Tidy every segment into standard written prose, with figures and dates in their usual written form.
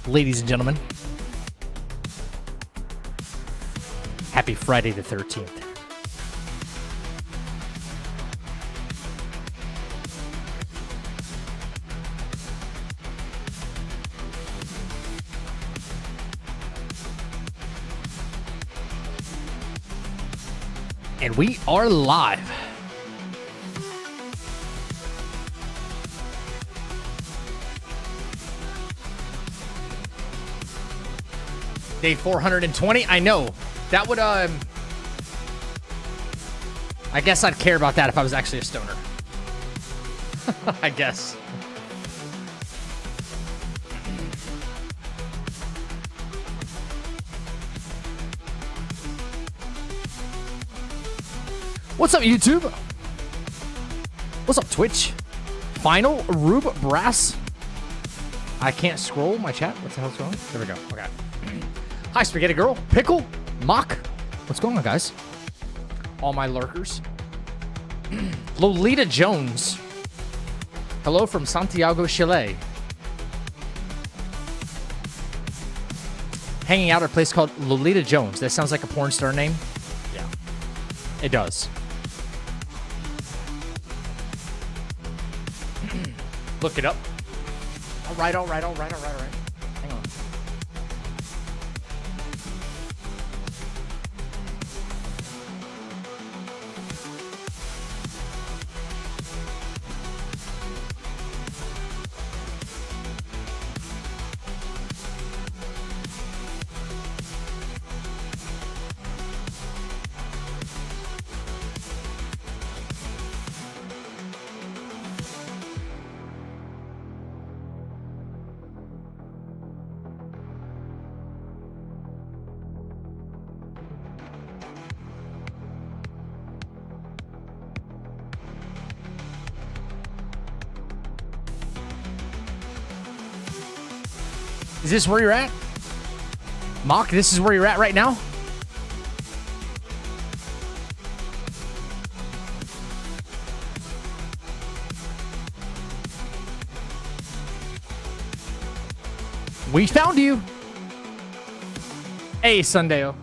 ladies and gentlemen. Happy Friday the 13th. And we are live. Day 420. I know. That would, I guess I'd care about that if I was actually a stoner. I guess. What's up, YouTube? What's up, Twitch? Final Rube Brass. I can't scroll my chat. What the hell's going on? There we go. Okay. Hi, Spaghetti Girl. Pickle. Mock. What's going on, guys? All my lurkers. Lolita Jones. Hello from Santiago, Chile. Hanging out at a place called Lolita Jones. That sounds like a porn star name. Yeah. It does. Look it up. All right. Hang on. Is this where you're at? Mock, this is where you're at right now? We found you. Hey, Sundeo.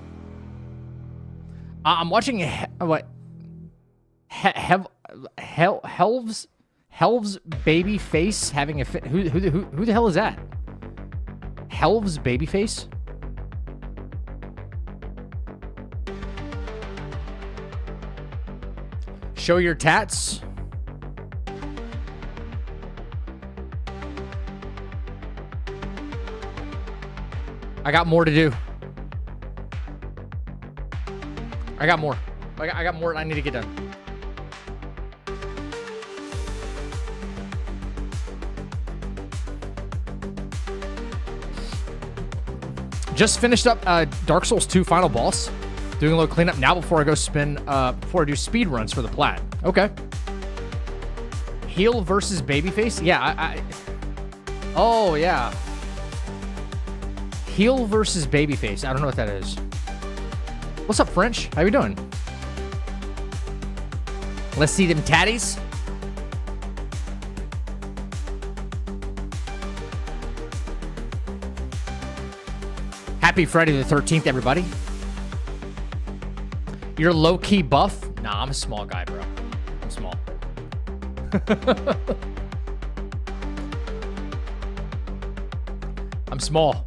I'm watching what? Helv's baby face having a fit. Who the hell is that? Helv's babyface? Show your tats. I got more to do. I got more. I got more I need to get done. Just finished up Dark Souls 2 final boss. Doing a little cleanup now before I go before I do speed runs for the plat. Okay. Heel versus babyface? Yeah, oh, yeah. Heel versus babyface. I don't know what that is. What's up, French? How you doing? Let's see them tatties. Happy Friday the 13th, everybody. You're low-key buff? Nah, I'm a small guy, bro. I'm small. I'm small.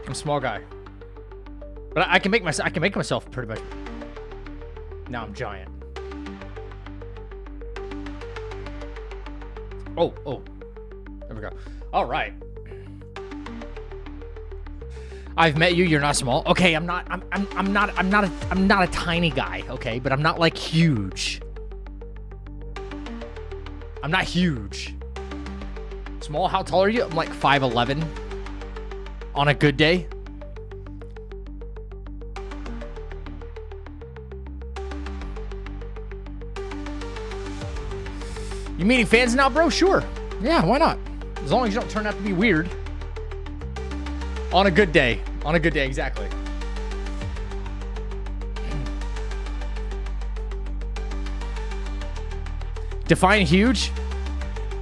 I'm a small guy. But I can make myself pretty much. Now I'm giant. Oh, there we go. All right. I've met you. You're not small. Okay, I'm not a tiny guy. Okay, but I'm not like huge. I'm not huge. Small. How tall are you? I'm like 5'11". On a good day. You meeting fans now, bro? Sure. Yeah, why not? As long as you don't turn out to be weird. On a good day. On a good day, exactly. Define huge.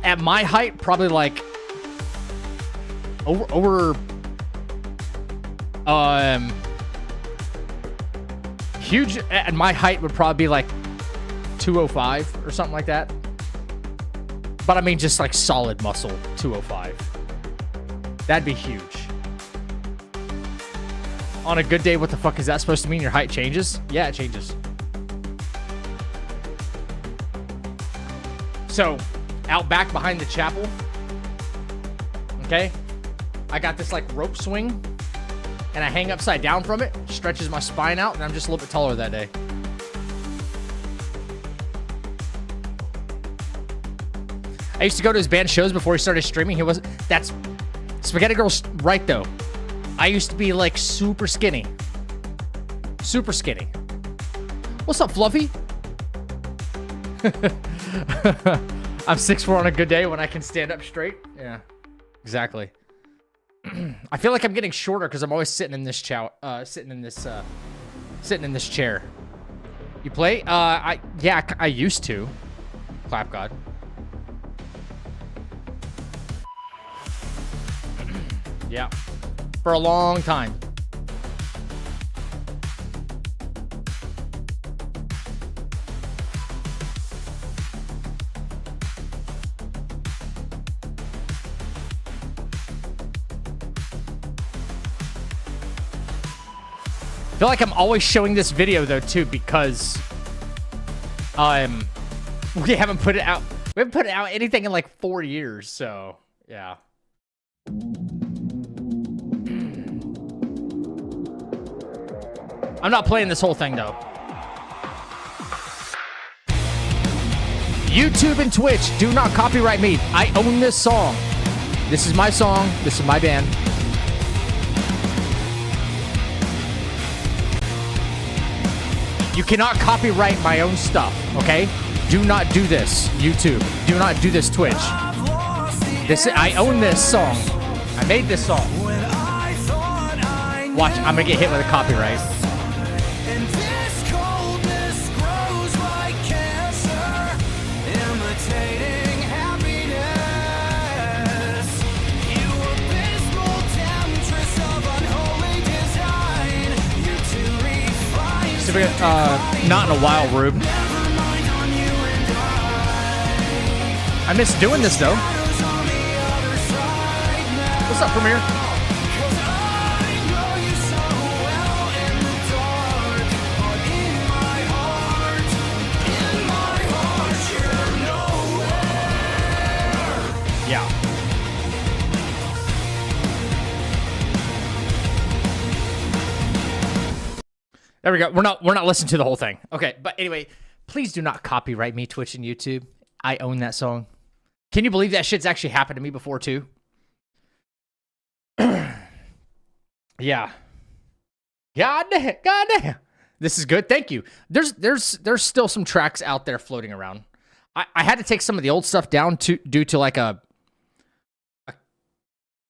At my height, probably like over huge at my height would probably be like 205 or something like that. But I mean, just like solid muscle, 205. That'd be huge. On a good day, what the fuck is that supposed to mean? Your height changes? Yeah, it changes. So, out back behind the chapel, okay, I got this like rope swing, and I hang upside down from it, stretches my spine out, and I'm just a little bit taller that day. I used to go to his band shows before he started streaming. That's Spaghetti Girl's right though. I used to be like super skinny. Super skinny. What's up, Fluffy? I'm 6'4" on a good day when I can stand up straight. Yeah, exactly. I feel like I'm getting shorter because I'm always sitting in this chair. Sitting in this chair. You play? I used to. Clap God. Yeah, for a long time. I feel like I'm always showing this video though too because we haven't put it out. We haven't put out anything in like 4 years, so yeah. I'm not playing this whole thing though. YouTube and Twitch, do not copyright me. I own this song. This is my song. This is my band. You cannot copyright my own stuff, okay? Do not do this, YouTube. Do not do this, Twitch. I own this song. I made this song. Watch, I'm gonna get hit with a copyright. Not in a while, Rube. I miss doing this though. What's up, Premier? Yeah. There we go. We're not listening to the whole thing. Okay, but anyway, please do not copyright me, Twitch and YouTube. I own that song. Can you believe that shit's actually happened to me before too? Yeah. God damn. This is good. Thank you. There's still some tracks out there floating around. I had to take some of the old stuff down due to like a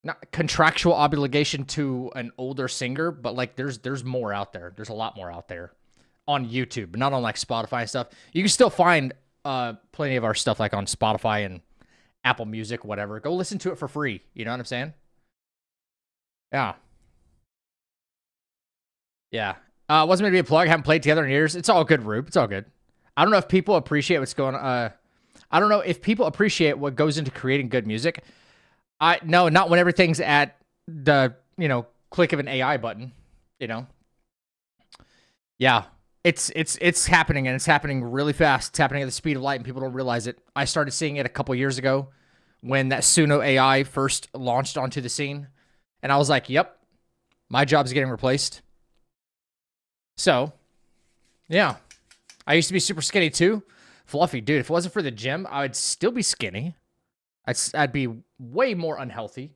not contractual obligation to an older singer, but like there's more out there. There's a lot more out there on YouTube, but not on like Spotify and stuff. You can still find plenty of our stuff like on Spotify and Apple Music, whatever. Go listen to it for free. You know what I'm saying? Yeah. Yeah. Wasn't meant to be a plug. Haven't played together in years. It's all good, Rube. It's all good. I don't know if people appreciate what's going on. I don't know if people appreciate what goes into creating good music. No, not when everything's at the, click of an AI button, Yeah. It's happening, and it's happening really fast. It's happening at the speed of light, and people don't realize it. I started seeing it a couple years ago when that Suno AI first launched onto the scene, and I was like, yep, my job's getting replaced. So, yeah. I used to be super skinny too. Fluffy, dude, if it wasn't for the gym, I would still be skinny. I'd be way more unhealthy.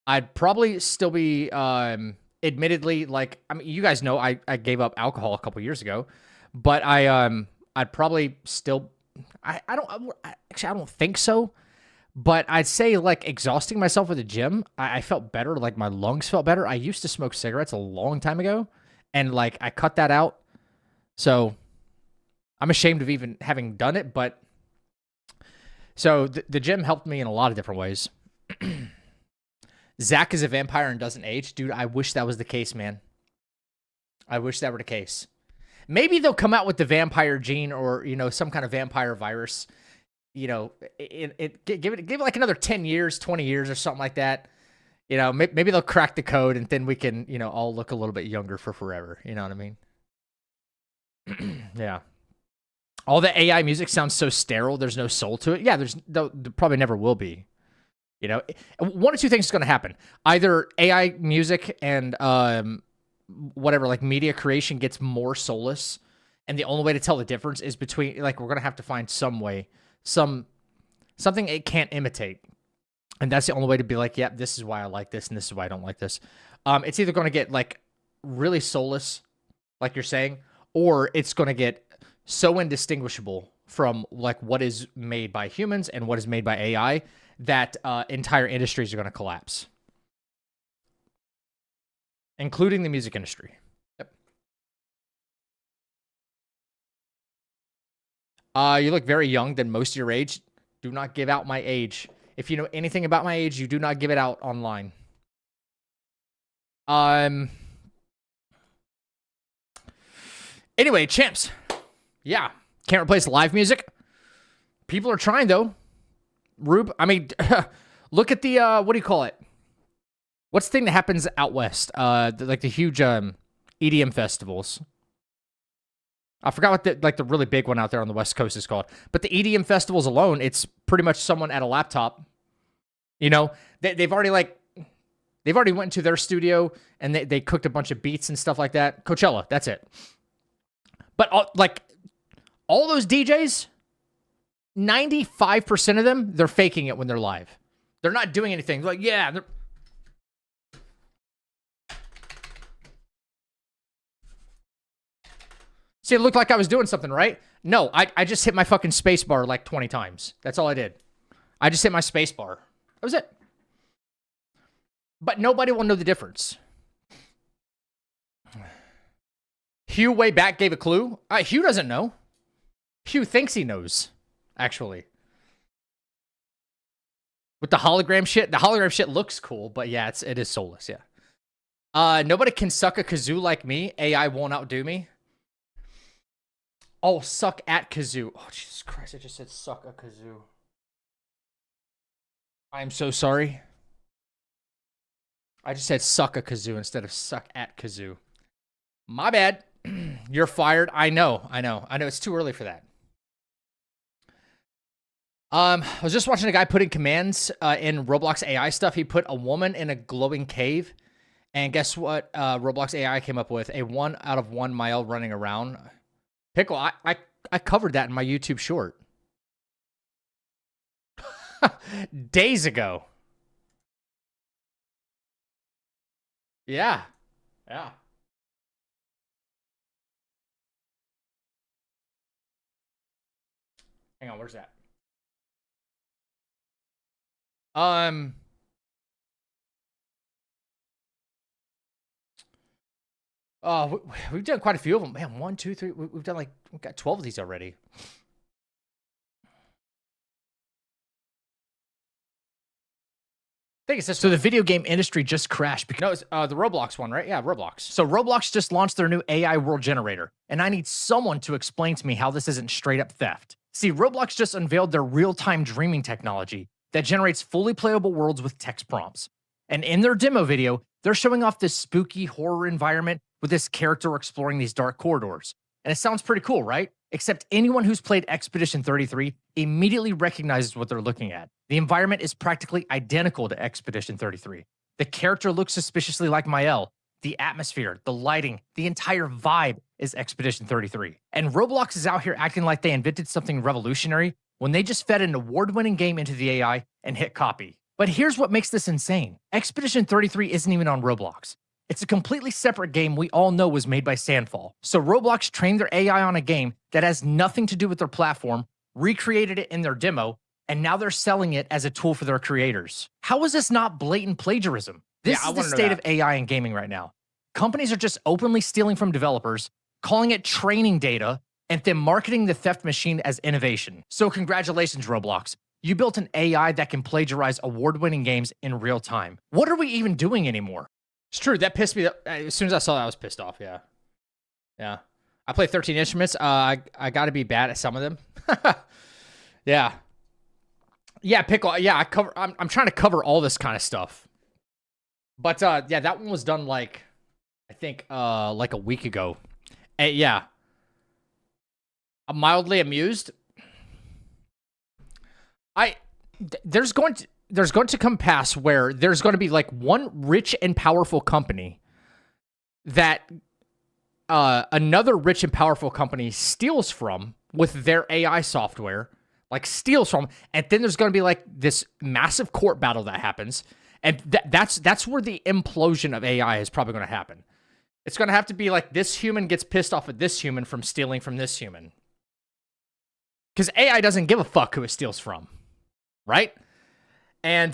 I'd probably still be, admittedly, like, I mean, you guys know I gave up alcohol a couple years ago, but I'd probably still, I don't think so, but I'd say like exhausting myself with the gym, I felt better. Like my lungs felt better. I used to smoke cigarettes a long time ago, and like I cut that out. So I'm ashamed of even having done it, but So the gym helped me in a lot of different ways. Zach is a vampire and doesn't age. Dude, I wish that was the case, man. I wish that were the case. Maybe they'll come out with the vampire gene or, you know, some kind of vampire virus. You know, give it like another 10 years, 20 years or something like that. You know, maybe they'll crack the code and then we can, you know, all look a little bit younger for forever. You know what I mean? Yeah. All the AI music sounds so sterile. There's no soul to it. Yeah, there probably never will be. You know, one or two things is going to happen. Either AI music and whatever, like media creation gets more soulless. And the only way to tell the difference is between, like, we're going to have to find some way, something it can't imitate. And that's the only way to be like, yep, this is why I like this and this is why I don't like this. It's either going to get like really soulless, like you're saying, or it's going to get so indistinguishable from like what is made by humans and what is made by AI that entire industries are going to collapse, including the music industry. Yep. You look very young than most of your age. Do not give out my age. If you know anything about my age, you do not give it out online. Anyway, champs. Yeah. Can't replace live music. People are trying, though. Rube, I mean, look at the, what do you call it? What's the thing that happens out west? Like the huge EDM festivals. I forgot what the really big one out there on the West Coast is called. But the EDM festivals alone, it's pretty much someone at a laptop. You know, they've already went into their studio and they cooked a bunch of beats and stuff like that. Coachella, that's it. But all those DJs, 95% of them, they're faking it when they're live. They're not doing anything. Like, yeah. See, it looked like I was doing something, right? No, I just hit my fucking space bar like 20 times. That's all I did. I just hit my space bar. That was it. But nobody will know the difference. Hugh way back gave a clue. Hugh doesn't know. Hugh thinks he knows, actually. With the hologram shit. The hologram shit looks cool, but yeah, it is soulless, yeah. Nobody can suck a kazoo like me. AI won't outdo me. Oh, suck at kazoo. Oh, Jesus Christ, I just said suck a kazoo. I'm so sorry. I just said suck a kazoo instead of suck at kazoo. My bad. You're fired. I know. It's too early for that. I was just watching a guy putting commands in Roblox AI stuff. He put a woman in a glowing cave. And guess what Roblox AI came up with? A 1 out of 1 mile running around. Pickle, I covered that in my YouTube short. Days ago. Yeah. Yeah. Hang on, where's that? We've done quite a few of them. Man, 1, 2, 3. We've got 12 of these already. I think it's this. So the video game industry just crashed because it's the Roblox one, right? Yeah, Roblox. So Roblox just launched their new AI world generator, and I need someone to explain to me how this isn't straight up theft. See, Roblox just unveiled their real-time dreaming technology that generates fully playable worlds with text prompts. And in their demo video, they're showing off this spooky horror environment with this character exploring these dark corridors. And it sounds pretty cool, right? Except anyone who's played Expedition 33 immediately recognizes what they're looking at. The environment is practically identical to Expedition 33. The character looks suspiciously like Mael. The atmosphere, the lighting, the entire vibe is Expedition 33. And Roblox is out here acting like they invented something revolutionary when they just fed an award-winning game into the AI and hit copy. But here's what makes this insane. Expedition 33 isn't even on Roblox. It's a completely separate game we all know was made by Sandfall. So Roblox trained their AI on a game that has nothing to do with their platform, recreated it in their demo, and now they're selling it as a tool for their creators. How is this not blatant plagiarism? This is the state of AI in gaming right now. Companies are just openly stealing from developers, calling it training data, and then marketing the theft machine as innovation. So congratulations, Roblox. You built an AI that can plagiarize award-winning games in real time. What are we even doing anymore? It's true. That pissed me. As soon as I saw that, I was pissed off. Yeah. Yeah. I play 13 instruments. I got to be bad at some of them. Yeah. Yeah, pickle. Yeah, I'm trying to cover all this kind of stuff. But yeah, that one was done like I think like a week ago. Yeah. I'm mildly amused. There's going to come pass where there's going to be like one rich and powerful company that another rich and powerful company steals from with their AI software, like steals from, and then there's going to be like this massive court battle that happens, and that's where the implosion of AI is probably going to happen. It's going to have to be like this human gets pissed off at this human from stealing from this human. Because AI doesn't give a fuck who it steals from, right? And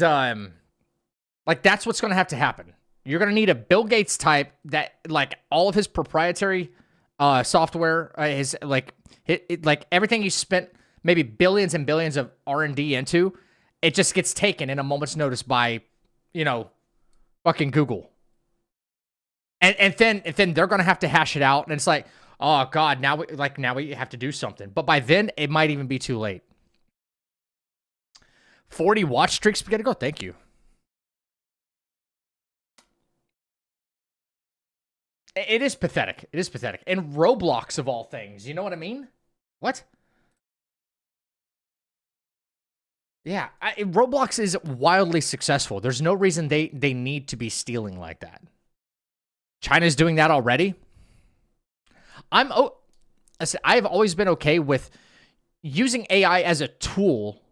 like that's what's going to have to happen. You're going to need a Bill Gates type that like all of his proprietary software, his like like everything he spent maybe billions and billions of R&D into, it just gets taken in a moment's notice by, you know, fucking Google. And then they're going to have to hash it out, and it's like, oh God, now we have to do something. But by then, it might even be too late. 40 watch streak spaghetti go. Thank you. It is pathetic. It is pathetic. And Roblox of all things. You know what I mean? What? Yeah, Roblox is wildly successful. There's no reason they need to be stealing like that. China's doing that already. I've always been okay with using AI as a tool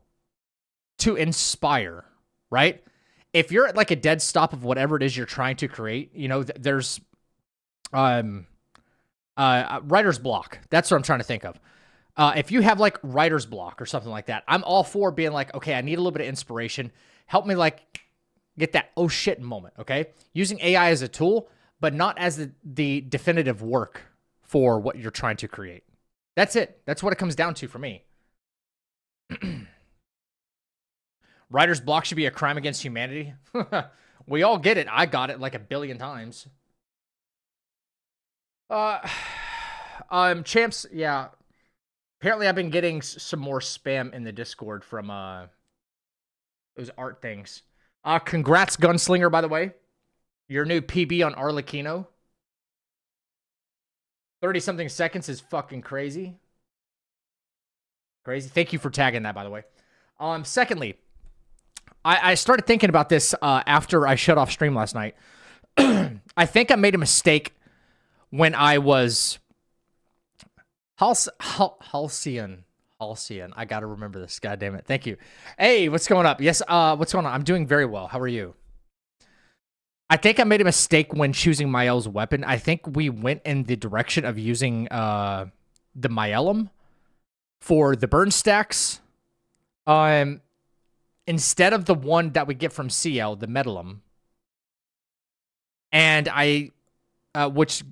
to inspire, right? If you're at like a dead stop of whatever it is you're trying to create, you know, there's writer's block. That's what I'm trying to think of. If you have like writer's block or something like that, I'm all for being like, okay, I need a little bit of inspiration. Help me like get that oh shit moment, okay? Using AI as a tool, but not as the definitive work for what you're trying to create. That's it. That's what it comes down to for me. Writer's block should be a crime against humanity. We all get it. I got it like a billion times. Champs, yeah. Apparently I've been getting some more spam in the Discord from those art things. Congrats, Gunslinger, by the way. Your new PB on Arlecchino. 30-something seconds is fucking crazy. Crazy. Thank you for tagging that, by the way. Secondly, I started thinking about this after I shut off stream last night. I think I made a mistake when I was... Halcyon. I gotta remember this. God damn it. Thank you. Hey, what's going up? Yes, what's going on? I'm doing very well. How are you? I think I made a mistake when choosing Mael's weapon. I think we went in the direction of using the Myelum for the burn stacks. Instead of the one that we get from CL, the Metalum. And which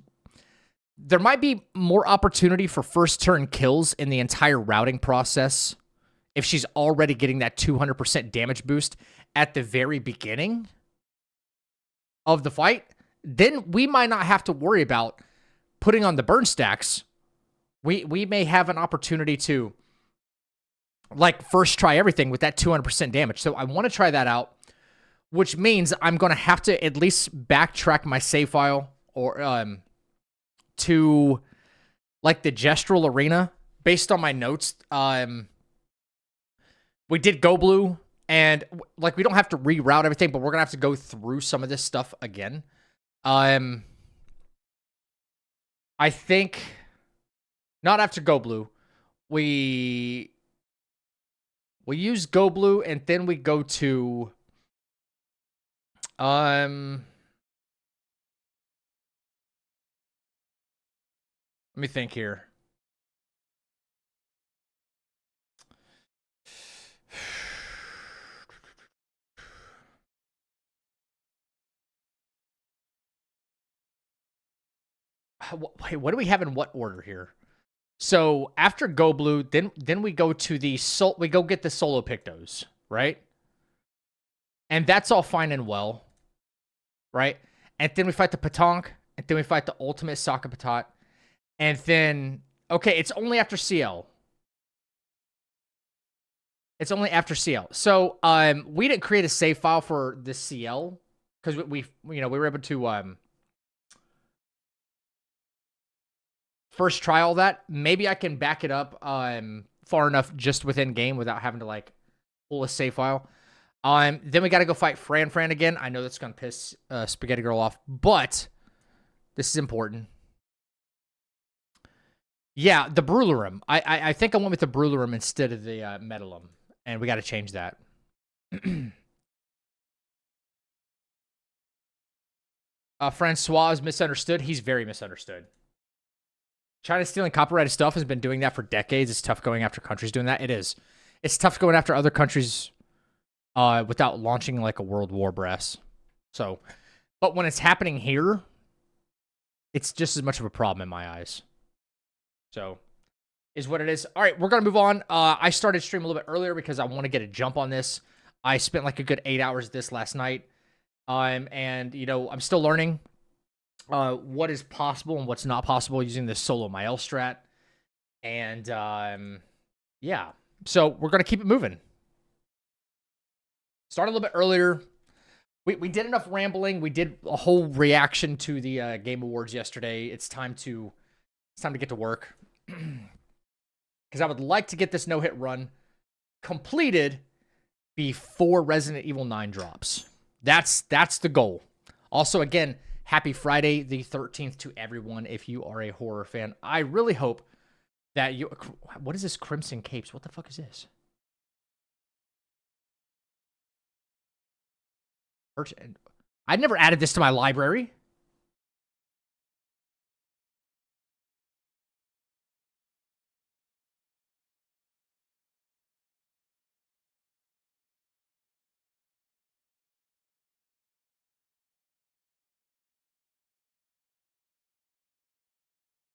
there might be more opportunity for first turn kills in the entire routing process if she's already getting that 200% damage boost at the very beginning of the fight. Then we might not have to worry about putting on the burn stacks. We may have an opportunity to like first try everything with that 200% damage. So I want to try that out, which means I'm going to have to at least backtrack my save file or to like the gestural arena based on my notes. We did Go Blue, and like we don't have to reroute everything, but we're gonna have to go through some of this stuff again. I think not after Go Blue. We use Go Blue, and then we go to let me think here. Wait, what do we have in what order here? So after Go Blue, then we go to the we go get the solo Pictos, right? And that's all fine and well, right? And then we fight the Patonk, and then we fight the ultimate Sokka Patat, and then okay, it's only after CL. It's only after CL. So we didn't create a save file for the CL because we were able to first try all that. Maybe I can back it up far enough just within game without having to like pull a save file. Then we got to go fight Fran again. I know that's gonna piss Spaghetti Girl off, but this is important. Yeah, the Brularum. I think I went with the Brularum instead of the Metalum, and we got to change that. Francois is misunderstood. He's very misunderstood. China stealing copyrighted stuff has been doing that for decades. It's tough going after countries doing that. It is. It's tough going after other countries without launching like a world war, brass. So, but when it's happening here, it's just as much of a problem in my eyes. So, is what it is. All right, we're going to move on. I started stream a little bit earlier because I want to get a jump on this. I spent like a good 8 hours of this last night. And, you know, I'm still learning what is possible and what's not possible using this solo Mael strat. And, yeah. So, we're going to keep it moving. Start a little bit earlier. We did enough rambling. We did a whole reaction to the Game Awards yesterday. It's time to get to work. Because I would like to get this no-hit run completed before Resident Evil 9 drops. That's the goal. Also, again, happy Friday the 13th to everyone if you are a horror fan. I really hope that you... What is this Crimson Capes? What the fuck is this? I'd never added this to my library.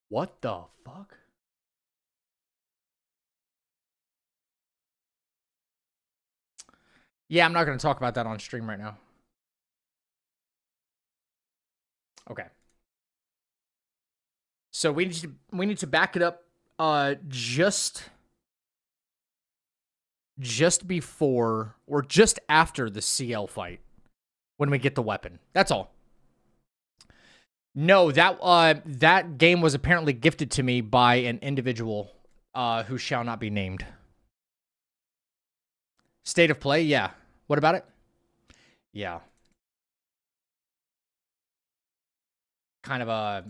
What the fuck? Yeah, I'm not going to talk about that on stream right now. Okay. So we need to back it up just before or just after the CL fight when we get the weapon. That's all. No, that game was apparently gifted to me by an individual who shall not be named. State of play, yeah. What about it? Yeah. Kind of a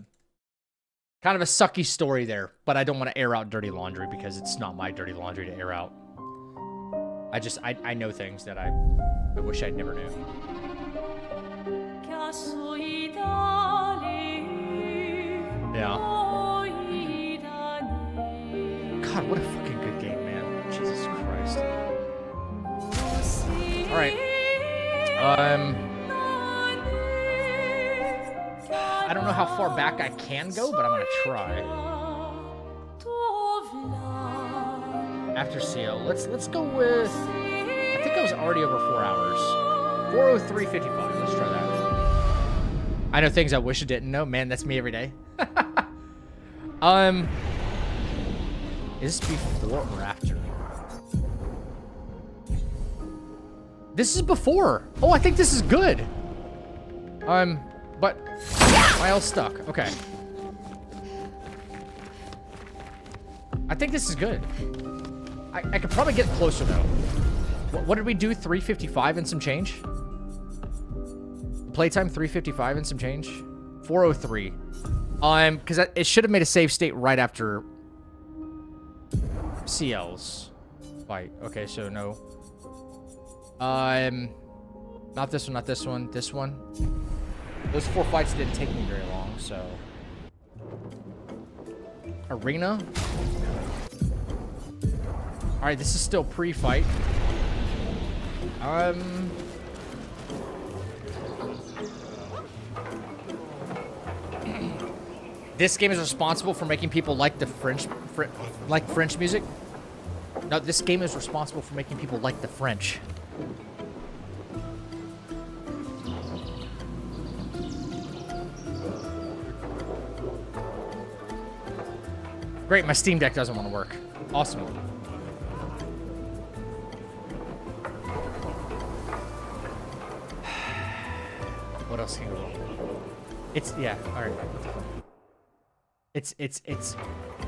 sucky story there, but I don't want to air out dirty laundry because it's not my dirty laundry to air out. I know things that I wish I never knew. Yeah. God, what a fucking good game, man. Jesus Christ. All right. I don't know how far back I can go, but I'm gonna try. After CL, let's go with. I think I was already over 4 hours. 4:03:55. Let's try that. I know things I wish I didn't know. Man, that's me every day. Is this before or after? This is before. Oh, I think this is good. But my L stuck. Okay. I think this is good. I could probably get closer though. What did we do? 3:55 and some change? Playtime 3:55 and some change? 4:03. Because it should have made a save state right after CL's fight. Okay, so no. Not this one, not this one, this one. Those 4 fights didn't take me very long, so. Arena. Alright, this is still pre-fight. This game is responsible for making people like the like French music? No, this game is responsible for making people like the French. Great, my Steam Deck doesn't want to work. Awesome. What else can go wrong? It's, yeah, alright. It's,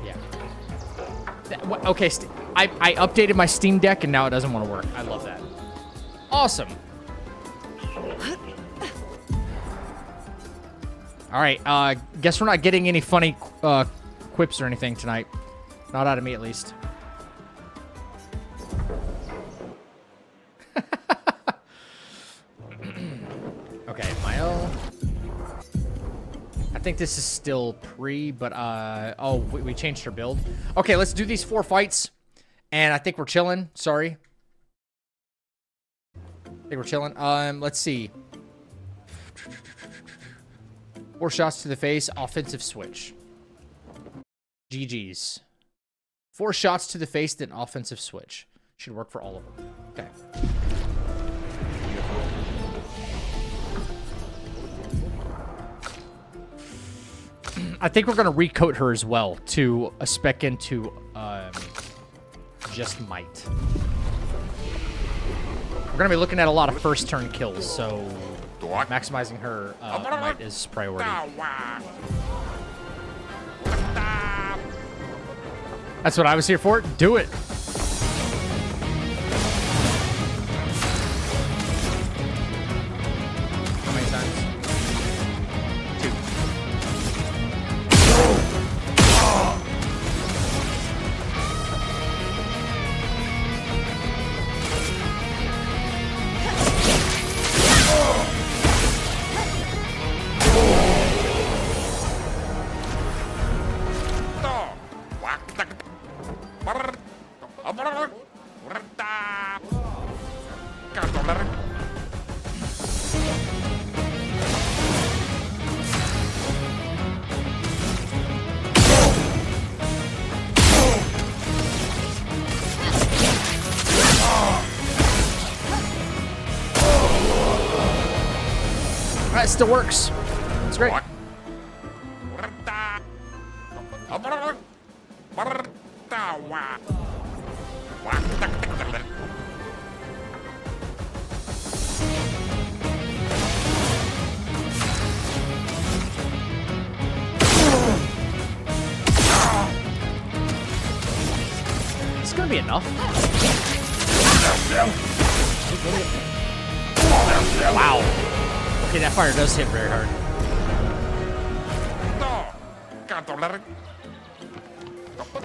yeah. Okay, I updated my Steam Deck and now it doesn't want to work. I love that. Awesome. Alright, guess we're not getting any funny, quips or anything tonight. Not out of me, at least. Okay, Mael. I think this is still pre, but, oh, we changed her build. Okay, let's do these 4 fights. And I think we're chilling. Sorry. I think we're chilling. Let's see. 4 shots to the face, offensive switch. GG's. 4 shots to the face, then offensive switch. Should work for all of them. Okay. I think we're going to recoat her as well to a spec into just might. We're going to be looking at a lot of first turn kills, so maximizing her might is priority. That's what I was here for. Do it. How many times? 2. It still works. It's great. It's gonna be enough. Wow. Okay, that fire does hit very hard.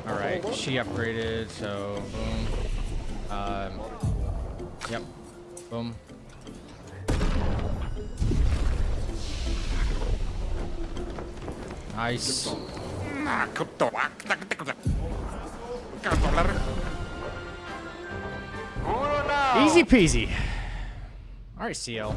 Alright, she upgraded, so boom. Yep. Boom. Nice. Easy peasy. Alright, CL.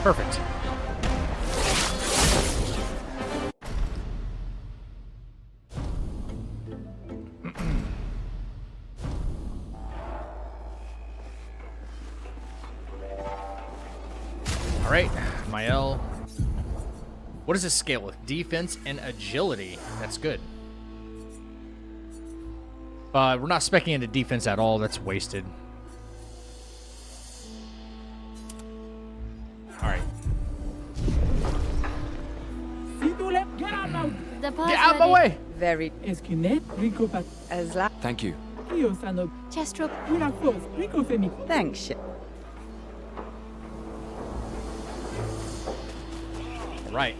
Perfect. All right, Mael. What does this scale with? Defense and agility. That's good. We're not speccing into defense at all. That's wasted. Get out of my way! Very. Thank you. Thanks. All right.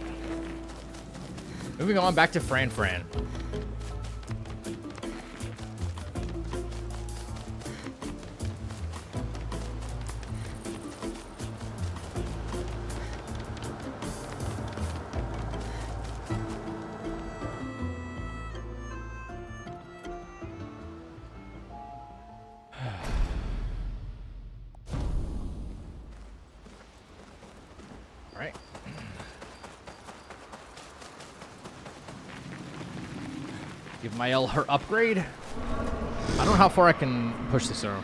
Moving on back to Fran. Give Mael her upgrade. I don't know how far I can push this though.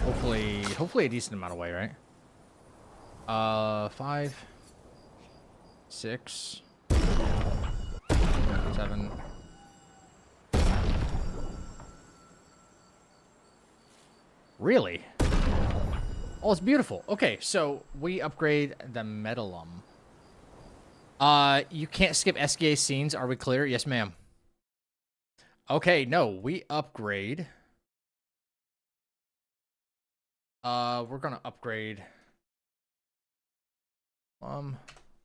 Hopefully a decent amount of way, right? 5, 6, 7. Really? Oh, it's beautiful. Okay, so we upgrade the Metalum. You can't skip Esquie scenes. Are we clear? Yes, ma'am. Okay, no, we upgrade. We're gonna upgrade.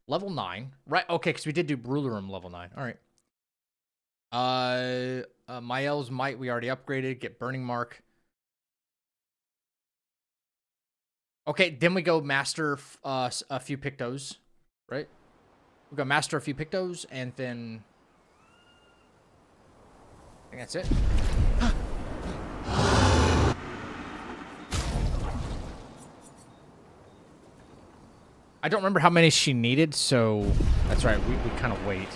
Level 9. Right, okay, because we did do Ruler Room level 9. All right. Mael's Might, we already upgraded. Get Burning Mark. Okay, then we go Master a few Pictos, right? We go Master a few Pictos, and then... I think that's it. I don't remember how many she needed, so that's right. We kind of wait.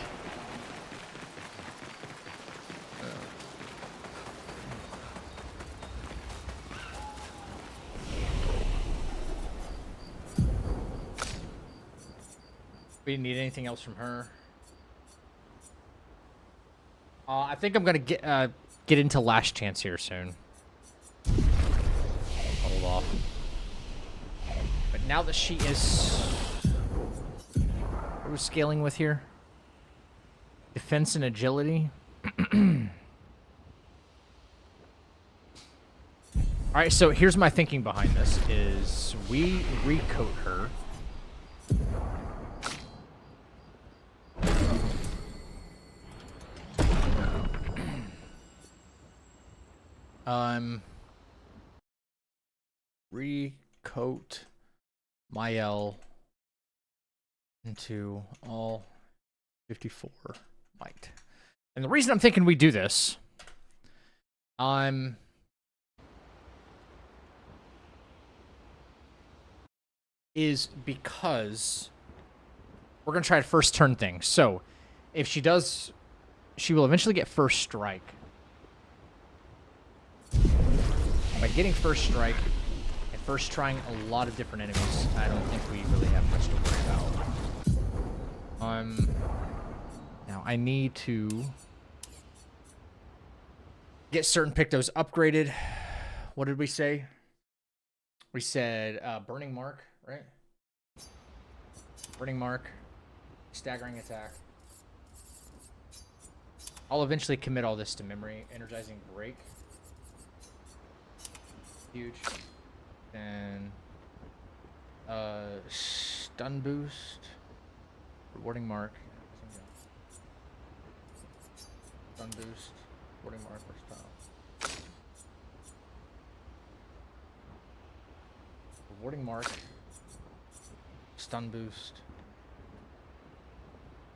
We didn't need anything else from her. I think I'm gonna get into Last Chance here soon. Hold off. But now that she is... What are we scaling with here? Defense and agility. Alright, so here's my thinking behind this, is we recoat her. Recoat Mael into all 54 might. And the reason I'm thinking we do this, is because we're going to try to first turn things. So if she does, she will eventually get first strike. By getting first strike and first trying a lot of different enemies, I don't think we really have much to worry about. Now I need to get certain Pictos upgraded. What did we say? We said Burning Mark, right? Burning Mark, staggering attack. I'll eventually commit all this to memory. Energizing break. Huge. And stun boost. Rewarding mark. Stun boost. Rewarding mark. Versatile. Rewarding mark. Stun boost.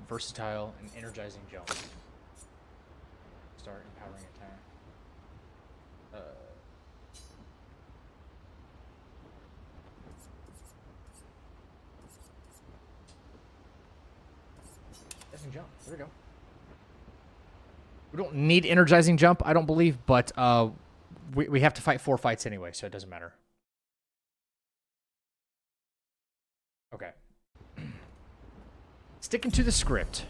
Versatile and energizing jump. Start empowering attack. Energizing jump. There we go. We don't need energizing jump, I don't believe, but we have to fight 4 fights anyway, so it doesn't matter. Okay. Sticking to the script.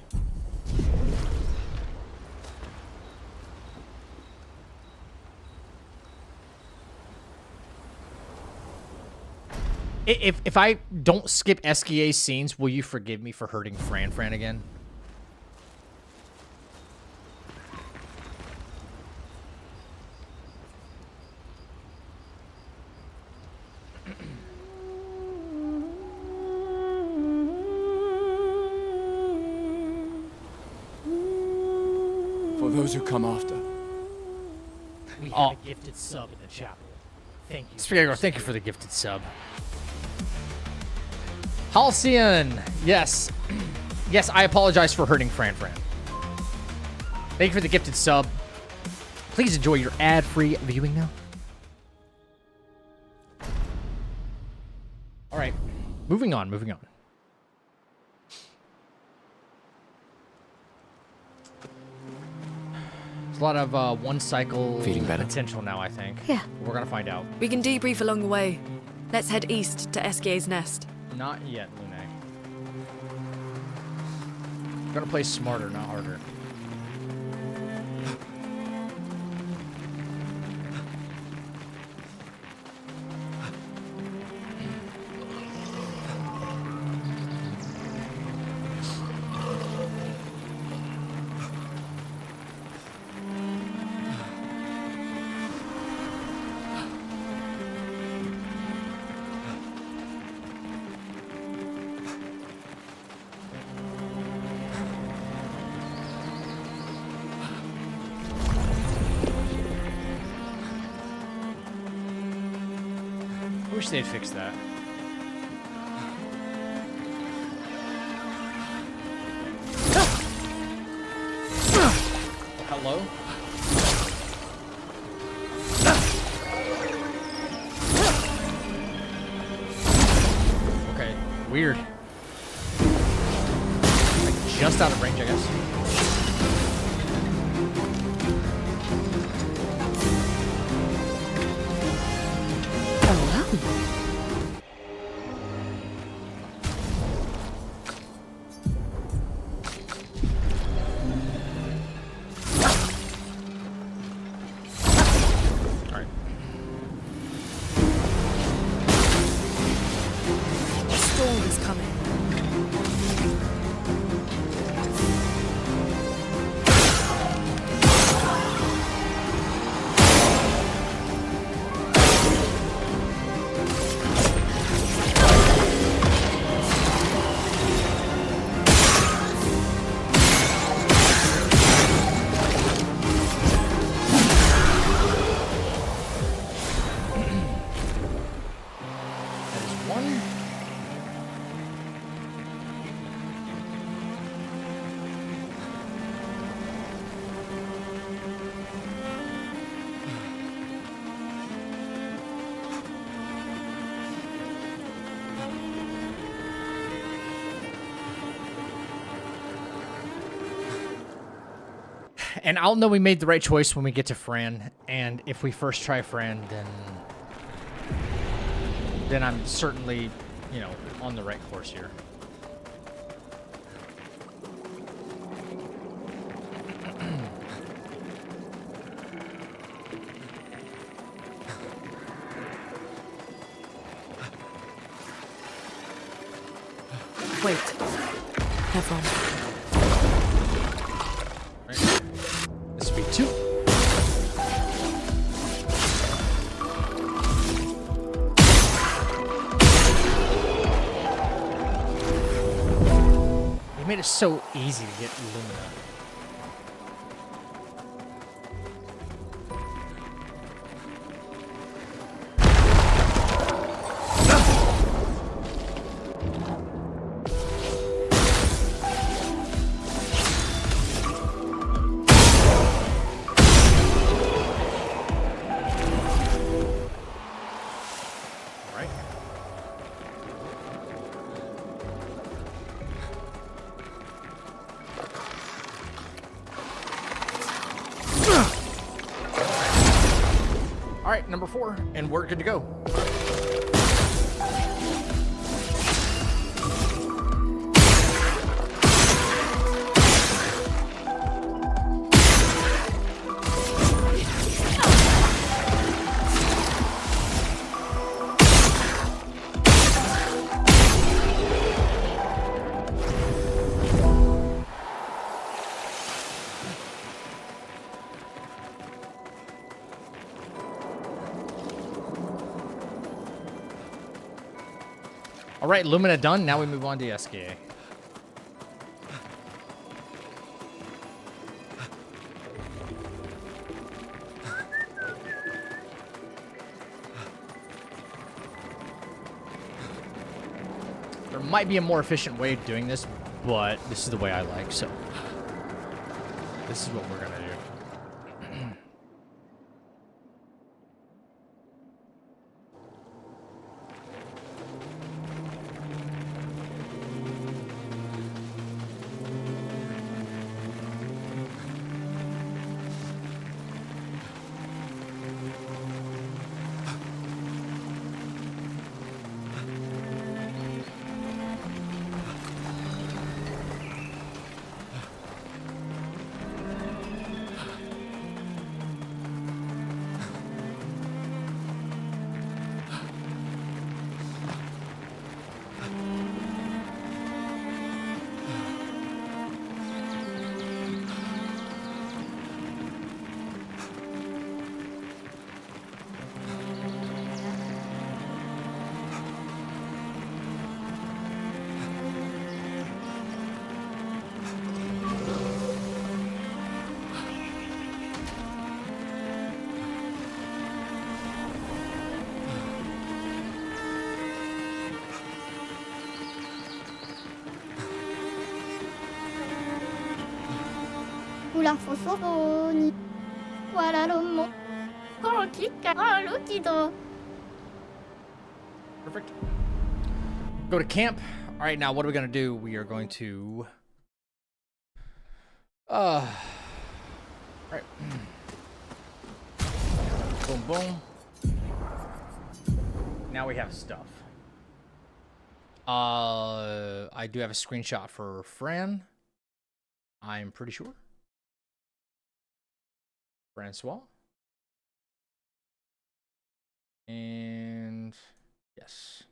If I don't skip Esquie scenes, will you forgive me for hurting Fran again? For those who come after. We have a gifted sub in the chapel. Thank you. Speaker, thank you for the gifted sub. Halcyon, yes. Yes, I apologize for hurting Fran. Thank you for the gifted sub. Please enjoy your ad-free viewing now. All right, moving on. a lot of one cycle Feeling better? potential now, I think. Yeah. We're gonna find out. We can debrief along the way. Let's head east to Esquie's nest. Not yet, Lune. We're gonna play smarter, not harder. I wish they'd fix that. Hello? Okay, weird. Like just out of range, I guess. And I'll know we made the right choice when we get to Fran, and if we first try Fran, then I'm certainly, you know, on the right course here. Wait. Have on. This would be 2. You made it so easy to get Lumina. Alright, number 4, and we're good to go. All right, Lumina done. Now we move on to Esquie. There might be a more efficient way of doing this, but this is the way I like, so this is what we're gonna do. sulla fosofoni. Voilà l'homme. Perfect. Go to camp. All right, now what are we gonna do? We are going to. All right. Boom, boom. Now we have stuff. I do have a screenshot for Fran. I'm pretty sure. Francois. And yes.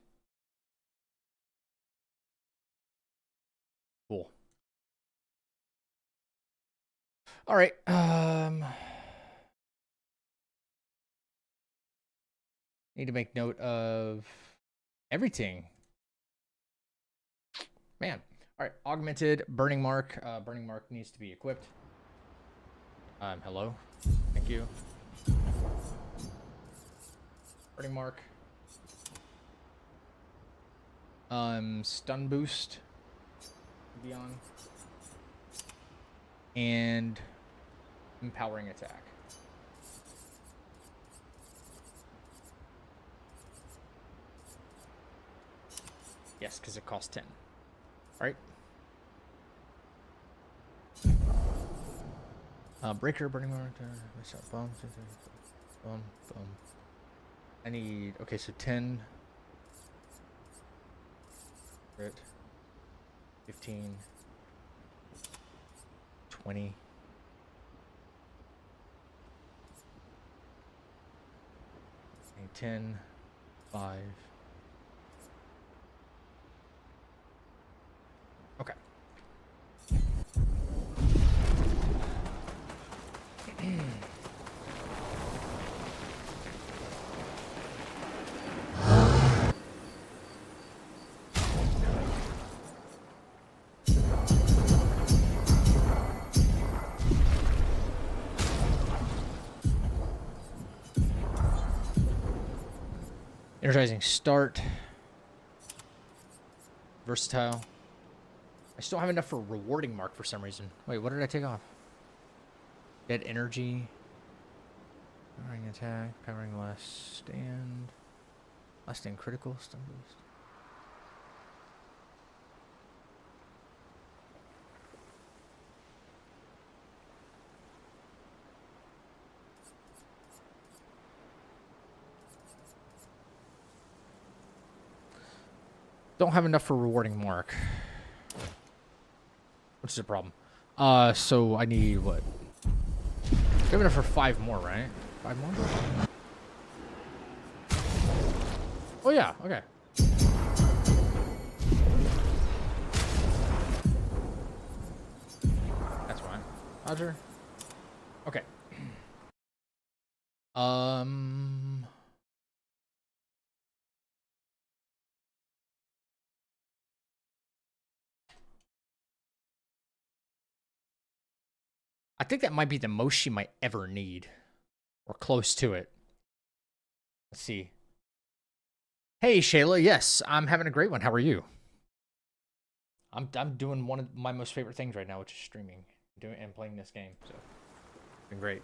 Cool. All right. Need to make note of everything. Man. All right. Augmented burning mark. Burning mark needs to be equipped. Hello. Thank you. Burning mark. Stun boost. Be on. And empowering attack. Yes, because it costs 10. All right. Breaker, burning mark, bomb, boom. I need, okay, so 10. 15. 20. And 10. 5. Okay. Energizing start. Versatile. I still don't have enough for rewarding mark for some reason. Wait, what did I take off? Dead energy. Powering attack. Powering last stand. Last stand critical. Stun boost. Don't have enough for rewarding mark. Which is a problem. So I need what? We have enough for 5 more, right? 5 more? Oh yeah, okay. That's fine. Roger. Okay. I think that might be the most she might ever need. Or close to it. Let's see. Hey, Shayla. Yes, I'm having a great one. How are you? I'm doing one of my most favorite things right now, which is streaming and playing this game. So, it's been great.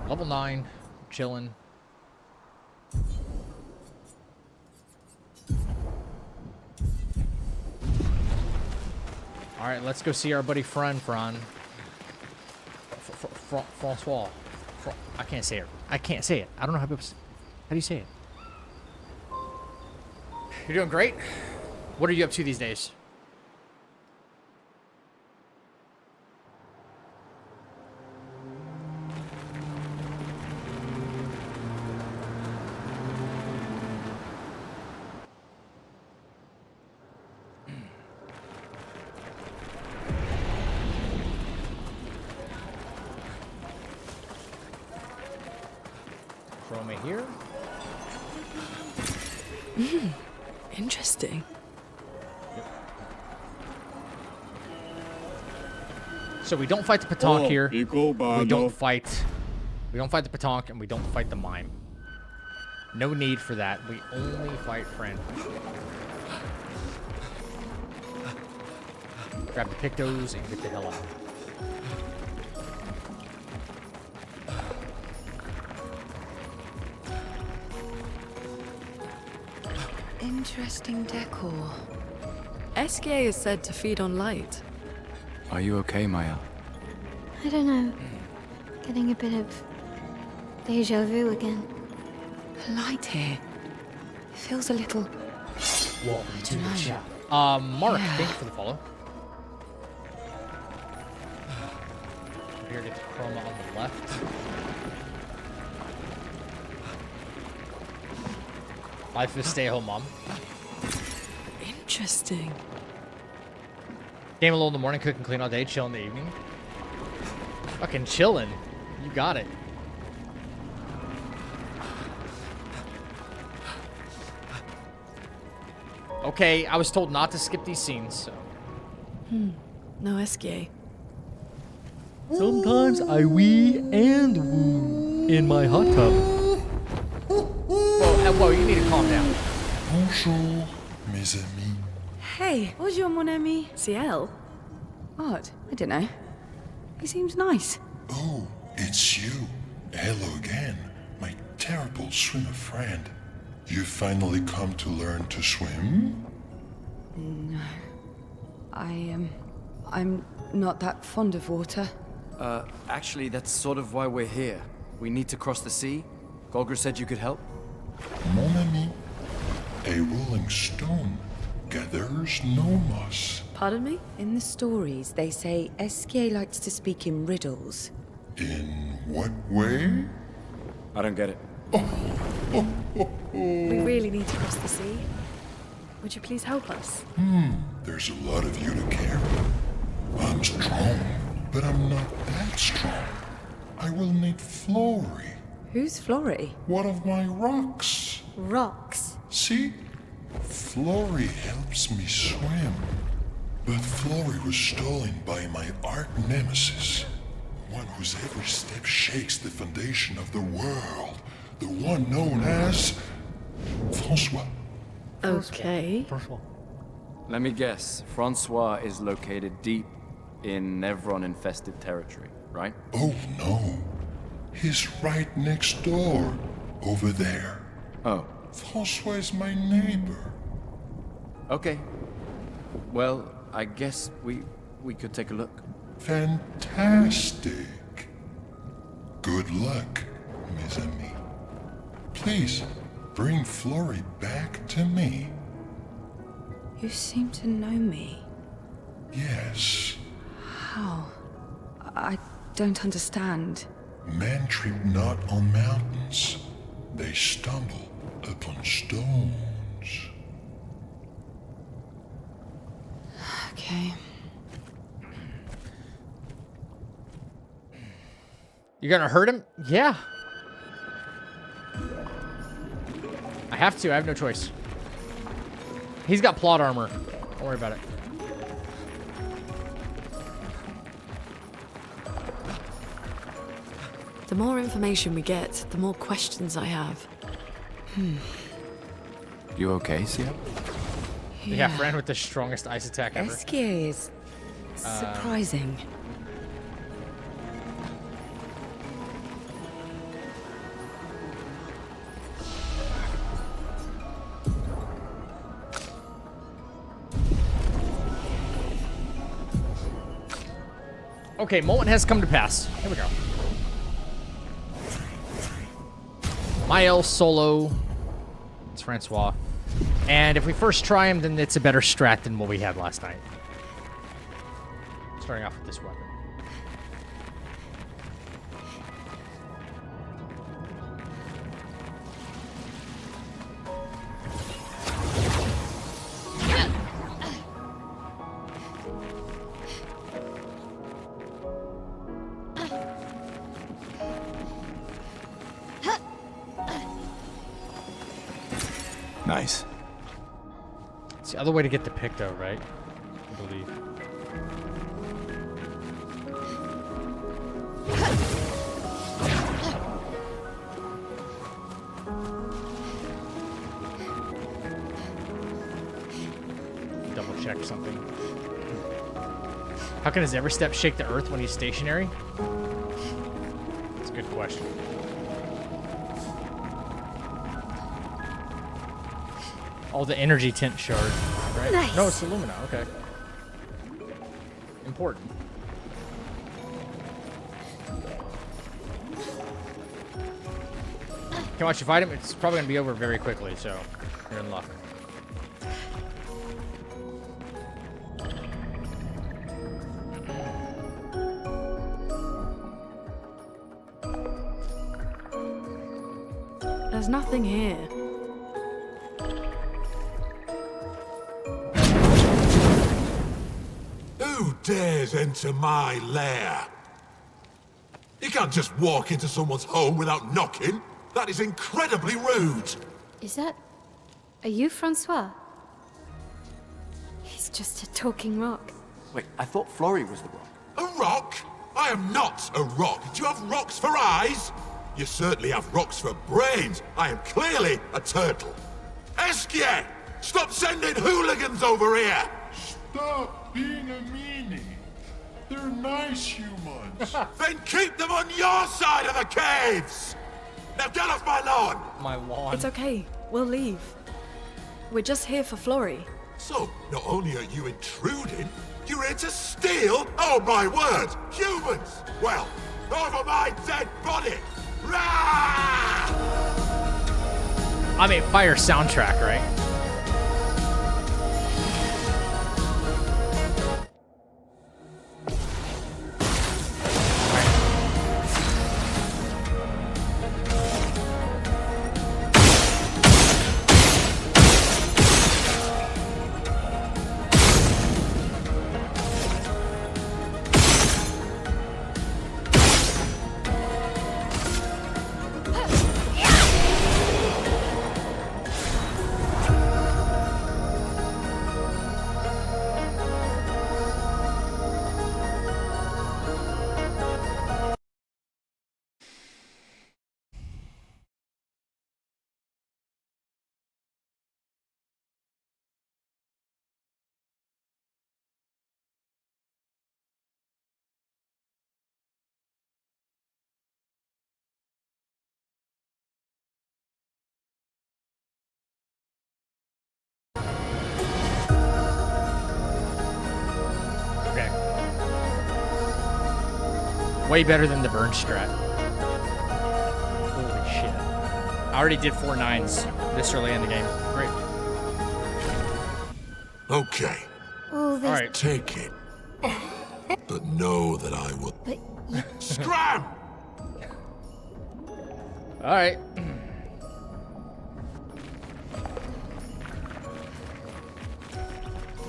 Level 9, chilling. All right, let's go see our buddy Francois. I can't say it. I can't say it. I don't know how do you say it? You're doing great. What are you up to these days? Chroma here. Interesting. So we don't fight the Patonk here. We don't fight the Patonk, and we don't fight the Mime. No need for that. We only fight Fran. Grab the pictos and get the hell out. Interesting decor. Esquie is said to feed on light. Are you okay, Maya? I don't know. Getting a bit of deja vu again. The light here. It feels a little... Welcome to the chapel. Mark, thank you for the follow. Here to get the chroma on the left. Life is stay-at-home mom. Interesting. Game alone in the morning, cook and clean all day, chill in the evening. Fucking chillin'. You got it. Okay, I was told not to skip these scenes, so. No Esquie. Sometimes I wee and woo in my hot tub. Whoa, you need to calm down. Bonjour, mes amis. Hey, bonjour mon ami. Ciel? What? I don't know. He seems nice. Oh, it's you. Hello again, my terrible swimmer friend. You finally come to learn to swim? No. I'm not that fond of water. Actually, that's sort of why we're here. We need to cross the sea. Golger said you could help. Mon ami, a rolling stone gathers no moss. Pardon me? In the stories, they say Esquie likes to speak in riddles. In what way? I don't get it. We really need to cross the sea. Would you please help us? There's a lot of you to carry. I'm strong, but I'm not that strong. I will need Flory, Who's Flory? one of my rocks. Rocks. See? Flory helps me swim. But Flory was stolen by my arch nemesis. One whose every step shakes the foundation of the world. The one known as... Francois. Okay. First of all. Let me guess. Francois is located deep in Nevron-infested territory, right? Oh no. He's right next door. Over there. Oh, Francois is my neighbor. okay. Well, I guess we could take a look. Fantastic. Good luck, mes amis. Please, bring Flory back to me. You seem to know me. Yes. How? I don't understand. Men trip not on mountains. They stumble upon stones. Okay. You're gonna hurt him? Yeah. I have to. I have no choice. He's got plot armor. Don't worry about it. The more information we get, the more questions I have. You okay, Sia? Yeah, friend with the strongest ice attack ever. Esquie is surprising. Okay, moment has come to pass. Here we go. Mael solo. It's Francois. And if we first try him, then it's a better strat than what we had last night. Starting off with this weapon. Nice. It's the other way to get the pick, though, right? I believe. Double check something. How can his every step shake the earth when he's stationary? That's a good question. Oh, the energy tint shard, right? Nice. No, it's Illumina. Okay. Important. Can watch you fight him. It's probably gonna be over very quickly, so you're in luck. There's nothing here. Who dares enter my lair? You can't just walk into someone's home without knocking. That is incredibly rude. Is that... Are you Francois? He's just a talking rock. Wait, I thought Flory was the rock. A rock? I am not a rock. Do you have rocks for eyes? You certainly have rocks for brains. I am clearly a turtle. Esquie! Stop sending hooligans over here! Stop being a meanie. They're nice humans. Then keep them on your side of the caves! Now get off my lawn! My lawn. It's okay. We'll leave. We're just here for Flory. So, not only are you intruding, you're here to steal? Oh my word! Humans! Well, over my dead body! Rah! I mean, fire soundtrack, right? Okay. Way better than the burn strat. Holy shit. I already did 4 9s this early in the game. Great. Okay, Oh, there's... Alright. take it. But know that I will... But Scram! Alright.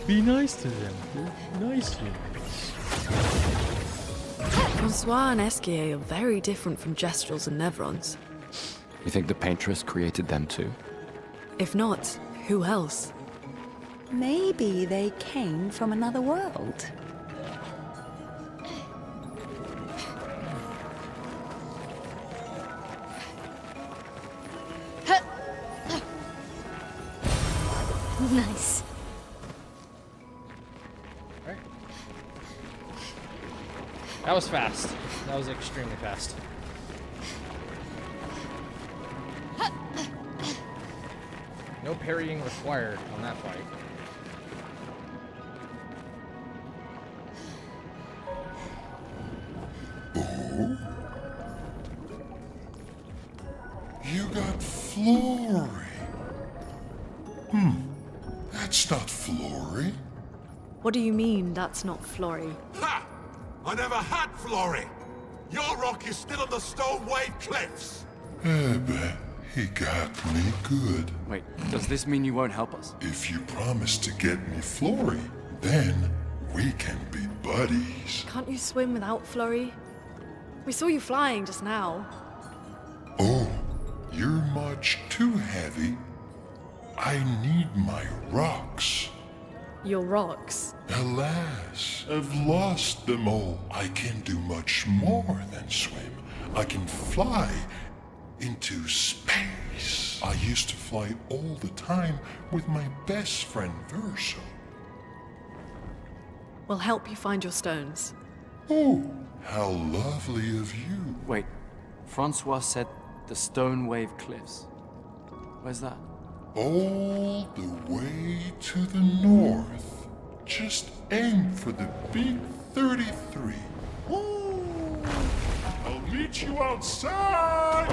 Be nice to them. They're nice humans. Francois and Esquie are very different from Gestrels and Nevrons. You think the Paintress created them too? If not, who else? Maybe they came from another world. nice. Alright. That was fast. That was extremely fast. No parrying required on that fight. Oh? You got Flory. That's not Flory. What do you mean that's not Flory? Ha! I never had Flory! Your rock is still on the Stone Wave Cliffs! But he got me good. Wait, does this mean you won't help us? If you promise to get me Flory, then we can be buddies. Can't you swim without Flory? We saw you flying just now. Oh, you're much too heavy. I need my rocks. Your rocks. Alas, I've lost them all. I can do much more than swim. I can fly into space. I used to fly all the time with my best friend Verso. We'll help you find your stones. Oh, how lovely of you. Wait, Francois said the Stone Wave Cliffs. Where's that? All the way to the north. Just aim for the big 33. Ooh, I'll meet you outside.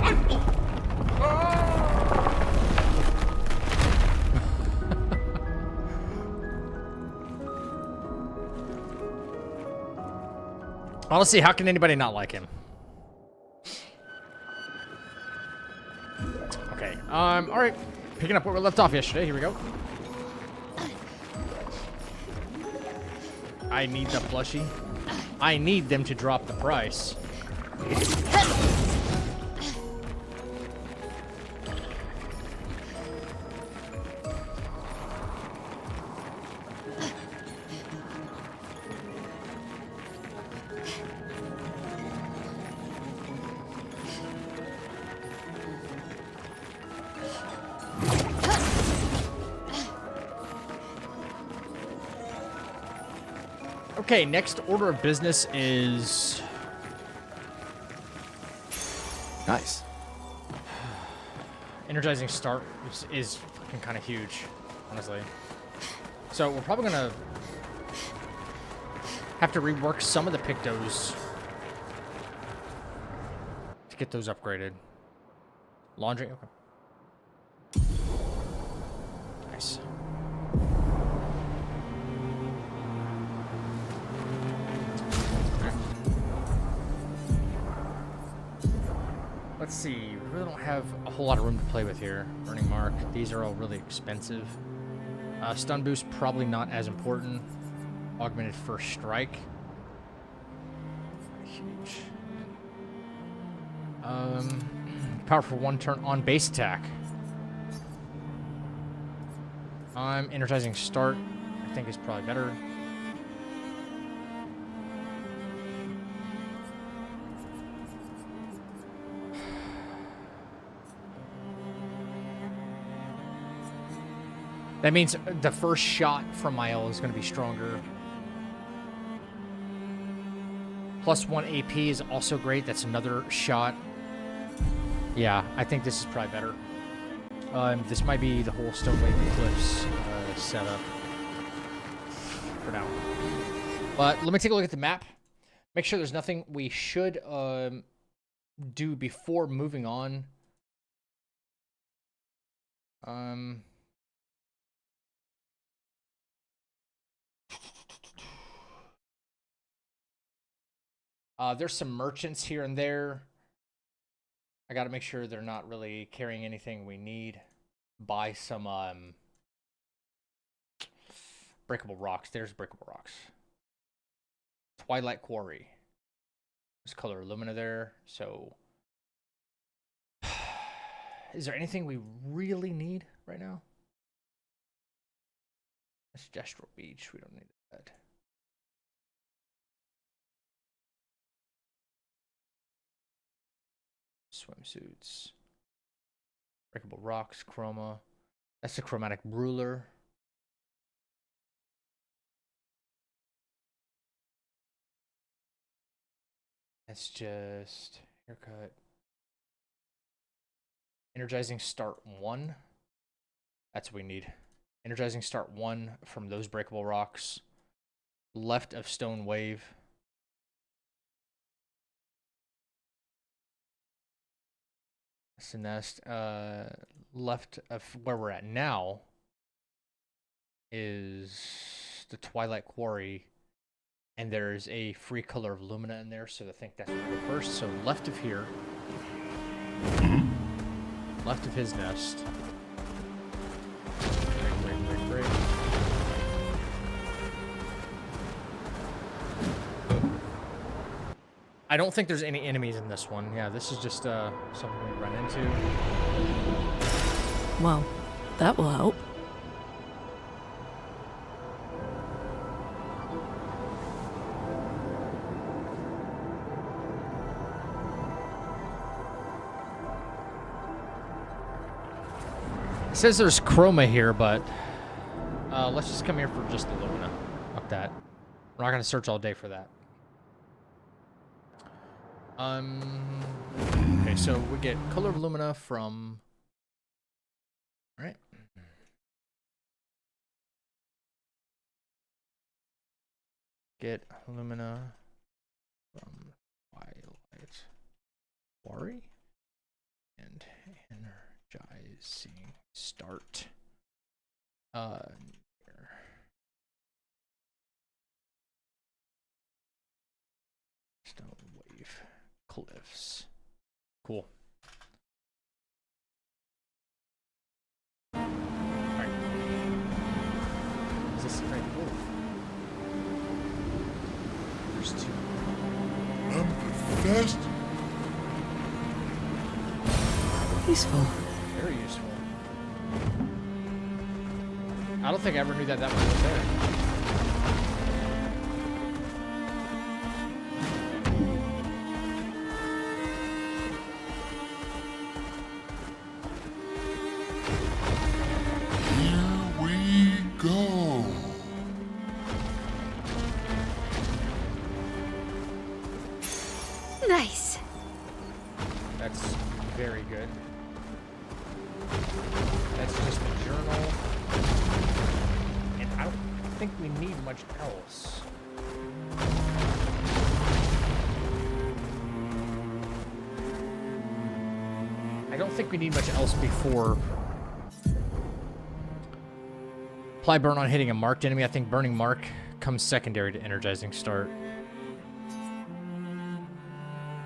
Honestly, how can anybody not like him? Okay. All right. Picking up where we left off yesterday. Here we go. I need the plushie. I need them to drop the price. Okay, next order of business is... Nice. Energizing start is fucking kind of huge, honestly. So we're probably gonna have to rework some of the Pictos to get those upgraded. Laundry, okay. Nice. Let's see, we really don't have a whole lot of room to play with here. Burning Mark, these are all really expensive. Stun Boost, probably not as important. Augmented First Strike. Huge. Power for 1 turn on base attack. Energizing Start, I think is probably better. That means the first shot from my L is going to be stronger. +1 AP is also great. That's another shot. Yeah, I think this is probably better. This might be the whole Stone Wave Eclipse setup for now. But let me take a look at the map. Make sure there's nothing we should do before moving on. There's some merchants here and there. I got to make sure they're not really carrying anything we need. Buy some breakable rocks. There's breakable rocks. Twilight Quarry. There's color alumina there. So, is there anything we really need right now? That's Gestural Beach. We don't need that. Swimsuits. Breakable rocks, chroma. That's the chromatic ruler. That's just haircut. Energizing start 1. That's what we need. Energizing start 1 from those breakable rocks. Left of Stone Wave. That's the nest. Left of where we're at now is the Twilight Quarry. And there's a free color of Lumina in there, so I think that's where we go first. So left of here. Left of his nest. Break. I don't think there's any enemies in this one. Yeah, this is just something we run into. Well, that will help. It says there's chroma here, but let's just come here for just the Lumina. Fuck that. We're not gonna search all day for that. Okay, so we get color of lumina from. All right. Get lumina from Twilight Quarry and energizing start. Here. Stone wave cliffs. Cool. Alright. Is this right? Whoa. There's two. First, Useful. Very useful. I don't think I ever knew that one was there. here we go. Nice. That's very good. That's just a journal. And I don't think we need much else. I don't think we need much else before. Apply burn on hitting a marked enemy. I think burning mark comes secondary to energizing start.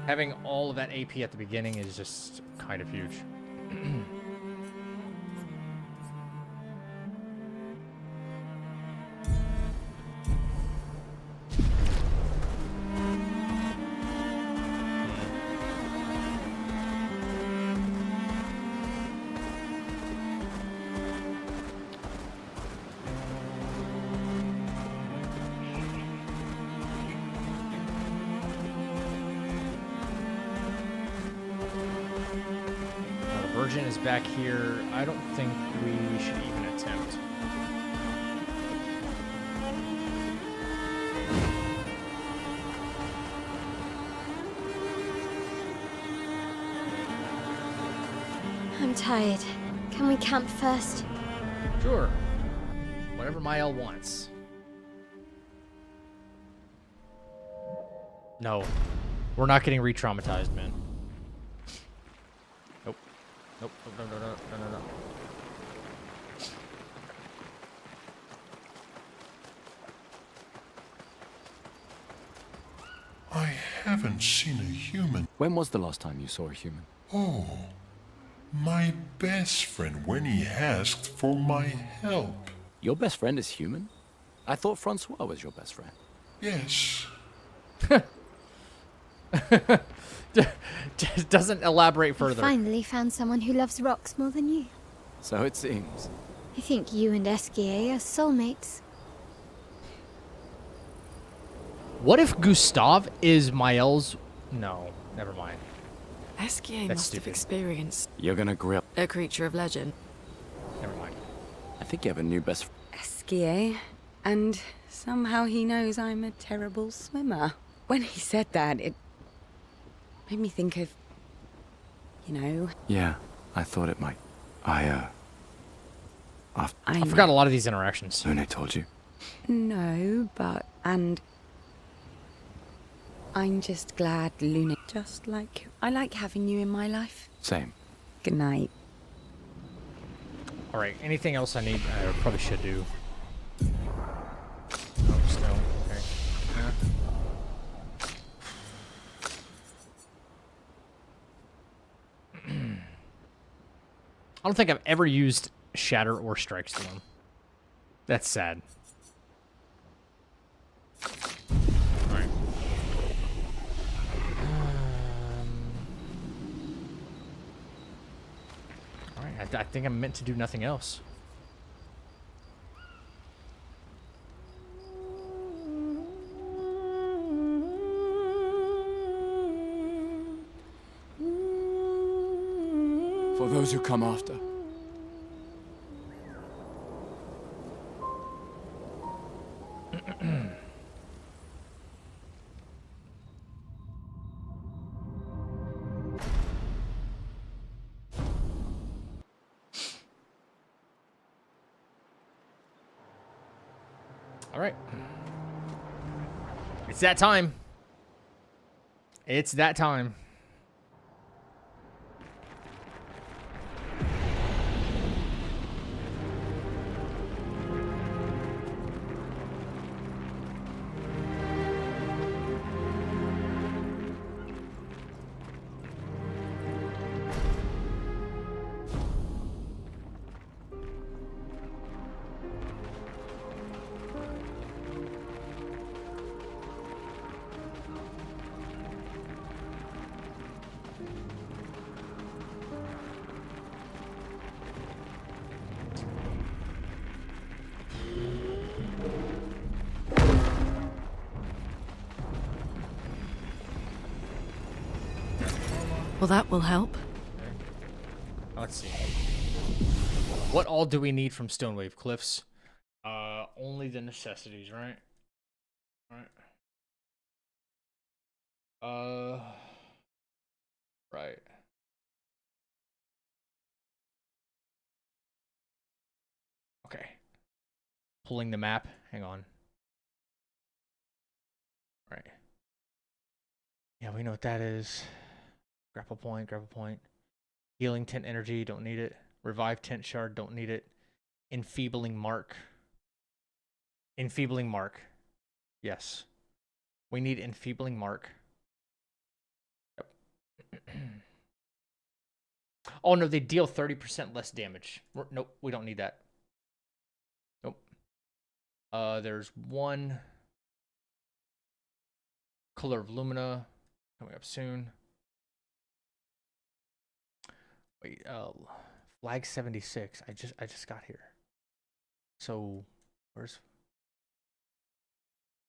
Having all of that AP at the beginning is just kind of huge. Virgin is back here. I don't think we should even attempt. I'm tired. Can we camp first? Sure. Whatever Mael wants. No. We're not getting re-traumatized, man. Nope. Nope. No, no, no, no, no, no. I haven't seen a human. When was the last time you saw a human? Oh, my best friend when he asked for my help. Your best friend is human? I thought Francois was your best friend. Yes. Doesn't elaborate further. Finally found someone who loves rocks more than you. So it seems. I think you and Esquie are soulmates. What if Gustav is Mael's? No, never mind. Esquie That's must have stupid. experienced You're gonna grip. a creature of legend. Never mind. I think you have a new best friend. Esquie, and somehow he knows I'm a terrible swimmer. When he said that, it made me think of, you know, Yeah, I thought it might. I forgot a lot of these interactions. Lune told you. No, but, and I'm just glad Luna, just like, I like having you in my life. Same. Good night. All right. Anything else I need? I probably should do. Oh, still. Okay. Yeah. I don't think I've ever used Shatter or Strike Storm. That's sad. Alright. Alright, I think I'm meant to do nothing else. For those who come after. All right. It's that time. It's that time. Well, that will help. Let's see. What all do we need from Stonewave Cliffs? Only the necessities, right? Right. Right. Okay. Pulling the map. Hang on. Right. Yeah, we know what that is. Grapple point, grapple point. Healing tent energy, don't need it. Revive tent shard, don't need it. Enfeebling mark. Enfeebling mark. Yes. We need enfeebling mark. Yep. Oh no, they deal 30% less damage. Nope, we don't need that. Nope. There's one Color of Lumina coming up soon. Wait, flag 76. I just got here. So where's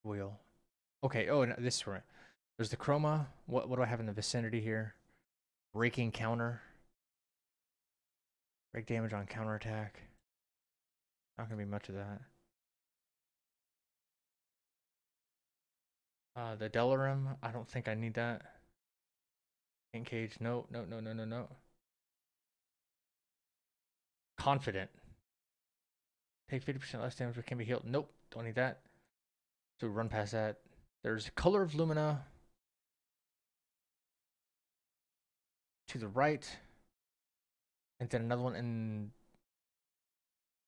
wheel? Okay, oh no, this is right. There's the chroma. What do I have in the vicinity here? Breaking counter. Break damage on counterattack. Not gonna be much of that. The Delarim, I don't think I need that. Ink cage, no. Confident. Take 50% less damage but can be healed. Nope, don't need that. So run past that. There's Color of Lumina to the right. And then another one in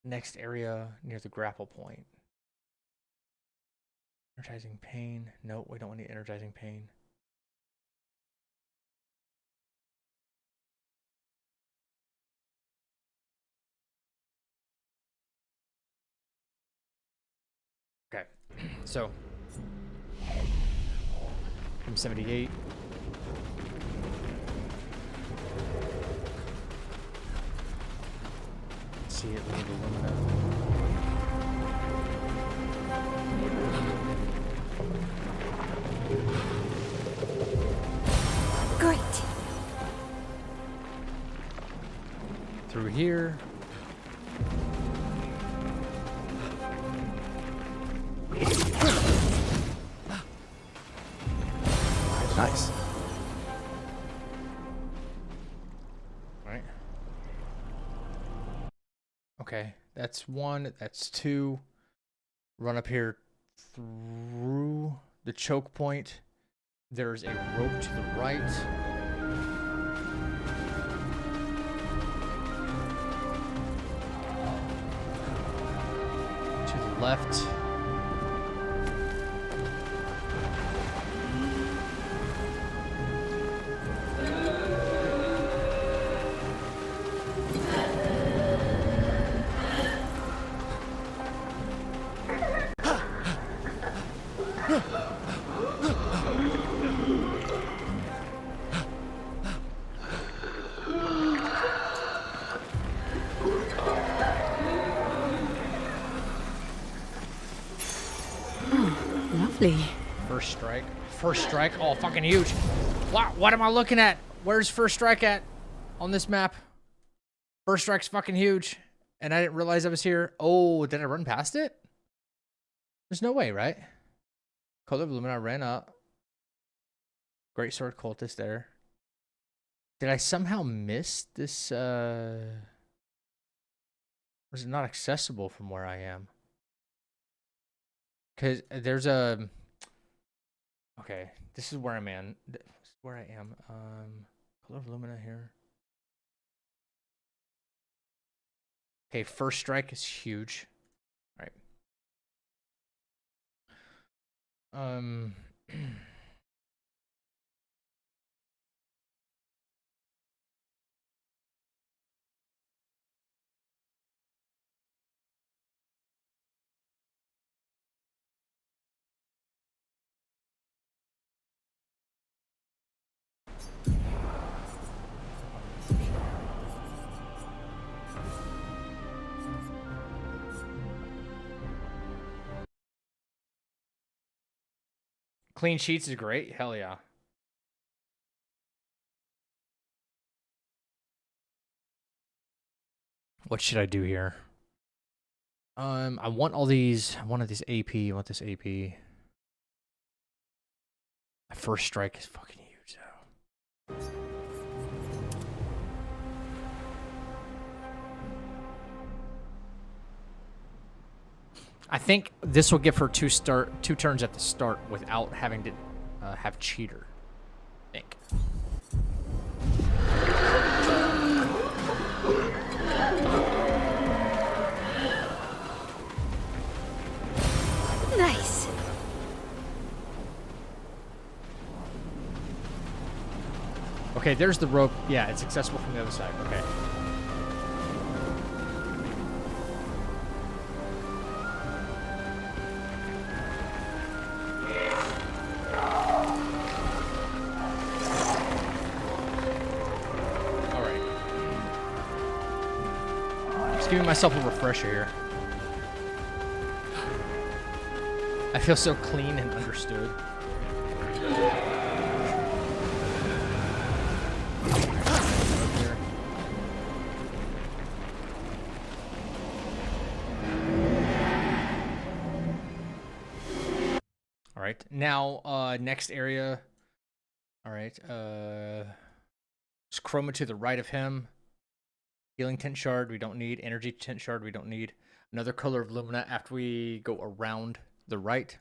next area near the grapple point. Energizing pain. Nope, we don't want any energizing pain. Okay, so from 78. See it, we need Illumina. Great. Through here. Nice. Right. Okay, that's one. That's two. Run up here through the choke point. There's a rope to the right. To the left. Lovely. First strike. First strike. Oh, fucking huge. What am I looking at? Where's first strike at on this map? First strike's fucking huge. And I didn't realize I was here. Oh, did I run past it? There's no way, right? Color of Lumina ran up. Great Sword Cultist there. Did I somehow miss this? Was it not accessible from where I am? Because there's a... Okay, this is where I'm in. This is where I am. Color of Lumina here. Okay, first strike is huge. All right. Clean sheets is great. Hell yeah. What should I do here? I want all these. I wanted this AP. I want this AP. My first strike is fucking huge, though. I think this will give her two turns at the start without having to have cheater. I think. Nice. Okay, there's the rope. Yeah, it's accessible from the other side. Okay. All right. Just giving myself a refresher here. I feel so clean and understood. All right, now next area. All right, just chroma to the right of him. Healing tent shard we don't need. Energy tent shard we don't need. Another color of lumina after we go around the right.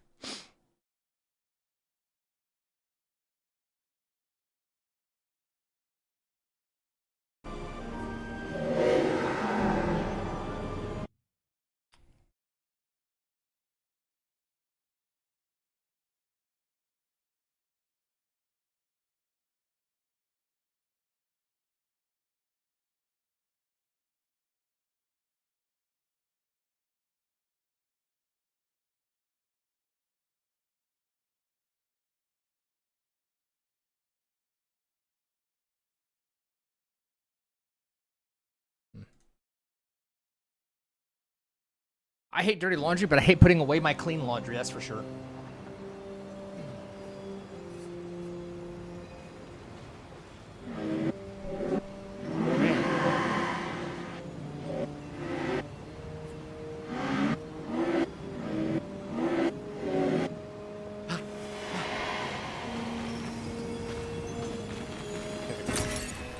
I hate dirty laundry, but I hate putting away my clean laundry, that's for sure.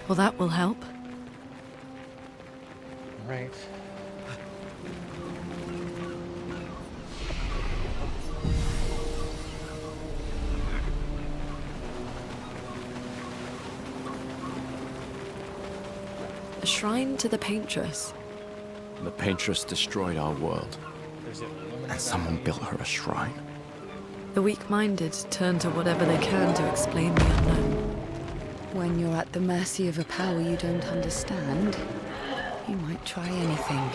Well, that will help. Right. A shrine to the paintress. The paintress destroyed our world, There's it. and someone built her a shrine. The weak-minded turn to whatever they can to explain the unknown. When you're at the mercy of a power you don't understand, you might try anything.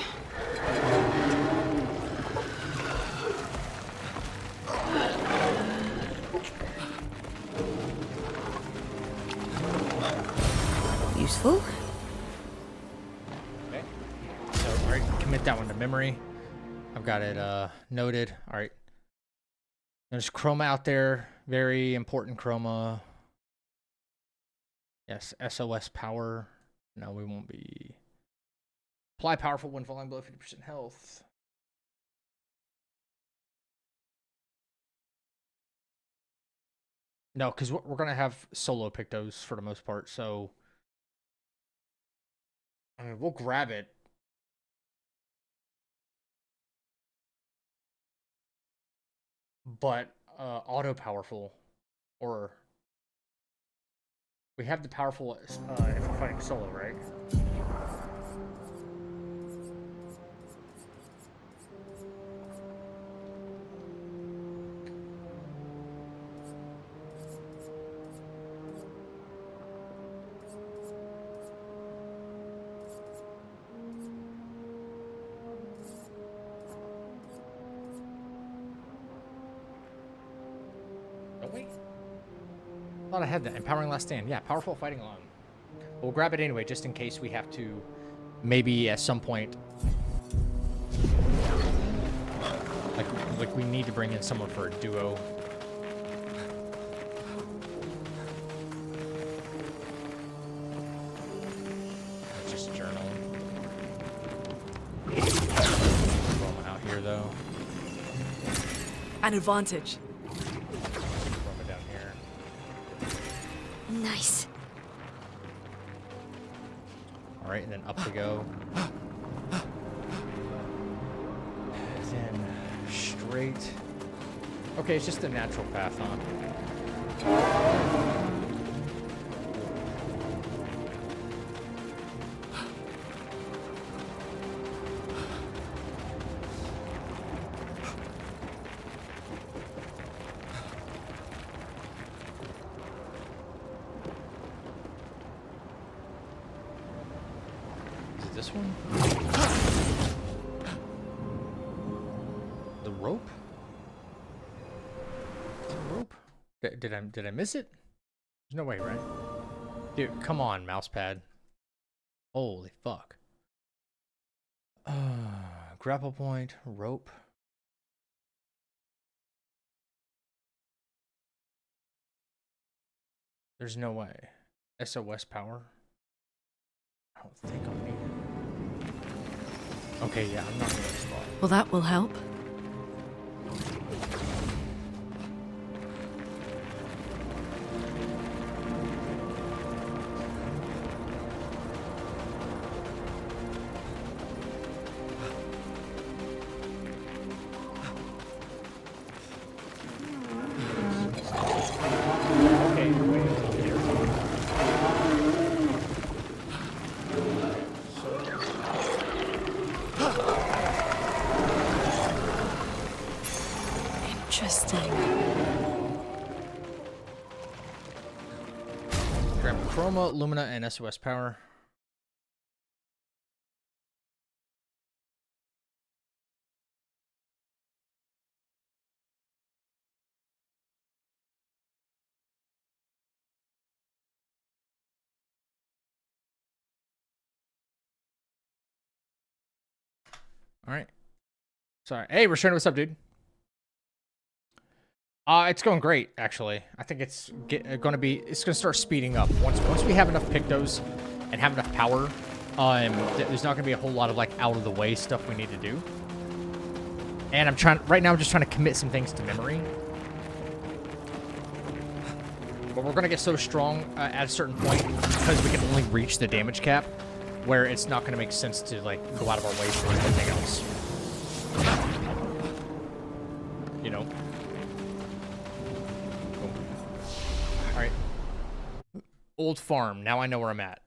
Useful. Okay. So, all right, commit that one to memory. I've got it noted. All right. There's chroma out there. Very important chroma. Yes, SOS power. No, we won't be. Apply powerful when falling below 50% health. No, because we're going to have solo pictos for the most part, so. I mean, we'll grab it. but auto powerful, or we have the powerful if we're fighting solo, right? Don't we? Thought I had that. Empowering last stand. Yeah, powerful fighting alone. We'll grab it anyway, just in case we have to, maybe at some point, like we need to bring in someone for a duo. Just journal. Throw them out here though. An advantage. Throw it down here. Nice. All right, and then up we go. Then straight. Okay, it's just a natural path, huh? Is it this one? The rope? Is it a rope? Did I miss it? There's no way, right? Dude, come on, mousepad. Holy fuck. Grapple point, rope. There's no way. SOS power? I don't think I'll need it. Okay, yeah, I'm not gonna spot. Well, that will help. Okay, you're waiting until here. Interesting. Grab Chroma, Lumina, and SOS power. All right. Sorry. Hey, Restrainer, what's up, dude? It's going great, actually. I think it's gonna start speeding up once we have enough pictos and have enough power. There's not gonna be a whole lot of like out of the way stuff we need to do. And right now I'm just trying to commit some things to memory. But we're gonna get so strong at a certain point because we can only reach the damage cap, where it's not gonna make sense to like go out of our way for anything else. You know. All right. Old farm. Now I know where I'm at.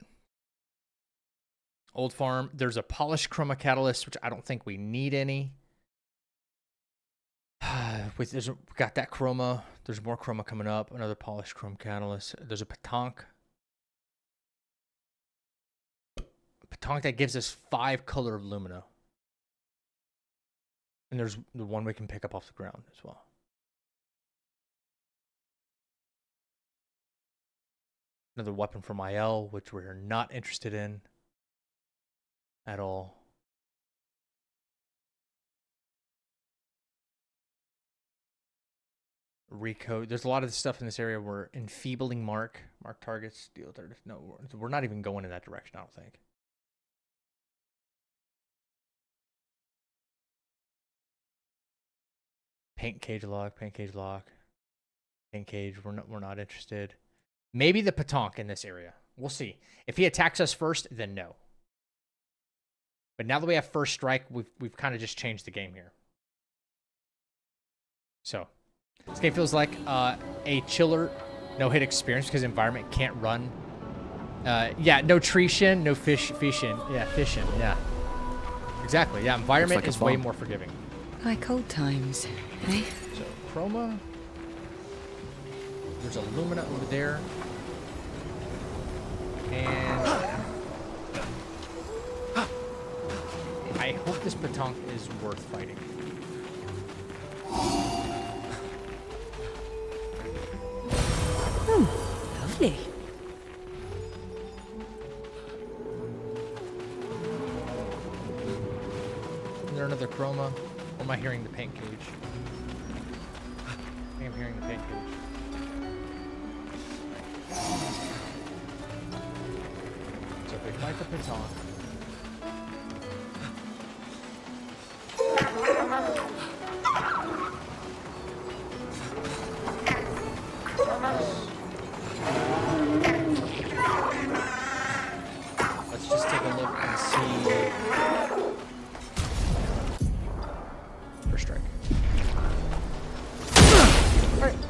Old farm. There's a polished chroma catalyst, which I don't think we need any. We got that chroma. There's more chroma coming up. Another polished chrome catalyst. There's a petanque. Petanque that gives us 5 color of lumina. And there's the one we can pick up off the ground as well. Another weapon from IL, which we're not interested in at all. Recode. There's a lot of stuff in this area where enfeebling mark targets, deal 30. No, we're not even going in that direction, I don't think. Paint cage lock, paint cage lock. Paint cage, we're not interested. Maybe the petanque in this area. We'll see. If he attacks us first, then no. But now that we have first strike, we've kind of just changed the game here. So This game feels like a chiller, no-hit experience because environment can't run. Yeah, no tree shin, no fishing. Yeah, fishing, yeah. Exactly, yeah, environment like is way more forgiving. Like old times, eh? So, chroma. There's a Lumina over there. And I hope this Patonk is worth fighting. Lovely. Is there another chroma? Or am I hearing the paint cage? I think I'm hearing the paint cage. So if we fight the Patonk. Let's just take a look and see. First strike. Alright.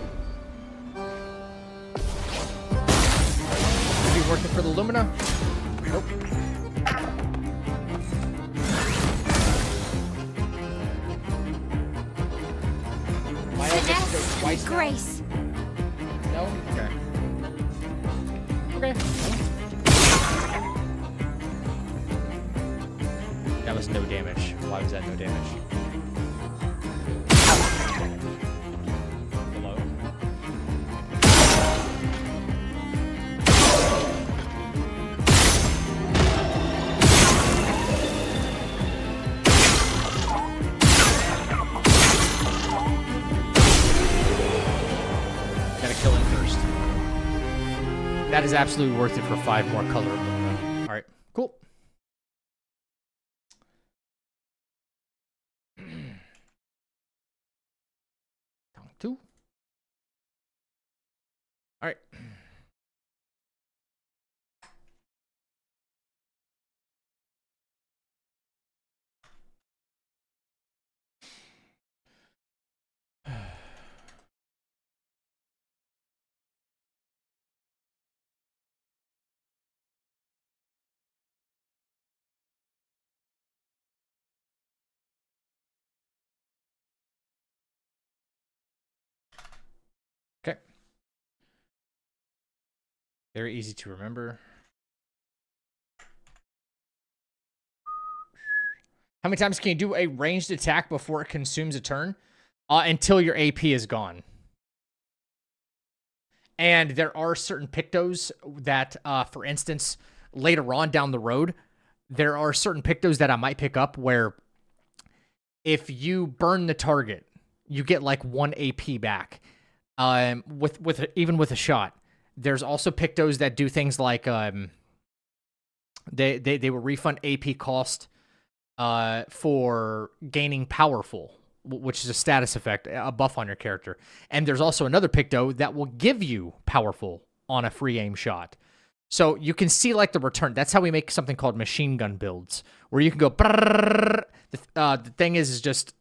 Be working for the Lumina? Nope. Might I get to go twice now? Grace. No? Okay. Okay. That was no damage. Why was that no damage? Hello? Gotta kill it first. That is absolutely worth it for 5 more color of Lumina. Alright, cool. Tongue 2. Alright. Okay. Very easy to remember. How many times can you do a ranged attack before it consumes a turn? Until your AP is gone. And there are certain pictos that, for instance, later on down the road, there are certain pictos that I might pick up where if you burn the target, you get like 1 AP back. Even with a shot. There's also pictos that do things like they will refund AP cost for gaining powerful, which is a status effect, a buff on your character. And there's also another picto that will give you powerful on a free aim shot. So you can see like the return. That's how we make something called machine gun builds, where you can go. The thing is just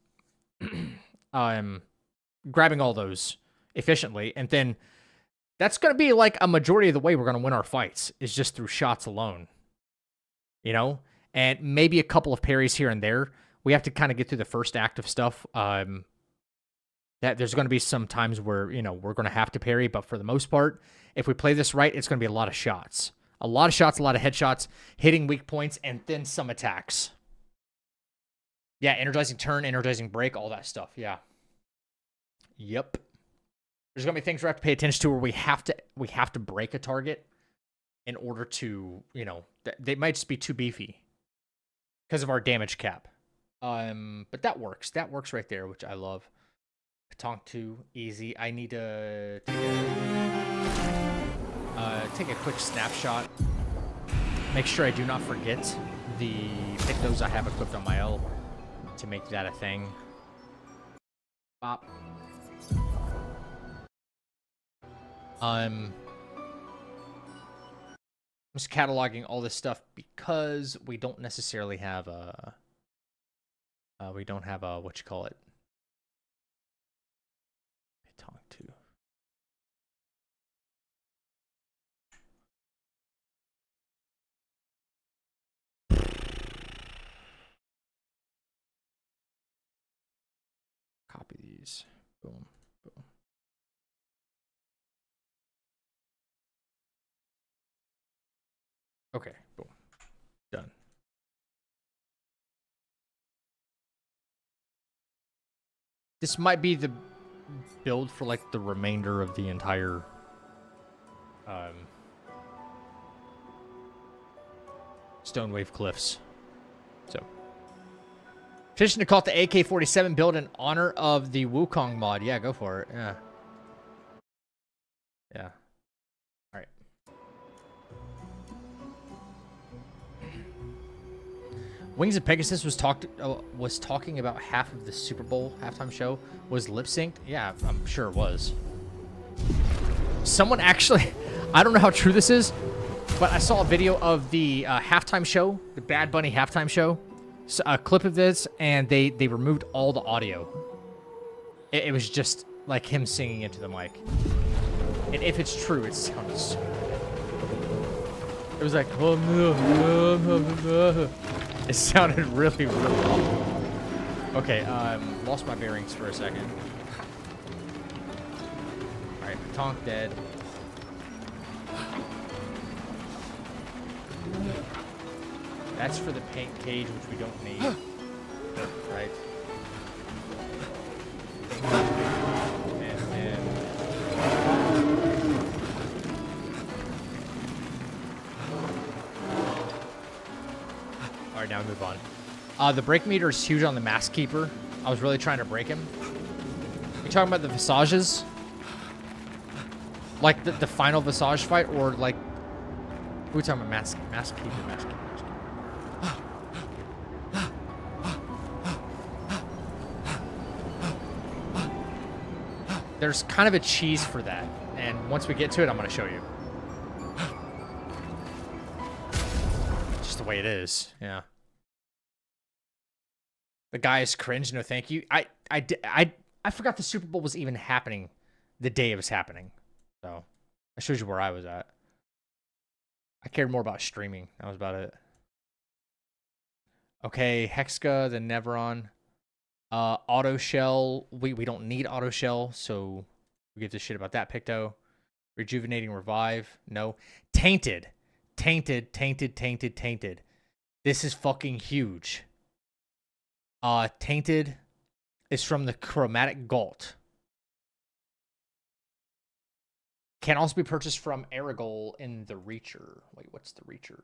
grabbing all those efficiently, and then that's going to be like a majority of the way we're going to win our fights is just through shots alone, you know, and maybe a couple of parries here and there. We have to kind of get through the first act of stuff. That there's going to be some times where, you know, we're going to have to parry, but for the most part, if we play this right, it's going to be a lot of shots, a lot of headshots, hitting weak points, and then some attacks. Yeah, energizing turn, energizing break, all that stuff. Yeah. Yep. There's gonna be things we have to pay attention to where we have to break a target in order to, you know, they might just be too beefy because of our damage cap. But that works. That works right there, which I love. Patonk 2, easy. I need to take a quick snapshot. Make sure I do not forget the pictos I have equipped on my L to make that a thing. Bop. I'm just cataloging all this stuff because we don't necessarily have a what you call it? these. Boom, boom. Okay, boom. Done. This might be the build for like the remainder of the entire Stonewave Cliffs. So petition to call it the AK-47 build in honor of the Wukong mod. Yeah, go for it. Yeah. Yeah. All right. Wings of Pegasus was talking about half of the Super Bowl halftime show was lip synced. Yeah, I'm sure it was. Someone actually, I don't know how true this is, but I saw a video of the halftime show, the Bad Bunny halftime show, a clip of this, and they removed all the audio. It was just like him singing into the mic. And if it's true, it sounds. It was like. It sounded really, really awful. Okay, lost my bearings for a second. Alright, Tonk dead. That's for the paint cage, which we don't need. Right. And Alright, now we move on. The break meter is huge on the Mask Keeper. I was really trying to break him. You talking about the Visages? Like the final Visage fight, or like... Who are we talking about? Mask Keeper, Mask Keeper, Mask Keeper. There's kind of a cheese for that, and once we get to it, I'm going to show you. Just the way it is, yeah. The guy is cringe, no thank you. I forgot the Super Bowl was even happening the day it was happening. So, I showed you where I was at. I cared more about streaming. That was about it. Okay, Hexka, the Nevron. Auto Shell. We don't need Auto Shell, so we give a shit about that Picto. Rejuvenating Revive. No. Tainted. Tainted, tainted, tainted, tainted. This is fucking huge. Tainted is from the Chromatic Gault. Can also be purchased from Aragol in the Reacher. Wait, what's the Reacher?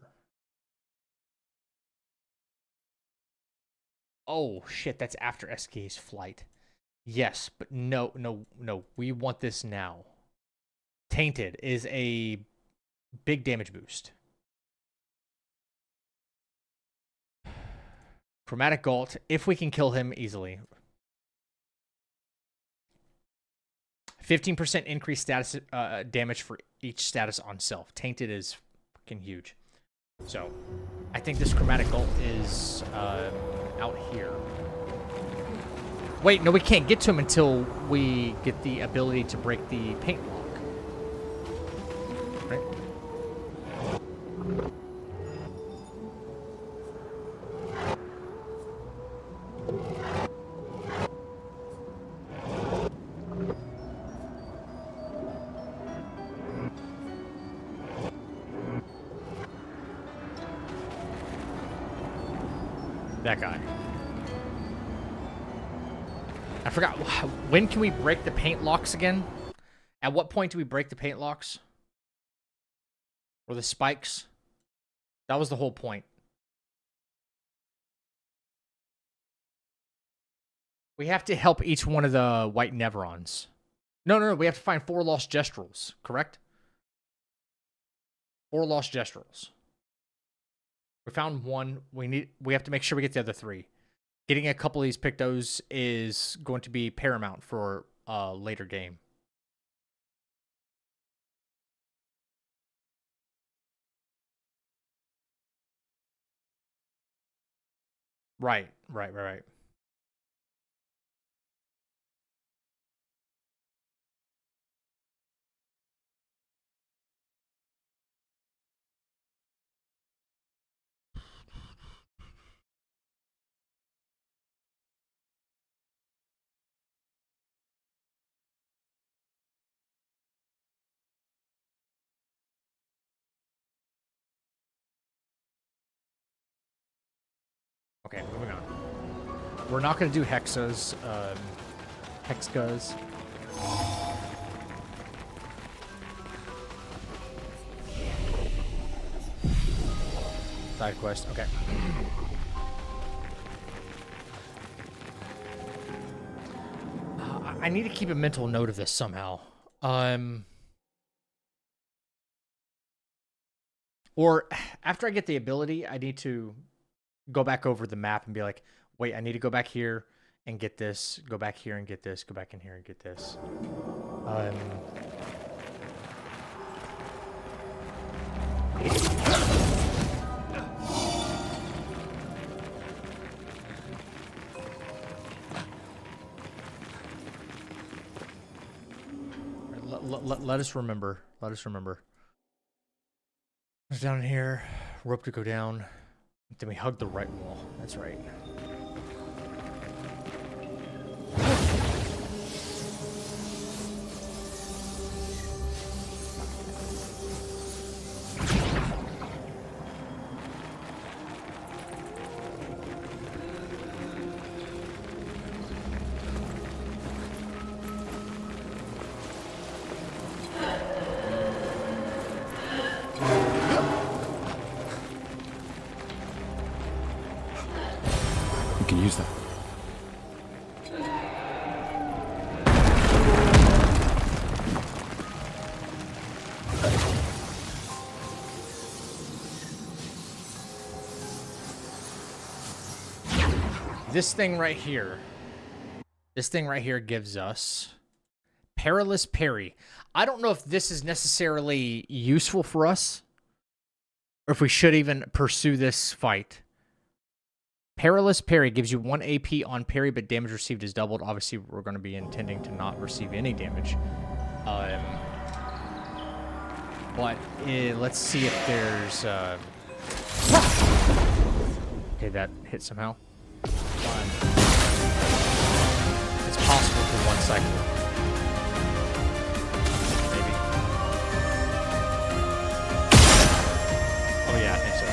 Oh, shit, that's after Esquie's flight. Yes, but no. We want this now. Tainted is a big damage boost. Chromatic Gault, if we can kill him easily. 15% increased status damage for each status on self. Tainted is fucking huge. So, I think this Chromatic Gault is out here. Wait, no, we can't get to him until we get the ability to break the paint lock. Right? That guy. I forgot. When can we break the paint locks again? At what point do we break the paint locks? Or the spikes? That was the whole point. We have to help each one of the white Neverons. No. We have to find 4 lost Gestrels, correct? 4 lost Gestrels. We found 1. We have to make sure we get the other 3. Getting a couple of these Pictos is going to be paramount for a later game. Right. Okay, moving on. We're not going to do hexas. Hexgas. Side quest. Okay. I need to keep a mental note of this somehow. Or after I get the ability, I need to go back over the map and be like, wait, I need to go back here and get this, go back here and get this, go back in here and get this. Let us remember. Let us remember. Down in here, rope to go down. Then we hug the right wall. That's right. We can use that. This thing right here. This thing right here gives us Perilous Parry. I don't know if this is necessarily useful for us, or if we should even pursue this fight. Perilous Parry gives you 1 AP on parry, but damage received is doubled. Obviously, we're going to be intending to not receive any damage. But let's see if there's... Okay, that hit somehow. It's possible for 1 cycle. Maybe. Oh yeah, I think so.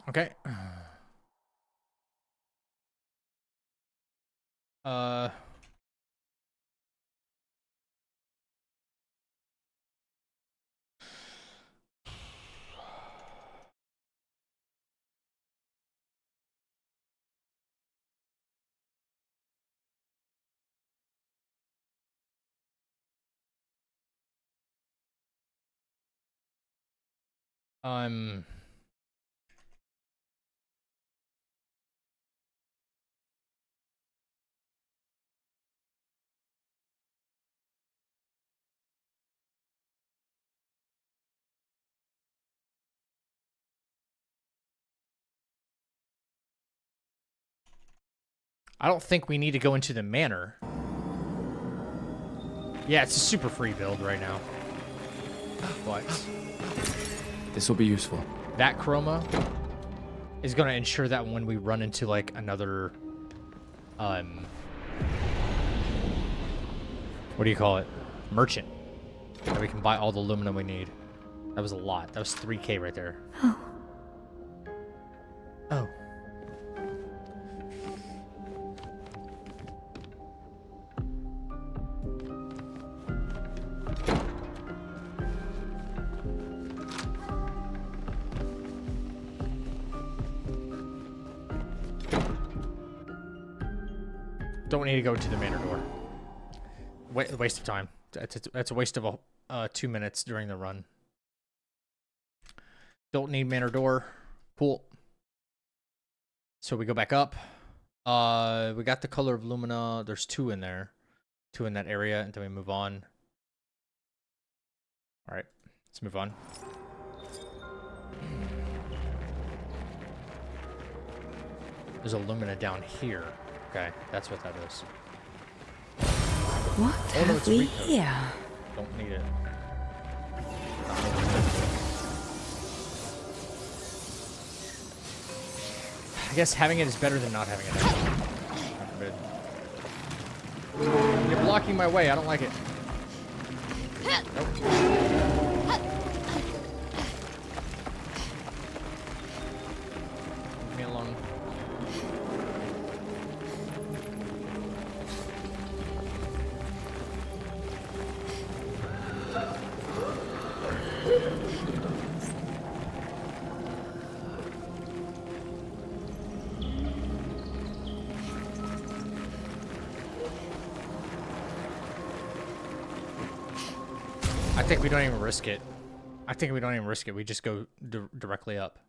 Okay. I don't think we need to go into the manor. Yeah, it's a super free build right now. But This will be useful. that chroma is going to ensure that when we run into like another what do you call it? Merchant. That we can buy all the aluminum we need. That was a lot. That was 3K right there. Oh. Oh. Don't need to go to the manor door. Waste of time. That's a waste of 2 minutes during the run. Don't need manor door. Cool. So we go back up. We got the color of Lumina. There's 2 in there. 2 in that area, and then we move on. All right, let's move on. There's a Lumina down here. Okay, that's what that is. What Oh, no, have it's we recode. here? Don't need it. I guess having it is better than not having it. God forbid. You're blocking my way. I don't like it. Nope. Leave me alone. I think we don't even risk it. I think we don't even risk it. We just go directly up.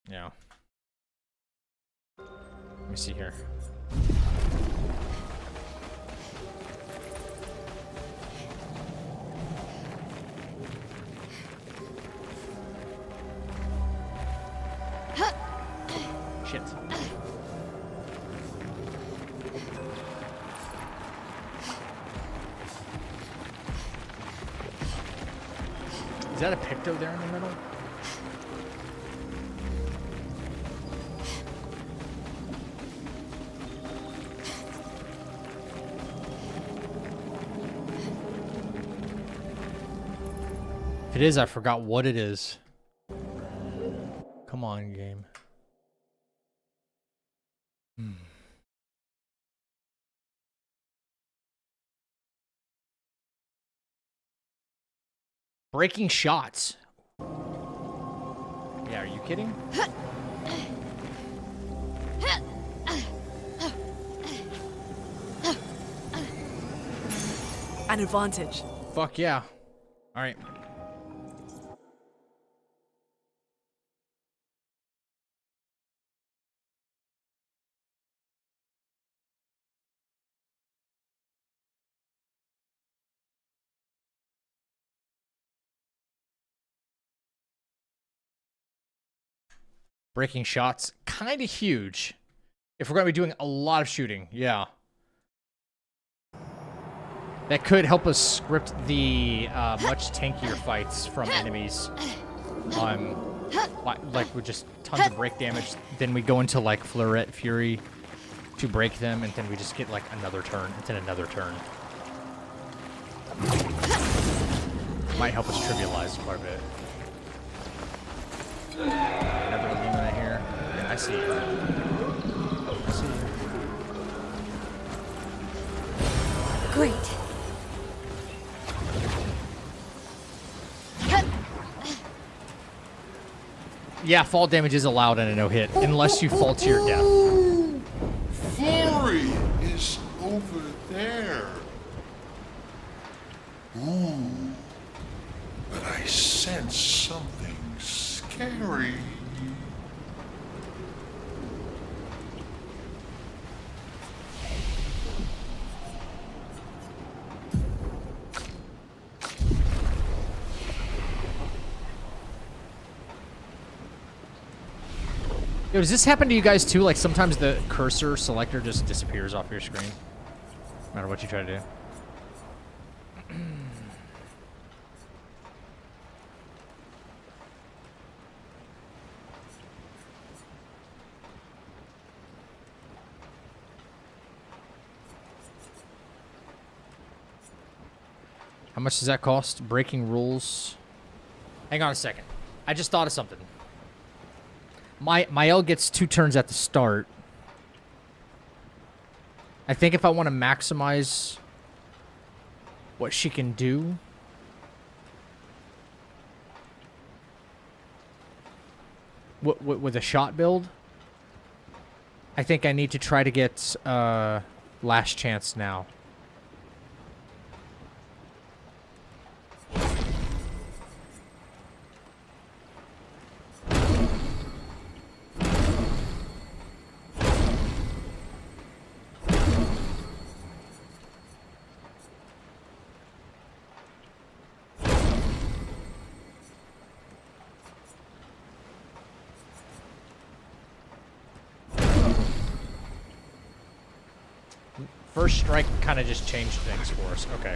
Yeah. Let me see here. Shit. Is that a Picto there in the middle? If it is, I forgot what it is. Come on, game. Breaking shots. Yeah, are you kidding? An advantage. Fuck yeah. All right. Breaking shots, kind of huge. If we're going to be doing a lot of shooting, yeah. That could help us script the much tankier fights from enemies. Like with just tons of break damage. Then we go into like Fleuret Fury to break them, and then we just get like another turn, and then another turn. Might help us trivialize quite a bit. Another Lumina here. Yeah, I see you. I see you. Great. Yeah, fall damage is allowed in a no-hit, unless you fall to your death. Flory is over there. Ooh. But I sense something scary. Yo, does this happen to you guys too? Like sometimes the cursor selector just disappears off your screen, no matter what you try to do. How much does that cost? Breaking rules. Hang on a second. I just thought of something. Mael gets 2 turns at the start. I think if I want to maximize what she can do, with a shot build, I think I need to try to get last chance now. First strike kind of just changed things for us. Okay.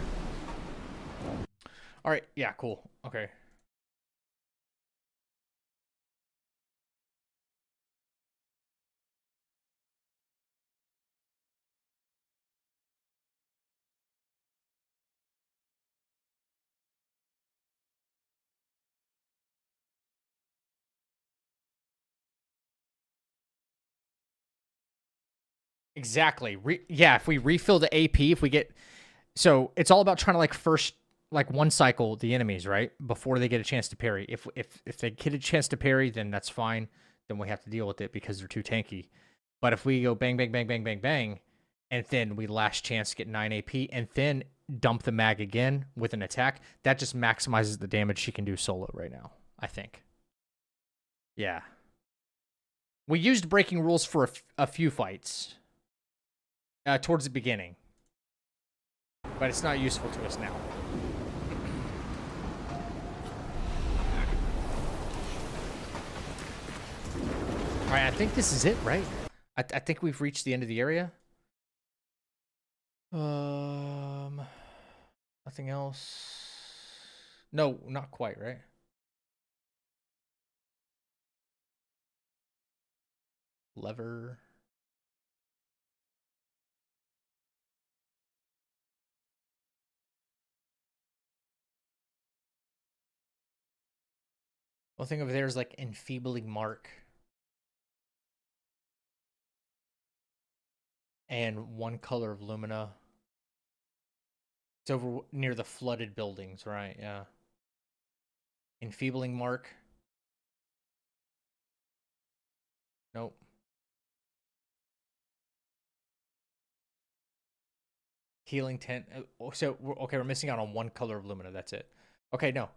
All right. Yeah, cool. Okay. Exactly. Yeah, if we refill the AP, if we get... So, it's all about trying to, like, first, like, one cycle the enemies, right? Before they get a chance to parry. If they get a chance to parry, then that's fine. Then we have to deal with it because they're too tanky. But if we go bang, bang, bang, bang, bang, bang, and then we last chance get 9 AP, and then dump the mag again with an attack, that just maximizes the damage she can do solo right now, I think. Yeah. We used breaking rules for a few fights. Towards the beginning. But it's not useful to us now. Alright, I think this is it, right? I think we've reached the end of the area. Nothing else. No, not quite, right? Lever. One thing over there is like enfeebling mark. And one color of lumina. It's over near the flooded buildings, right? Yeah. Enfeebling mark. Nope. Healing tent. So, okay, we're missing out on one color of lumina. That's it. Okay, no.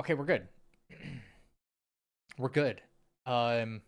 Okay, we're good. We're good. Now.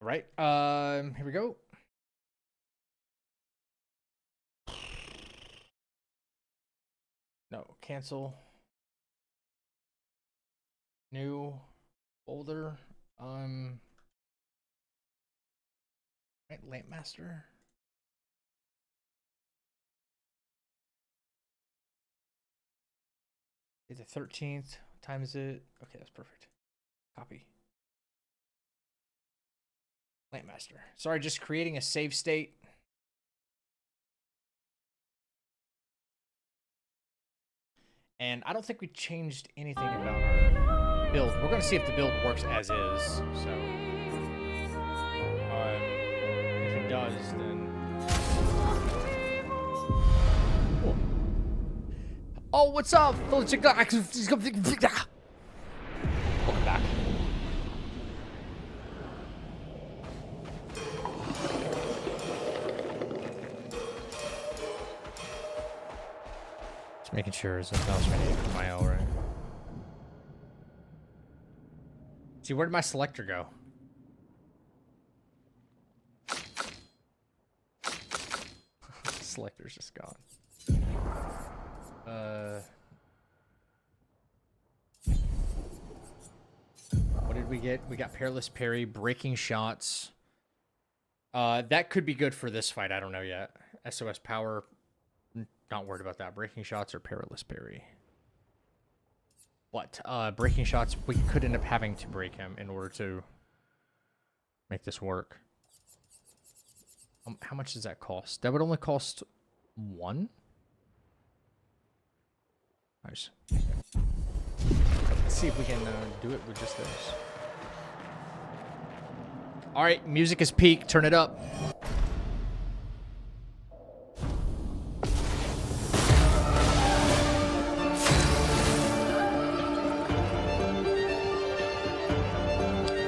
Right. Here we go. No, cancel. New folder. Right, Lampmaster. It's the 13th. What time is it? Okay, that's perfect. Copy. Lampmaster. Sorry, just creating a save state. And I don't think we changed anything about our build. We're going to see if the build works as is. So, if it does, then... Oh, what's up? Welcome back. Just making sure there's nothing else we need for my L, right? See, where did my selector go? Selector's just gone. What did we get? We got Perilous Parry, Breaking Shots. That could be good for this fight. I don't know yet. SOS Power, not worried about that. Breaking Shots or Perilous Parry. What? Breaking Shots, we could end up having to break him in order to make this work. How much does that cost? That would only cost 1? Nice. Let's see if we can do it with just this. Alright, music is peak. Turn it up.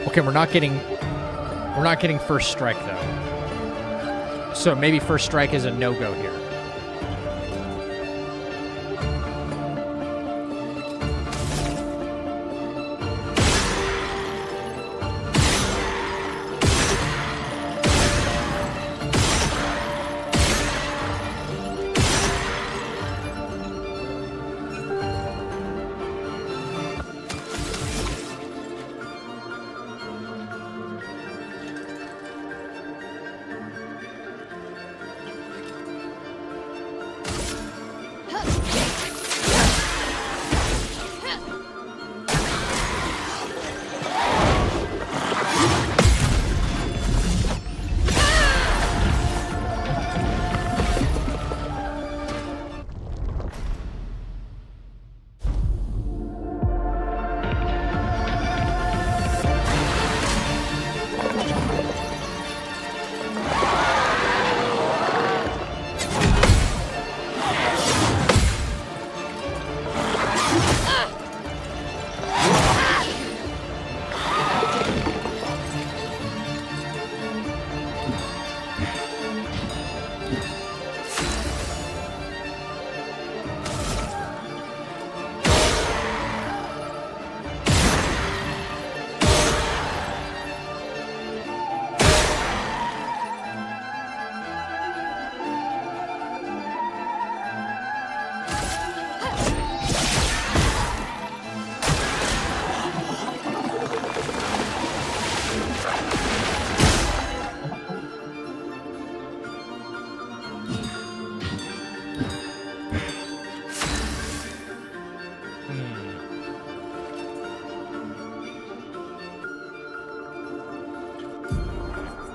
Okay, we're not getting We're not getting first strike, though. So maybe first strike is a no-go here.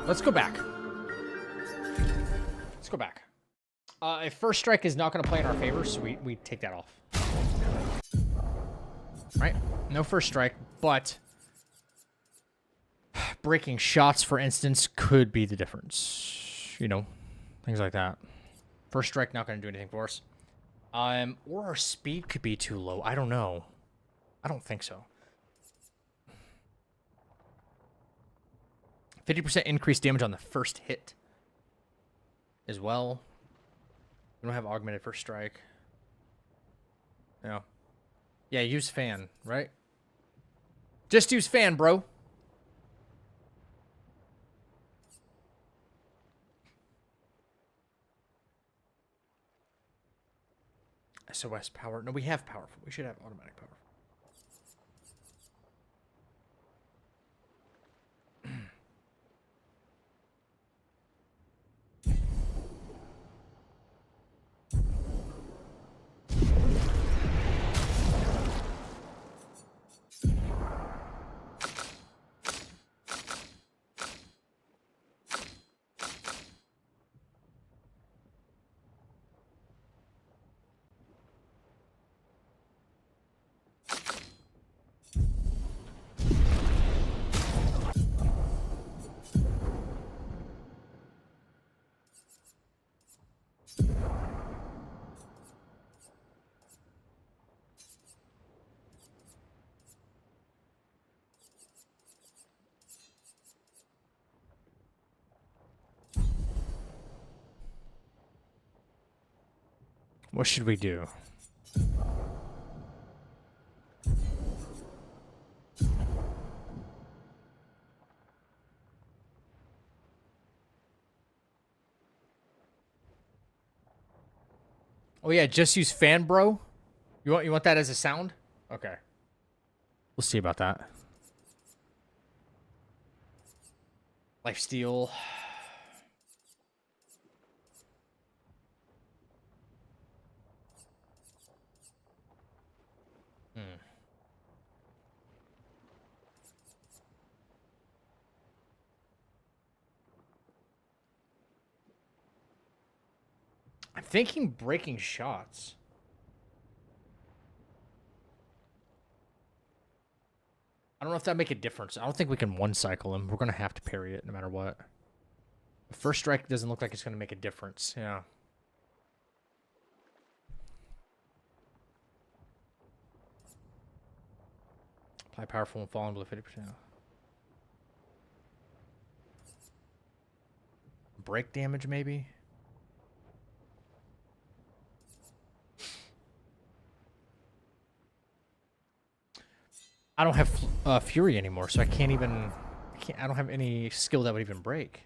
Let's go back. Let's go back. If first strike is not going to play in our favor, so we take that off. Right? No first strike, but breaking shots, for instance, could be the difference. You know, things like that. First strike not going to do anything for us. Or our speed could be too low. I don't know. I don't think so. 50% increased damage on the first hit as well. We don't have augmented first strike. No. Yeah, use fan, right? Just use fan, bro. SOS power. No, we have powerful. We should have automatic power. What should we do? Oh yeah, just use fan, bro. You want that as a sound? Okay. We'll see about that. Lifesteal. I'm thinking breaking shots. I don't know if that make a difference. I don't think we can one cycle him. We're gonna have to parry it no matter what. The first strike doesn't look like it's gonna make a difference. Yeah. Apply powerful and fall below 50%. break damage, maybe? I don't have Fury anymore, so I can't even... I don't have any skill that would even break.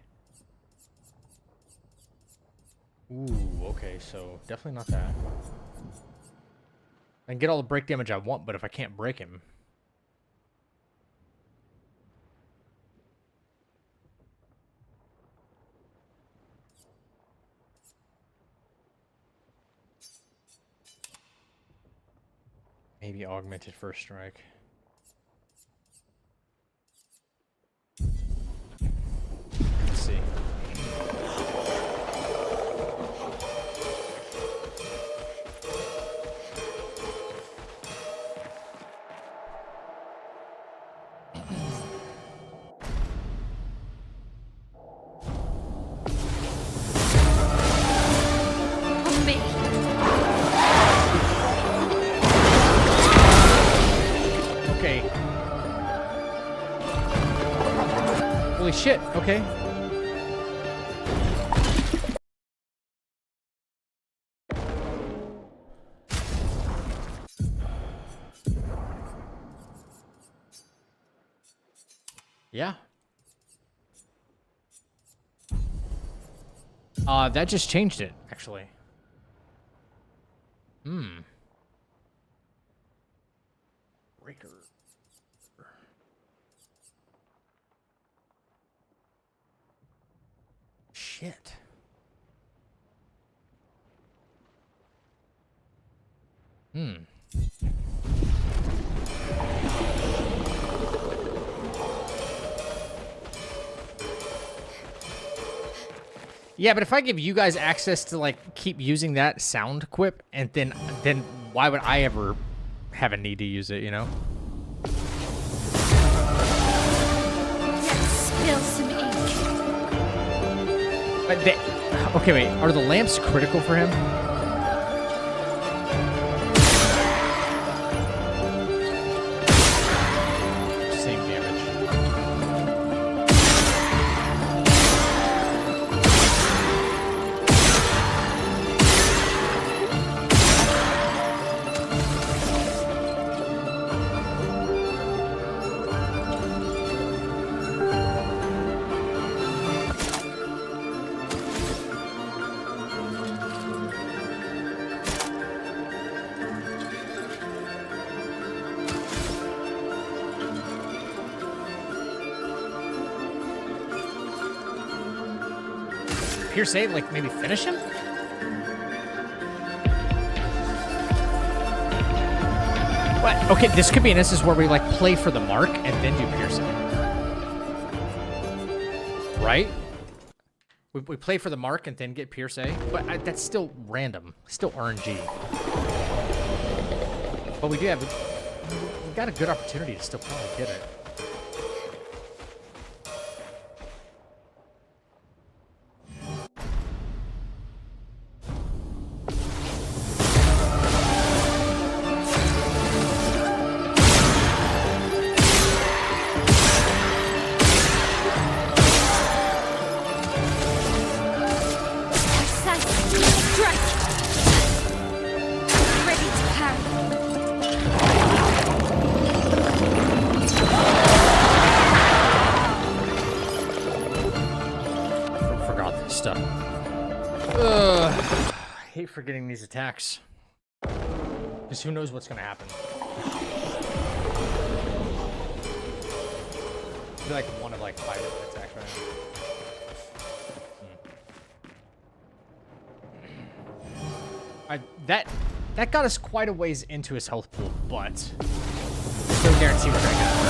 Ooh, okay, so definitely not that. I can get all the break damage I want, but if I can't break him... Maybe augmented first strike. Let's see. Okay. Holy shit, okay. Yeah. That just changed it, actually. Breaker. Shit. Yeah, but if I give you guys access to like keep using that sound quip, and then why would I ever have a need to use it, you know? Spill some ink. But okay, wait. Are the lamps critical for him? Same damage. Pierce save, like maybe finish him? What? Okay, this could be an instance where we like play for the mark and then do piercing. Right? We play for the mark and then get Pierce A, but that's still random. Still RNG. But we do have... We've got a good opportunity to still probably get it. Forgetting these attacks. Because who knows what's going to happen. I feel like one of like 5 different attacks right now. That got us quite a ways into his health pool, but there's no guarantee we're going to get it.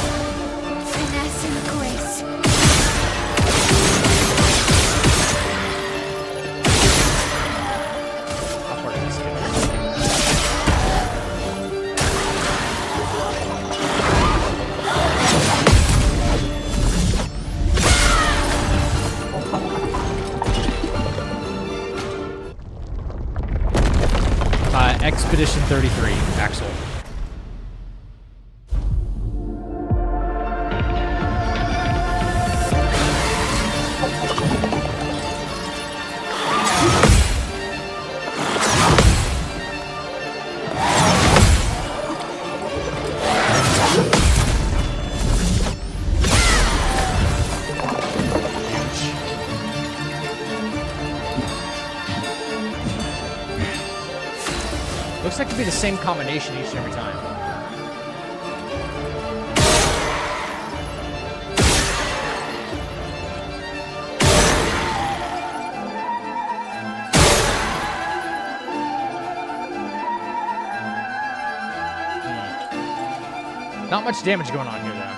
Finesse and grace. Expedition 33, Axel. Looks like to be the same combination each and every time. Not much damage going on here, though.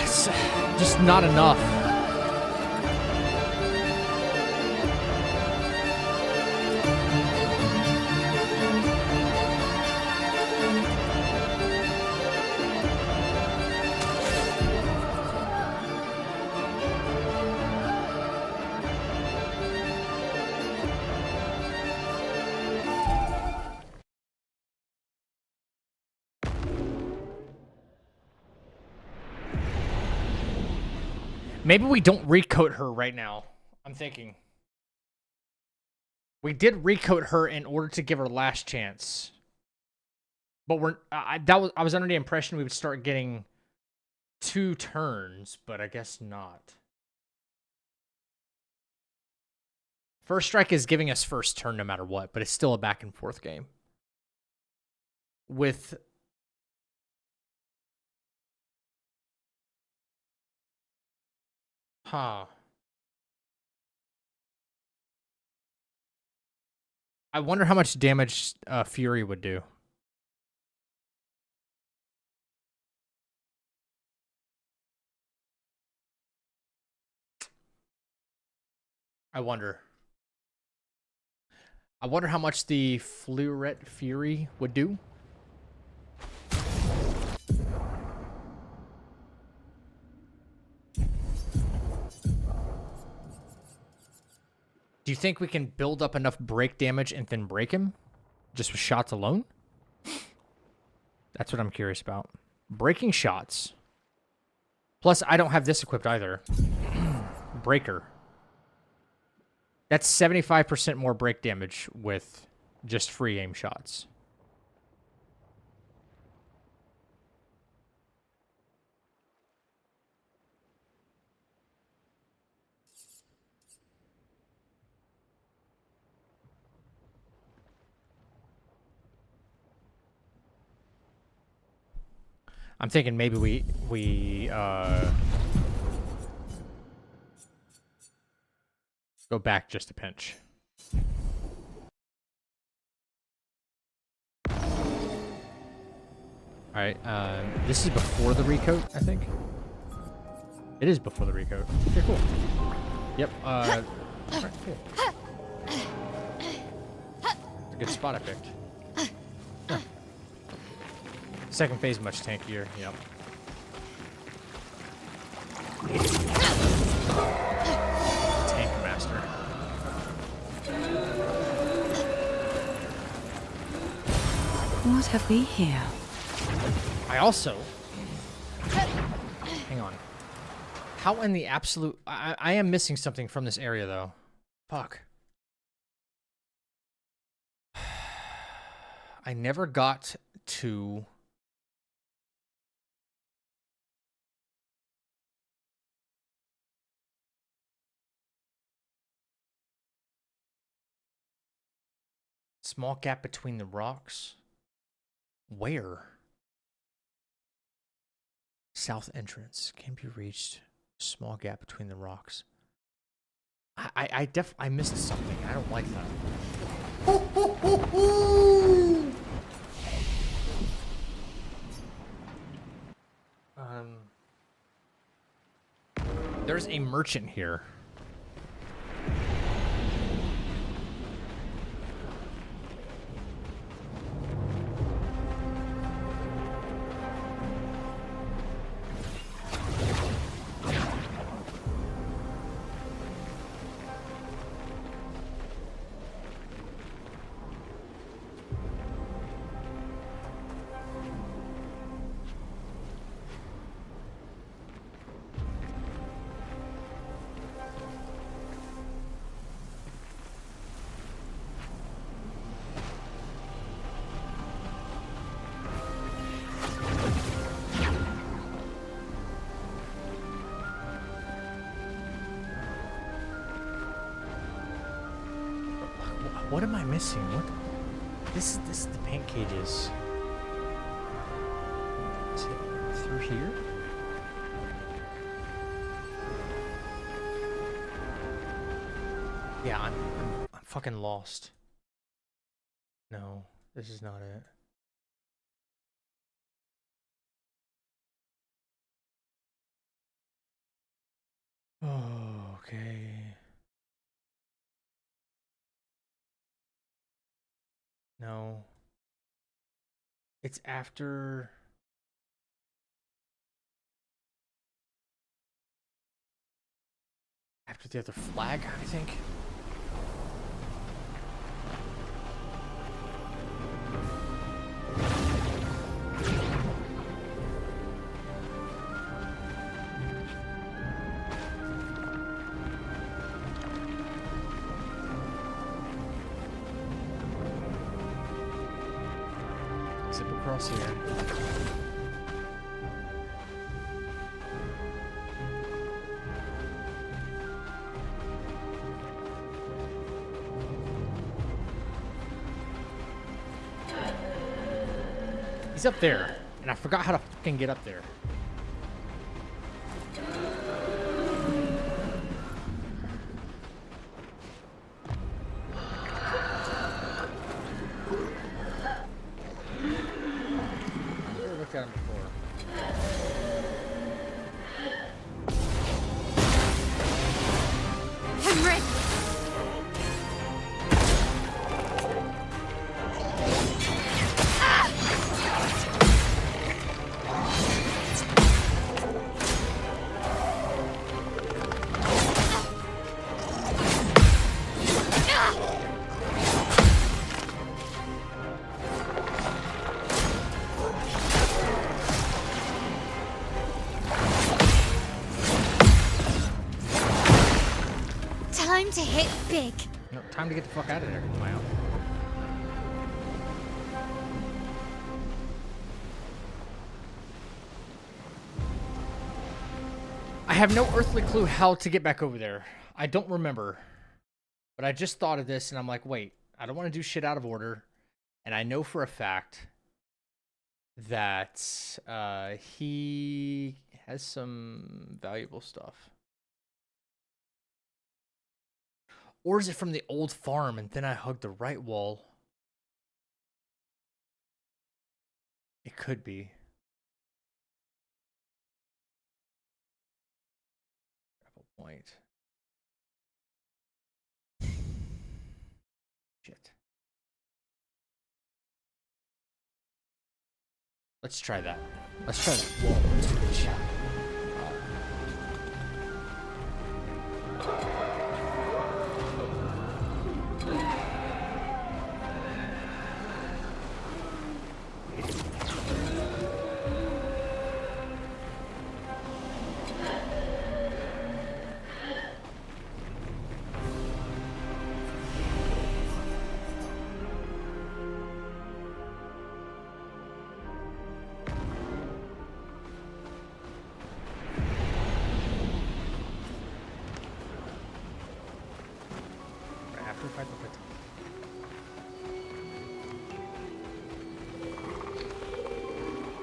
It's just not enough. Maybe we don't recoat her right now. I'm thinking. We did recoat her in order to give her last chance. But I was under the impression we would start getting 2 turns, but I guess not. First strike is giving us first turn no matter what, but it's still a back and forth game. With I wonder how much damage Fury would do. I wonder how much the Fluoret Fury would do. Do you think we can build up enough break damage and then break him? Just with shots alone? That's what I'm curious about. Breaking shots. Plus, I don't have this equipped either. Breaker. That's 75% more break damage with just free aim shots. I'm thinking maybe we go back just a pinch. All right, this is before the recoat, I think. It is before the recoat. Okay, cool. Yep. All right, cool. It's a good spot I picked. Huh. Second phase much tankier. Yep. Tank master. What have we here? I also... Hang on. How in the absolute... I am missing something from this area, though. Fuck. I never got to... Small gap between the rocks. Where? South entrance can be reached. Small gap between the rocks. I missed something. I don't like that. There's a merchant here. What am I missing? What? This is the paint cages. Is it through here? Yeah, I'm fucking lost. No, this is not it. Oh, okay. No. It's after... After the other flag, I think. Zip across here. He's up there, and I forgot how to fucking get up there. Never looked at him before. Henry! Time to hit big. No, time to get the fuck out of there, Maya. I have no earthly clue how to get back over there. I don't remember. But I just thought of this and I'm like, wait, I don't want to do shit out of order. And I know for a fact that he has some valuable stuff. Or is it from the old farm and then I hugged the right wall? It could be. Point. Shit. Let's try that. Let's try that. Whoa.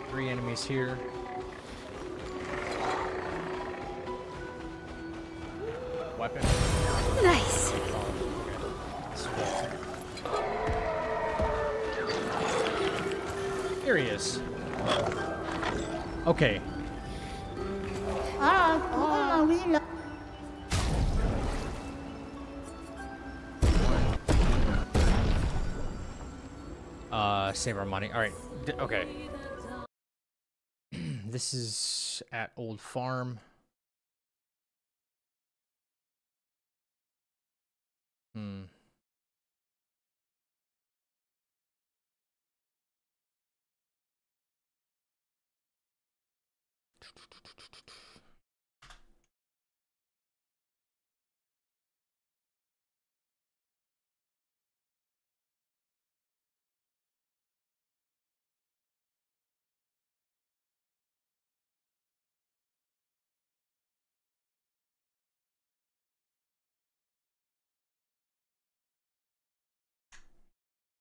Three enemies here. weapon. Nice. Here he is. Okay. Save our money. All right. Okay. This is at Old Farm. Hmm.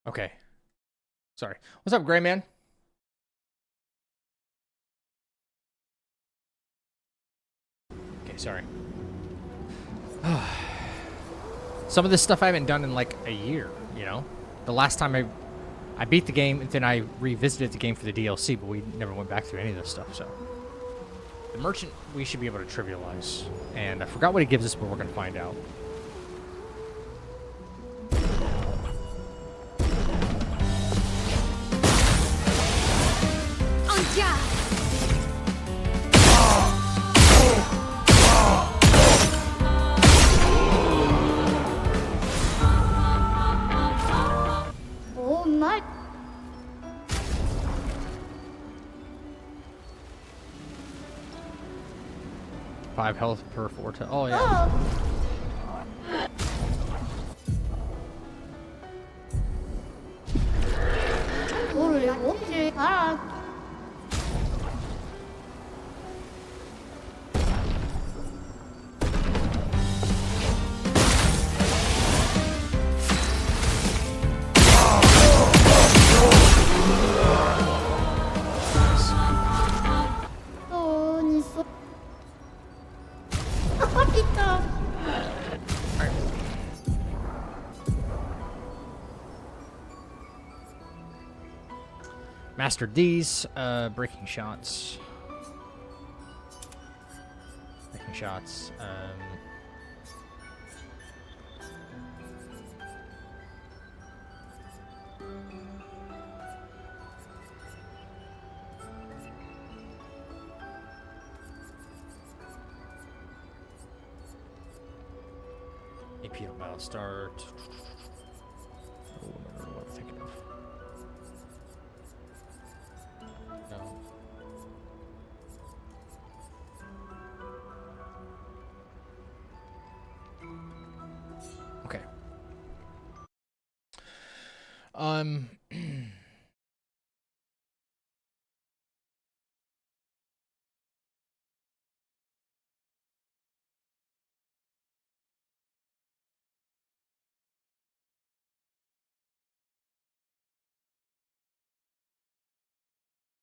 Okay. Sorry. What's up, Gray Man? Okay, sorry. Some of this stuff I haven't done in like a year, you know? The last time I beat the game, and then I revisited the game for the DLC, but we never went back through any of this stuff, so. The merchant, we should be able to trivialize. And I forgot what he gives us, but we're going to find out. Oh, yeah. Oh, my. 5 health per 4 to. Oh, yeah. Mastered these. Breaking shots. Breaking shots. AP on battle start. Oh, no, what am I thinking of? No. Okay.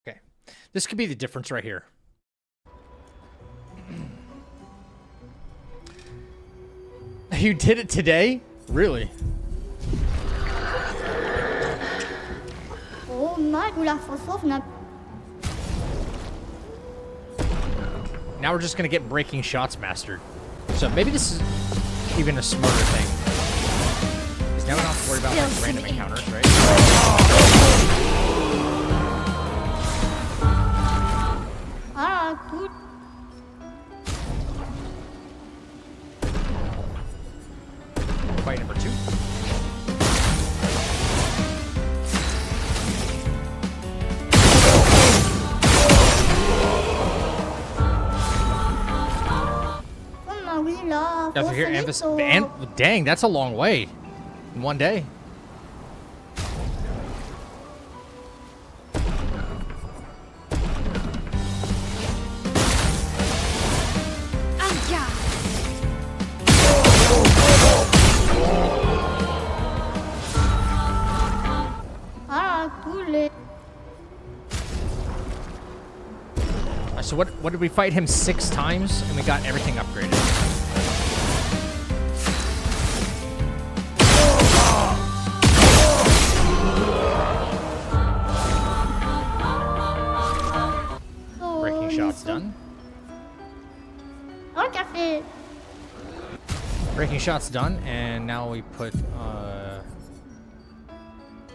Okay. This could be the difference right here. You did it today? Really? Now we're just gonna get breaking shots mastered. So maybe this is even a smarter thing. Because now we don't have to worry about like random encounters, right? Fight number 2. After here, and dang, that's a long way in one day. So what did we fight him 6 times and we got everything upgraded? done. I want coffee. Breaking shot's done, and now we put,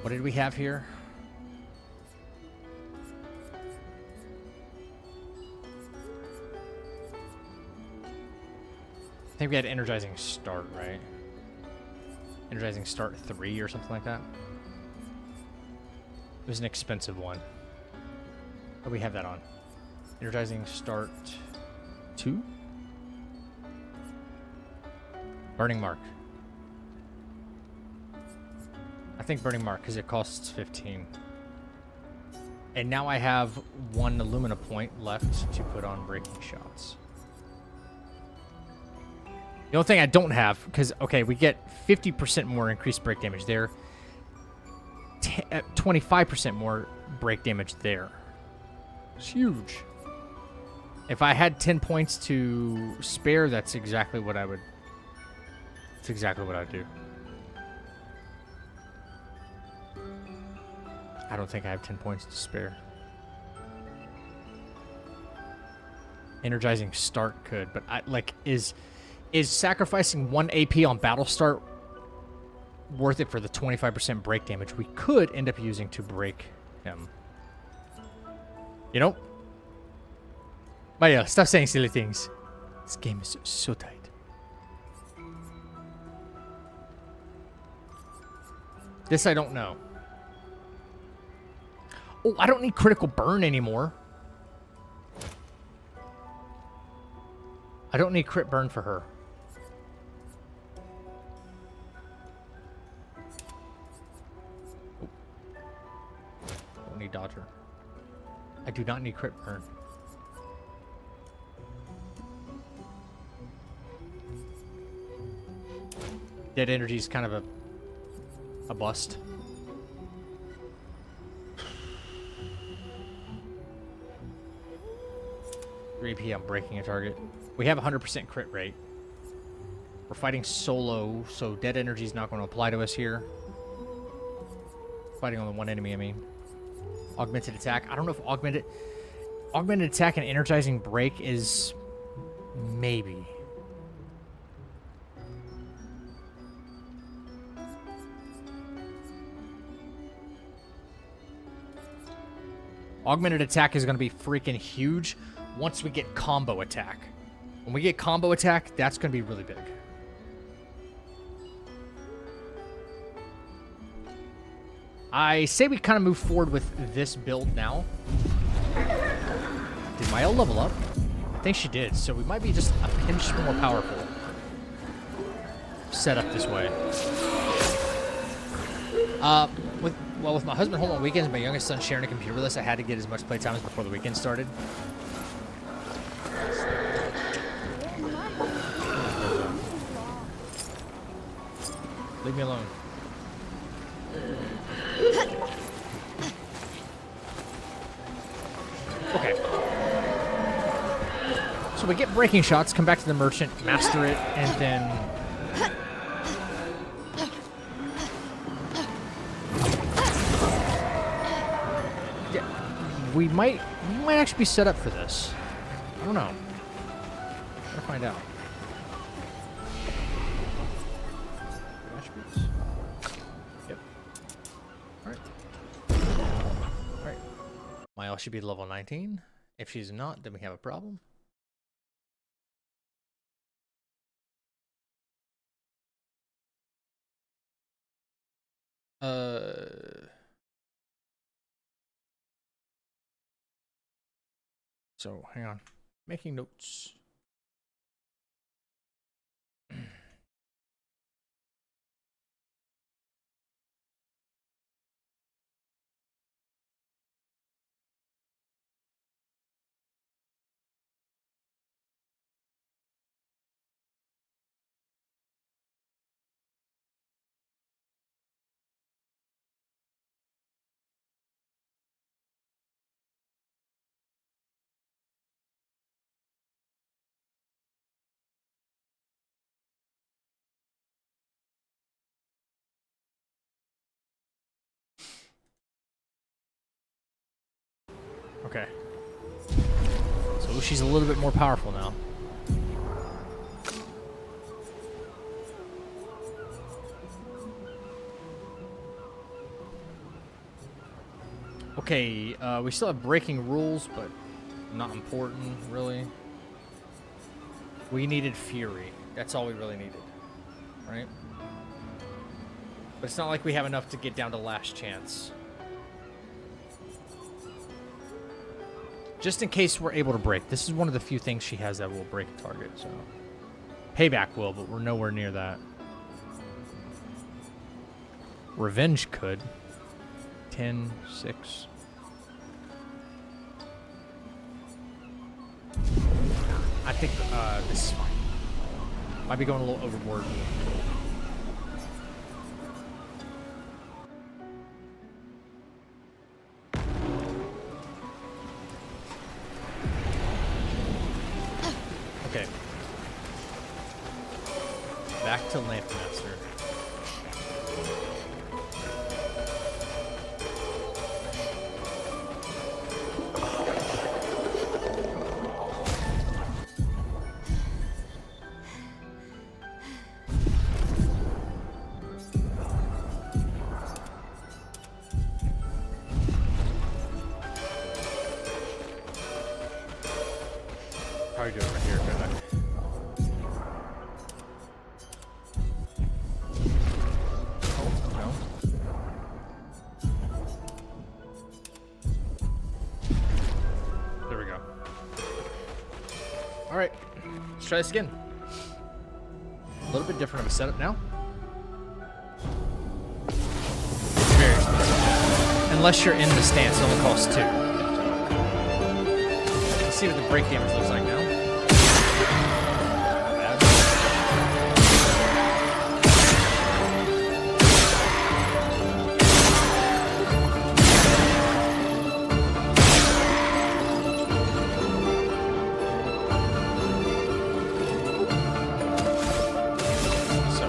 what did we have here? I think we had energizing start, right? Energizing start 3 or something like that. It was an expensive one. But we have that on. Energizing start 2? Burning Mark. I think Burning Mark, because it costs 15. And now I have 1 Illumina point left to put on Breaking Shots. The only thing I don't have, because, okay, we get 50% more increased break damage there. 25% more break damage there. It's huge. If I had 10 points to spare, that's exactly what I would... That's exactly what I'd do. I don't think I have 10 points to spare. Energizing start could, but I like is sacrificing 1 AP on battle start worth it for the 25% break damage we could end up using to break him? You know? But yeah, stop saying silly things. This game is so tight. This I don't know. Oh, I don't need critical burn anymore. I don't need crit burn for her. Oh. Don't need dodger. I do not need crit burn. Dead energy is kind of a bust. I'm breaking a target. We have 100% crit rate. We're fighting solo, so dead energy is not going to apply to us here. Fighting only 1 enemy, I mean. Augmented attack. I don't know if augmented attack and energizing break is maybe. Augmented attack is going to be freaking huge once we get combo attack. When we get combo attack, that's going to be really big. I say we kind of move forward with this build now. Did Maya level up? I think she did, so we might be just a pinch more powerful. Set up this way. With my husband home on weekends, my youngest son sharing a computer with us, I had to get as much playtime as before the weekend started. Leave me alone. Okay. So we get breaking shots, come back to the merchant, master it, and then... Yeah, we might actually be set up for this. I don't know. Gotta find out. Maya should be level 19. If she's not, then we have a problem. So, hang on. Making notes. Okay. So Oh, she's a little bit more powerful now. Okay, we still have breaking rules, but not important, really. We needed Fury. That's all we really needed, right? But it's not like we have enough to get down to last chance. Just in case we're able to break. This is one of the few things she has that will break a target, so. Payback will, but we're nowhere near that. Revenge could. 10, 6. I think this is fine. Might be going a little overboard. Okay. Back to Lampmaster. How are you doing right here? Good night. Oh, no. There we go. Alright. Let's try this again. A little bit different of a setup now. It's very expensive. Unless you're in the stance, it only costs 2. Let's see what the break damage looks like now. Not bad. So.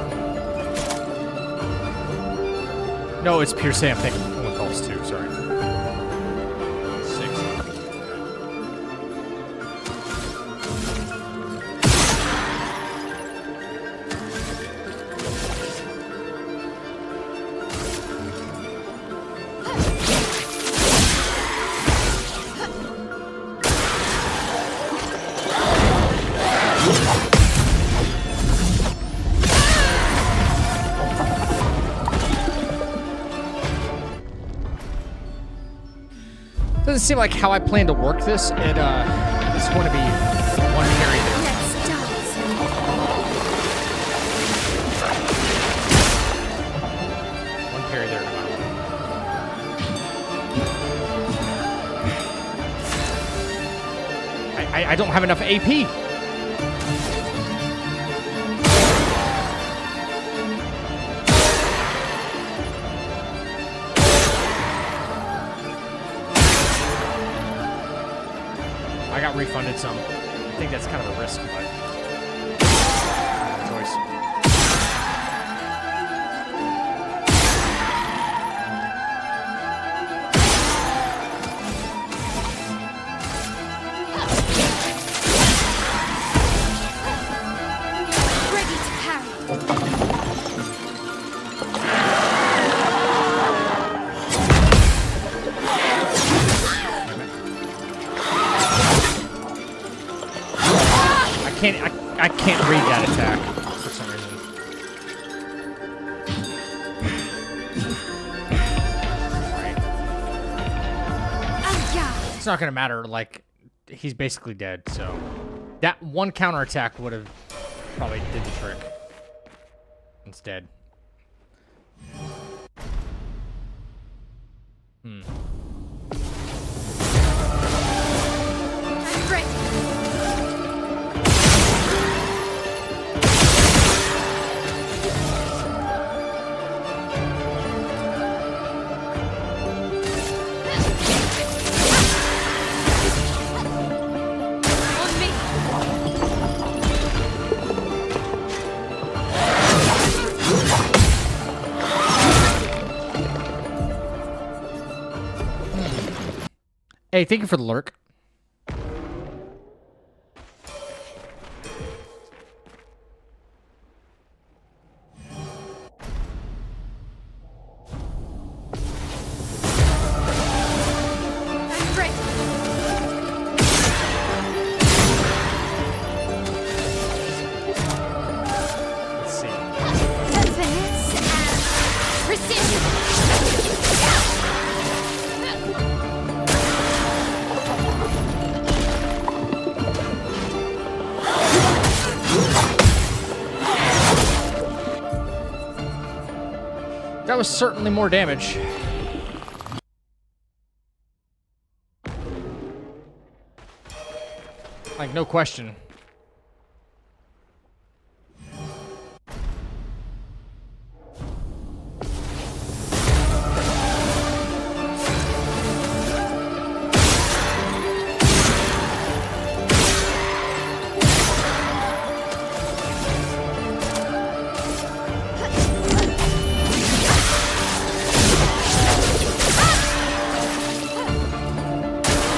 No, it's Pierce Sam. I think it only costs 2, sorry. 6. Doesn't seem like how I plan to work this. It's going to be one parry there. One parry there. I don't have enough AP. I got refunded some. I think that's kind of a risk, but choice. Ready to parry. I can't read that attack for some reason. Right. It's not gonna matter. Like, he's basically dead. So that one counterattack would have probably did the trick instead. I'm ready. Hey, thank you for the lurk. That was certainly more damage. Like, no question.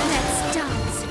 Let's dance.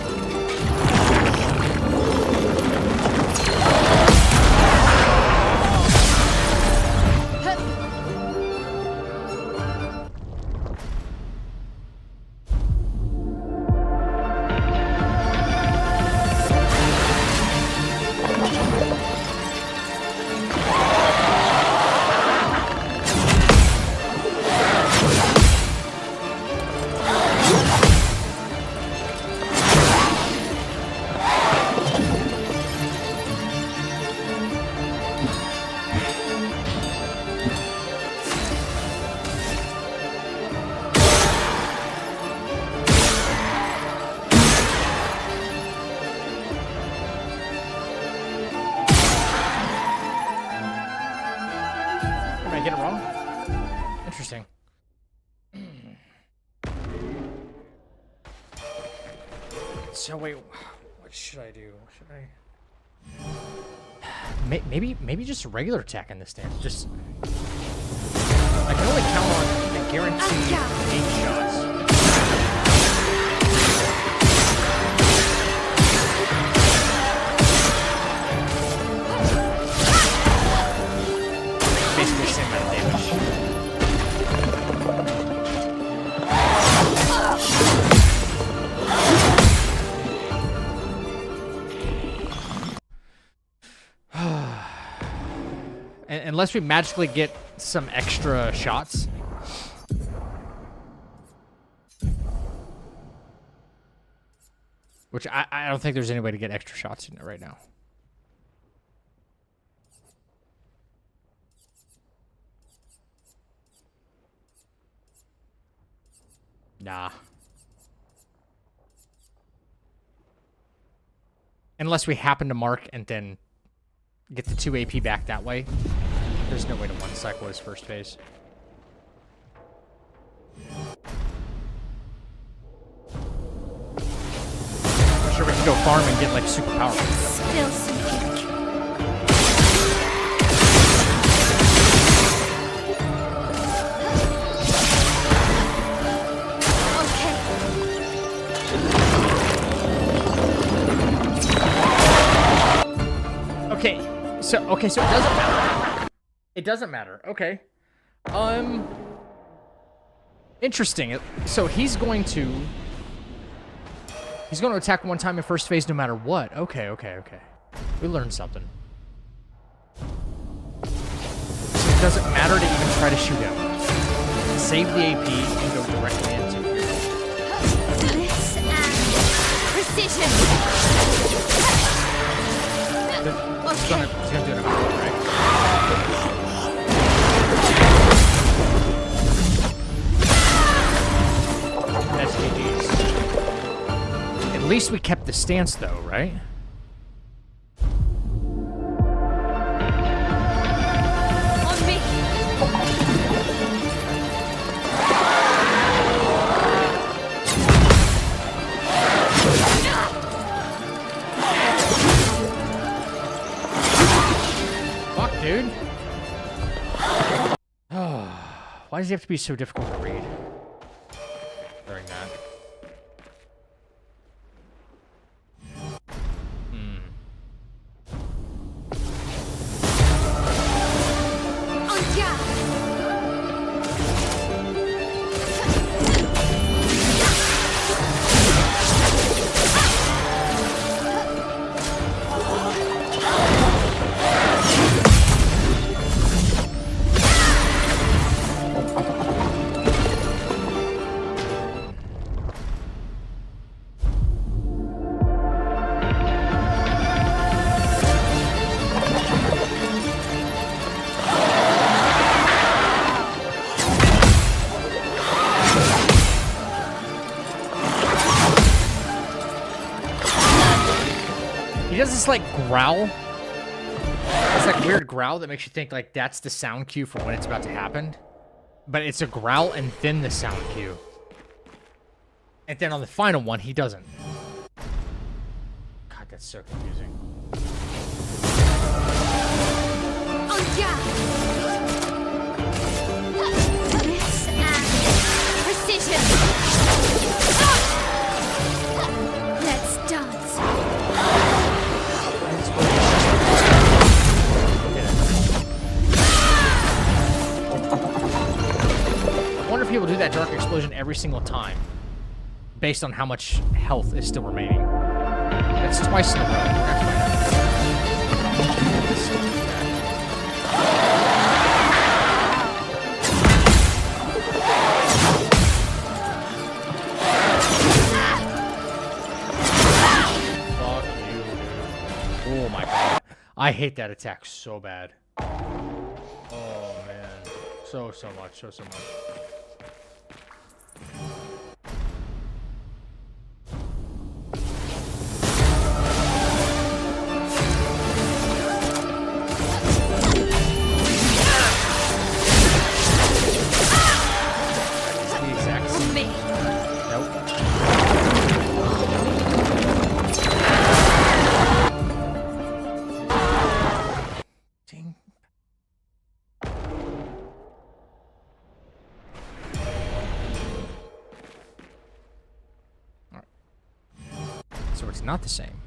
Did I get it wrong? Interesting. So wait, what should I do? Should I? Maybe just a regular attack in this stance. Just I can only count on the guaranteed 8 shots. Basically the same amount of damage. Unless we magically get some extra shots. Which I don't think there's any way to get extra shots in it right now. Nah. Unless we happen to mark and then get the 2 AP back that way. There's no way to one cycle his first phase. I'm sure we can go farm and get like super powerful. Still some ink. Okay, so it doesn't matter. It doesn't matter. Okay. Interesting. So he's going to attack one time in first phase no matter what. Okay. We learned something. So it doesn't matter to even try to shoot him. Save the AP and go directly into Bliss and precision. He's gonna do it right? That's GG's. At least we kept the stance though, right? On me. Fuck, dude. Why does he have to be so difficult to read during that? En garde. He does this like growl. It's like weird growl that makes you think like that's the sound cue for when it's about to happen. But it's a growl and then the sound cue. And then on the final one, he doesn't. God, that's so confusing. Oh, yeah! This and precision! Let's dance! I wonder if he will do that dark explosion every single time, based on how much health is still remaining. That's twice in a row. We're gonna find out. Fuck you, dude. Oh my god. I hate that attack so bad. Oh man. So much. So much. So it's not the same.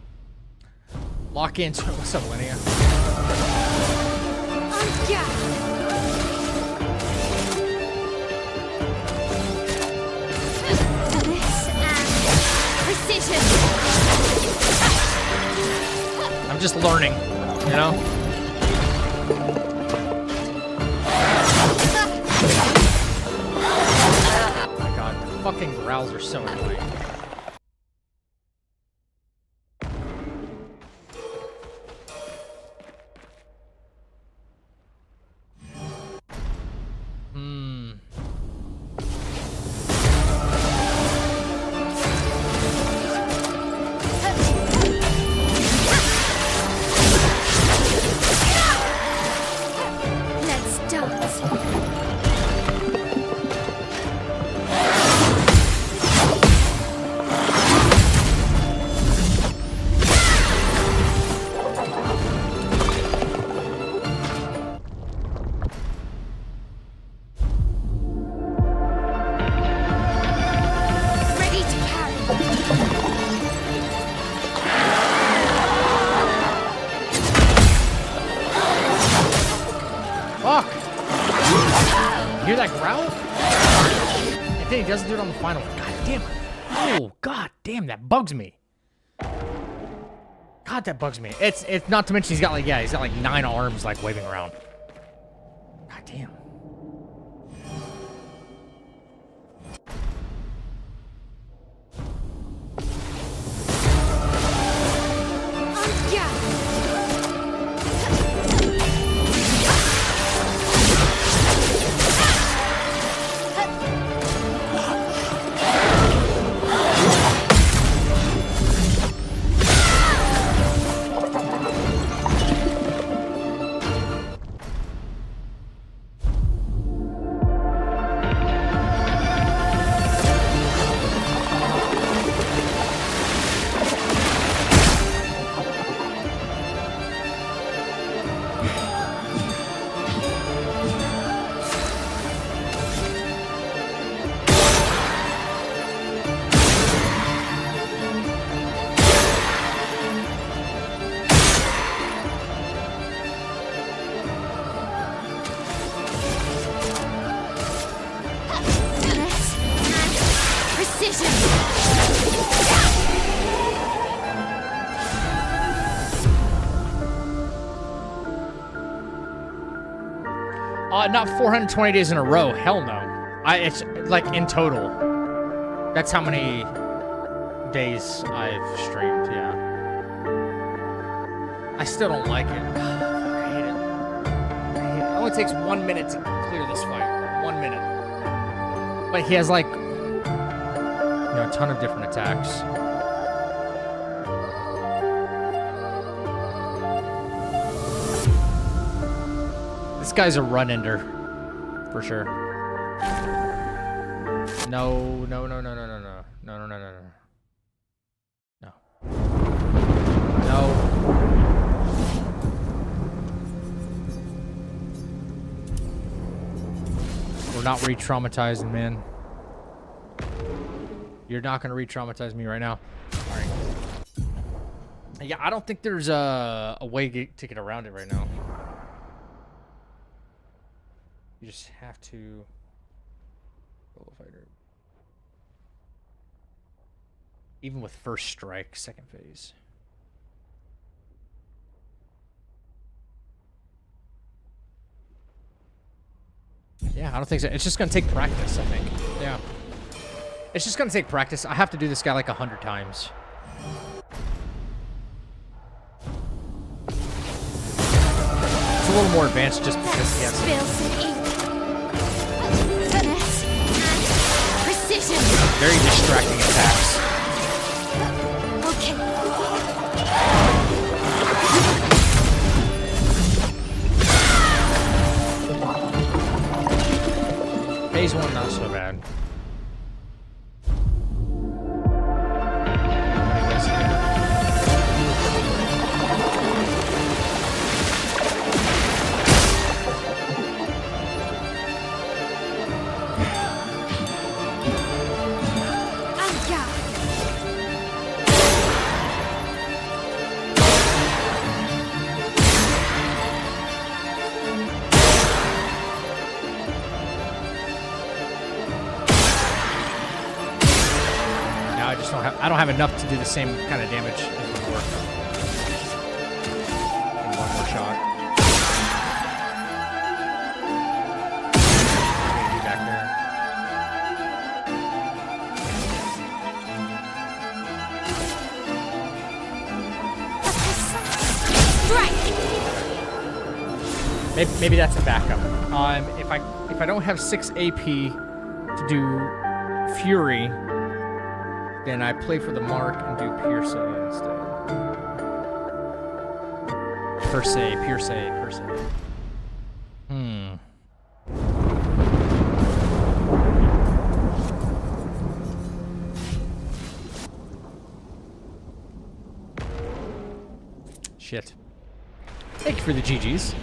Lock into it. What's up, Linnea? Oh, yeah! This and precision! I'm just learning, you know? Oh my god, the fucking growls are so annoying. Let's dance! Ready to parry! Fuck! You hear that growl? And then he doesn't do it on the final one. God damn it. Oh, god damn, that bugs me. God, that bugs me. It's not to mention he's got like 9 arms like waving around. God damn. Oh, yeah! Let's and precision! Not 420 days in a row. Hell no. It's like in total. That's how many days I've streamed, yeah. I still don't like it. I hate it. It only takes 1 minute to clear this fight. 1 minute. But he has like, a ton of different attacks. This guy's a run ender. For sure. No, no, no, no, no, no, no. No, no, no, no, no. No. No. We're not re-traumatizing, man. You're not gonna re-traumatize me right now. Alright. Yeah, I don't think there's a way to get around it right now. You just have to... Solo fighter. Even with first strike, second phase. Yeah, I don't think so. It's just gonna take practice, I think. Yeah. It's just gonna take practice. I have to do this guy like 100 times. It's a little more advanced just because he has... Spill some ink. Finesse and precision. Very distracting attacks. Okay. Phase 1 not so bad. I don't have enough to do the same kind of damage as before. And one more shot. Maybe back there. Maybe that's a backup. If I don't have 6 AP to do Fury, then I play for the mark and do Pierce instead. Per se, Pierce, per se. Shit. Thank you for the GGs.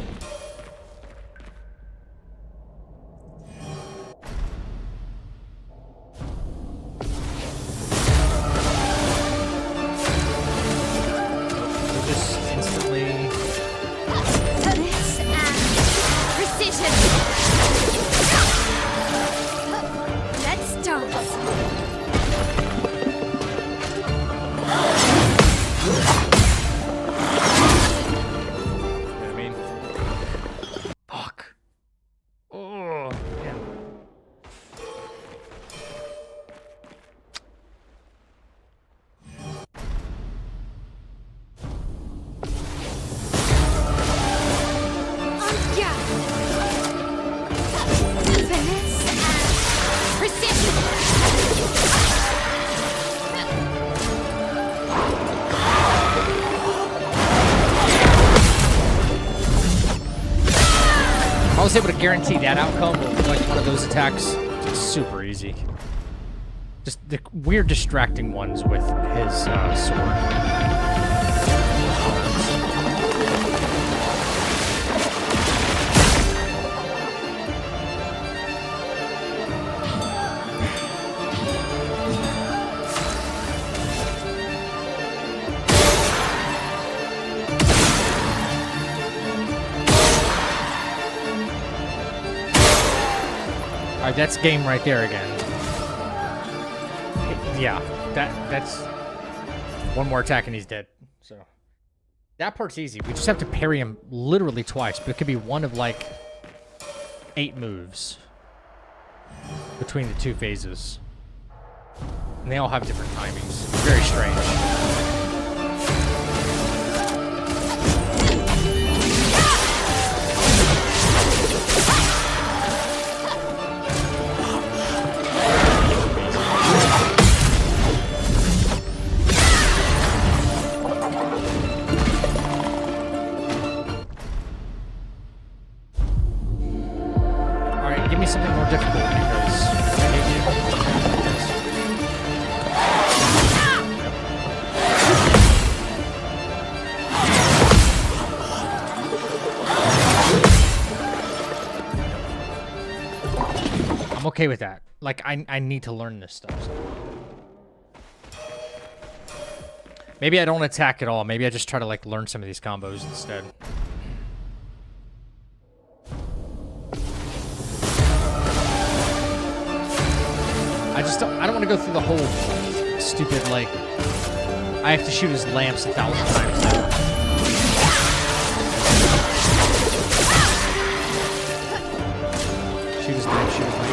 I was able to guarantee that outcome with like one of those attacks. It's super easy. Just the weird distracting ones with his sword. Alright, that's game right there again. Yeah, that's one more attack and he's dead. So that part's easy. We just have to parry him literally twice, but it could be one of like 8 moves between the 2 phases. And they all have different timings. Very strange. okay with that. Like, I need to learn this stuff. So. Maybe I don't attack at all. Maybe I just try to, like, learn some of these combos instead. I don't want to go through the whole stupid, like, I have to shoot his lamps 1,000 times. Shoot his lamps, shoot his lamps.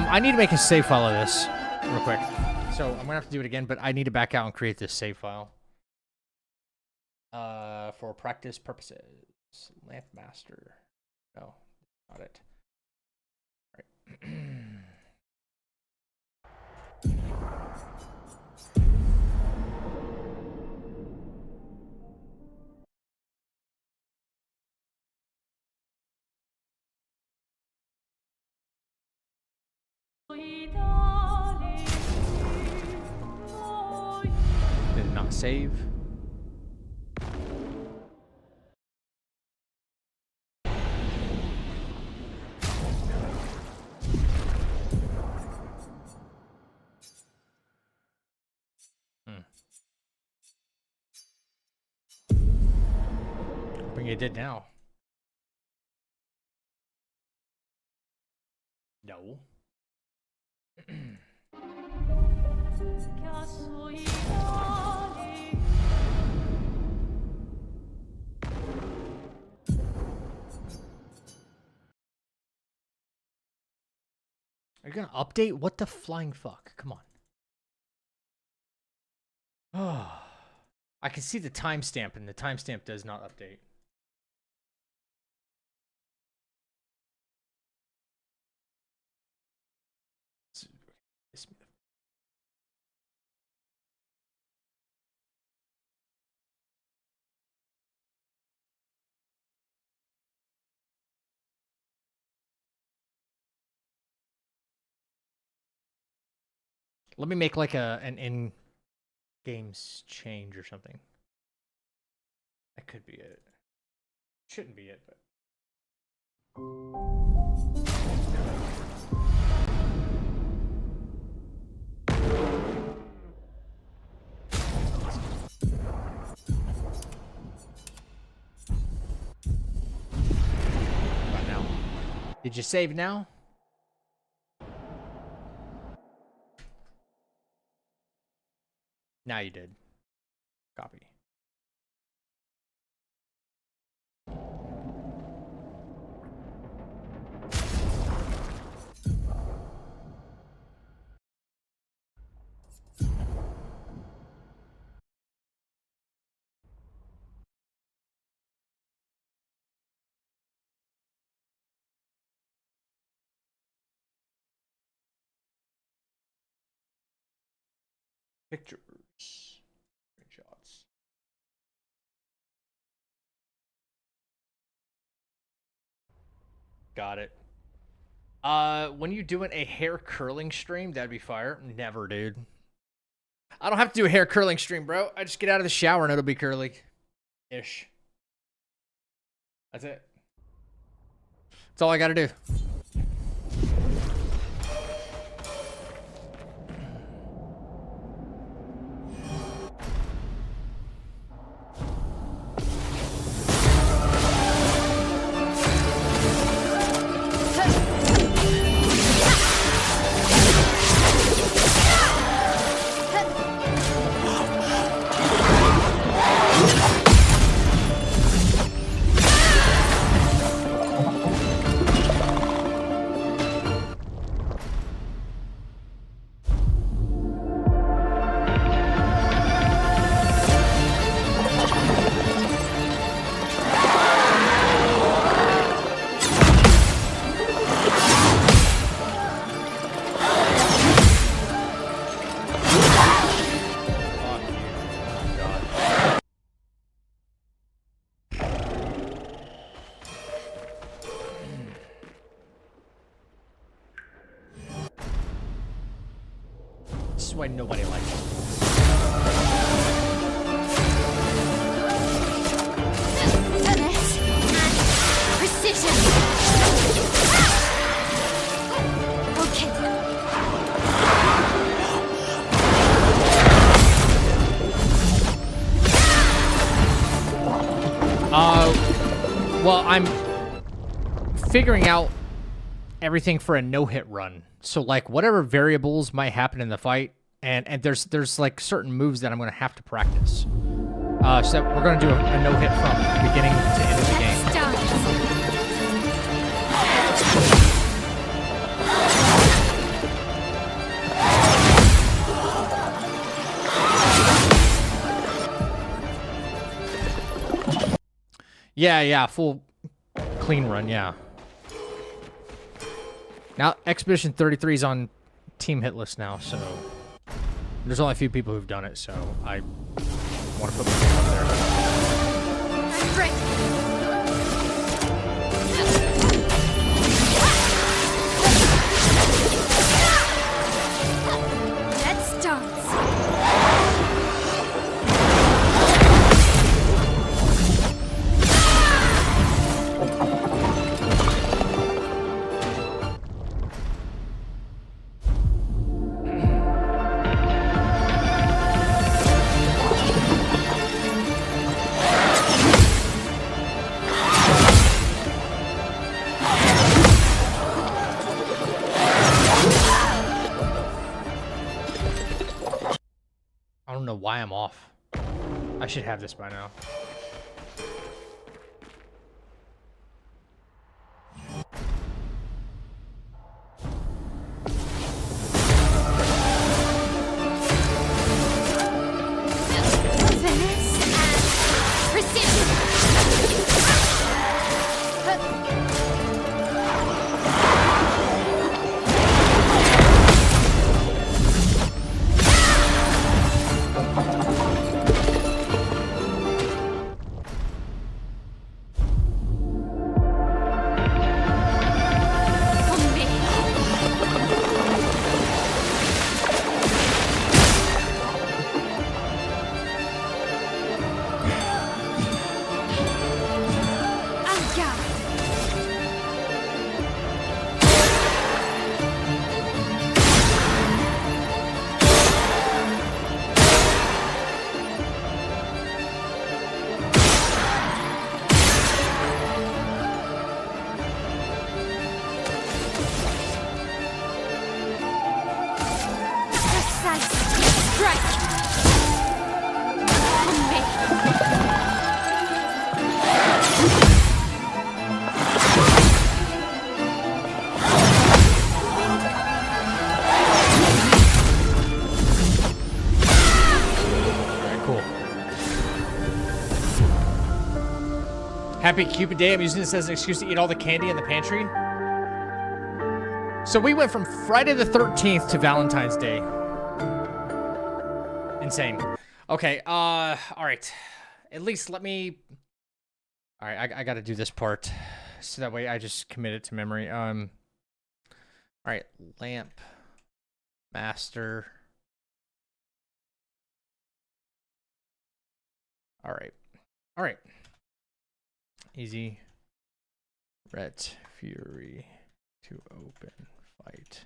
I need to make a save file of this real quick. So I'm gonna have to do it again, but I need to back out and create this save file. For practice purposes. Lamp master. No, not it. All right. Did not save. Hoping it did now. No. Are you gonna update? What the flying fuck? Come on. Oh, I can see the timestamp, and the timestamp does not update. Let me make like an in-games change or something. That could be it. Shouldn't be it, but. What about now? Did you save now? Now you did. Copy. Pictures. Screenshots. Got it. When you doing a hair curling stream, that'd be fire. Never, dude. I don't have to do a hair curling stream, bro. I just get out of the shower and it'll be curly-ish. That's it. That's all I gotta do. This is why nobody likes it. Finesse and precision. Okay. Well, I'm figuring out everything for a no-hit run. So, like, whatever variables might happen in the fight, and there's like certain moves that I'm going to have to practice. So we're going to do a no-hit from beginning to end of the game. Yeah, full clean run, yeah. Now, Expedition 33 is on team hit list now, so there's only a few people who've done it, so I want to put myself up there. I'm ready. Let's dance. I don't know why I'm off. I should have this by now. Finesse and precision. Happy Cupid Day. I'm using this as an excuse to eat all the candy in the pantry. So we went from Friday the 13th to Valentine's Day. Insane. Okay, all right. At least let me... All right, I got to do this part. So that way I just commit it to memory. All right, lamp. Master. All right. Easy. Ret Fury to open fight.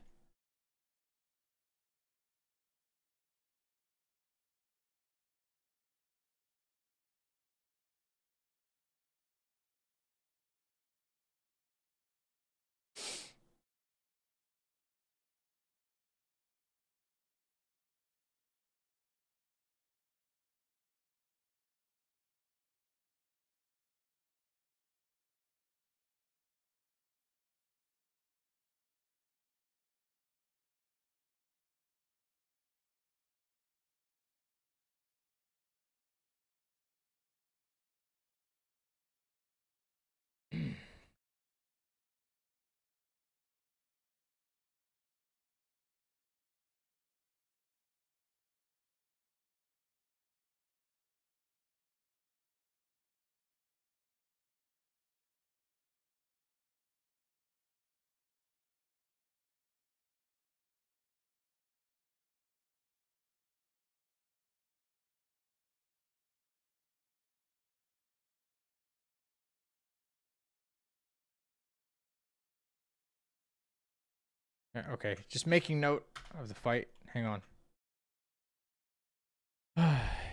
Okay, just making note of the fight. Hang on.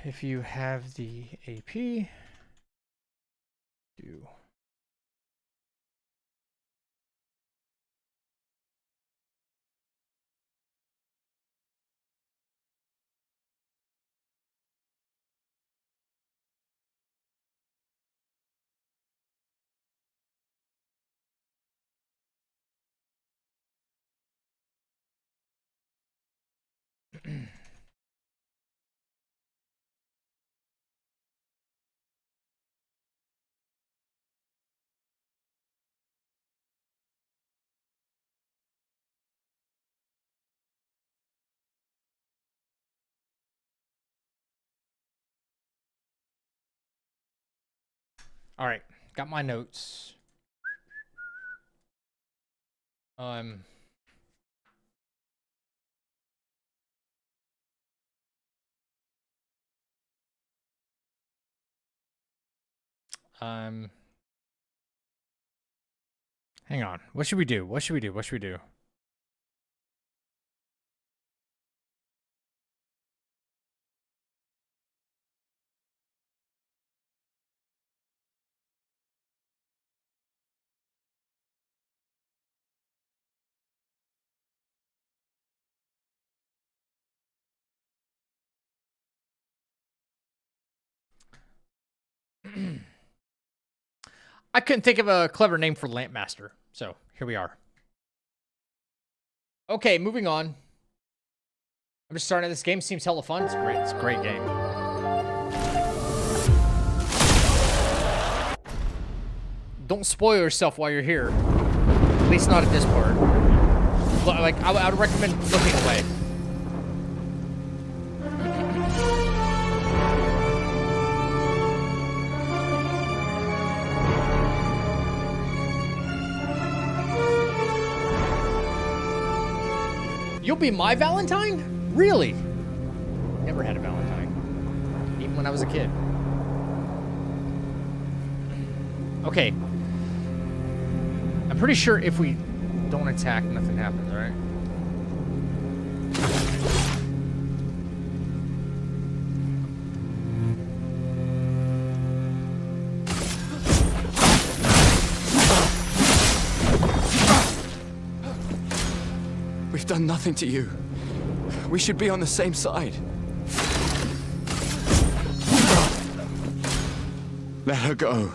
If you have the AP, do. All right, got my notes. Um, hang on. What should we do? What should we do? What should we do? I couldn't think of a clever name for Lampmaster, so here we are. Okay, moving on. I'm just starting this game. Seems hella fun. It's great. It's a great game. Don't spoil yourself while you're here. At least not at this part. Like, I would recommend looking away. You'll be my Valentine? Really? Never had a Valentine. Even when I was a kid. Okay. I'm pretty sure if we don't attack, nothing happens, right? We've done nothing to you. We should be on the same side. Let her go.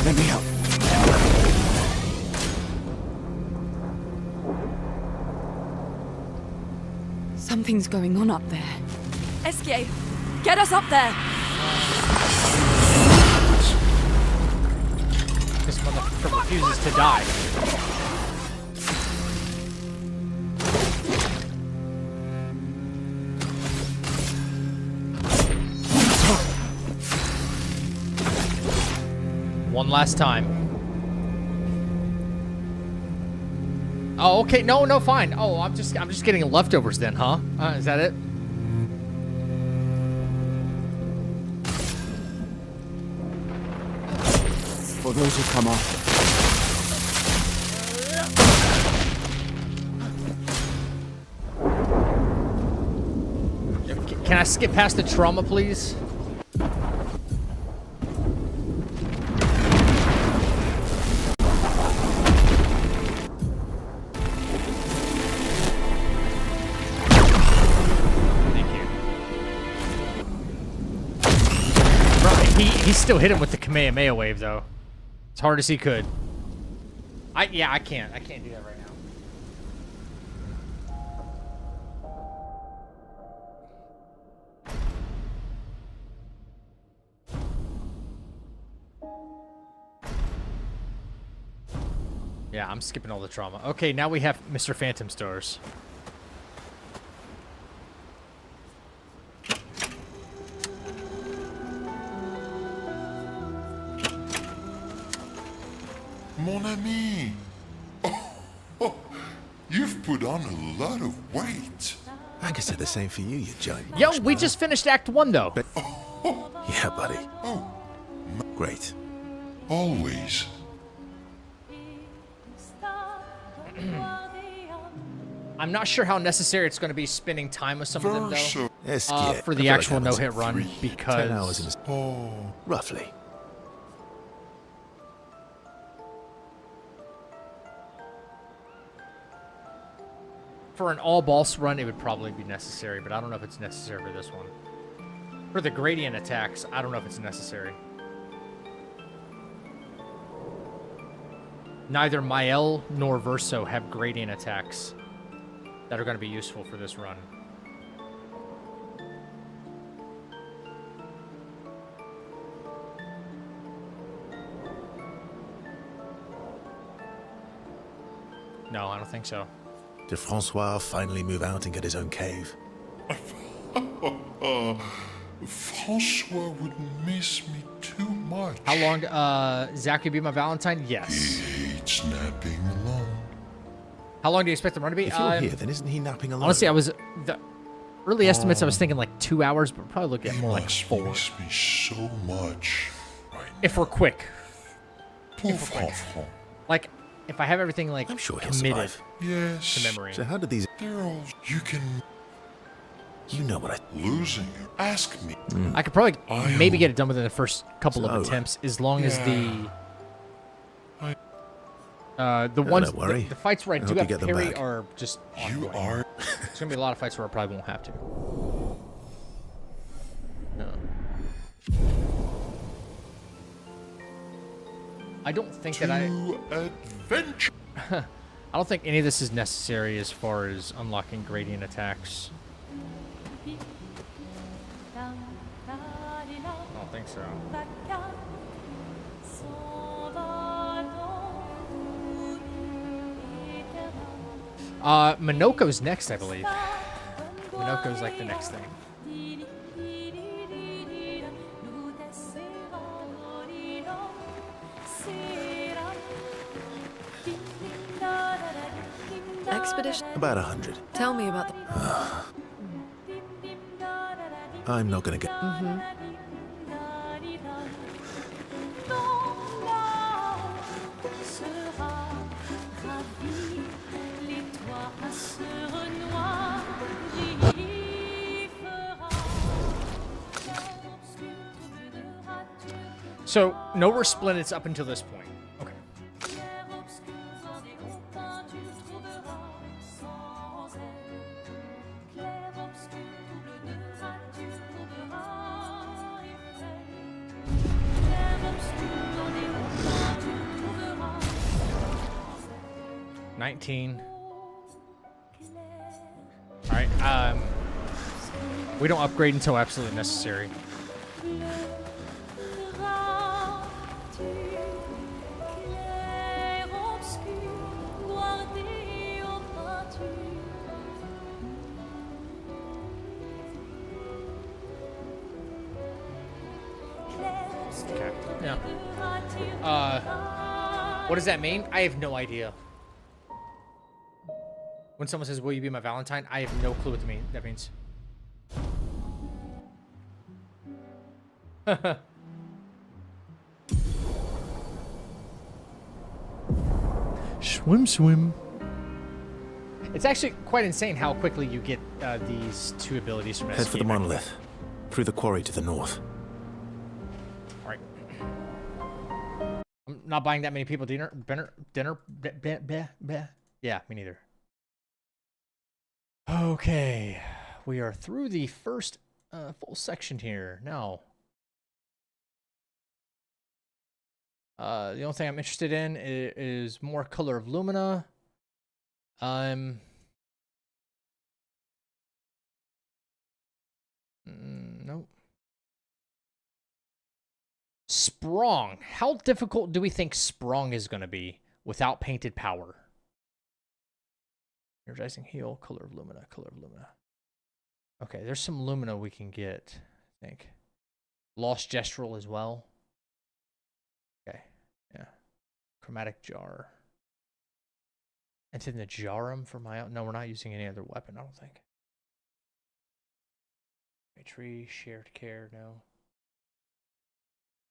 Let me help. Something's going on up there. Esquie, get us up there! This motherfucker refuses to die. One last time. Oh, okay. No, fine. Oh, I'm just getting leftovers then, huh? Is that it? For those who come after. Can I skip past the trauma, please? He still hit him with the Kamehameha wave, though. As hard as he could. I can't do that right now. Yeah, I'm skipping all the trauma. Okay, now we have Mr. Phantom Stars. Mon ami. Oh, you've put on a lot of weight. I can say the same for you, you giant. Yo, we just finished Act 1, though. Yeah, buddy. Oh, Great. always. I'm not sure how necessary it's going to be spending time with some of them, though, Verso. Esquie. for the actual no-hit run, because 10 hours in a... Oh, Roughly. for an all-boss run, it would probably be necessary, but I don't know if it's necessary for this one. For the gradient attacks, I don't know if it's necessary. Neither Mael nor Verso have gradient attacks that are going to be useful for this run. No, I don't think so. Did Francois finally move out and get his own cave? Francois would miss me too much. How long, Zach could be my Valentine? He Yes. hates napping alone. How long do you expect the run to be? If you're here, then isn't he napping alone? Honestly, the early estimates, I was thinking like 2 hours, but probably looking at He more like must 4. miss me so much. If we're quick. Pauvre enfant. Like, if I have everything like I'm sure he'll committed survive. Yes. to memory. So how did these... They're all. You can. You know what I... Losing you. Ask me. I could probably maybe get it done within the first couple of So, attempts, as long as the I- ones don't worry. the fights where I I do hope you have get them parry back. are just You ongoing. are. There's gonna be a lot of fights where I probably won't have to. No. I don't think that To adventure. I don't think any of this is necessary as far as unlocking gradient attacks. I don't think so. Minoko's next, I believe. Minoko's like the next thing. Expedition. About 100. Tell me about the... I'm not gonna get... So, no resplendence up until this point. Okay. $19. Alright, we don't upgrade until absolutely necessary. Okay. Yeah. What does that mean? I have no idea. When someone says, "Will you be my Valentine?" I have no clue what that means. Swim, swim. It's actually quite insane how quickly you get these two abilities from Head for the Esquie. monolith. Through the quarry to the north. All right. I'm not buying that many people dinner. Yeah, me neither. Okay, we are through the first full section here. Now, the only thing I'm interested in is more color of Lumina. Nope. Sprong. How difficult do we think Sprong is going to be without painted power? Energizing heal, color of Lumina, color of Lumina. Okay, there's some Lumina we can get, I think. Lost Gestural as well. Okay, yeah. Chromatic jar. It's in the jarum for my own. No, we're not using any other weapon, I don't think. Tree, shared care, no.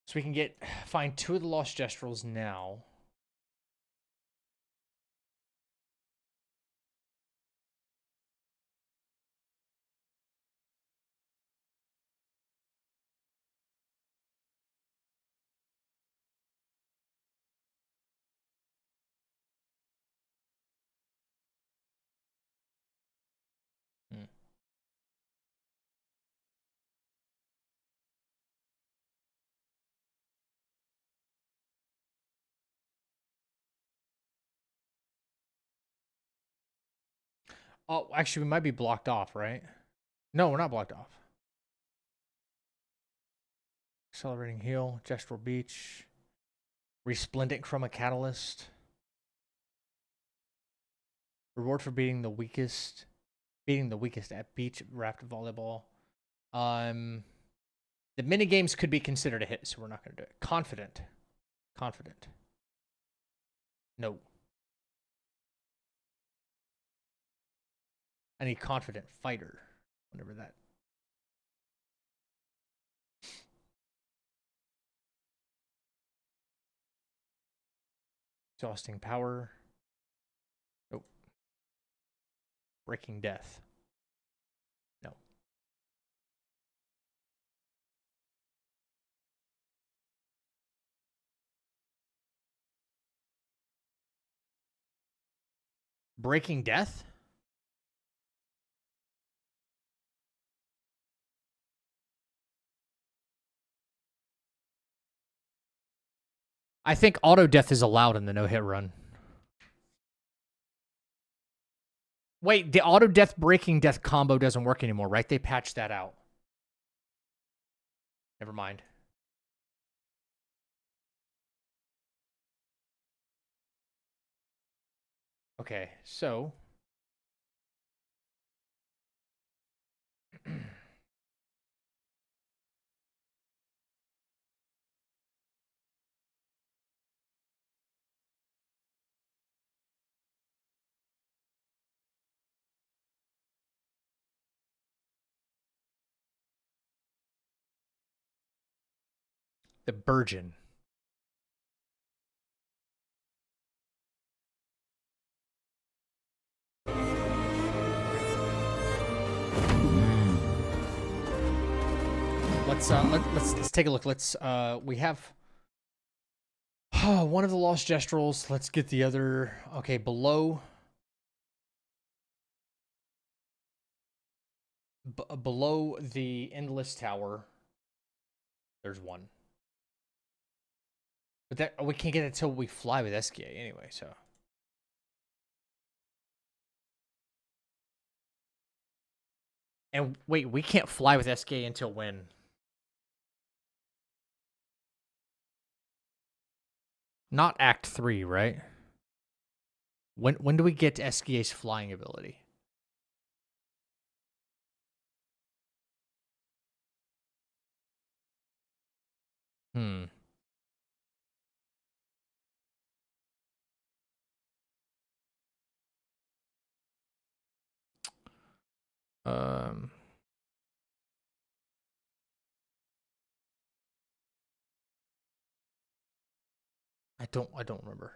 So we can find 2 of the lost gestrels now. Oh, actually, we might be blocked off, right? No, we're not blocked off. Accelerating heal, gestural beach, resplendent chroma catalyst. Reward for beating the weakest at beach raft volleyball. The mini games could be considered a hit, so we're not going to do it. Confident. No. I need confident fighter. Whatever that. Exhausting power. Nope. Breaking death. No. Breaking death? I think auto death is allowed in the no-hit run. Wait, the auto death breaking death combo doesn't work anymore, right? They patched that out. Never mind. Okay, so the Burgeon. Let's take a look. We have one of the lost gestrels. Let's get the other. Okay, below the endless tower, there's one. But that we can't get it until we fly with Esquie anyway, so. And wait, we can't fly with Esquie until when? Not Act 3, right? When do we get Esquie's flying ability? Um, I don't remember.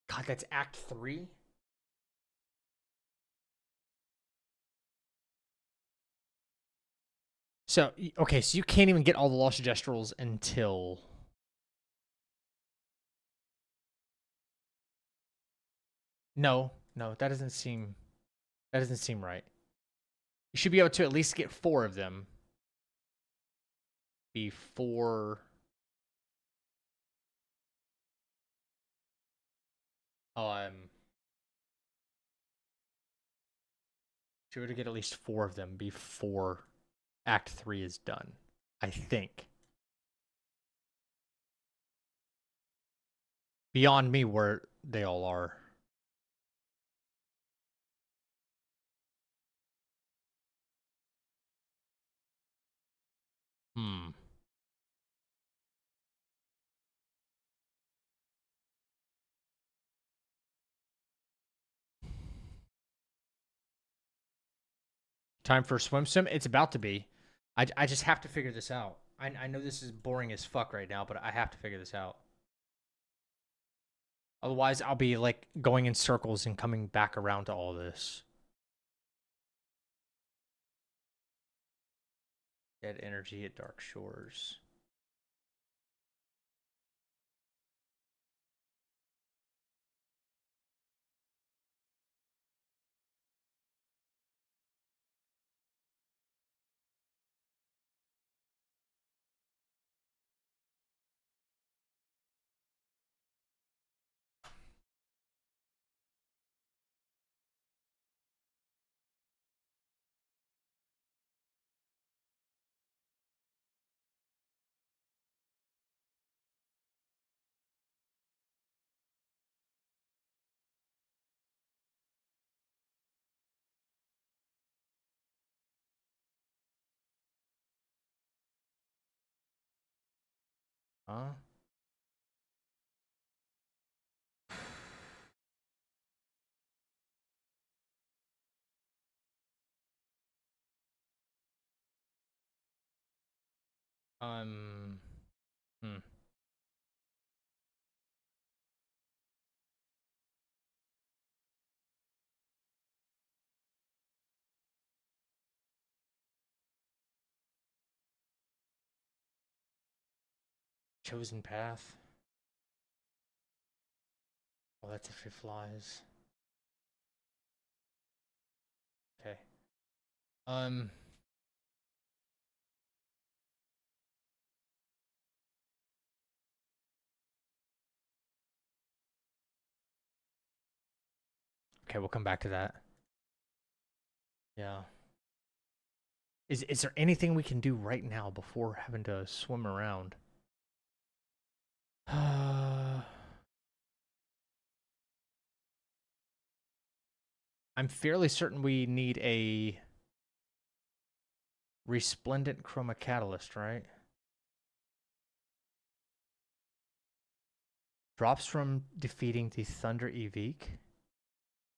God, that's Act 3? So, okay, so you can't even get all the lost gestrels until... No, that doesn't seem right. You should be able to at least get 4 of them before... Oh, sure to get at least 4 of them before Act 3 is done. I think. Beyond me where they all are. Hmm. Time for a swim sim? It's about to be. I just have to figure this out. I know this is boring as fuck right now, but I have to figure this out. Otherwise, I'll be like going in circles and coming back around to all this. Dead energy at Dark Shores. Huh? Hmm. Chosen path. Well, that's if it flies. Okay. Okay, we'll come back to that. Yeah. Is there anything we can do right now before having to swim around? I'm fairly certain we need a resplendent chroma catalyst, right? Drops from defeating the Thunder Evique.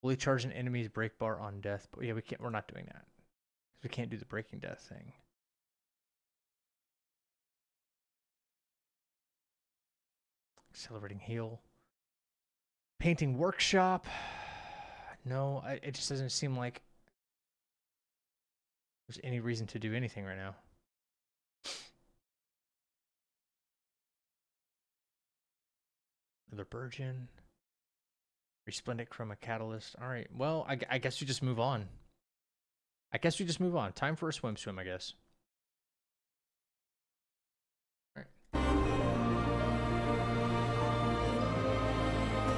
Fully charge an enemy's break bar on death. But yeah, we're not doing that. We can't do the breaking death thing. Accelerating heal. Painting workshop. No, it just doesn't seem like there's any reason to do anything right now. Another Burgeon. Resplendent Chroma Catalyst. All right, well, I guess we just move on. Time for a swim, I guess. All right.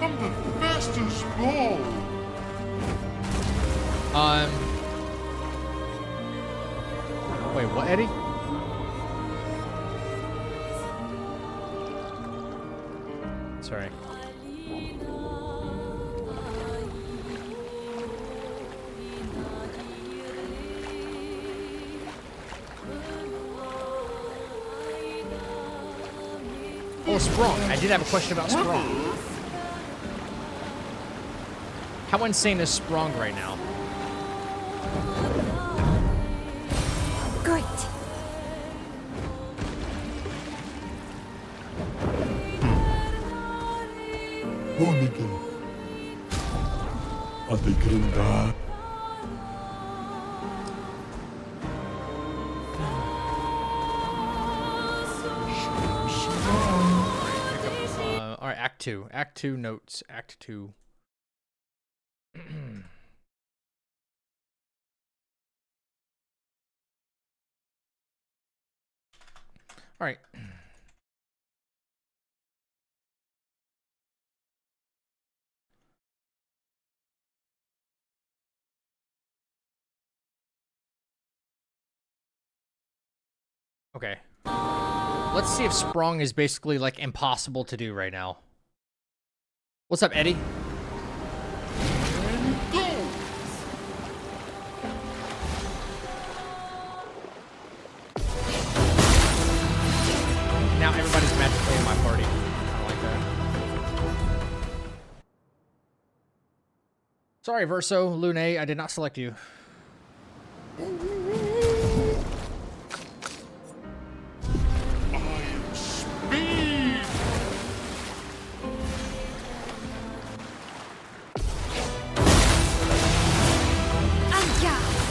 I'm the fastest ball! Wait, what, Eddie? Sorry. Oh, Sprung. I did have a question about Sprung. How insane is Sprung right now? Great. Bonita. Ate grinda. All right, Act 2. Act 2 notes. Act 2. All right. Okay. Let's see if Sprung is basically like impossible to do right now. What's up, Eddie? Now everybody's magically in my party. I like that. Sorry, Verso, Lune, I did not select you.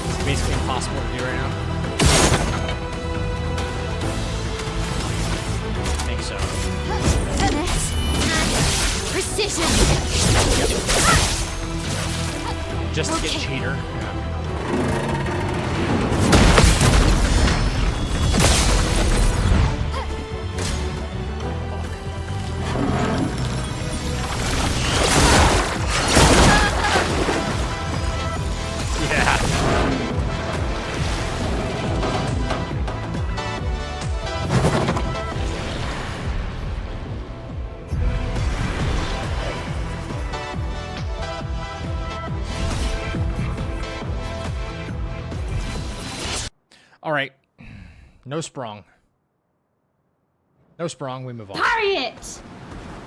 It's basically impossible to do right now. I think so. Finesse and precision. Just to get cheater. Yeah. All right. No Sprung. No Sprung, we move on. Harriet!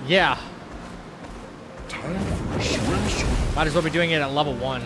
Yeah. Time for a swimsuit. Might as well be doing it at level 1.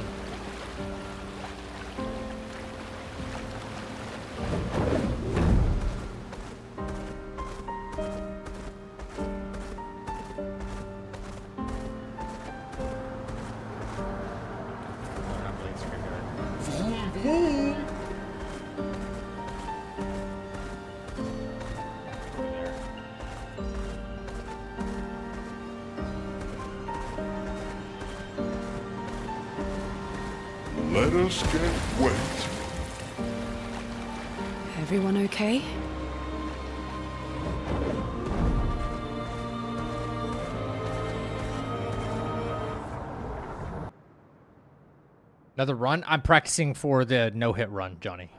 Let us get wet. Everyone okay? Another run? I'm practicing for the no-hit run, Johnny.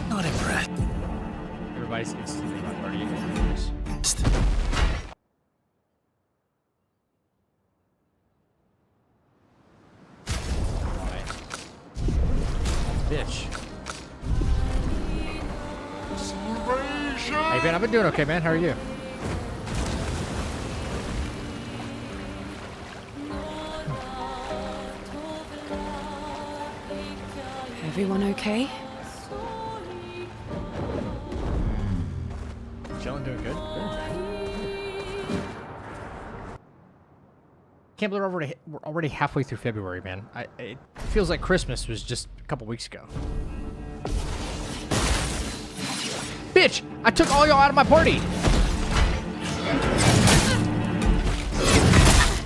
Not impressed. Everybody's instantly my party. Bitch. Hey, Ben, I've been doing okay, man. How are you? Everyone okay? Chilling, doing good. Can't believe we're already halfway through February, man. It feels like Christmas was just a couple weeks ago. Bitch! I took all y'all out of my party!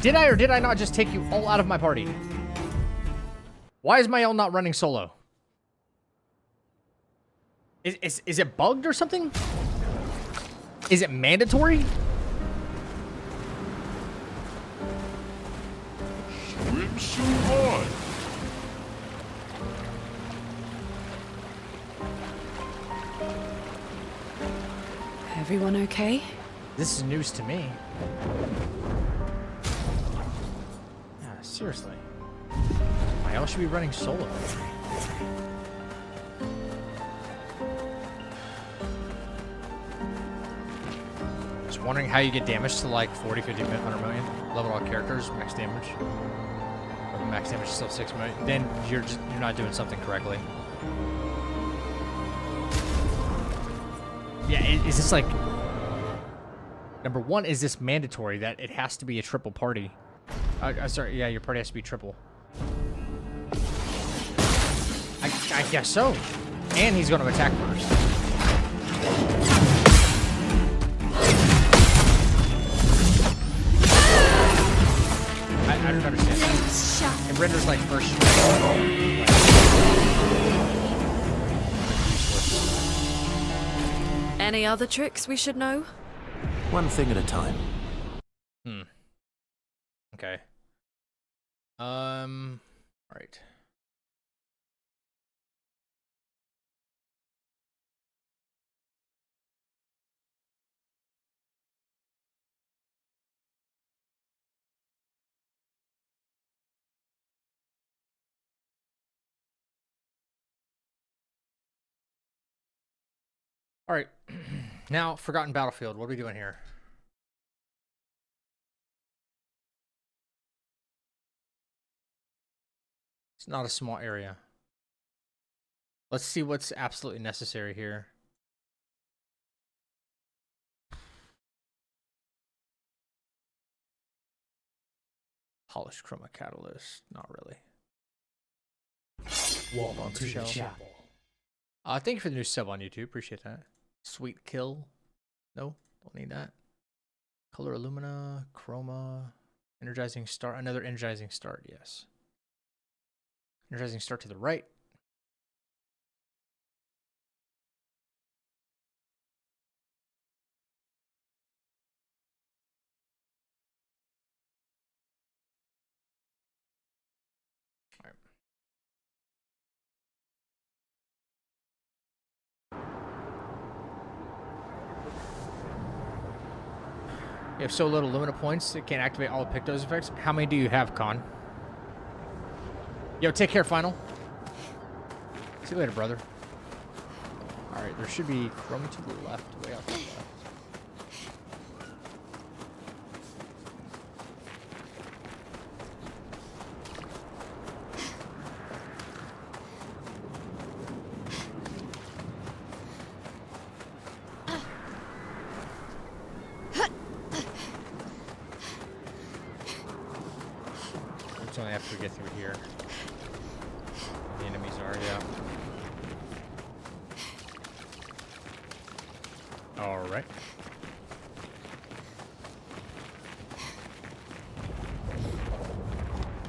Did I or did I not just take you all out of my party? Why is my L not running solo? Is it bugged or something? Is it mandatory? Swimsuit on. Everyone okay? This is news to me. Yeah, seriously. My L should be running solo. Just wondering how you get damage to like 40, 50, 100 million. Level all characters, max damage. Or max damage is still 6 million. Then you're not doing something correctly. Yeah, is this like... Number one, is this mandatory that it has to be a triple party? Sorry, yeah, your party has to be triple. I guess so. And he's going to attack first. I don't understand that. It renders like first. Any other tricks we should know? One thing at a time. Okay. All right. All right. Now, Forgotten Battlefield. What are we doing here? It's not a small area. Let's see what's absolutely necessary here. Polished chroma catalyst. Not really. Welcome to the chapel. Thank you for the new sub on YouTube. Appreciate that. Sweet kill. No, don't need that. Color Illumina, Chroma, Energizing Start. Another Energizing Start, yes. Energizing Start to the right. All right. You have so little Lumina points, it can't activate all the Pictos effects. How many do you have, Con? Yo, take care, Final. See you later, brother. Alright, there should be chroma to the left, way out to the left. I have to get through here. The enemies are, yeah. All right.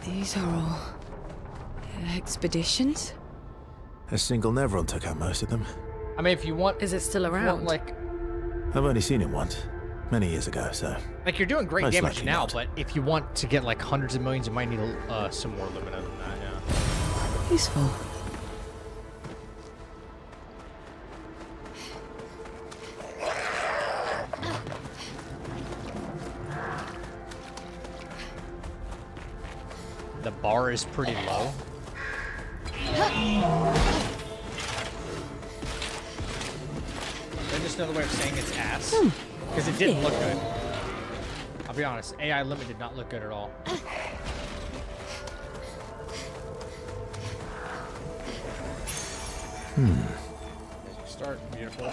These are all expeditions? A single Nevron took out most of them. I mean, if you want, Is it still if you want, around? like I've only seen it once, many years ago, so... you're doing great Most damage likely now, not. but if you want to get like hundreds of millions, you might need some more Lumina than that, yeah. Useful. The bar is pretty low. There's just another way of saying it's ass. Because it didn't look good. I'll be honest, AI limit did not look good at all. Start, beautiful.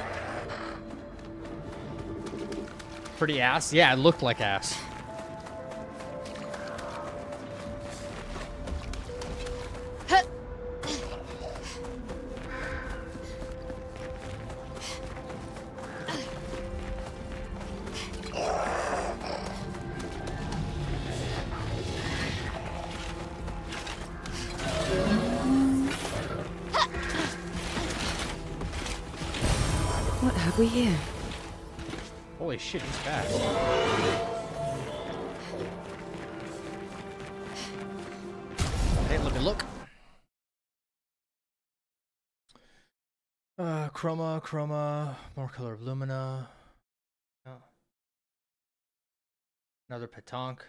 Pretty ass? Yeah, it looked like ass. What have we here? Holy shit, he's fast. Hey, look. Chroma, more color of Lumina. Oh. Another Petanque.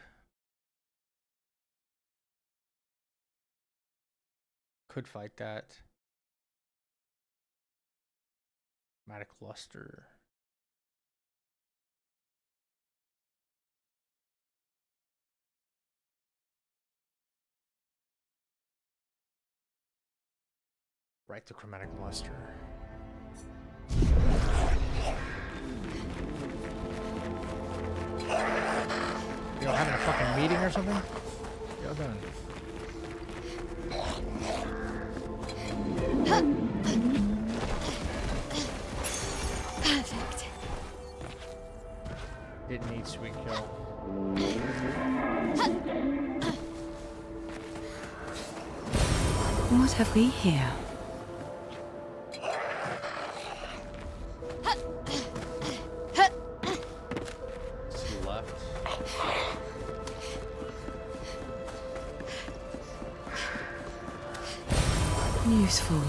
Could fight that. Chromatic luster. Right to chromatic luster. You know, having a fucking meeting or something? Y'all done. Perfect. Didn't need sweet kill. What have we here? To the left. Useful.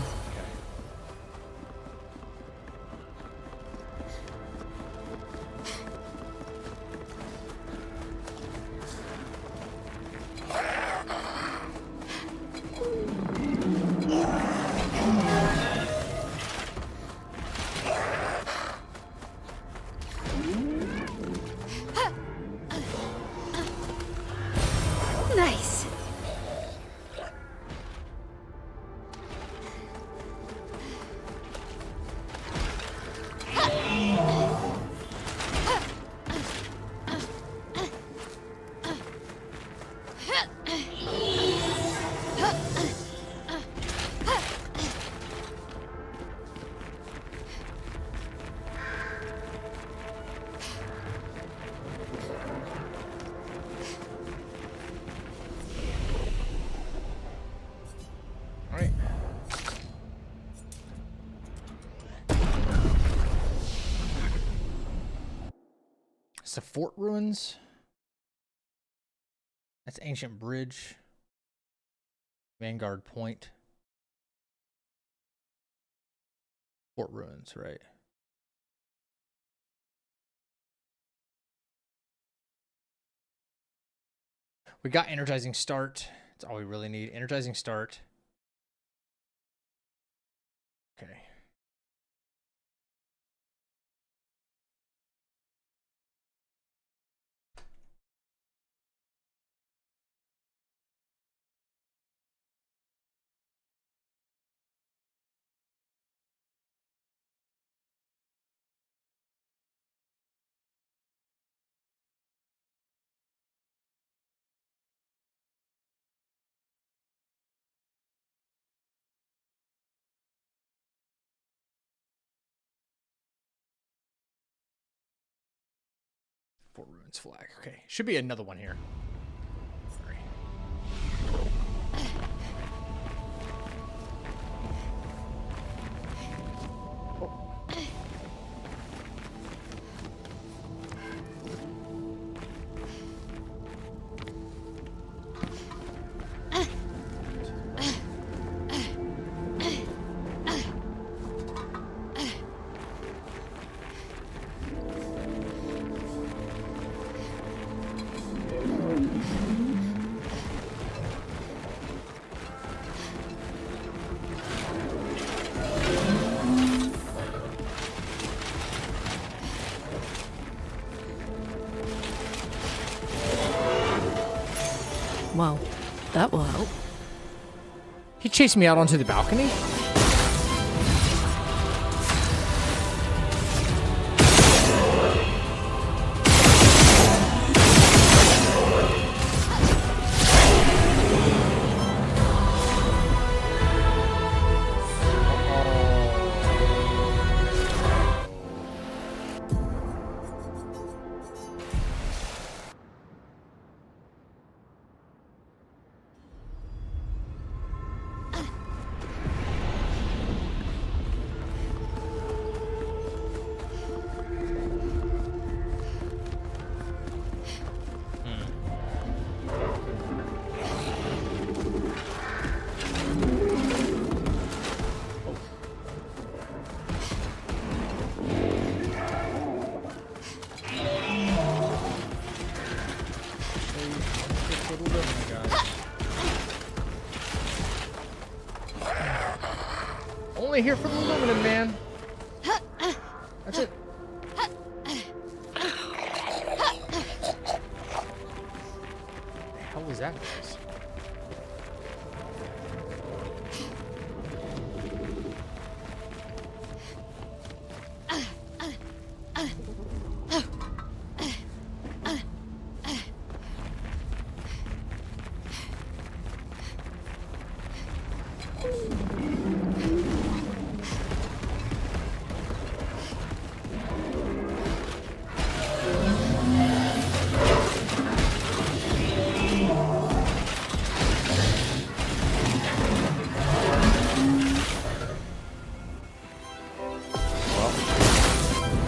Nice. Alright. It's the fort ruins. That's ancient bridge. Vanguard Point. Fort ruins, right? We got energizing start. That's all we really need. Energizing start. Okay. Fort ruins flag. Okay. Should be another one here. Sorry. Well, that will help. He chased me out onto the balcony? Only here for the aluminum, man. That's it. The hell was that noise?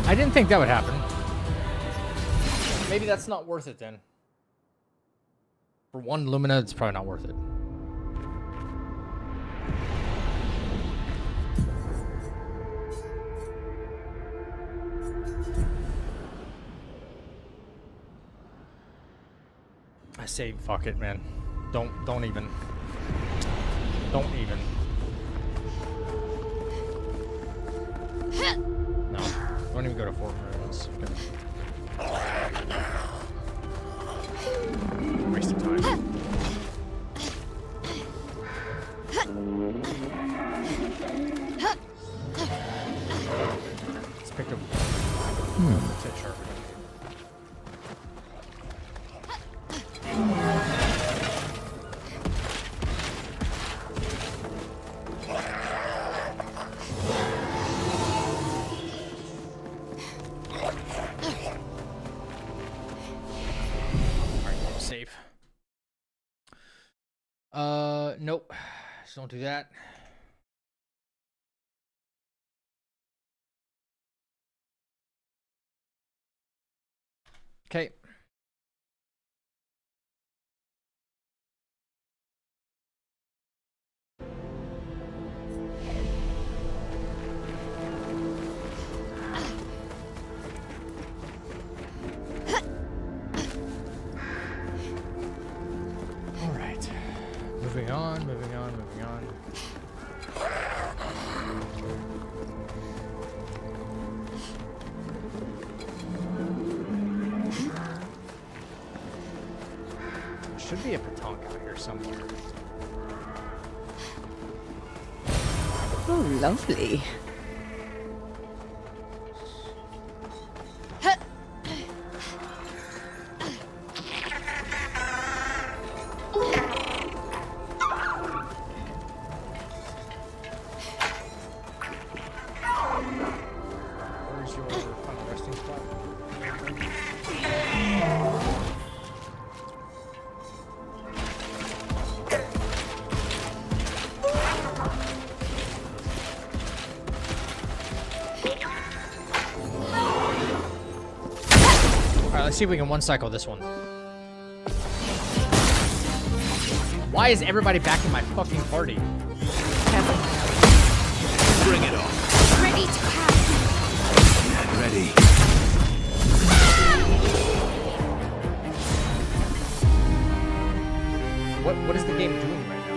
I didn't think that would happen. Maybe that's not worth it then. For one Lumina, it's probably not worth it. save. Fuck it, man. Don't even. Don't even. No. Don't even go to Fort Ruins. Okay. Waste of time. Let's pick up. That's it, sharp. Safe. Nope. Just don't do that. Okay. All right. Moving on, moving on, moving on. Should be a petanque out here somewhere. Oh, lovely. Where's your final resting spot? Alright, let's see if we can one cycle this one. Why is everybody back in my fucking party? Bring it on. Ready to have. Get ready. What is the game doing right now?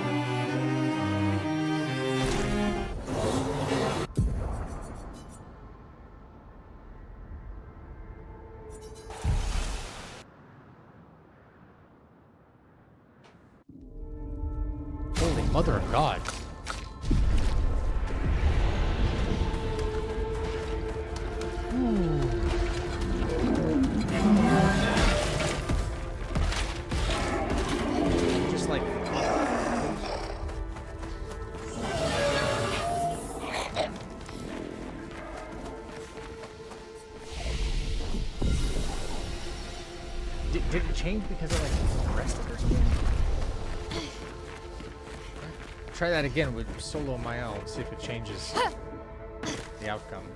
Holy mother of God. Just like did it change because of like rested or something? Try that again with solo Mael and see if it changes the outcome.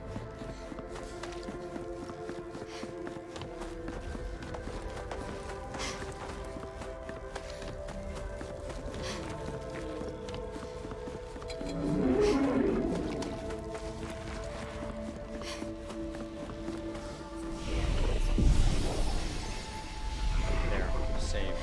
There, save.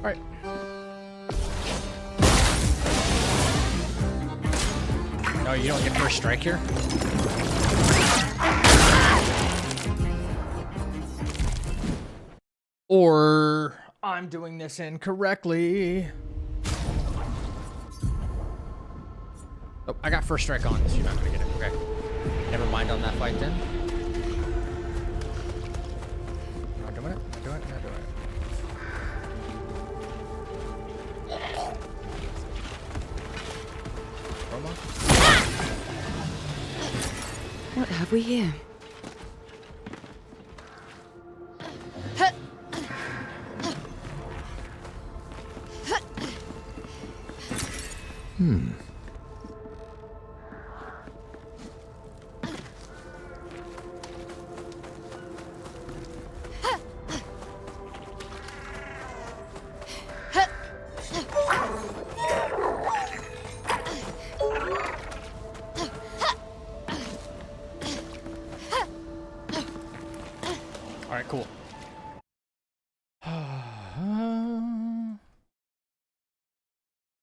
Alright. No, you don't get first strike here? Or I'm doing this incorrectly. Oh, I got first strike on this. You're not gonna get it. Okay. Never mind on that fight then. Not doing it. Not doing it. Not doing it. Roma? What have we here?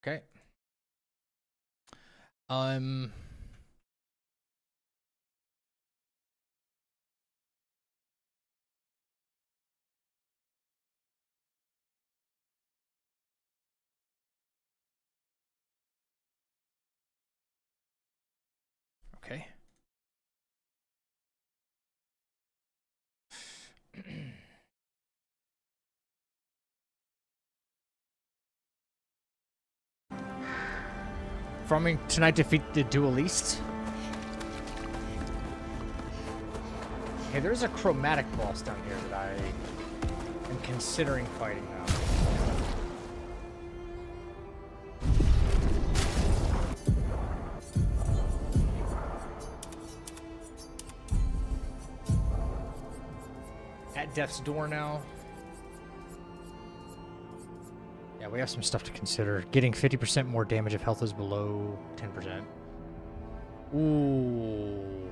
Okay. Okay. Farming tonight defeat the duelist. Hey, there's a chromatic boss down here that I am considering fighting now. At death's door now. Yeah, we have some stuff to consider. Getting 50% more damage if health is below 10%. Ooh.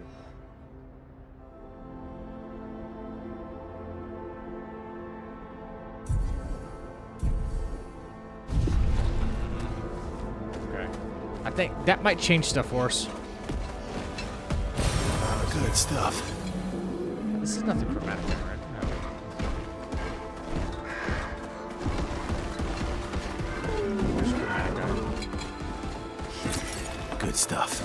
Okay. I think that might change stuff for us. Good stuff. This is nothing chromatic, right? No. There's chromatic on it. Good stuff.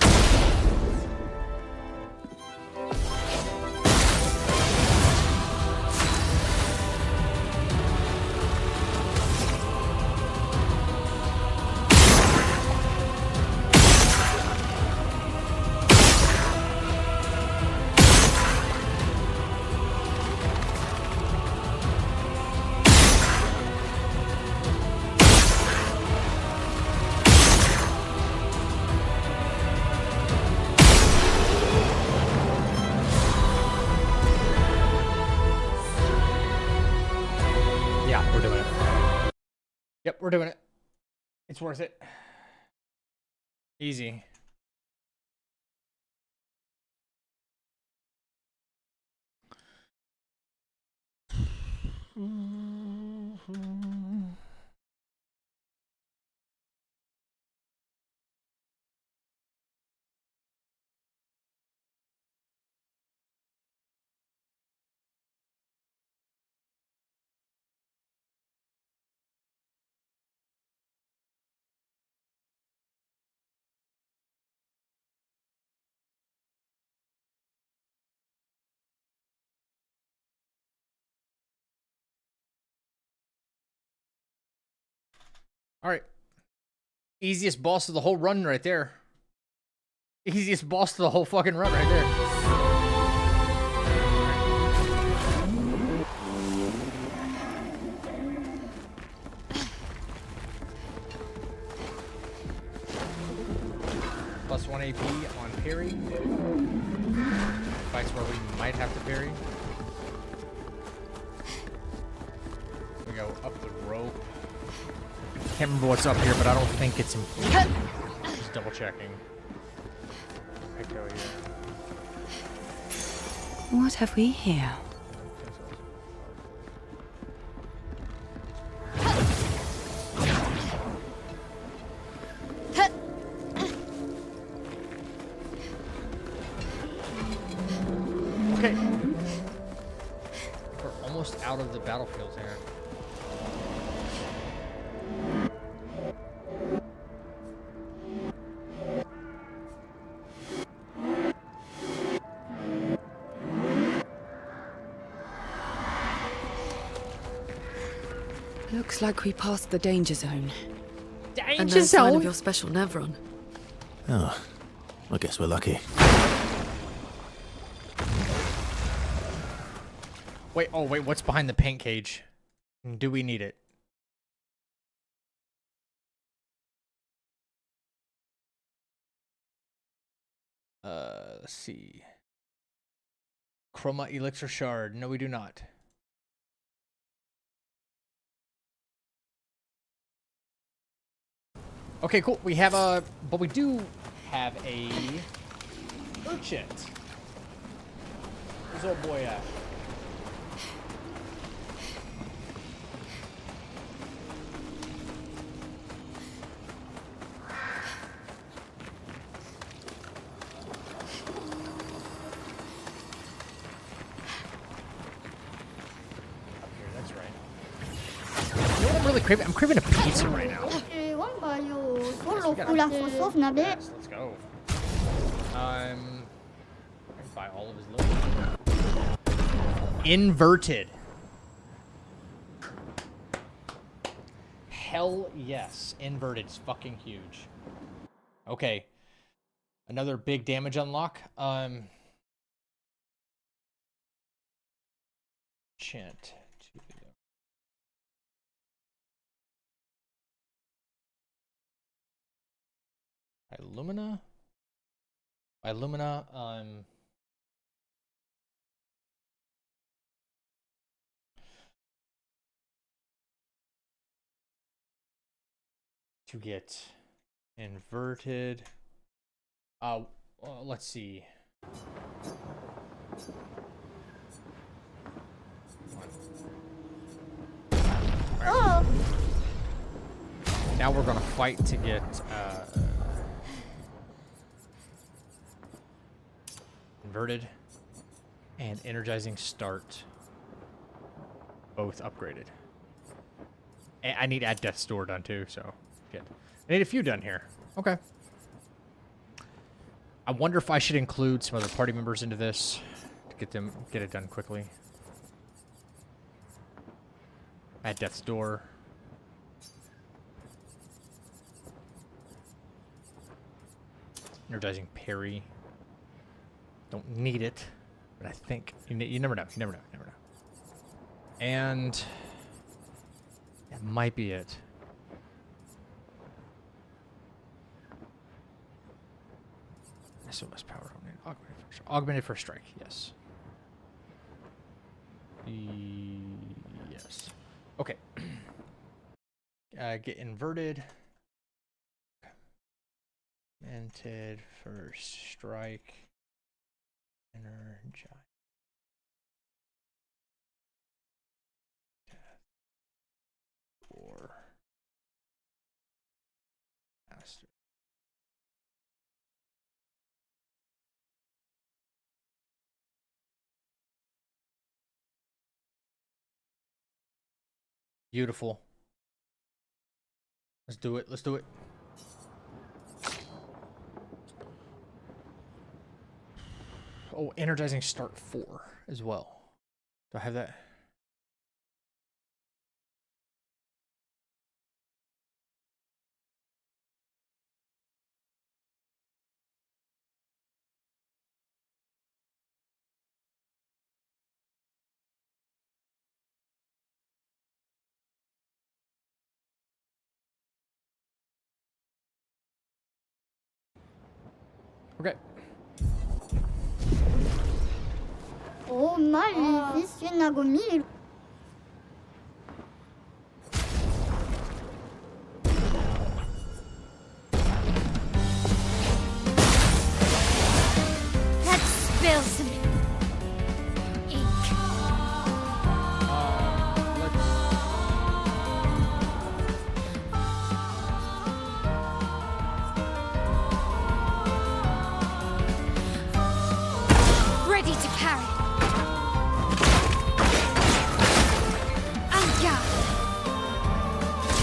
Yeah, we're doing it. Yep, we're doing it. It's worth it. Easy. All right. Easiest boss of the whole run right there. Easiest boss of the whole fucking run right there. Plus 1 AP on parry. Fights where we might have to parry. We go up the rope. Can't remember what's up here, but I don't think it's important. Just double checking. Echo here. What have we here? Okay. We're almost out of the battlefield here. Looks like we passed the danger zone. And no sign of your special Nevron. Oh, I guess we're lucky. Wait, oh wait, what's behind the paint cage? Do we need it? Let's see. Chroma Elixir Shard. No, we do not. Okay, cool. We have a, but we do have a urchin. Where's old boy at? I'm really craving. I'm craving a pizza right now. Yes, let's go. Buy all of his little inverted. Hell yes, inverted is fucking huge. Okay, another big damage unlock. Chant. Illumina. To get inverted. Let's see. Oh! Now we're gonna fight to get inverted and energizing start both upgraded. And I need to add death's door done too, so good. I need a few done here. Okay. I wonder if I should include some other party members into this to get it done quickly. Add death's door. Energizing parry. Don't need it, but I think you never know. You never know. You never know. And that might be it. SOS power. Augmented first strike. Yes. Yes. Okay. Get inverted. Augmented first strike. Energize. Death. Or master. Beautiful. Let's do it. Let's do it. Oh, energizing start 4 as well. Do I have that? Okay. Oh, malediction Nagomi. Let's spill some ink. Ready to carry.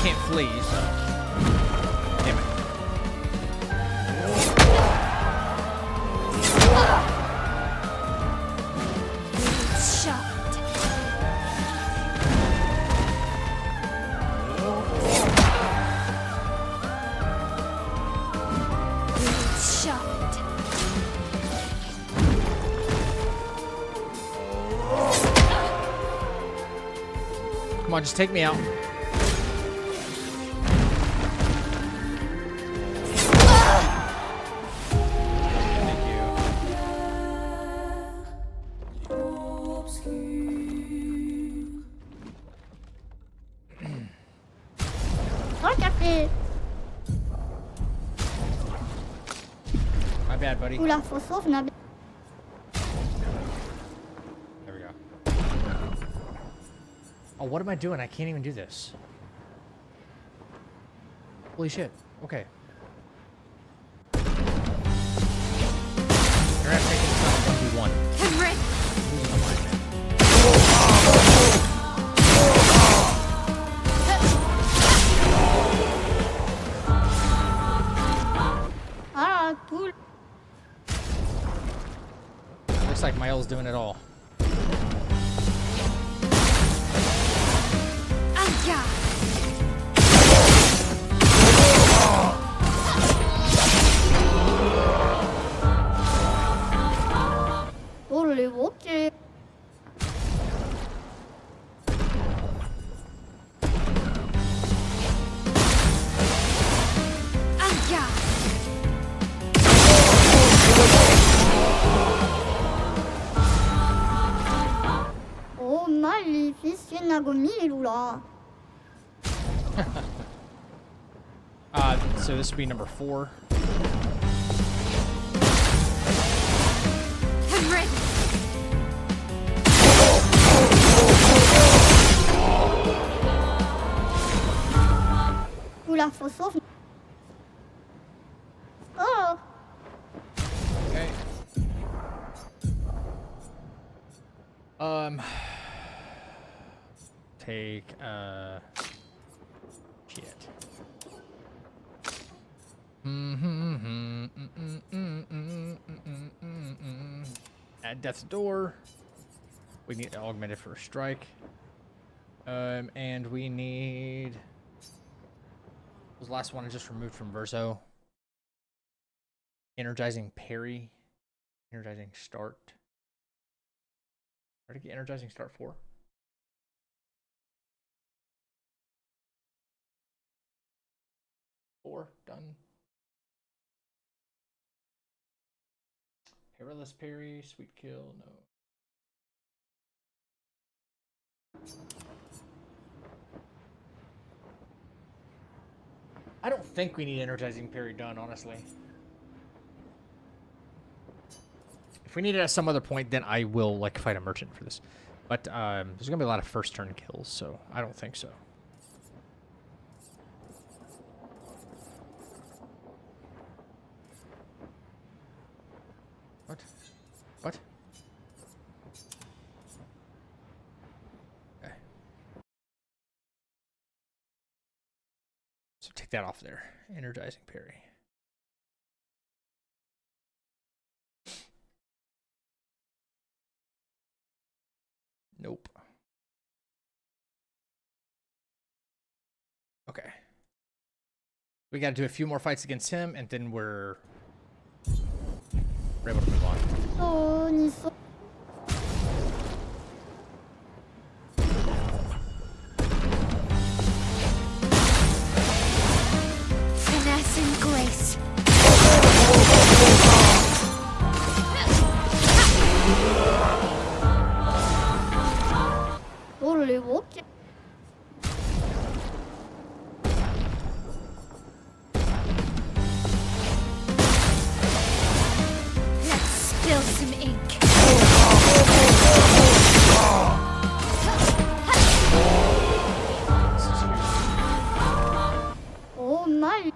Can't flee, so. Damn it. Shot. Shot. Come on, just take me out. My bad, buddy. Oula, faut sauver. There we go. Oh, what am I doing? I can't even do this. Holy shit. Okay. You're at making this 1v1. Henry. Losing my mind, man. doing it all. Holy okay. Oh, magnificent Lula. So this would be number 4. I'm ready. Oula, faut sauver. Oh. Okay. Take shit. Add death's door. We need augmented first strike. And we need. What was the last one I just removed from Verso? Energizing parry. Energizing start. Where did I get energizing start for? Done. Perilous parry, sweet kill, no. I don't think we need energizing parry done, honestly. If we need it at some other point, then I will like fight a merchant for this. But there's gonna be a lot of first turn kills, so I don't think so. What? What? Okay. So take that off there. Energizing parry. Nope. Okay. We got to do a few more fights against him, and then we're able to move on. Oh, finesse and grace. Holy okay. Let's spill some ink. Oh my.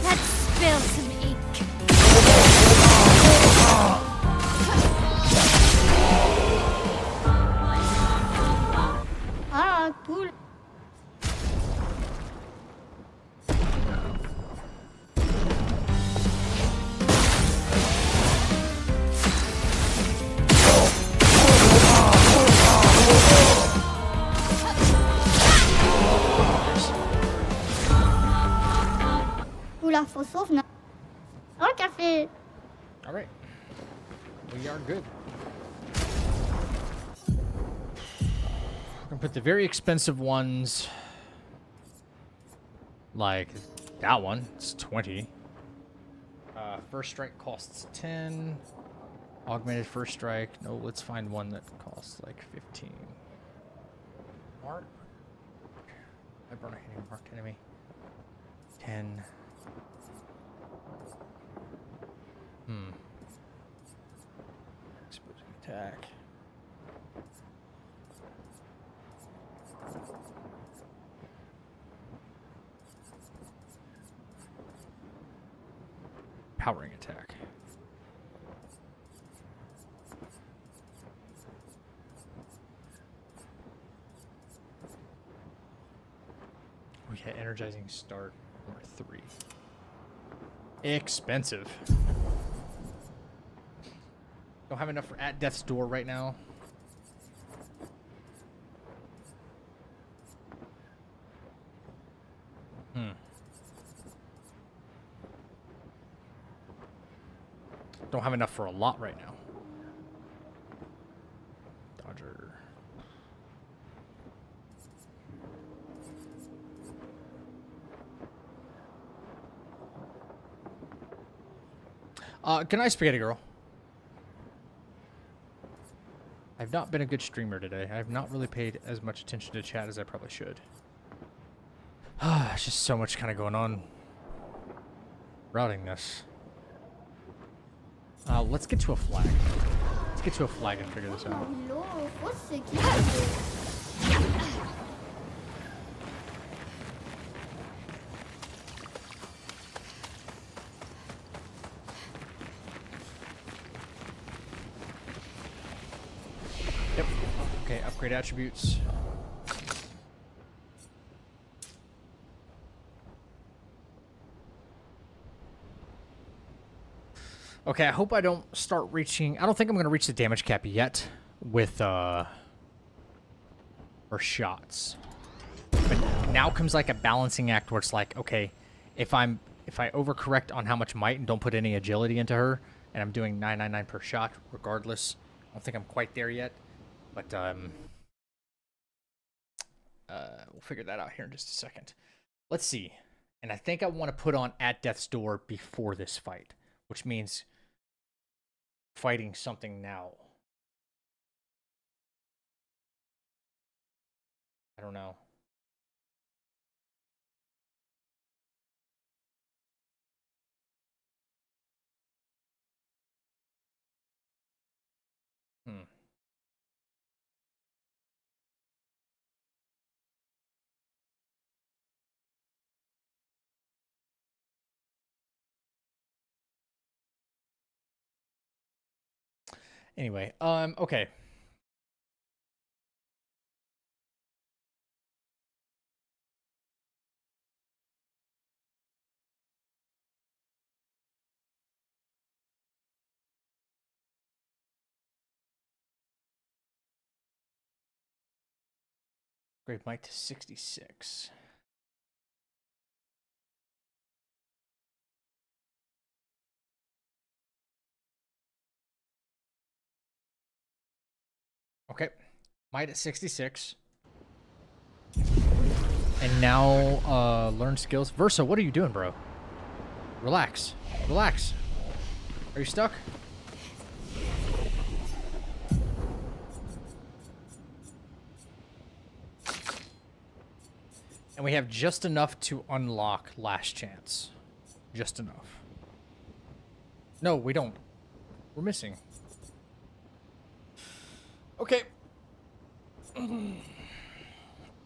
Let's spill some ink. Ah, cool. Oula, faut sauver. Oh, café. All right. We are good. We're gonna put the very expensive ones, like that one. It's 20. First strike costs 10. Augmented first strike. No, let's find one that costs like 15. Mark. I burn a hitting marked enemy. 10. Exposing attack. Powering attack. Okay, energizing start number 3. Expensive. Don't have enough for at death's door right now. Don't have enough for a lot right now. Dodger. Good night, Spaghetti Girl. I've not been a good streamer today. I have not really paid as much attention to chat as I probably should. It's just so much kind of going on. Routing this. Let's get to a flag. Let's get to a flag and figure this out. Yep. Okay, upgrade attributes. Okay, I hope I don't start reaching... I don't think I'm going to reach the damage cap yet with, for shots. But now comes, like, a balancing act where it's like, okay, if I overcorrect on how much might and don't put any agility into her, and I'm doing 999 per shot regardless, I don't think I'm quite there yet. But, we'll figure that out here in just a second. Let's see. And I think I want to put on at death's door before this fight, which means... fighting something now. I don't know. Anyway, okay. Grave might to 66. Okay. Might at 66. And now, learn skills. Versa, what are you doing, bro? Relax. Relax. Are you stuck? And we have just enough to unlock last chance. Just enough. No, we don't. We're missing. Okay.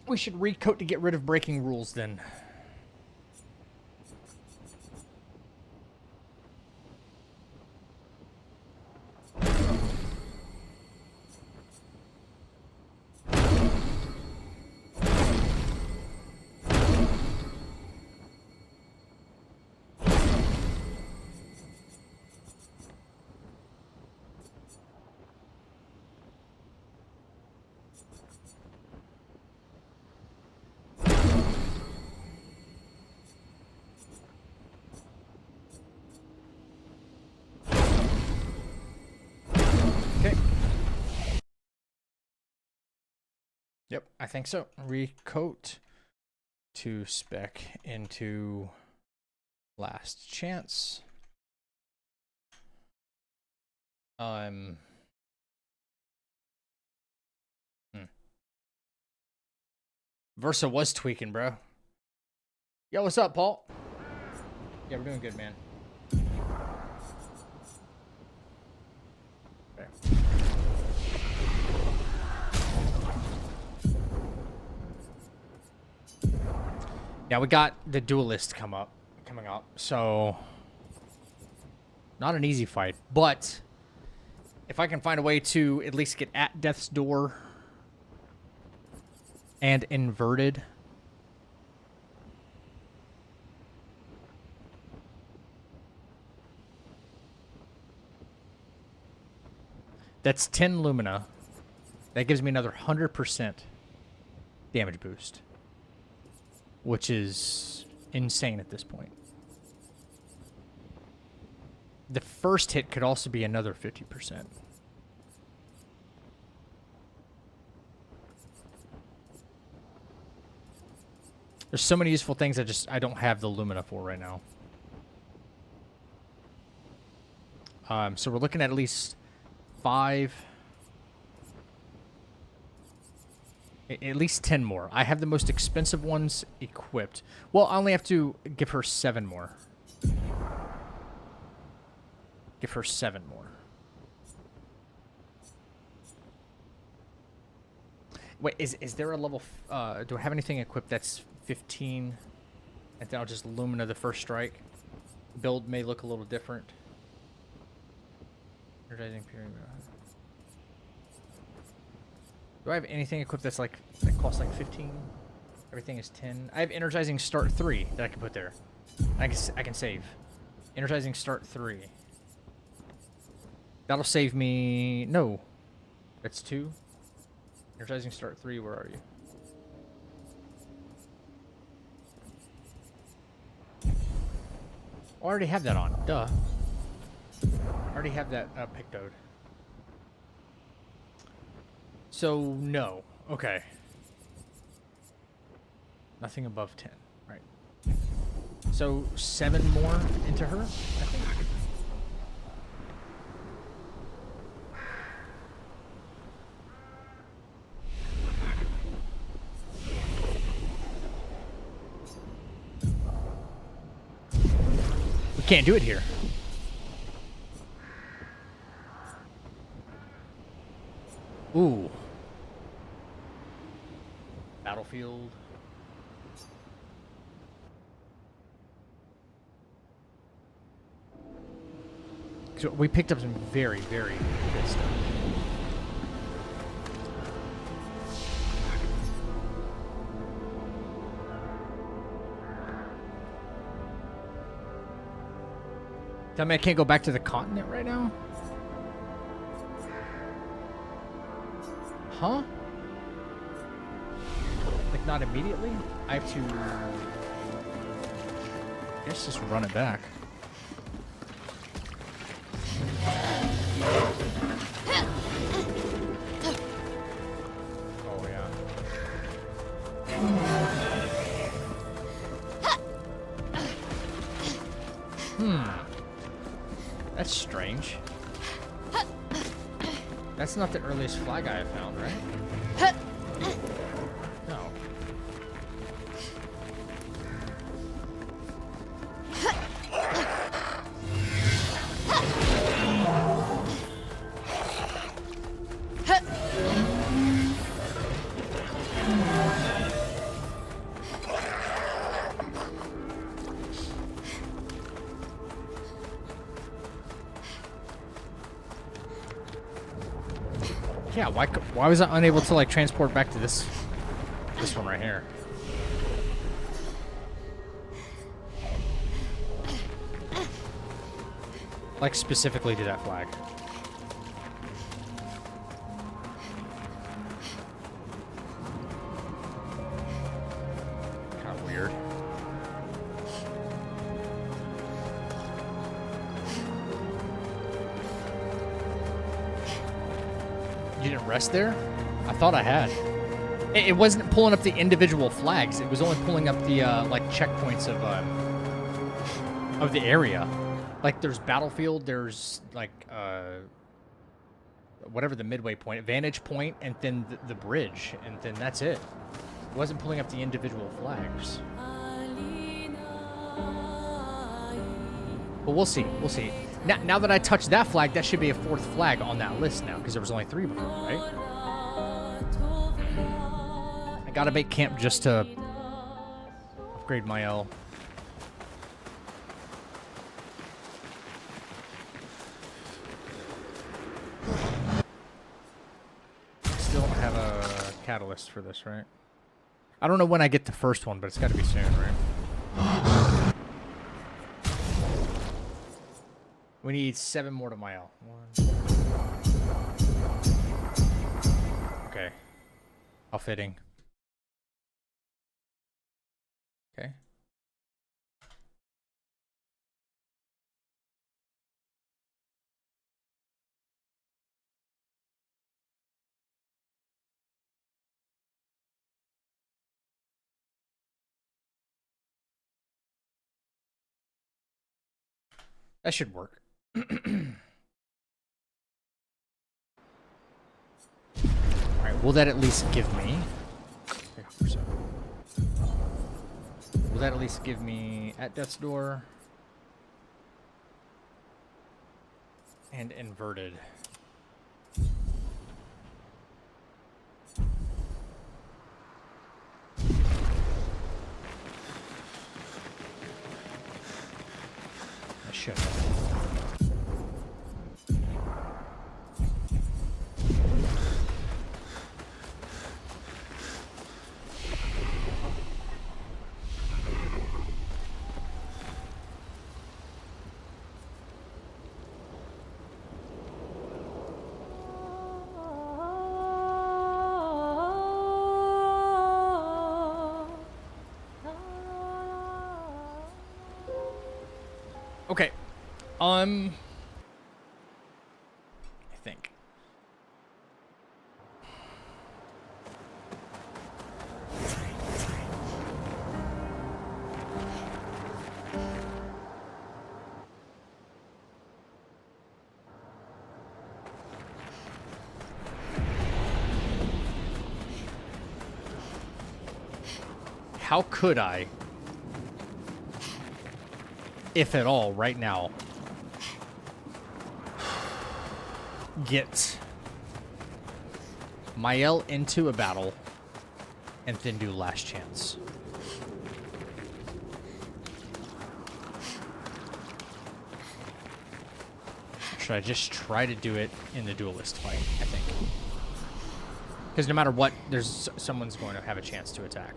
We should recode to get rid of breaking rules then. Yep, I think so. Recoat to spec into last chance. Versa was tweaking, bro. Yo, what's up, Paul? Yeah, we're doing good, man. Okay. Yeah, we got the duelist coming up, so not an easy fight, but if I can find a way to at least get at death's door and inverted, That's 10 Lumina. That gives me another 100% damage boost, which is insane at this point. The first hit could also be another 50%. There's so many useful things I don't have the Lumina for right now. So we're looking at least 5, at least 10 more. I have the most expensive ones equipped. Well, I only have to give her 7 more. Give her 7 more. Wait, is there a level... do I have anything equipped that's 15? And then I'll just Lumina the first strike. Build may look a little different. Energizing period. Do I have anything equipped that's like... that costs like 15? Everything is 10. I have Energizing Start 3 that I can put there. I can save. Energizing Start 3. That'll save me... No. That's 2. Energizing Start 3, where are you? Oh, I already have that on. Duh. I already have that pictoed. So, no. Okay. Nothing above 10. Right. So, 7 more into her, I think. We can't do it here. Ooh. Battlefield. So we picked up some very, very good stuff. Tell me I can't go back to the continent right now? Huh? Like, not immediately? I have to... I guess just run it back. Oh, yeah. That's strange. That's not the earliest flag I have found, right? No. Yeah, why was I unable to like transport back to this one right here? Like specifically to that flag. Kind of weird. You didn't rest there? I thought I had. It wasn't pulling up the individual flags. It was only pulling up the like checkpoints of the area. Like there's battlefield, there's like whatever the midway point, vantage point, and then the bridge, and then that's it. It wasn't pulling up the individual flags. But we'll see. We'll see. Now that I touched that flag, that should be a 4th flag on that list now, because there was only 3 before, right? I gotta make camp just to upgrade my L. Still don't have a catalyst for this, right? I don't know when I get the first one, but it's gotta be soon, right? We need 7 more to my L. 1. How fitting. Okay. That should work. Alright, will that at least give me... Will that at least give me at death's door? And inverted. I should have. Okay. I think. How could I, if at all, right now, get Mael into a battle and then do last chance? Should I just try to do it in the duelist fight, I think? Because no matter what, there's someone's going to have a chance to attack.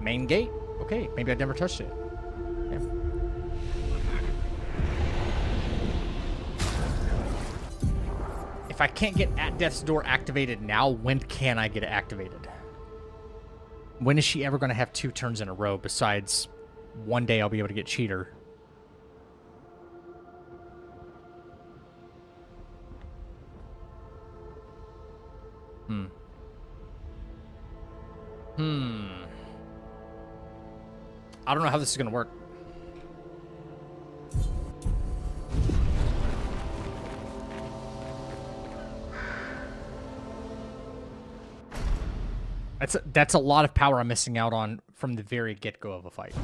Main gate? Okay, maybe I've never touched it. Yeah. If I can't get at death's door activated now, when can I get it activated? When is she ever going to have 2 turns in a row besides one day I'll be able to get cheater? I don't know how this is going to work. That's a lot of power I'm missing out on from the very get-go of a fight.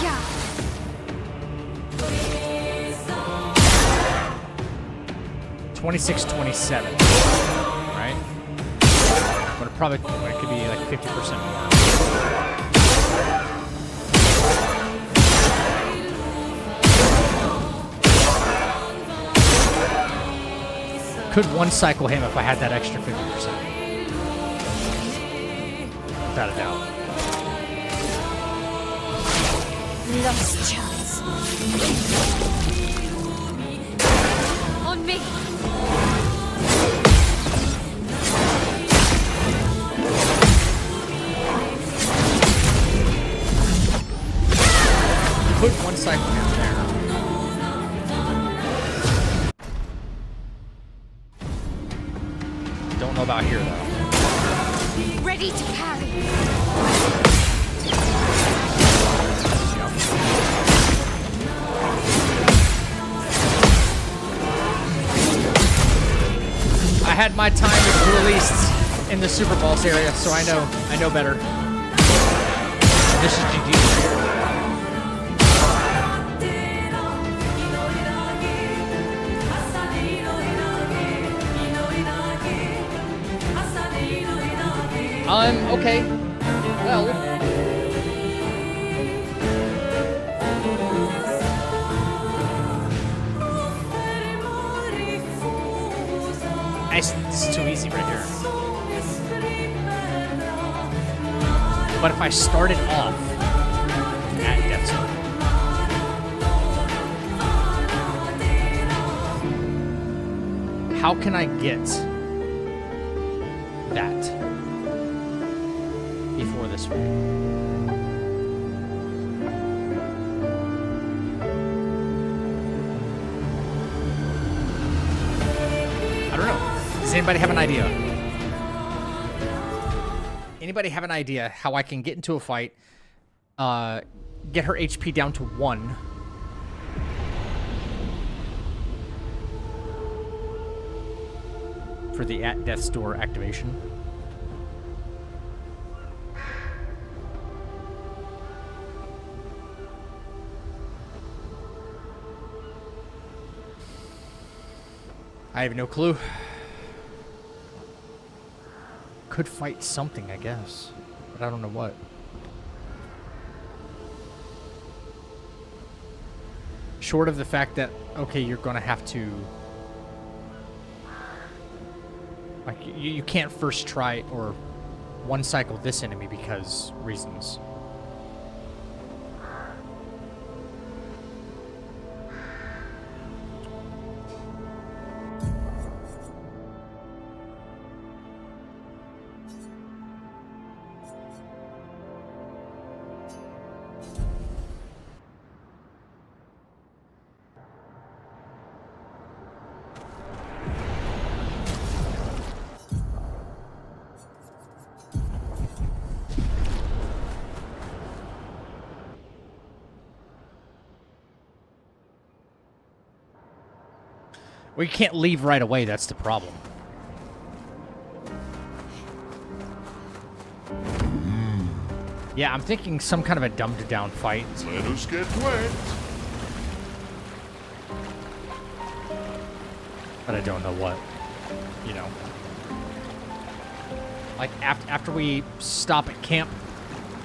Yeah. 26-27, right? But it probably it could be like 50% more. Could one cycle him if I had that extra 50%? Without a doubt. Last chance. On me. Put one cycle down there. Don't know about here though. Ready to parry. I had my time released in the Super Boss area, so I know better. This is GG right here. Okay. Well. This is too easy right here. But if I started off how can I get that before this fight? I don't know. Does anybody have an idea? Anybody have an idea how I can get into a fight, get her HP down to 1, for the at death's door activation? I have no clue. Could fight something, I guess, but I don't know what. Short of the fact that, okay, you're gonna have to, like, you can't first try or one cycle this enemy because reasons. We can't leave right away, that's the problem. Yeah, I'm thinking some kind of a dumbed down fight. Let us get wet. But I don't know what, you know. Like, after we stop at camp,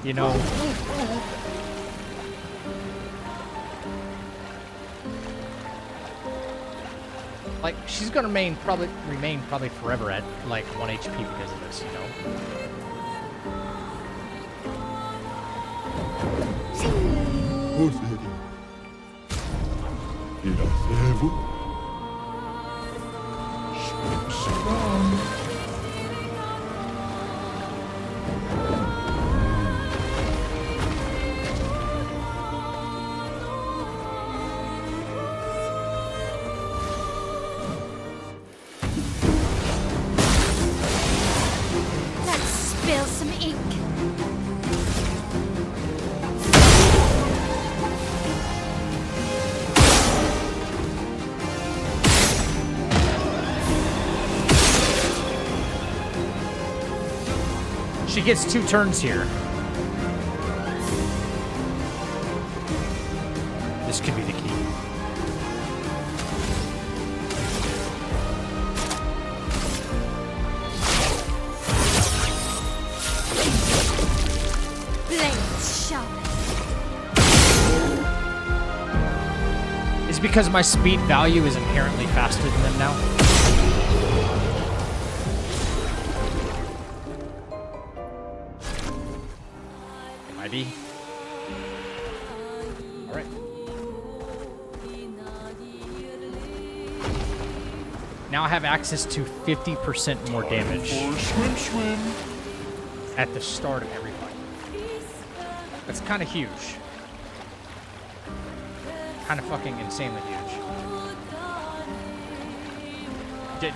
you know. Like, she's gonna remain probably forever at, like, 1 HP because of this, you know? Let's spill some ink. She gets 2 turns here. This could be the key. Blades sharp. Is it because my speed value is inherently faster than them now? Might be. Alright. Now I have access to 50% more damage at the start of every fight. That's kind of huge. Kind of fucking insanely huge.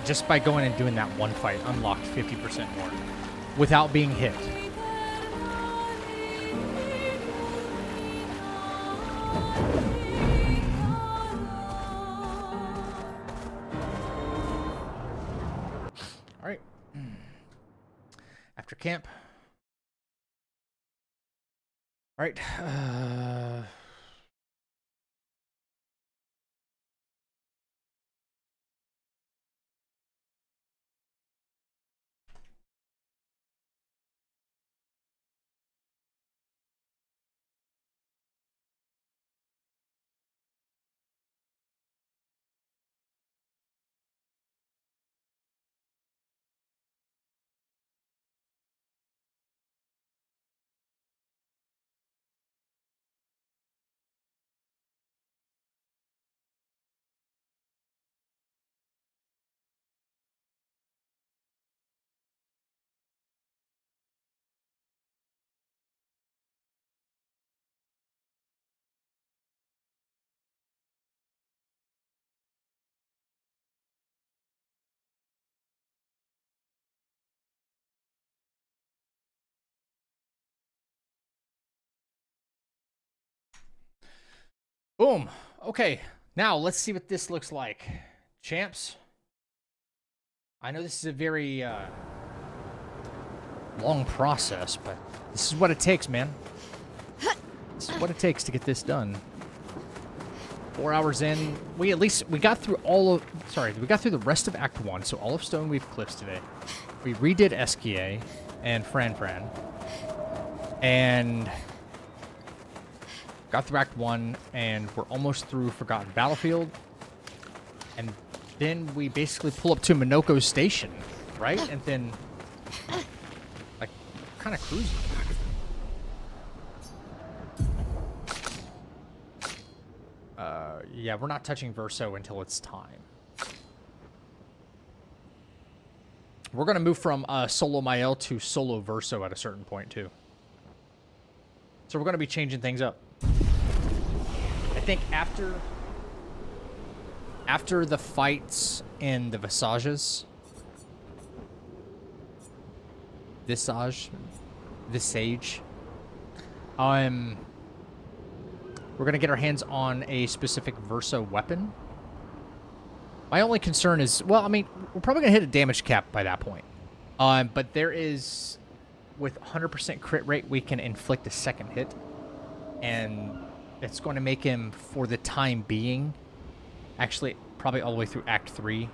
Just by going and doing that one fight, unlocked 50% more without being hit. All right. After camp. All right. Boom. Okay, now let's see what this looks like. Champs, I know this is a very long process, but this is what it takes, man. This is what it takes to get this done. 4 hours in, we got through we got through the rest of Act 1, so all of Stoneweave Cliffs today. We redid Esquie and Fran, and got through Act 1, and we're almost through Forgotten Battlefield. And then we basically pull up to Minoko Station, right? And then, like, kind of cruising. Yeah, we're not touching Verso until it's time. We're going to move from Solo Mael to Solo Verso at a certain point, too. So we're going to be changing things up. I think after the fights in the Visage, we're going to get our hands on a specific Verso weapon. My only concern is, well, I mean, we're probably going to hit a damage cap by that point. But there is, with 100% crit rate, we can inflict a second hit. And it's going to make him, for the time being, actually, probably all the way through Act 3,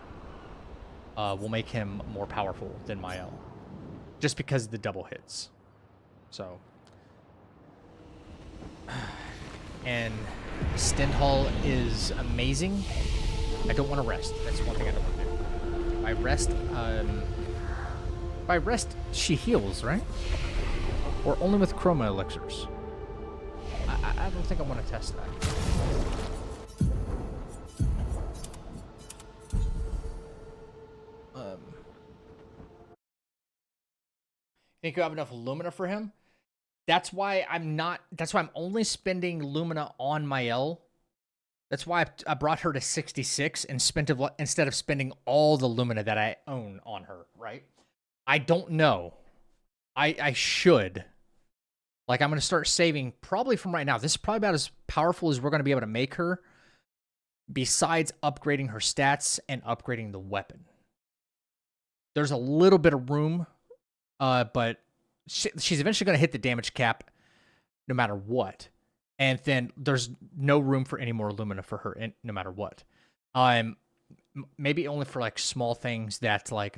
will make him more powerful than Mael. Just because of the double hits. So. And Stendhal is amazing. I don't want to rest. That's one thing I don't want to do. By rest, she heals, right? Or only with chroma elixirs. I don't think I want to test that. Think you have enough Lumina for him? That's why I'm only spending Lumina on Mael. That's why I brought her to 66 and instead of spending all the Lumina that I own on her, right? I don't know. I should. Like, I'm going to start saving probably from right now. This is probably about as powerful as we're going to be able to make her, besides upgrading her stats and upgrading the weapon. There's a little bit of room, but she's eventually going to hit the damage cap no matter what. And then there's no room for any more Lumina for her no matter what. Maybe only for, like, small things that, like,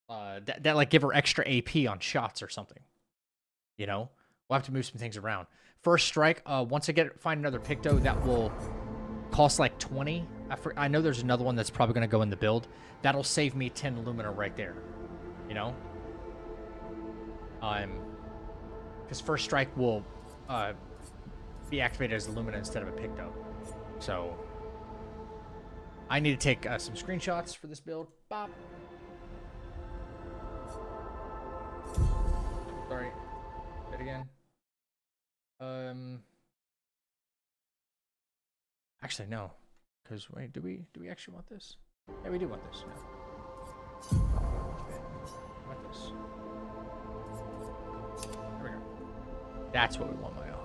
that like give her extra AP on shots or something. You know, we'll have to move some things around. First strike. Once I find another Picto, that will cost like 20. I know there's another one that's probably going to go in the build. That'll save me 10 Lumina right there. You know, because first strike will be activated as Lumina instead of a Picto. So I need to take some screenshots for this build. Bop. Sorry. Hit again. Actually, no. Because, wait, do we actually want this? Yeah, we do want this. No. We want this. There we go. That's what we want, Mayo.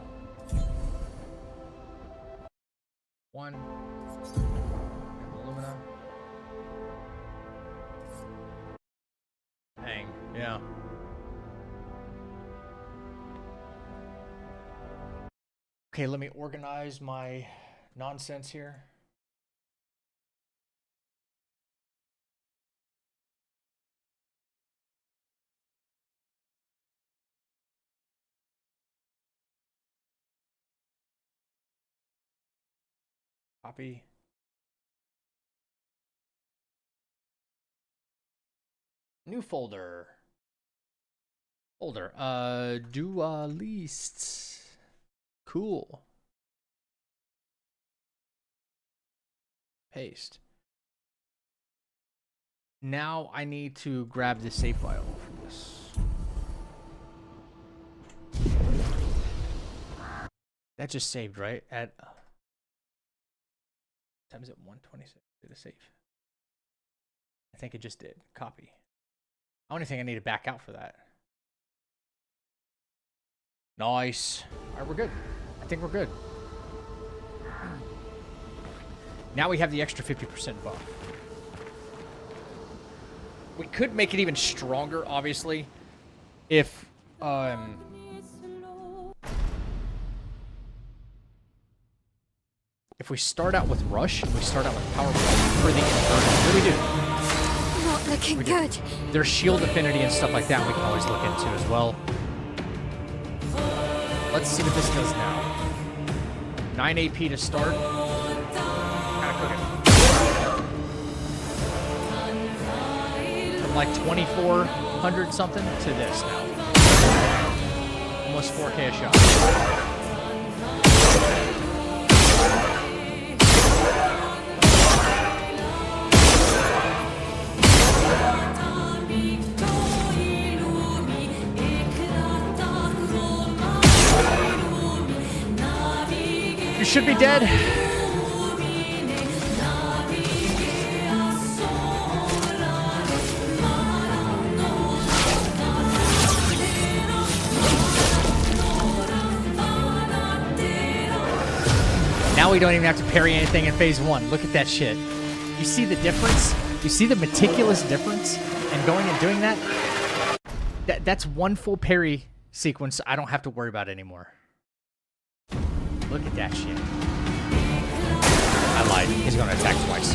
One. Illumina. Dang. Yeah. Okay, let me organize my nonsense here. Copy. New folder. Do lists. Cool. Paste. Now I need to grab the save file from this. That just saved, right? At time is it 126? Did it save? I think it just did. Copy. I only think I need to back out for that. Nice. All right, we're good. I think we're good. Now we have the extra 50% buff. We could make it even stronger, obviously, if we start out with Rush and we start out with Power for the inverted. What do we do? Not looking good. There's shield affinity and stuff like that we can always look into as well. Let's see what this does now. 9 AP to start. Kind of cooking. From like 2,400 something to this now. Almost 4K a shot. You should be dead. Now we don't even have to parry anything in phase 1. Look at that shit. You see the difference? You see the meticulous difference? And going and doing that? That's one full parry sequence I don't have to worry about anymore. Look at that shit. I lied. He's going to attack twice.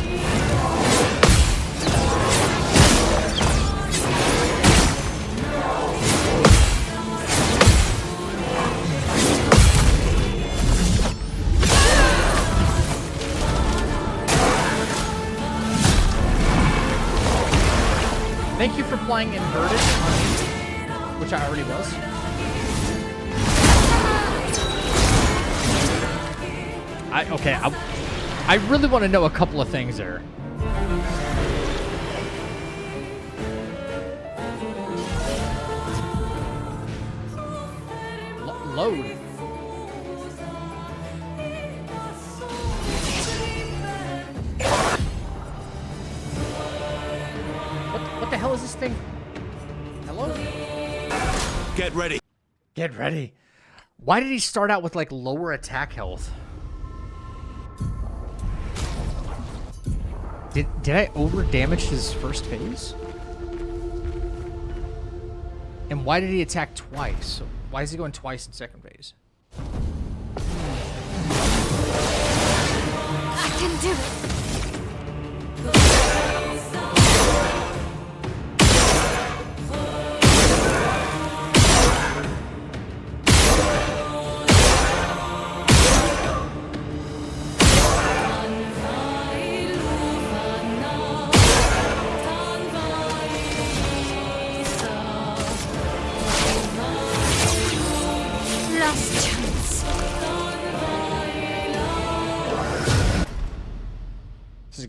Thank you for playing inverted, which I already was. I really want to know a couple of things there. Load. What the hell is this thing? Hello? Get ready. Get ready. Why did he start out with like lower attack health? Did I over damage his first phase? And why did he attack twice? Why is he going twice in second phase? I can do it.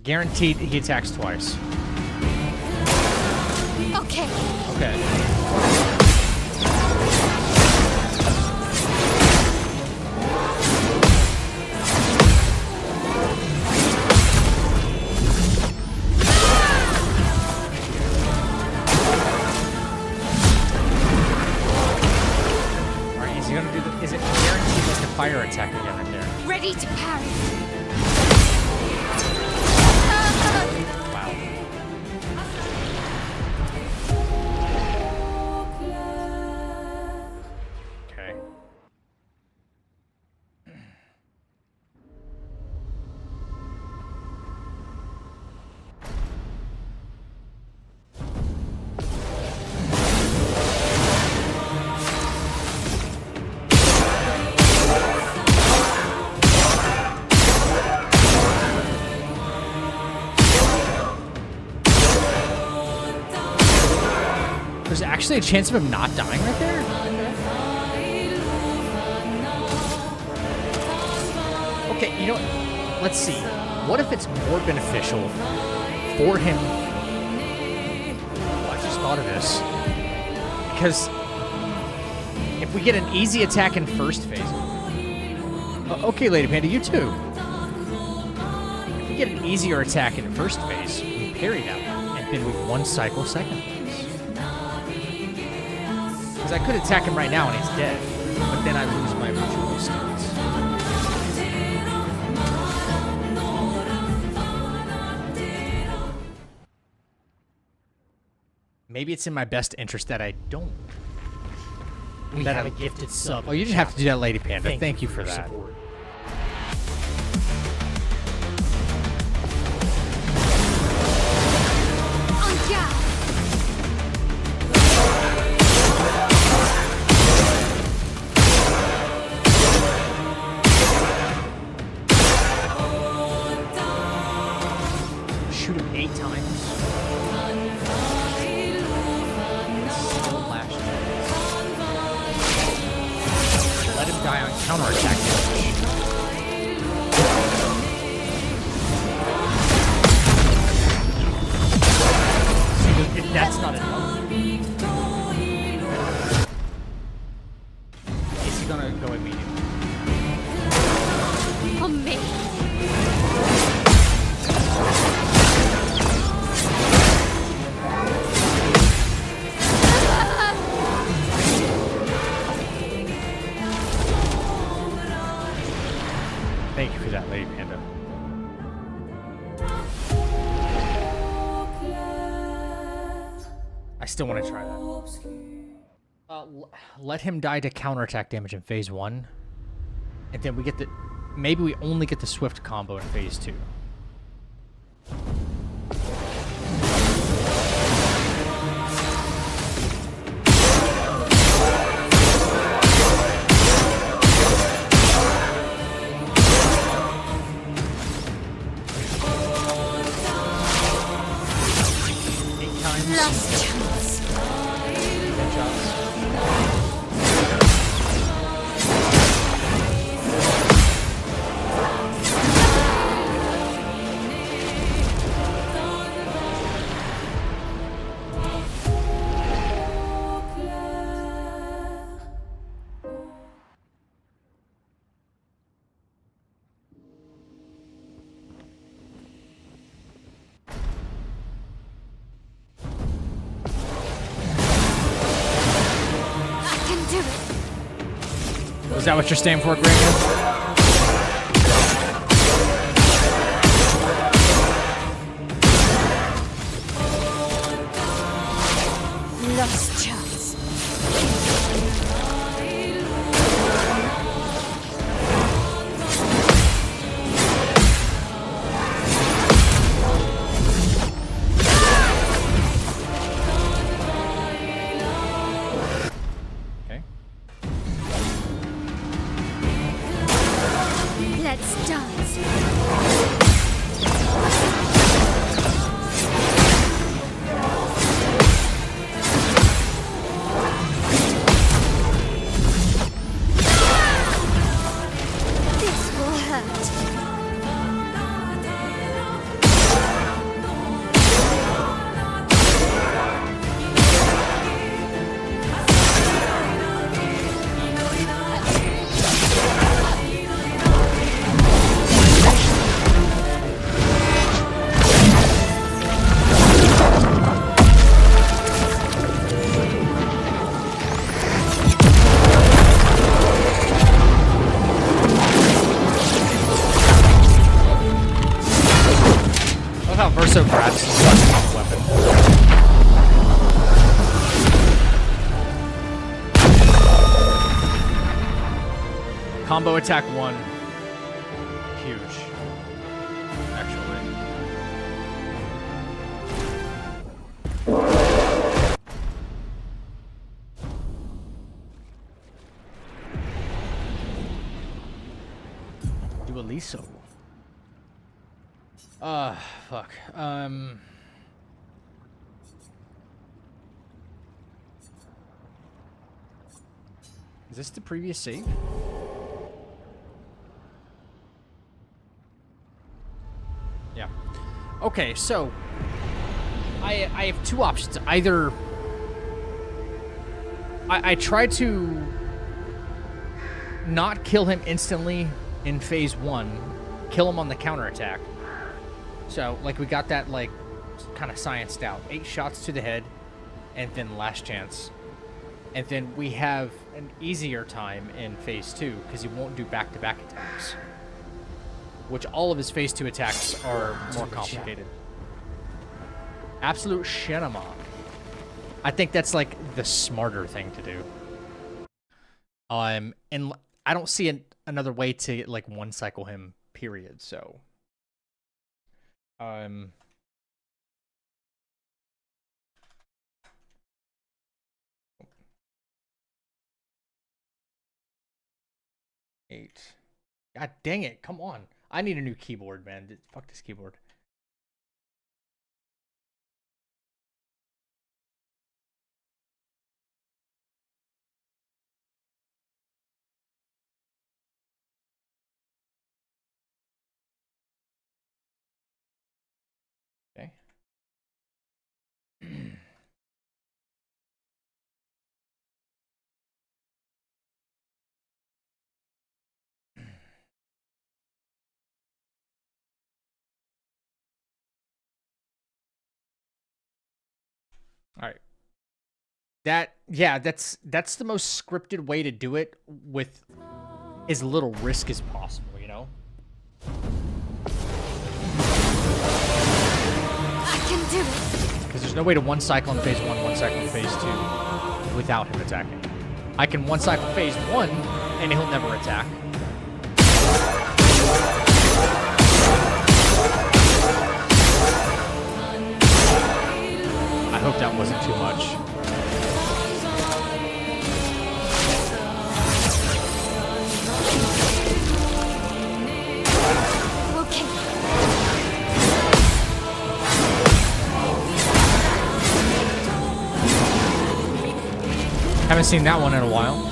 Guaranteed he attacks twice. Okay. Okay. Alright, is he gonna do the... Is it guaranteed like the fire attack again right there? Ready to parry. There's actually a chance of him not dying right there? Okay, you know what? Let's see. What if it's more beneficial for him? Oh, I just thought of this. Because if we get an easy attack in first phase... okay, Lady Panda, you too. If we get an easier attack in first phase, we parry that one, and then we one cycle second phase. Because I could attack him right now and he's dead. but then I lose my ritual skills. Maybe it's in my best interest that I don't. We have a gifted sub. Oh, you didn't have to do that, Lady Panda. Thank you for that. Support. Shoot him 8 times. Single lash damage. Let him die on counterattack damage. That's not enough. Is he gonna go immediately? On me. Thank you for that, Lady Panda. I still want to try that. Let him die to counterattack damage in phase 1. And then we get the... Maybe we only get the swift combo in phase 2. Last chance. Is that what you're staying for, Grandma? Last chance. Okay. Let's dance. This will hurt. I love how Verso grabs his weapon. Combo attack 1. Huge. Actually. Dualiso. Fuck. Is this the previous save? Yeah. Okay, so I have two options. Either I try to not kill him instantly in phase 1, kill him on the counterattack. So, like, we got that, like, kind of scienced out. 8 shots to the head, and then last chance. And then we have an easier time in phase 2 because he won't do back-to-back attacks. Which all of his phase 2 attacks are more complicated. Absolute Shenama. I think that's like the smarter thing to do. And I don't see another way to like one cycle him, period. So, 8. God dang it! Come on, I need a new keyboard, man. Fuck this keyboard. Okay. All right. That's the most scripted way to do it with as little risk as possible, you know? I can do it. Because there's no way to one cycle in phase 1, one cycle in phase 2 without him attacking. I can one cycle phase 1 and he'll never attack. I hope that wasn't too much. Haven't seen that one in a while.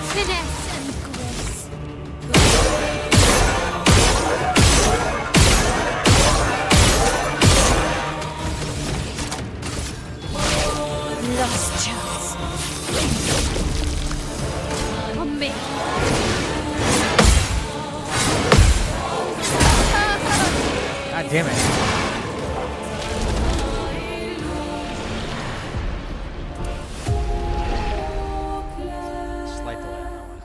Finesse and grace. Lost chance. For me. God damn it. Slight delay on that one.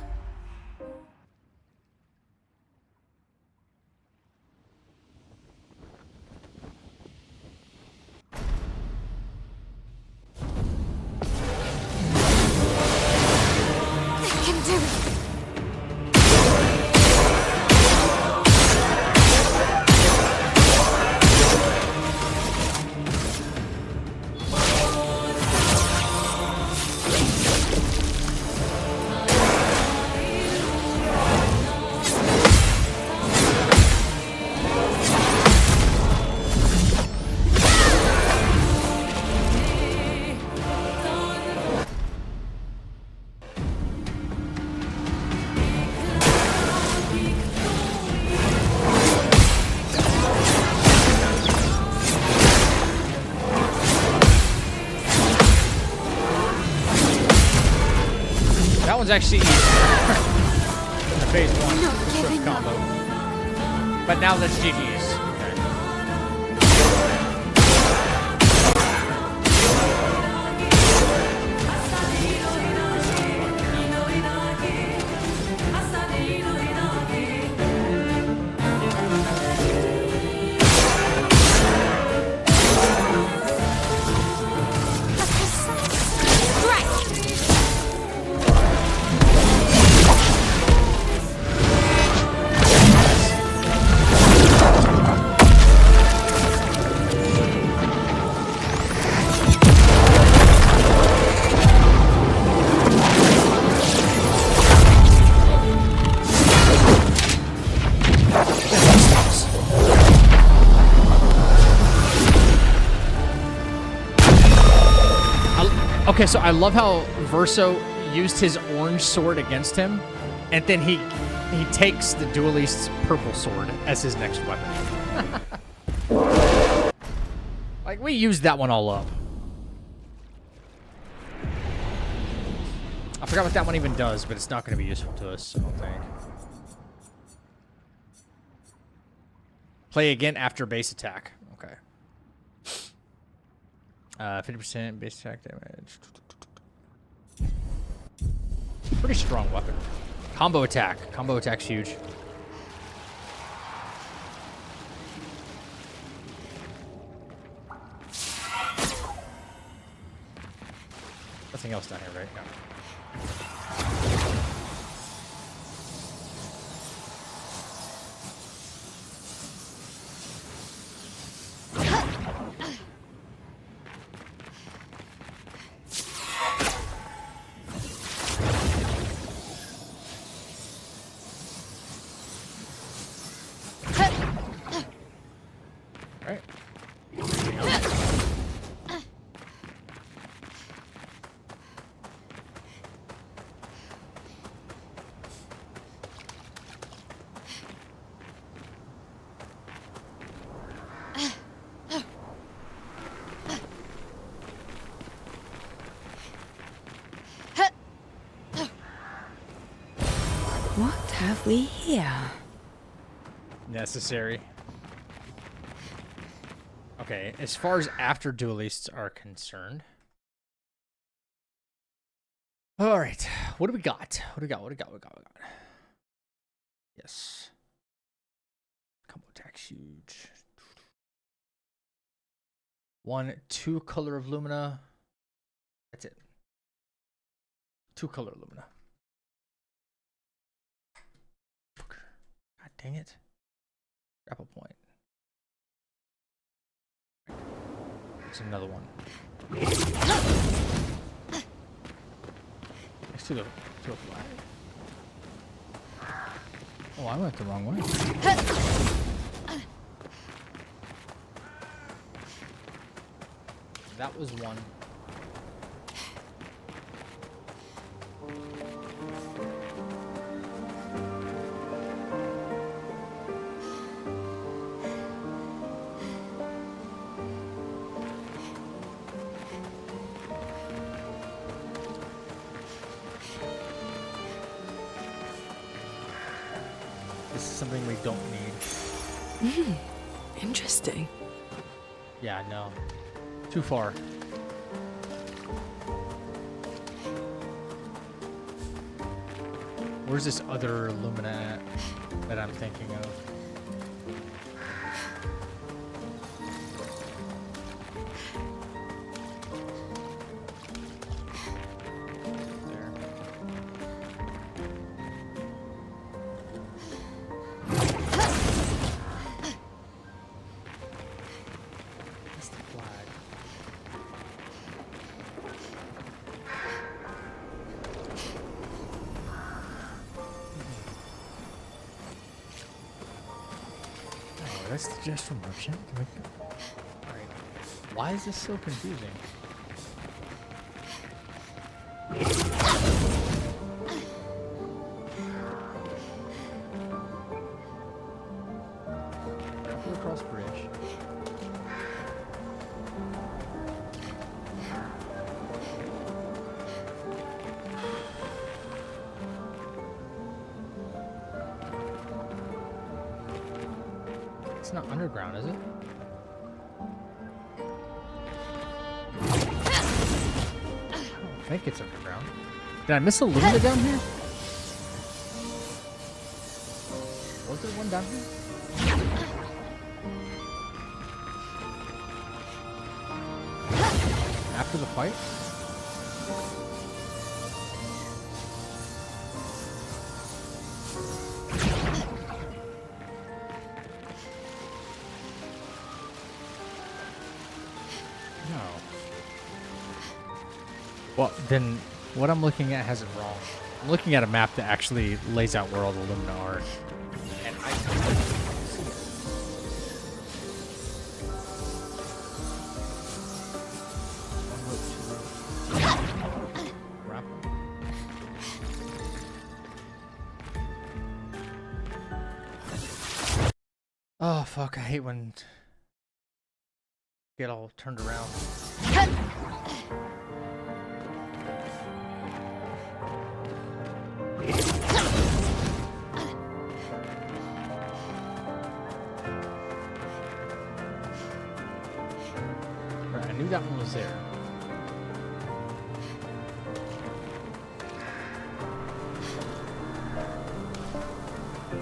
I can do it. That one's actually easier than the phase 1 Not swift giving up. combo. But now that's GG's. Okay. Okay, so I love how Verso used his orange sword against him, and then he takes the duelist's purple sword as his next weapon. Like, we used that one all up. I forgot what that one even does, but it's not going to be useful to us, I don't think. Play again after base attack. Okay. 50% base attack damage. Pretty strong weapon. Combo attack. Combo attack's huge. Nothing else down here, right? No. What have we here? Necessary. Okay, as far as after duelists are concerned. All right, what do we got? What do we got? What do we got? What do we got? Yes. Combo attack's huge. 1, 2 color of Lumina. That's it. 2 color Lumina. God dang it. Grapple point. There's another one. Next to the flag. Oh, I went the wrong way. That was one. This is something we don't need. Interesting. Yeah, no. Too far. Where's this other Lumina at that I'm thinking of? There. That's the flag. Oh, that's the gesture merchant. Alright. Why is this so confusing? Go across bridge. It's not underground, is it? I don't think it's underground. Did I miss a Lumina down here? Was there one down here? After the fight? No. Well, then what I'm looking at has it wrong. I'm looking at a map that actually lays out where all the Lumina are. And I don't see it. Grapple. Oh, fuck. I hate when get all turned around. Right, I knew that one was there.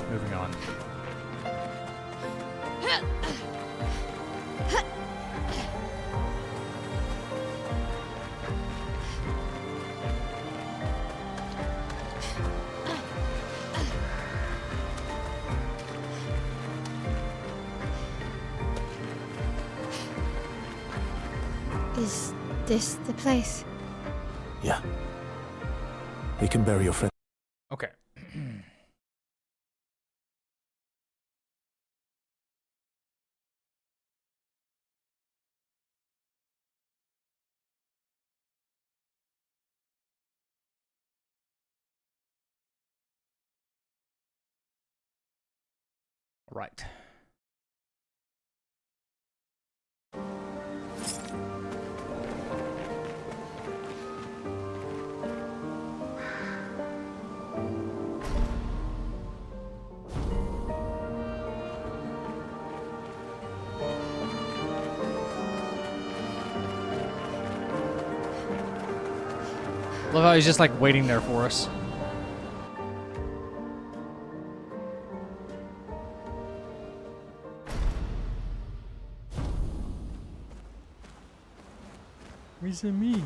Moving on. Is this the place? Yeah. We can bury your friend. Okay. Right. Love how he's just like waiting there for us. Where's me?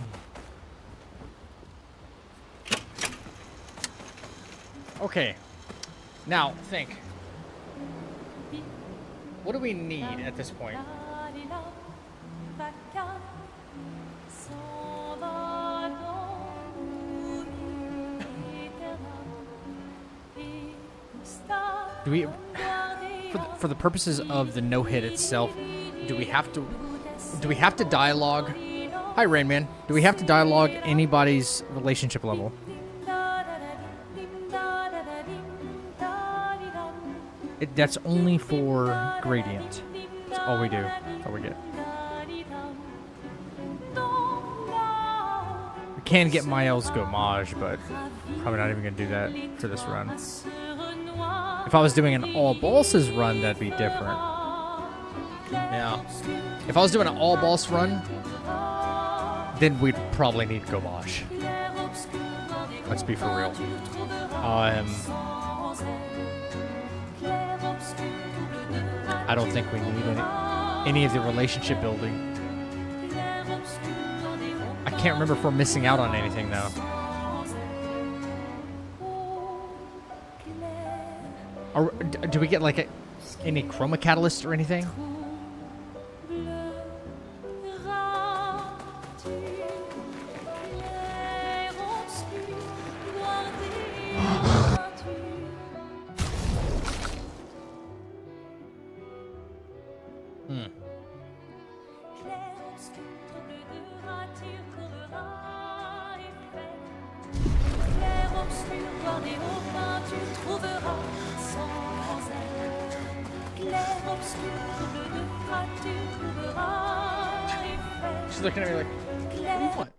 Okay. Now, think. What do we need at this point? Do we, for the purposes of the no-hit itself, do we have to dialogue? Hi, Rain Man. Do we have to dialogue anybody's relationship level? That's only for Gradient. That's all we do. That's all we get. We can get Mael's Gomage, but probably not even going to do that for this run. If I was doing an all bosses run, that'd be different. Yeah. If I was doing an all boss run, then we'd probably need Gomage. Let's be for real. I don't think we need any of the relationship building. I can't remember if we're missing out on anything though. Or do we get like any chroma catalyst or anything? She's looking at me like, what do you want?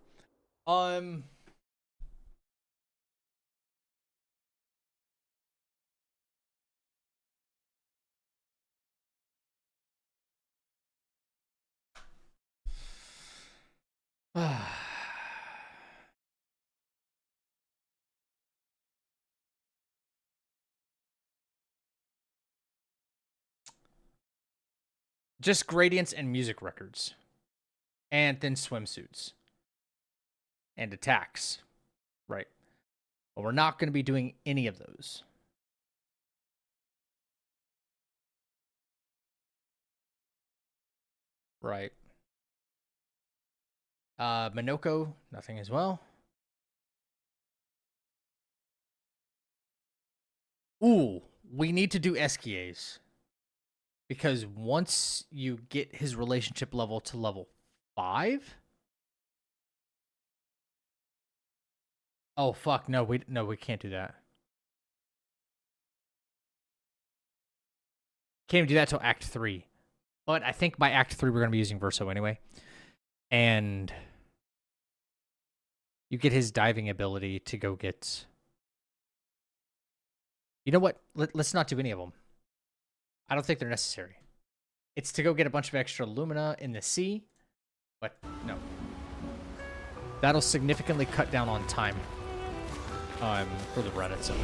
Just gradients and music records. And then swimsuits. And attacks. Right. But we're not going to be doing any of those. Right. Minoko, nothing as well. Ooh, we need to do Esquies. Because once you get his relationship level to level 5? Oh fuck, no, we can't do that. Can't even do that till Act 3. But I think by Act 3, we're going to be using Verso anyway. And you get his diving ability to go get... You know what? Let's not do any of them. I don't think they're necessary. It's to go get a bunch of extra Lumina in the sea. But no. That'll significantly cut down on time for the run itself.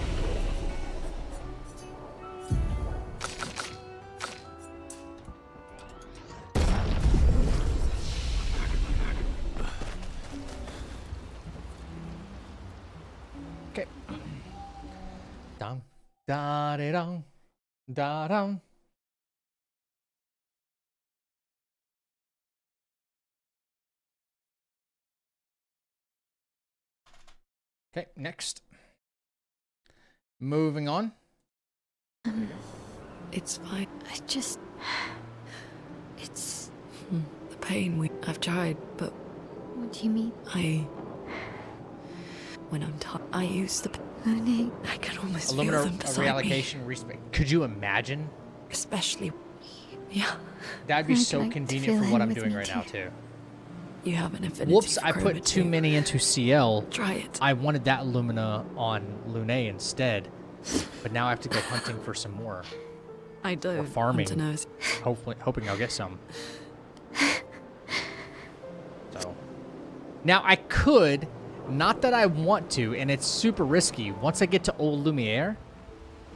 Okay. Dum da de dum da dum. Okay, next. Moving on. It's fine. It's... The pain I've tried, but... What do you mean? When I'm tired, I use the... Monet. I can almost Illumina feel them beside me. respect. Could you imagine? Especially... Yeah. That'd be I'd so like to convenient feel for what him I'm with doing me right now, too. too. You have an affinity Whoops, for I chroma put too too. many into CL. Try it. I wanted that Lumina on Lunae instead. But now I have to go hunting for some more. I do. Or farming. Hunter knows. Hoping I'll get some. So. Now I could, not that I want to, and it's super risky. Once I get to Old Lumiere,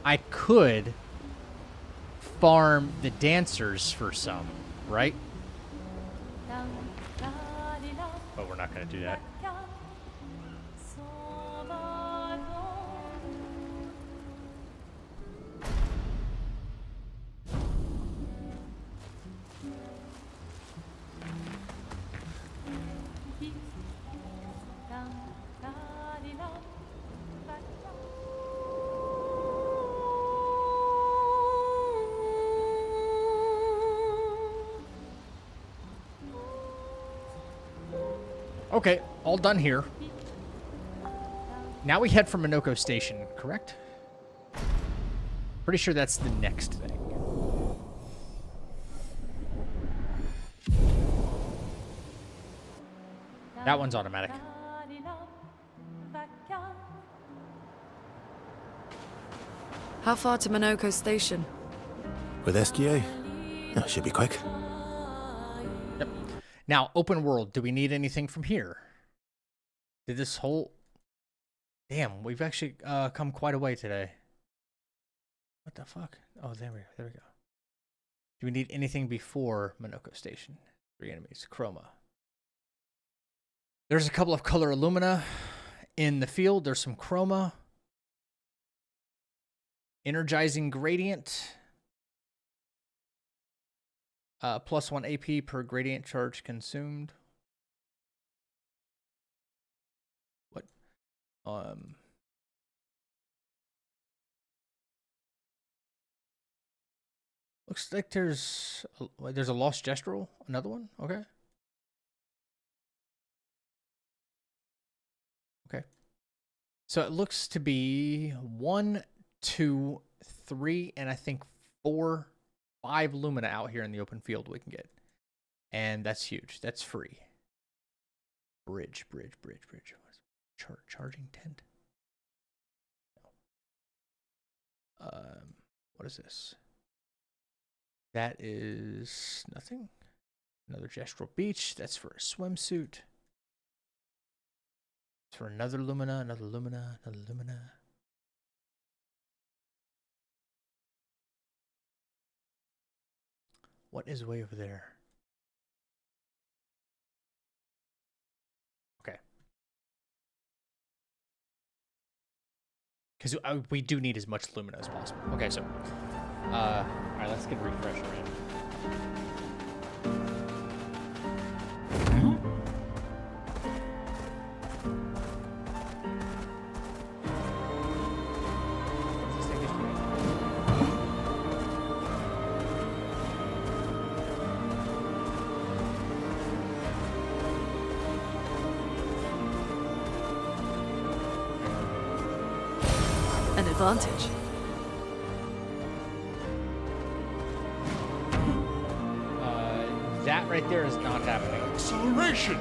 I could farm the dancers for some, right? But we're not going to do that. Okay, all done here. Now we head for Minoko Station, correct? Pretty sure that's the next thing. That one's automatic. How far to Minoko Station? With Esquie? That should be quick. Yep. Now, open world. Do we need anything from here? Did this whole... Damn, we've actually come quite a way today. What the fuck? Oh, there we go. Do we need anything before Minoko Station? 3 enemies. Chroma. There's a couple of color Illumina in the field. There's some Chroma. Energizing Gradient. +1 AP per gradient charge consumed. What? Looks like there's a Lost Gestural. Another one? Okay. Okay. So it looks to be 1, 2, 3, and I think 4, 5 Lumina out here in the open field we can get. And that's huge. That's free. Bridge. Charging tent. What is this? That is nothing. Another Gestural Beach. That's for a swimsuit. It's for another Lumina, another Lumina, another Lumina. What is way over there? Okay. Because we do need as much Lumina as possible. Okay, so... Alright, let's get a refresher in. An advantage. That right there is not happening. Acceleration!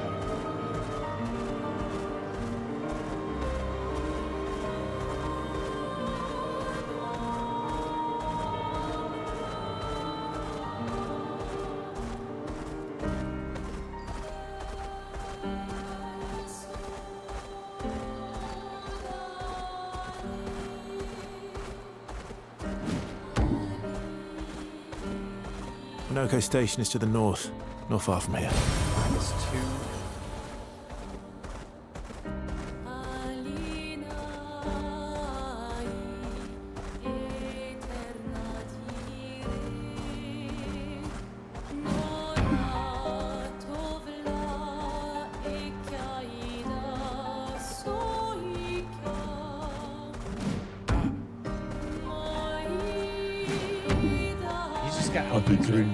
Minoko Station is to the north, not far from here. Minus 2. He's just got outfits, right?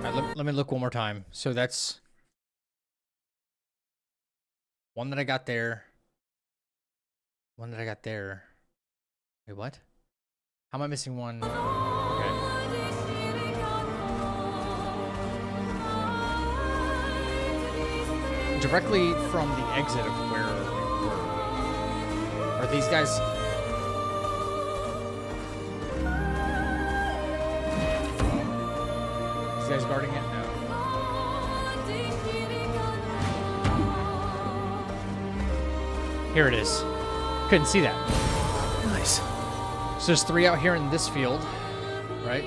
Alright, let me look one more time. So that's one that I got there. One that I got there. Wait, what? How am I missing one? Okay. Directly from the exit of where we were. Are these guys? These guys guarding it? No. Here it is. Couldn't see that. Nice. So there's 3 out here in this field, right?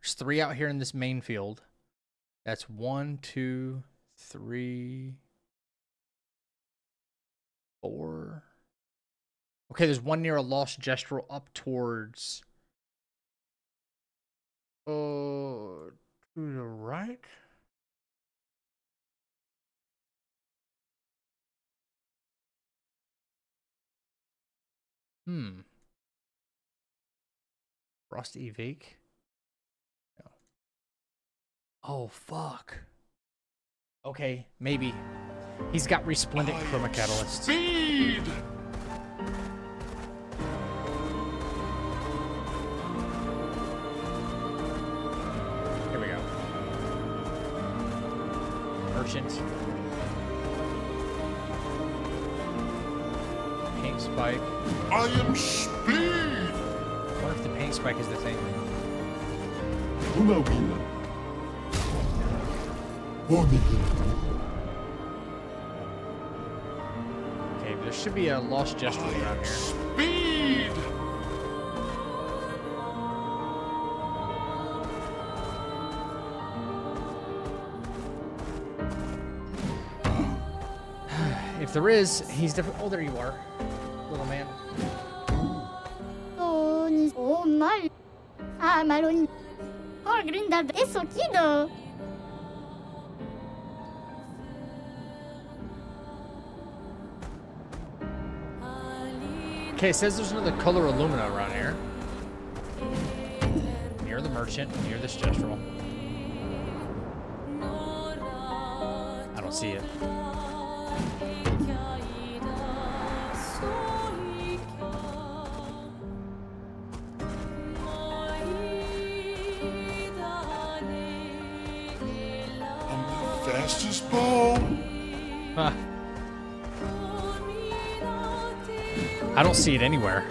There's 3 out here in this main field. That's 1, 2, 3, 4. Okay, there's one near a lost gestural up towards. To the right. Frost Evake? No. Oh, fuck. Okay, maybe. He's got resplendent chroma catalyst. Speed! Here we go. Merchant. Paint spike. I am speed! I wonder if the paint spike is the thing. Okay, there should be a lost gesture around here. Speed! If there is, he's definitely. Oh, there you are, little man. Oh, mal. Ah, maloni. Oh, grinda eso kido. Okay, it says there's another color Illumina around here. Near the merchant, near this gestural. I don't see it. Fastest ball. Huh. I don't see it anywhere.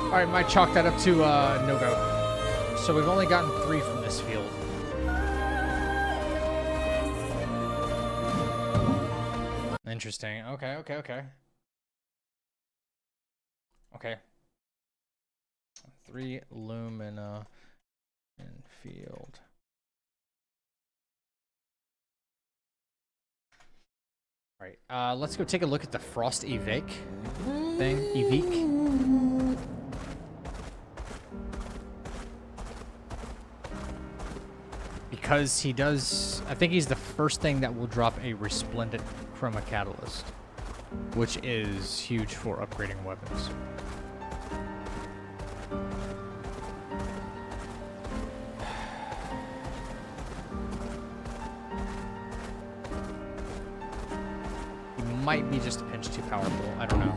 All right, might chalk that up to no-go. So we've only gotten 3 from this field. Interesting. Okay. Okay. 3 Lumina in field. All right. Let's go take a look at the Frost Evake thing. Evake. Because he does, I think he's the first thing that will drop a resplendent Chroma Catalyst, which is huge for upgrading weapons. He might be just a pinch too powerful. I don't know.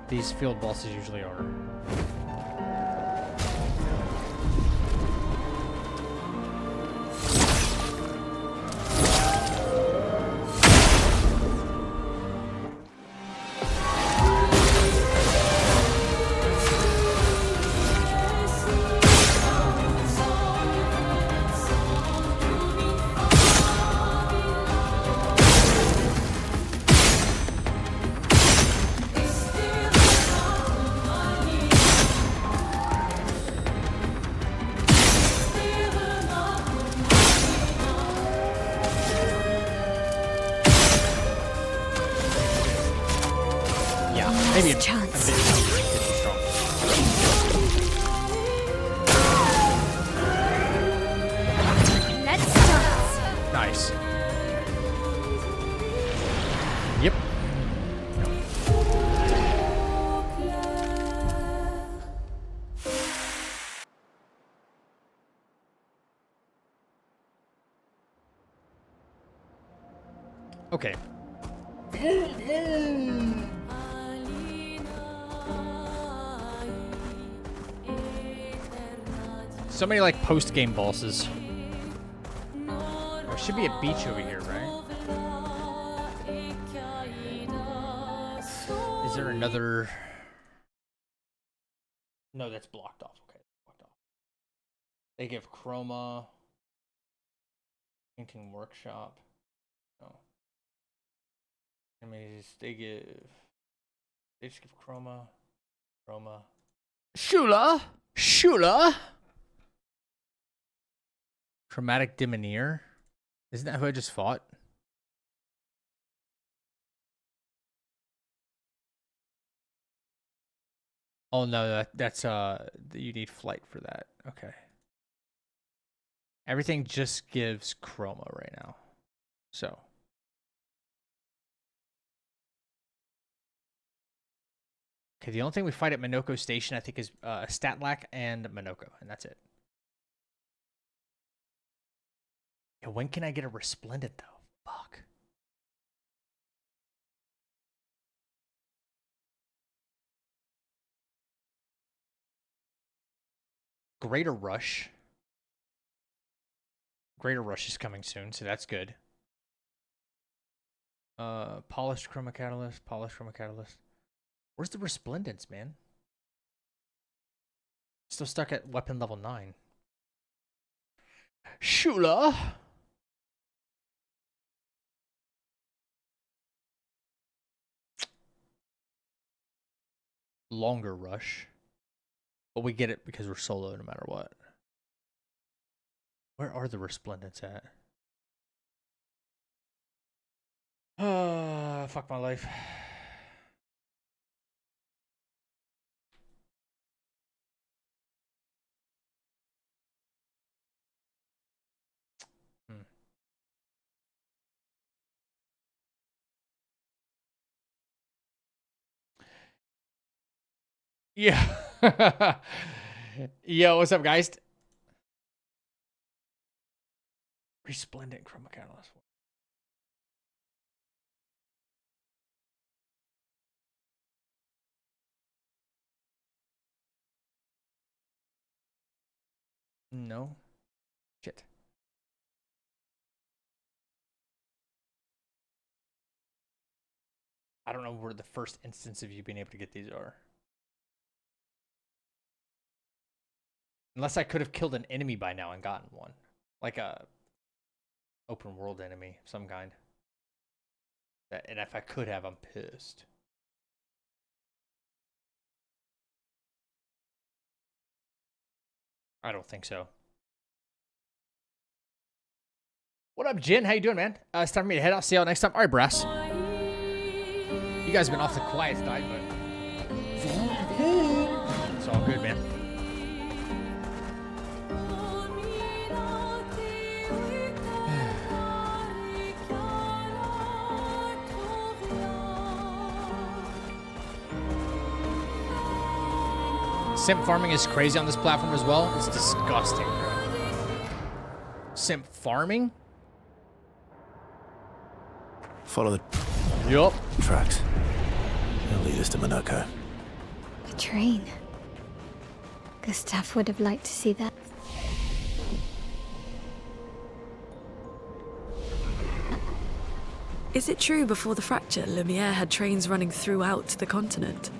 These field bosses usually are. Maybe a bit too strong. Let's start. Nice. Yep. Okay. So many like post-game bosses. There should be a beach over here, right? Is there another? No, that's blocked off. Okay, blocked off. They give Chroma. Painting workshop. No. I mean, they just give Chroma. Shula. Chromatic Dimineer? Isn't that who I just fought? Oh no, that's you need flight for that. Okay. Everything just gives chroma right now. So. Okay, the only thing we fight at Minoko Station, I think, is Statlac and Minoko, and that's it. Yeah, when can I get a Resplendent, though? Fuck. Greater Rush. Greater Rush is coming soon, so that's good. Polished Chroma Catalyst. Where's the Resplendence, man? Still stuck at weapon level 9. Shula. Longer Rush. But we get it because we're solo no matter what. Where are the Resplendents at? Fuck my life. Yeah. Yo, what's up, guys? Resplendent Chroma Catalyst. No. Shit. I don't know where the first instance of you being able to get these are. Unless I could have killed an enemy by now and gotten one. Like a open world enemy of some kind. And if I could have, I'm pissed. I don't think so. What up, Jin? How you doing, man? It's time for me to head out. See y'all next time. All right, Brass. You guys have been off the quiet side, but it's all good, man. Simp farming is crazy on this platform as well. It's disgusting, bro. Simp farming? Follow the Yup. tracks. They'll lead us to Monaco. A train. Gustav would have liked to see that. Is it true before the fracture, Lumiere had trains running throughout the continent?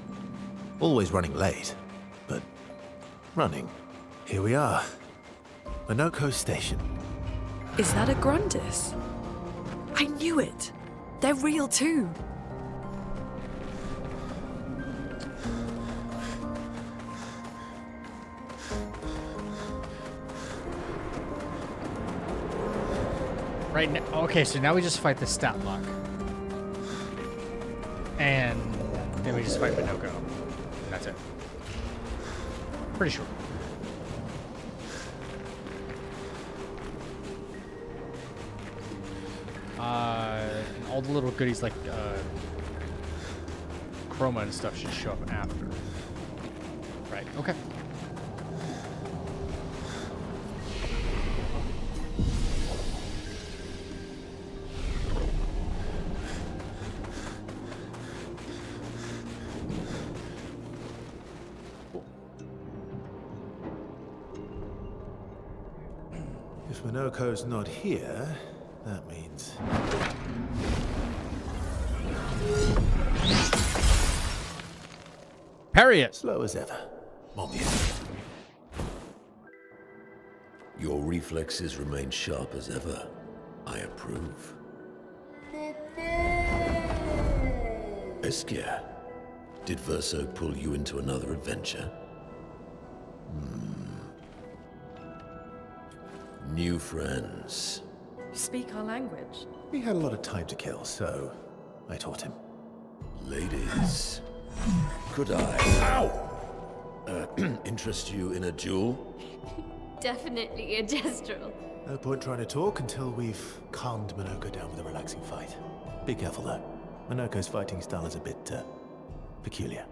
Always running late, but running. Here we are. Monaco Station. Is that a Grundis? I knew it. They're real too. Right now, okay, so now we just fight the stat block. And then we just fight Minoko. And that's it. Pretty sure. And all the little goodies like chroma and stuff should show up after. Right, okay. If Monaco's not here, that means... Parry it! Slow as ever. Mommy. Your reflexes remain sharp as ever. I approve. Esquie, did Verso pull you into another adventure? New friends. You speak our language. He had a lot of time to kill, so I taught him. Ladies, could I interest you in a duel? Definitely a gestural. No point trying to talk until we've calmed Monaco down with a relaxing fight. Be careful though. Monaco's fighting style is a bit peculiar.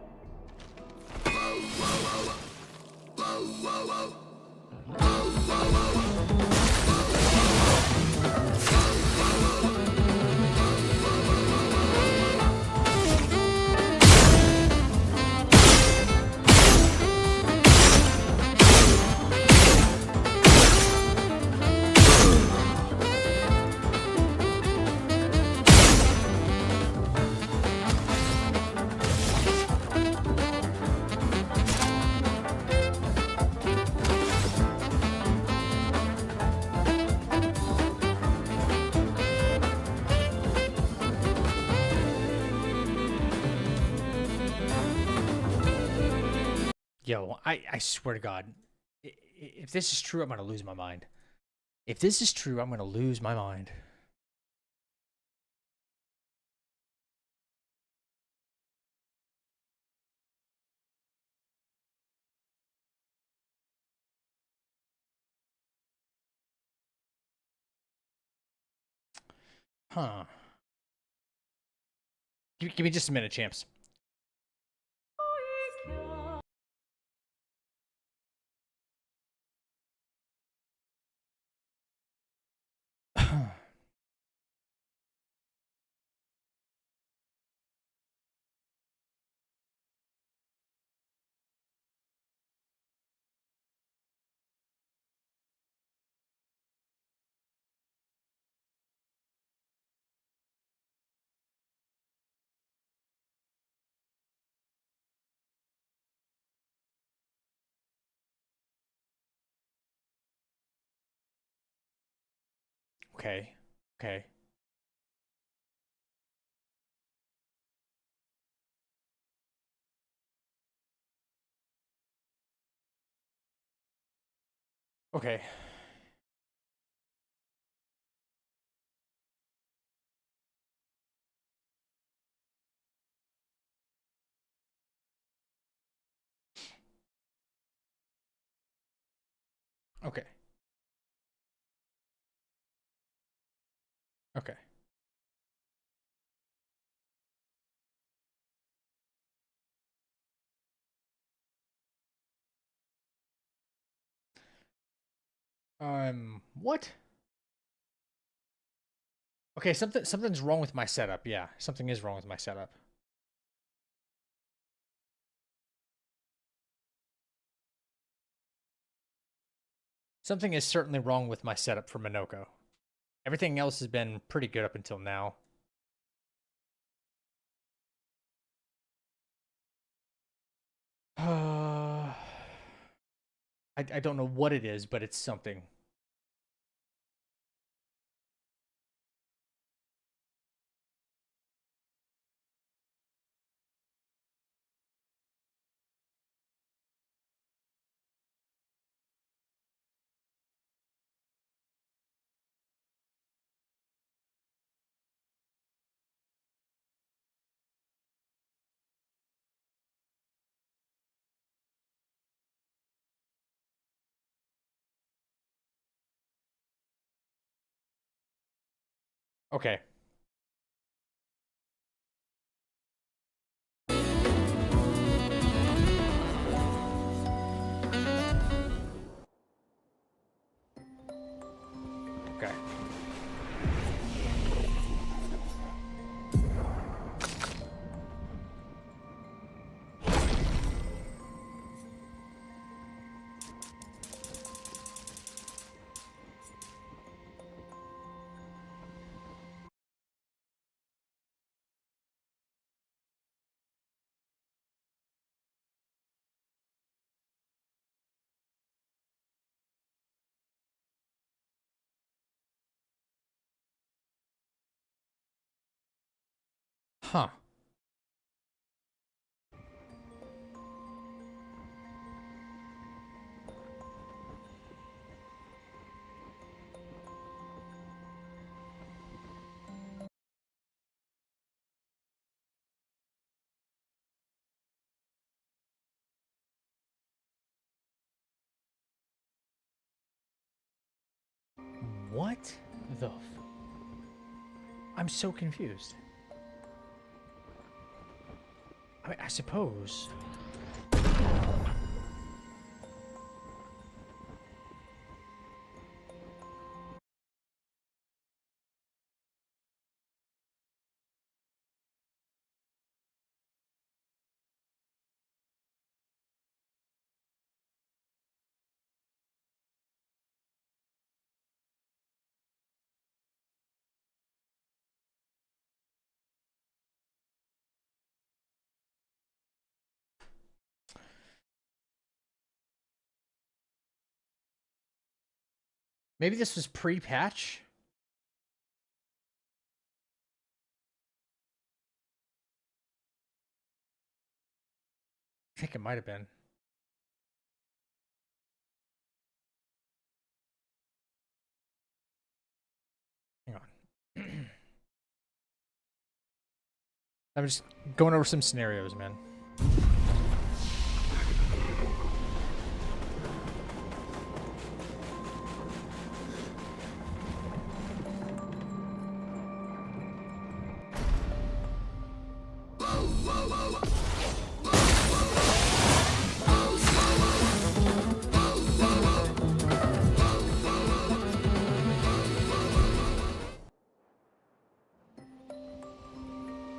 Yo, I swear to God, if this is true, I'm going to lose my mind. If this is true, I'm going to lose my mind. Huh. Give me just a minute, champs. Okay. Okay. Okay. Okay. Okay. What? Okay, something's wrong with my setup. Yeah, something is wrong with my setup. Something is certainly wrong with my setup for Minoko. Everything else has been pretty good up until now. I don't know what it is, but it's something. Okay. Okay. Huh. What the I'm so confused. I mean, I suppose. Maybe this was pre-patch? I think it might have been. Hang on. I'm just going over some scenarios, man.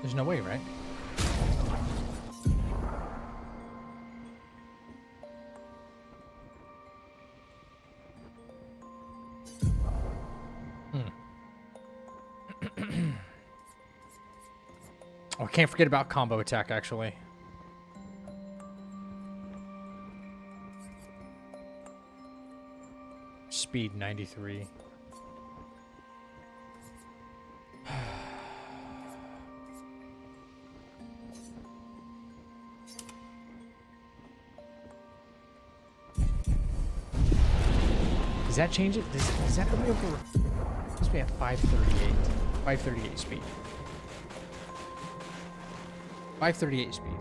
There's no way, right? Oh, I can't forget about combo attack, actually. Speed 93. Does that change it? Does that put me over? Supposed to be at 538. 538 speed. 538 speed.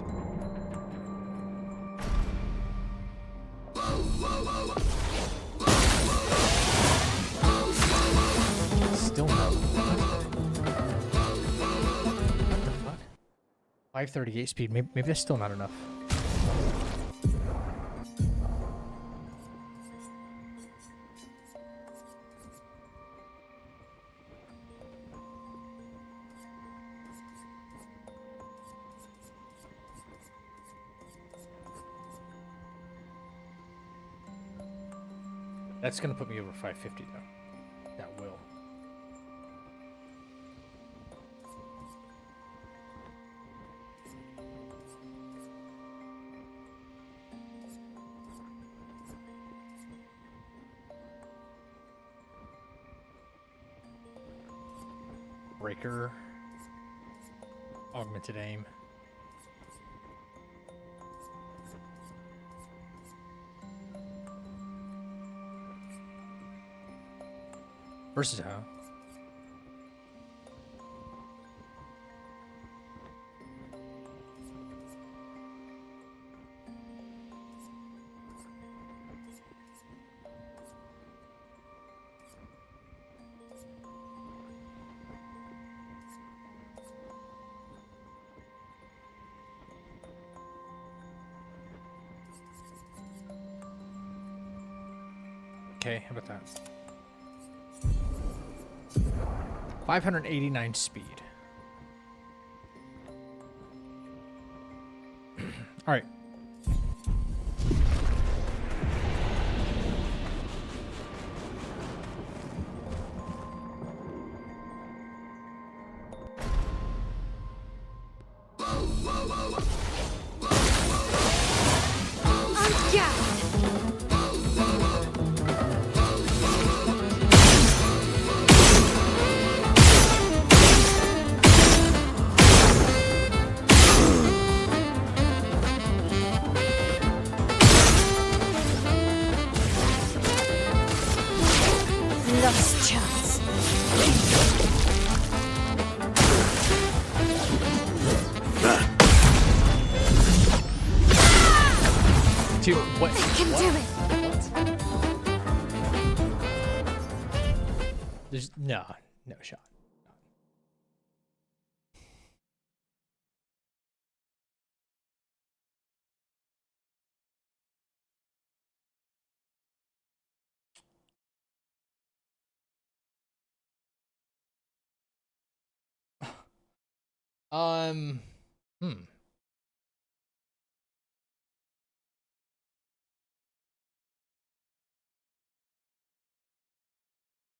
Still no. What the fuck? 538 speed. Maybe that's still not enough. That's gonna put me over 550 though. That will. Breaker. Augmented aim. Versatile. Okay, how about that? 589 speed. All right. Lost chance. Two. What? I can do it. There's no shot. Hmm.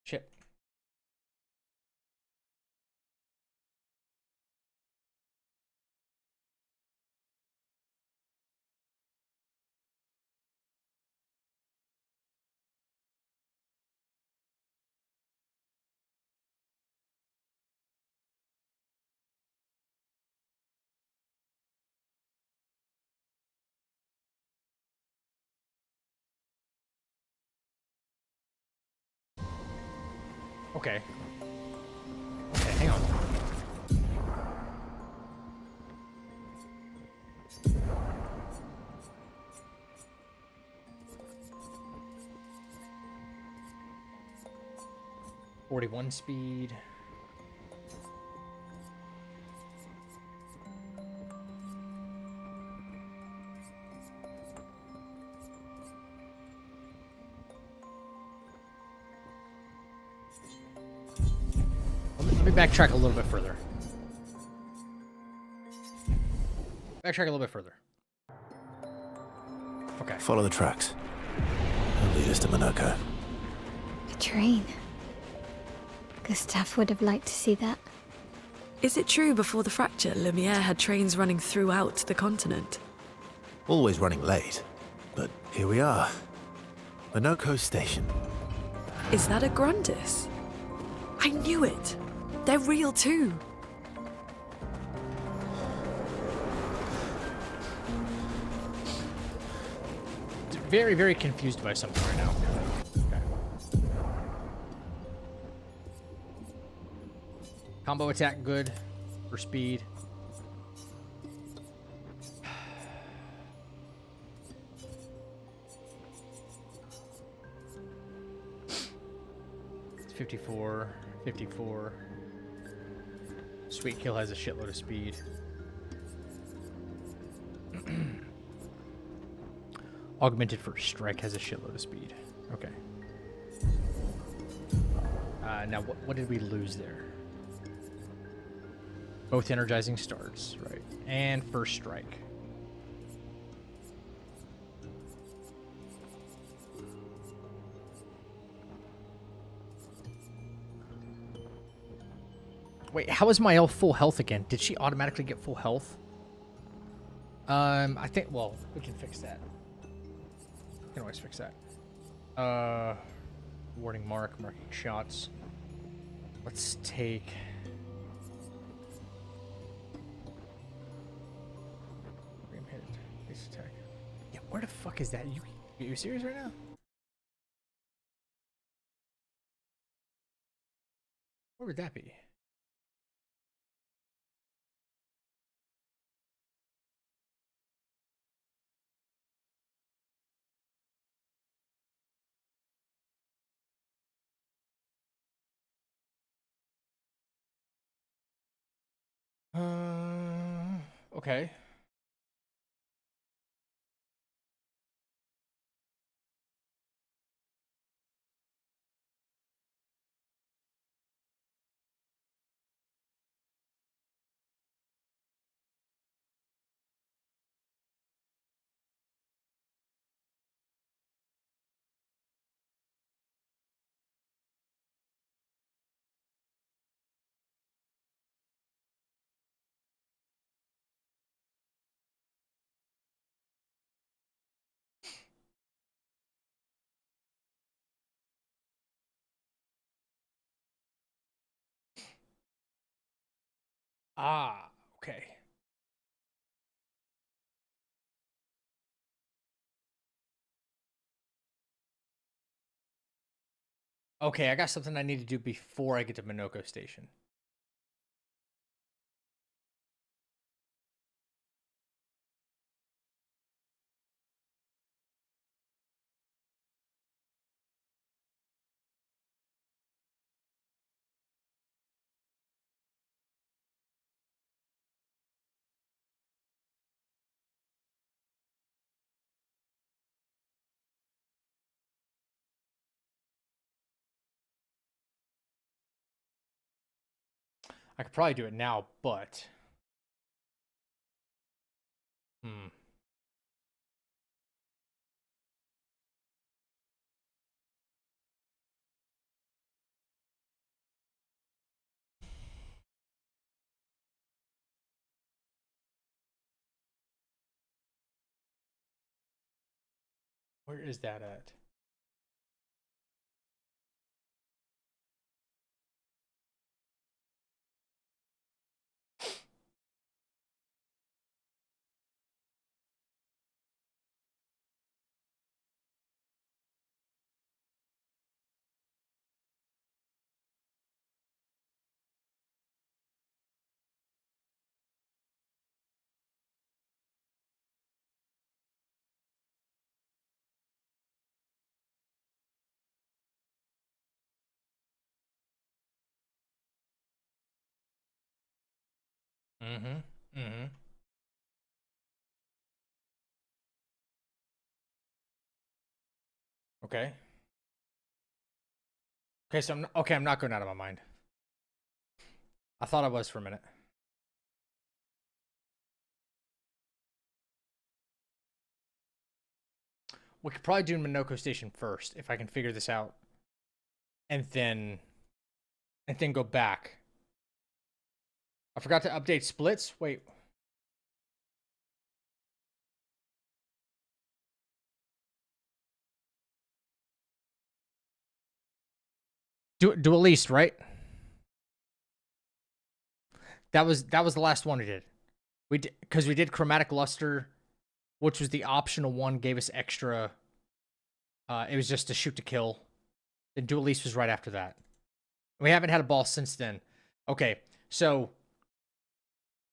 Shit. Okay. Okay, hang on. .41 speed. Let me backtrack a little bit further. Backtrack a little bit further. Okay. Follow the tracks. They'll lead us to Monaco. A train. Gustav would have liked to see that. Is it true before the fracture, Lumiere had trains running throughout the continent? Always running late. But here we are. Monaco Station. Is that a Grundis? I knew it. They're real too. Very, very confused by something right now. Okay. Combo attack good for speed. It's 54, 54. Sweet Kill has a shitload of speed. Augmented First Strike has a shitload of speed. Okay. Now, what did we lose there? Both energizing starts, right? And First Strike. Wait, how is my elf full health again? Did she automatically get full health? I think, well, we can fix that. We can always fix that. Warning mark, marking shots. Let's take... Base attack. Yeah, where the fuck is that? You serious right now? Where would that be? Okay. Ah, okay. Okay, I got something I need to do before I get to Minoko Station. I could probably do it now, but... Where is that at? Okay. Okay, so I'm not going out of my mind. I thought I was for a minute. We could probably do Minoko Station first if I can figure this out, and then go back. I forgot to update splits. Wait. Do at least, right? That was the last one we did. We did because we did chromatic luster, which was the optional one, gave us extra. It was just to shoot to kill. Then do at least was right after that. We haven't had a ball since then. Okay, so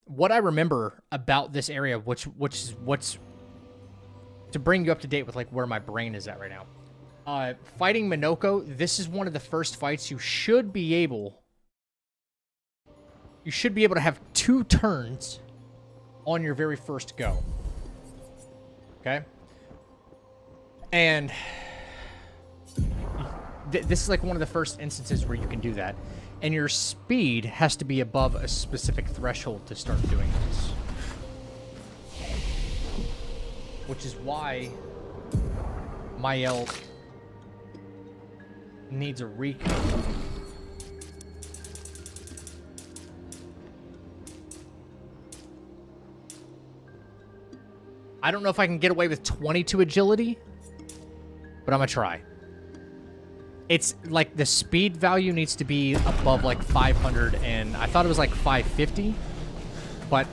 what I remember about this area, which is what's to bring you up to date with like where my brain is at right now. Fighting Minoko, this is one of the first fights you should be able to have 2 turns on your very first go. Okay? And this is like one of the first instances where you can do that. And your speed has to be above a specific threshold to start doing this. Which is why my elk needs a recon. I don't know if I can get away with 22 agility, but I'm gonna try. It's like the speed value needs to be above like 500, and I thought it was like 550, but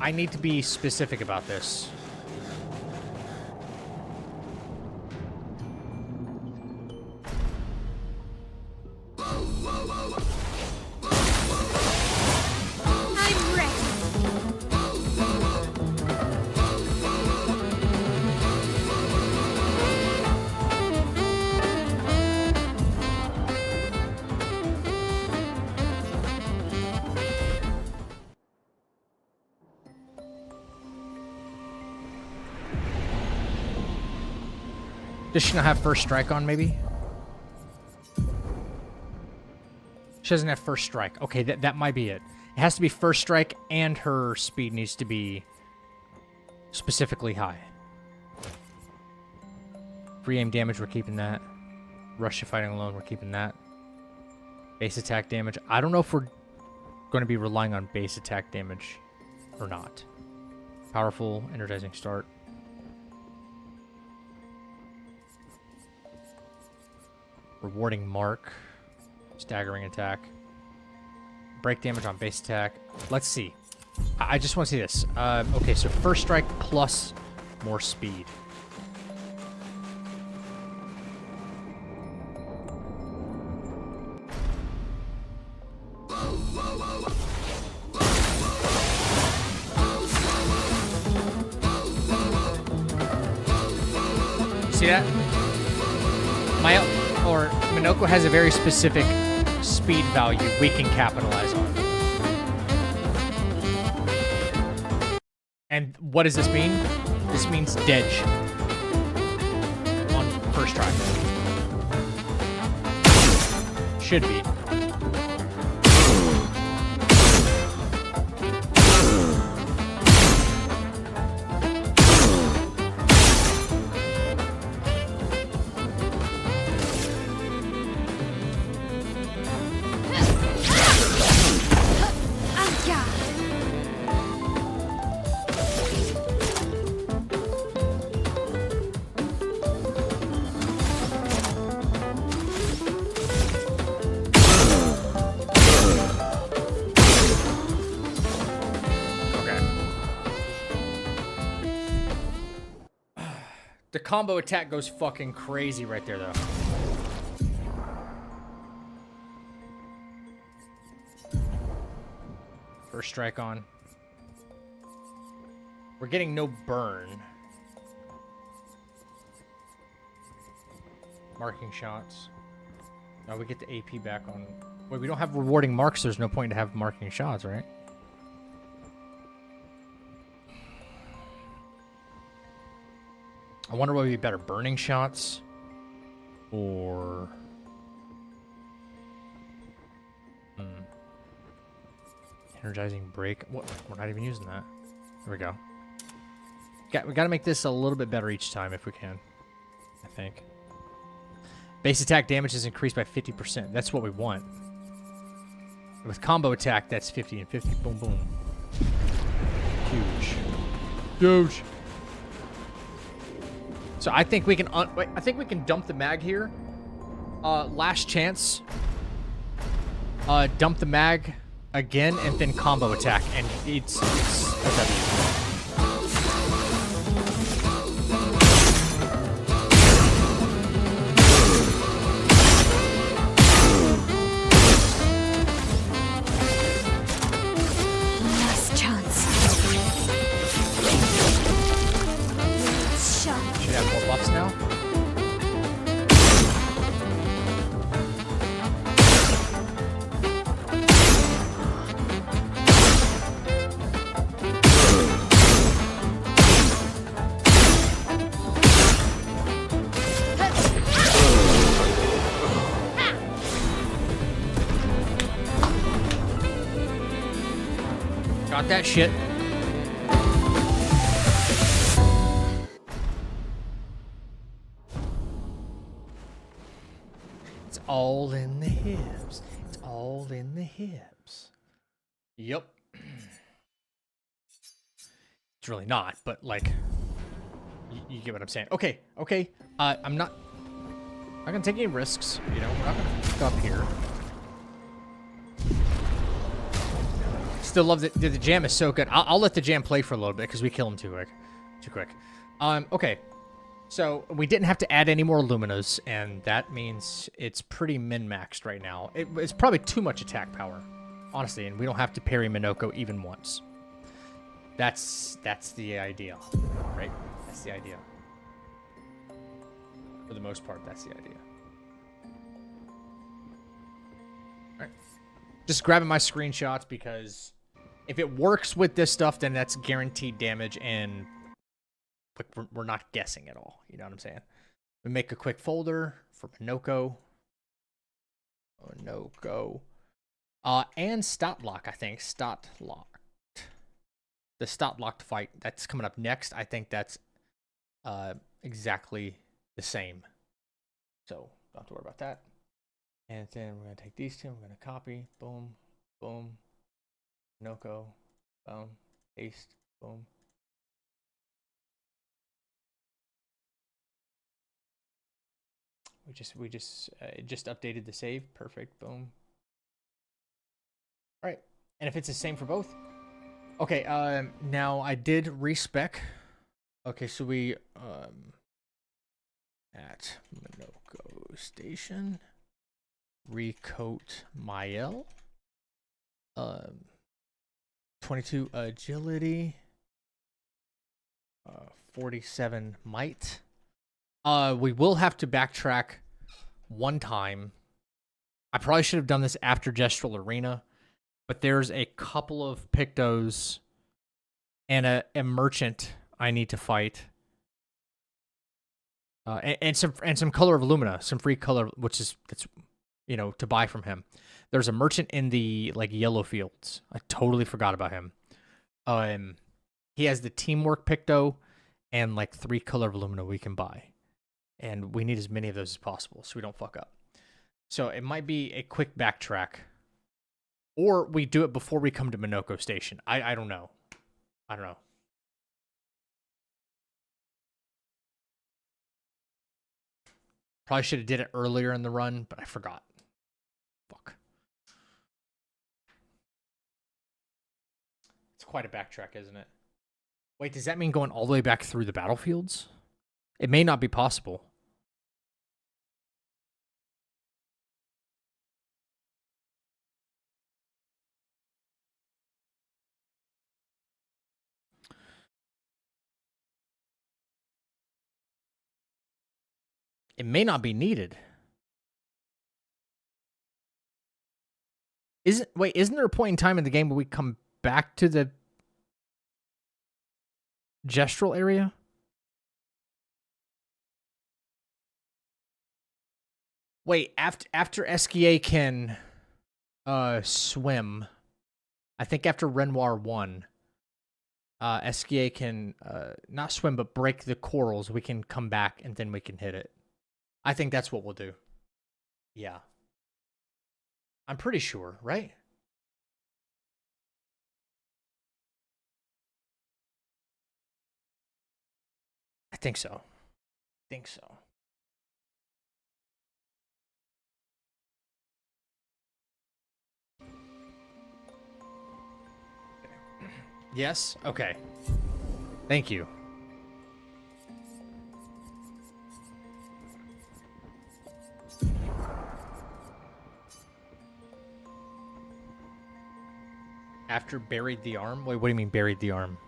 I need to be specific about this. I'm ready. Does she not have first strike on, maybe? She doesn't have first strike. Okay, that might be it. It has to be first strike, and her speed needs to be specifically high. Free aim damage, we're keeping that. Rush to fighting alone, we're keeping that. Base attack damage. I don't know if we're going to be relying on base attack damage or not. Powerful, energizing start. Rewarding mark. Staggering attack. Break damage on base attack. Let's see. I just want to see this. Okay, so first strike plus more speed. See that? Minoko has a very specific speed value we can capitalize on. And what does this mean? This means Dedge on first try. Should be. The combo attack goes fucking crazy right there, though. First strike on. We're getting no burn. Marking shots. Now we get the AP back on. Wait, we don't have rewarding marks. There's no point to have marking shots, right? I wonder what would be better, burning shots or energizing break. What? We're not even using that. There we go. We got to make this a little bit better each time if we can. I think. Base attack damage is increased by 50%. That's what we want. With combo attack, that's 50 and 50. Boom, boom. Huge. Huge. So I think we can I think we can dump the mag here. Last chance. Dump the mag again and then combo attack, and it's a W. Got that shit. It's all in the hips. It's all in the hips. Yep. It's really not, but like, You get what I'm saying? Okay, okay. I'm not gonna take any risks. You know, we're not gonna fuck up here. Still love the jam is so good. I'll let the jam play for a little bit because we kill him too quick. Okay. So we didn't have to add any more Luminas, and that means it's pretty min-maxed right now. It's probably too much attack power, honestly, and we don't have to parry Minoko even once. That's the idea, right? That's the idea. For the most part, that's the idea. All right. Just grabbing my screenshots because if it works with this stuff, then that's guaranteed damage, and like we're not guessing at all. You know what I'm saying? We make a quick folder for Minoko. And Stot Lock, I think. Stot Locked. The Stot Locked fight that's coming up next. I think that's exactly the same. So don't have to worry about that. And then we're gonna take these two. We're gonna copy. Boom, boom. Minoko. Boom. Paste. Boom. We just updated the save. Perfect. Boom. All right. And if it's the same for both. Okay, now I did respec. Okay, so we at Minoko Station recoat Mael. 22 agility. 47 might. We will have to backtrack one time. I probably should have done this after Gestural Arena, but there's a couple of Pictos and a merchant I need to fight. And some color of Lumina, some free color, that's to buy from him. There's a merchant in the like yellow fields. I totally forgot about him. He has the teamwork Picto and like 3 color of Lumina we can buy. And we need as many of those as possible so we don't fuck up. So it might be a quick backtrack. Or we do it before we come to Minoko Station. I don't know. I don't know. Probably should have did it earlier in the run, but I forgot. Fuck. It's quite a backtrack, isn't it? Wait, does that mean going all the way back through the battlefields? It may not be possible. It may not be needed. Isn't there a point in time in the game where we come back to the gestural area? Wait, after Esquie can swim, I think after Renoir 1, Esquie can not swim but break the corals. We can come back and then we can hit it. I think that's what we'll do. Yeah. I'm pretty sure, right? I think so. Yes? Okay. Thank you. After buried the arm? Wait, what do you mean buried the arm?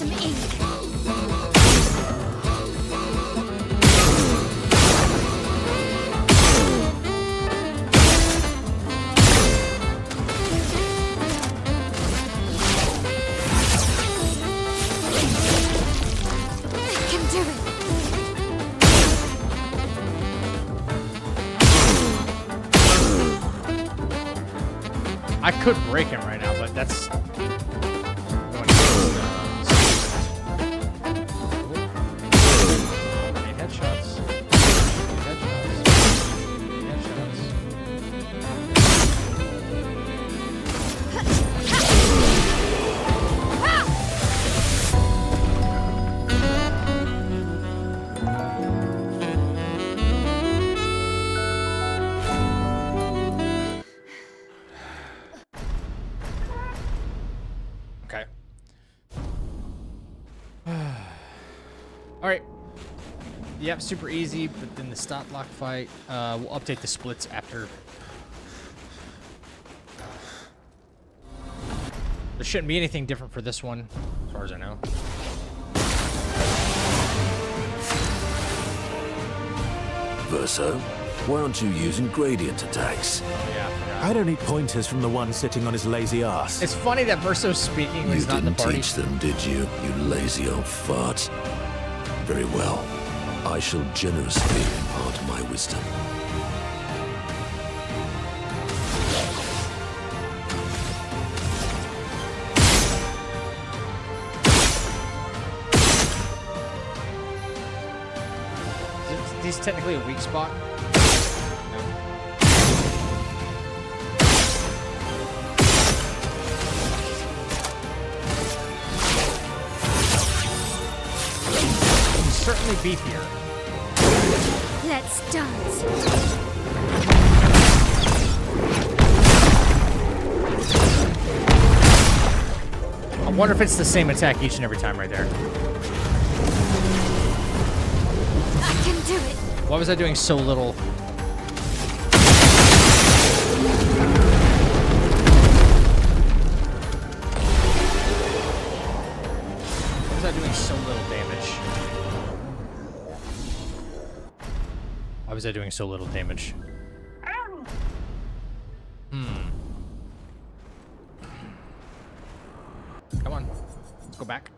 some ink. I could break him right now, but that's... Eight headshots. Okay. Alright. Yep, super easy, but then the stop lock fight. We'll update the splits after. There shouldn't be anything different for this one, as far as I know. Verso, why aren't you using gradient attacks? I don't need pointers from the one sitting on his lazy ass. It's funny that Verso's speaking when he's not in the You didn't party. teach them, did you, you lazy old fart? Very well. I shall generously impart my wisdom. Is these technically a weak spot? Certainly beefier. Let's dance. I wonder if it's the same attack each and every time right there. I can do it. Why was I doing so little? Why was I doing so little damage? Why was I doing so little damage? Come on. Let's go back.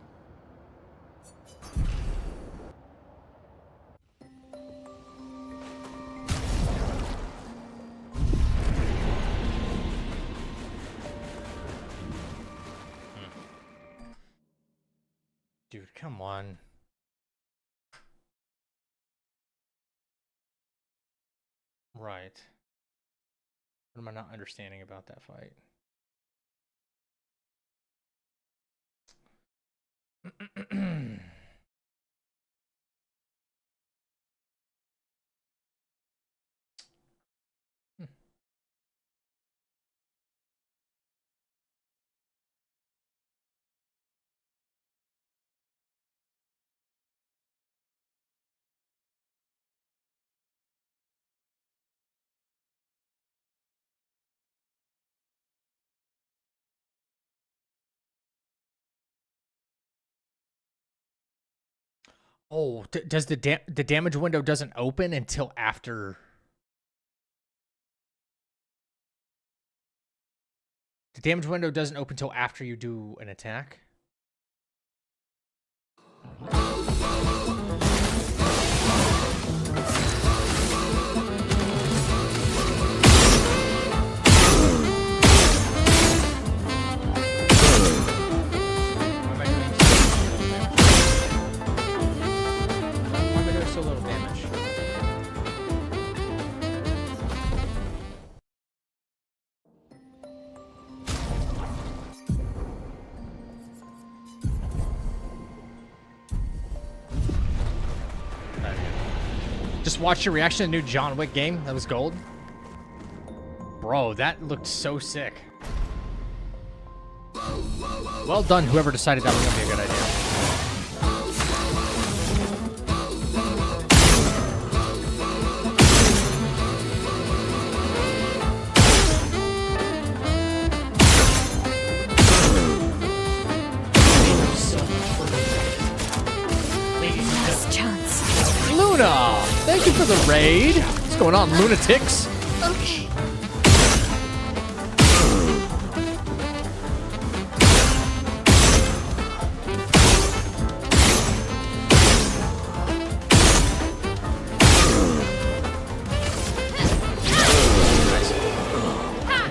Dude, come on. Right. What am I not understanding about that fight? Oh, does the damage window doesn't open until after? The damage window doesn't open until after you do an attack? So little damage. Just watch your reaction to the new John Wick game. That was gold. Bro, that looked so sick. Well done, whoever decided that was gonna be a good idea. So much for the raid. What's going on, lunatics?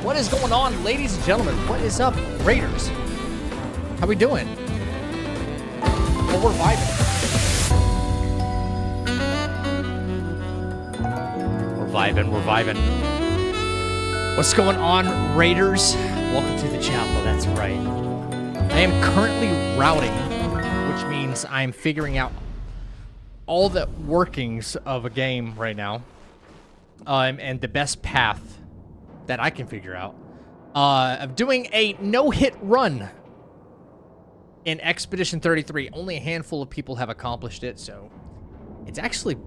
What is going on, ladies and gentlemen? What is up, Raiders? How we doing? Well, we're vibing. We're vibing. What's going on, Raiders? Welcome to the chapel, that's right. I am currently routing, which means I'm figuring out all the workings of a game right now. And the best path that I can figure out of doing a no-hit run in Expedition 33. Only a handful of people have accomplished it, so it's actually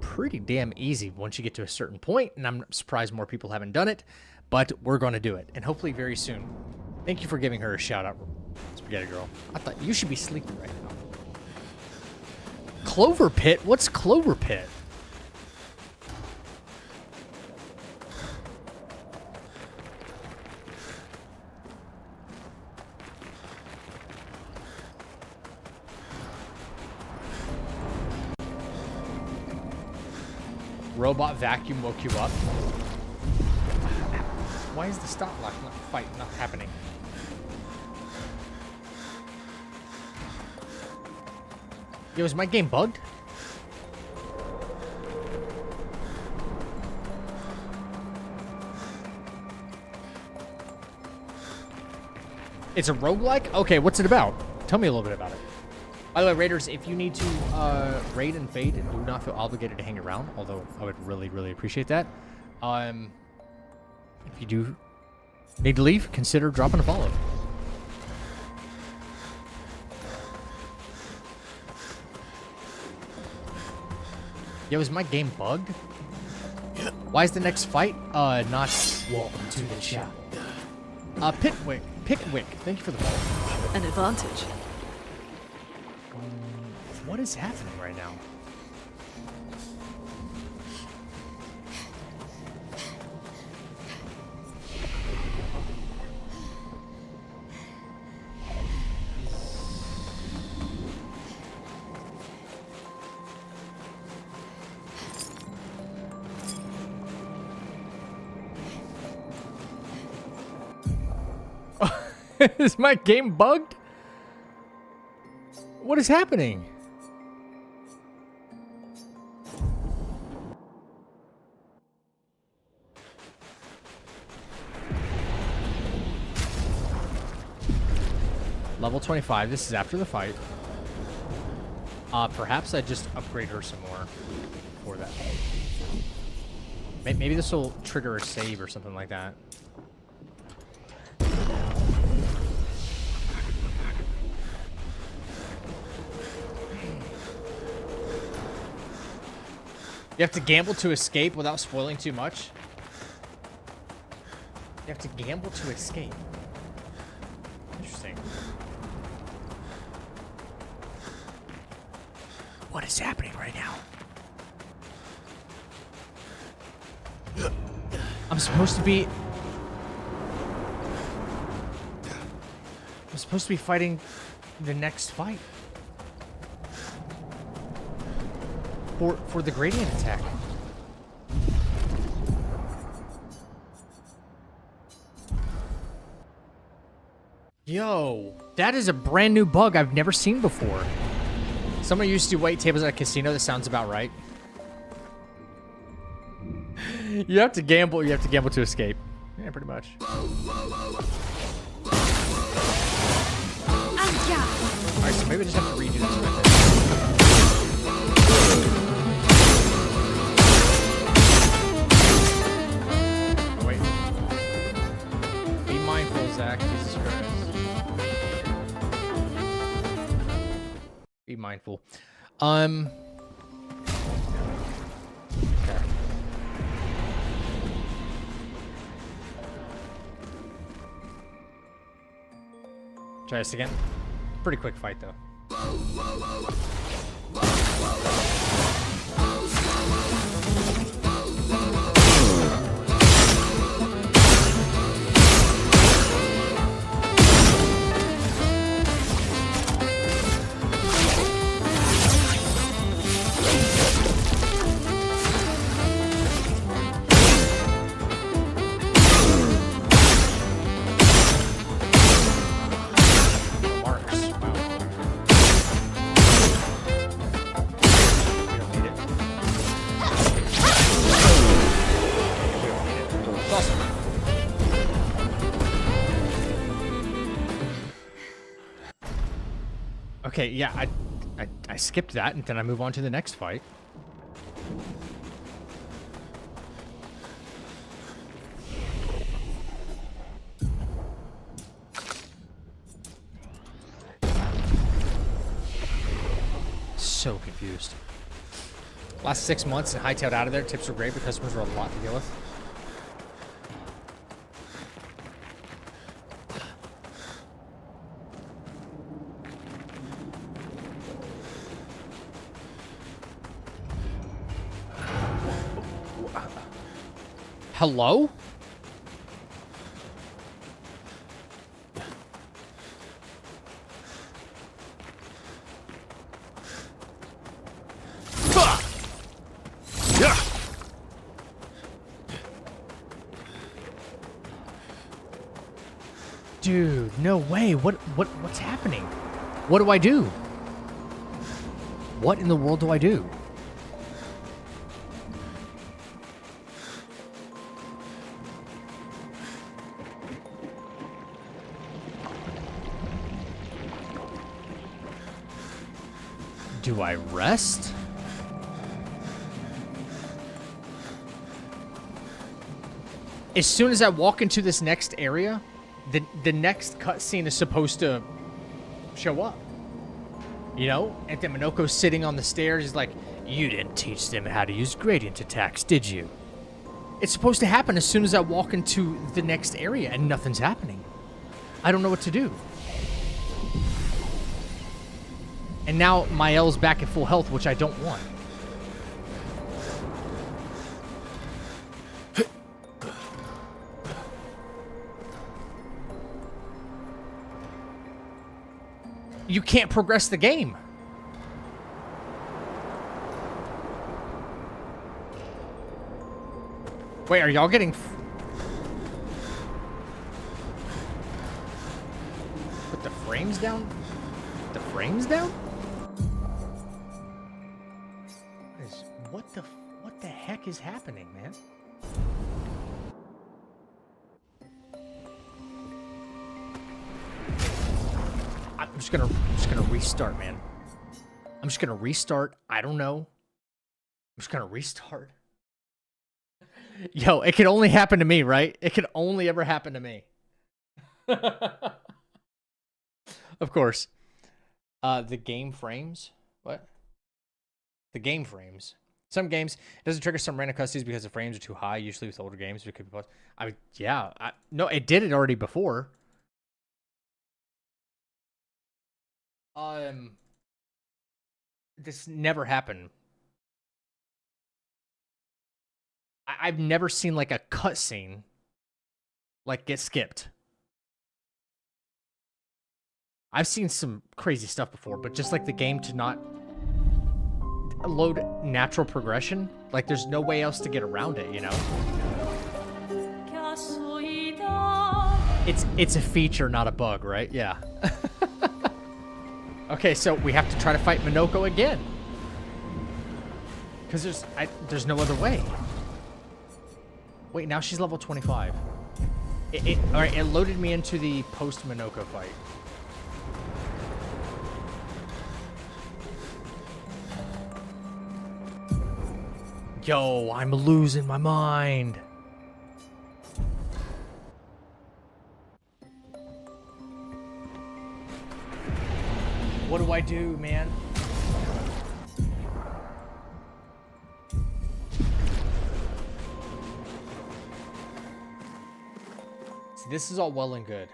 pretty damn easy once you get to a certain point, and I'm surprised more people haven't done it, but we're going to do it, and hopefully very soon. Thank you for giving her a shout-out, Spaghetti Girl. I thought you should be sleeping right now. Clover Pit? What's Clover Pit? Robot vacuum woke you up. Why is the stop lock fight not happening? Yo, is my game bugged? It's a roguelike? Okay, what's it about? Tell me a little bit about it. By the way, Raiders, if you need to raid and fade, do not feel obligated to hang around, although I would really, really appreciate that. If you do need to leave, consider dropping a follow. Yo, is my game bugged? Why is the next fight not... Welcome to the chapel. Pickwick, thank you for the follow. An advantage. What is happening right now? Is my game bugged? What is happening? Level 25. This is after the fight. Perhaps I just upgrade her some more for that. Maybe this will trigger a save or something like that. You have to gamble to escape without spoiling too much. You have to gamble to escape. Interesting. What is happening right now? I'm supposed to be fighting the next fight. For the gradient attack. Yo, that is a brand new bug I've never seen before. Someone used to wait tables at a casino. That sounds about right. You have to gamble. You have to gamble to escape. Yeah, pretty much. Alright, so maybe I just have to redo this right there. Wait. Be mindful, Zach. Jesus Christ. Be mindful. Okay. Try this again. Pretty quick fight, though. Okay, yeah, I skipped that, and then I move on to the next fight. So confused. Last 6 months and hightailed out of there. Tips were great, but customers were a lot to deal with. Hello? Dude, no way. What's happening? What do I do? What in the world do I do? Do I rest? As soon as I walk into this next area, the next cutscene is supposed to show up. You know? And then Minoko's sitting on the stairs. He's like, you didn't teach them how to use gradient attacks, did you? It's supposed to happen as soon as I walk into the next area, and nothing's happening. I don't know what to do. And now Mael's back at full health, which I don't want. You can't progress the game. Wait, are y'all getting... Put the frames down? The frames down? What the heck is happening, man? I'm just gonna restart, man. I'm just gonna restart. I don't know. I'm just gonna restart. Yo, it can only happen to me, right? It can only ever happen to me. Of course. The game frames. What? The game frames. Some games, it doesn't trigger some random cutscenes because the frames are too high, usually with older games. It could be I mean, yeah. No, it did it already before. This never happened. I've never seen like a cutscene like get skipped. I've seen some crazy stuff before, but just like the game to not load natural progression, like there's no way else to get around it, you know? It's a feature, not a bug, right? Yeah. Okay, so we have to try to fight Minoko again. Because there's no other way. Wait, now she's level 25. Alright, it loaded me into the post-Minoko fight. Yo, I'm losing my mind. What do I do, man? See, this is all well and good.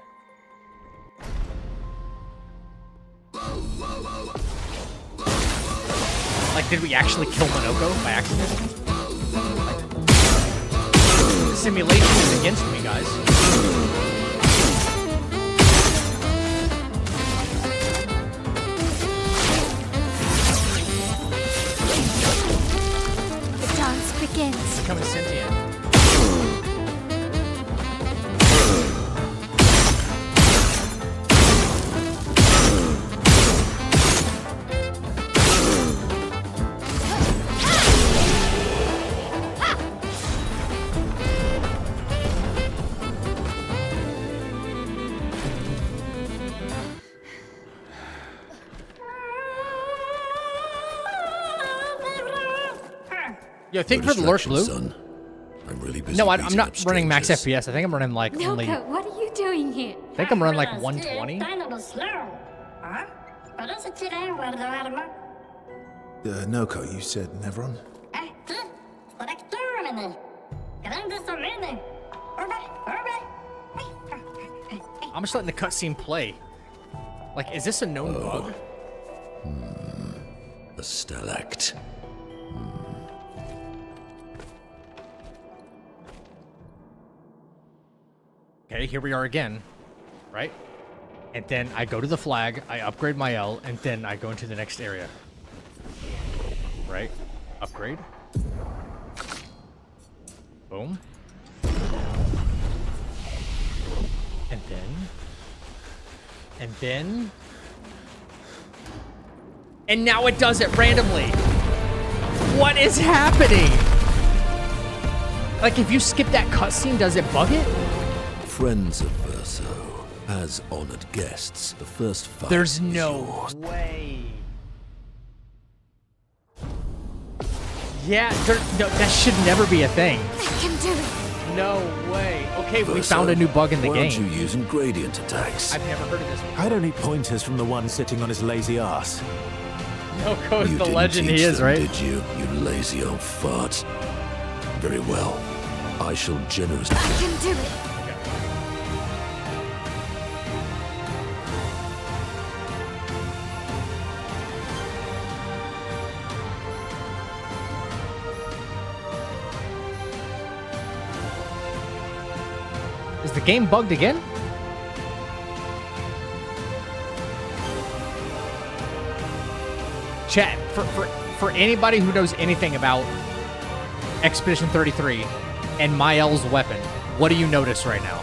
Like, did we actually kill Minoko by accident? The simulation is against me, guys. The dance begins. Becoming sentient. Yo, thank you No for the lurk, distractions, Blue. son. I'm really busy. No, I'm beating not up running max strangers. FPS. I think I'm running like only. Noko, what are you doing here? I think I'm running like 120. Noko, you said Nevron? I'm just letting the cutscene play. Like, is this a known bug? A stalact. Okay, here we are again, right? And then I go to the flag, I upgrade my L, and then I go into the next area. Right? Upgrade. Boom. And then... And then... And now it does it randomly! What is happening? Like, if you skip that cutscene, does it bug it? Friends of Verso, as honored guests, the first fight There's is no yours. way. Yeah, no, that should never be a thing. I can do it. No way. Okay, we Verso, found a new bug in the why aren't you game. using gradient attacks? I've never heard of this before. I don't need pointers from the one sitting on his lazy ass. Noko is You the didn't legend he teach is, them, right? Did you, you lazy old fart? Very well. I shall generously. I can do it. Is the game bugged again? Chat, for anybody who knows anything about Expedition 33 and Mael's weapon, what do you notice right now?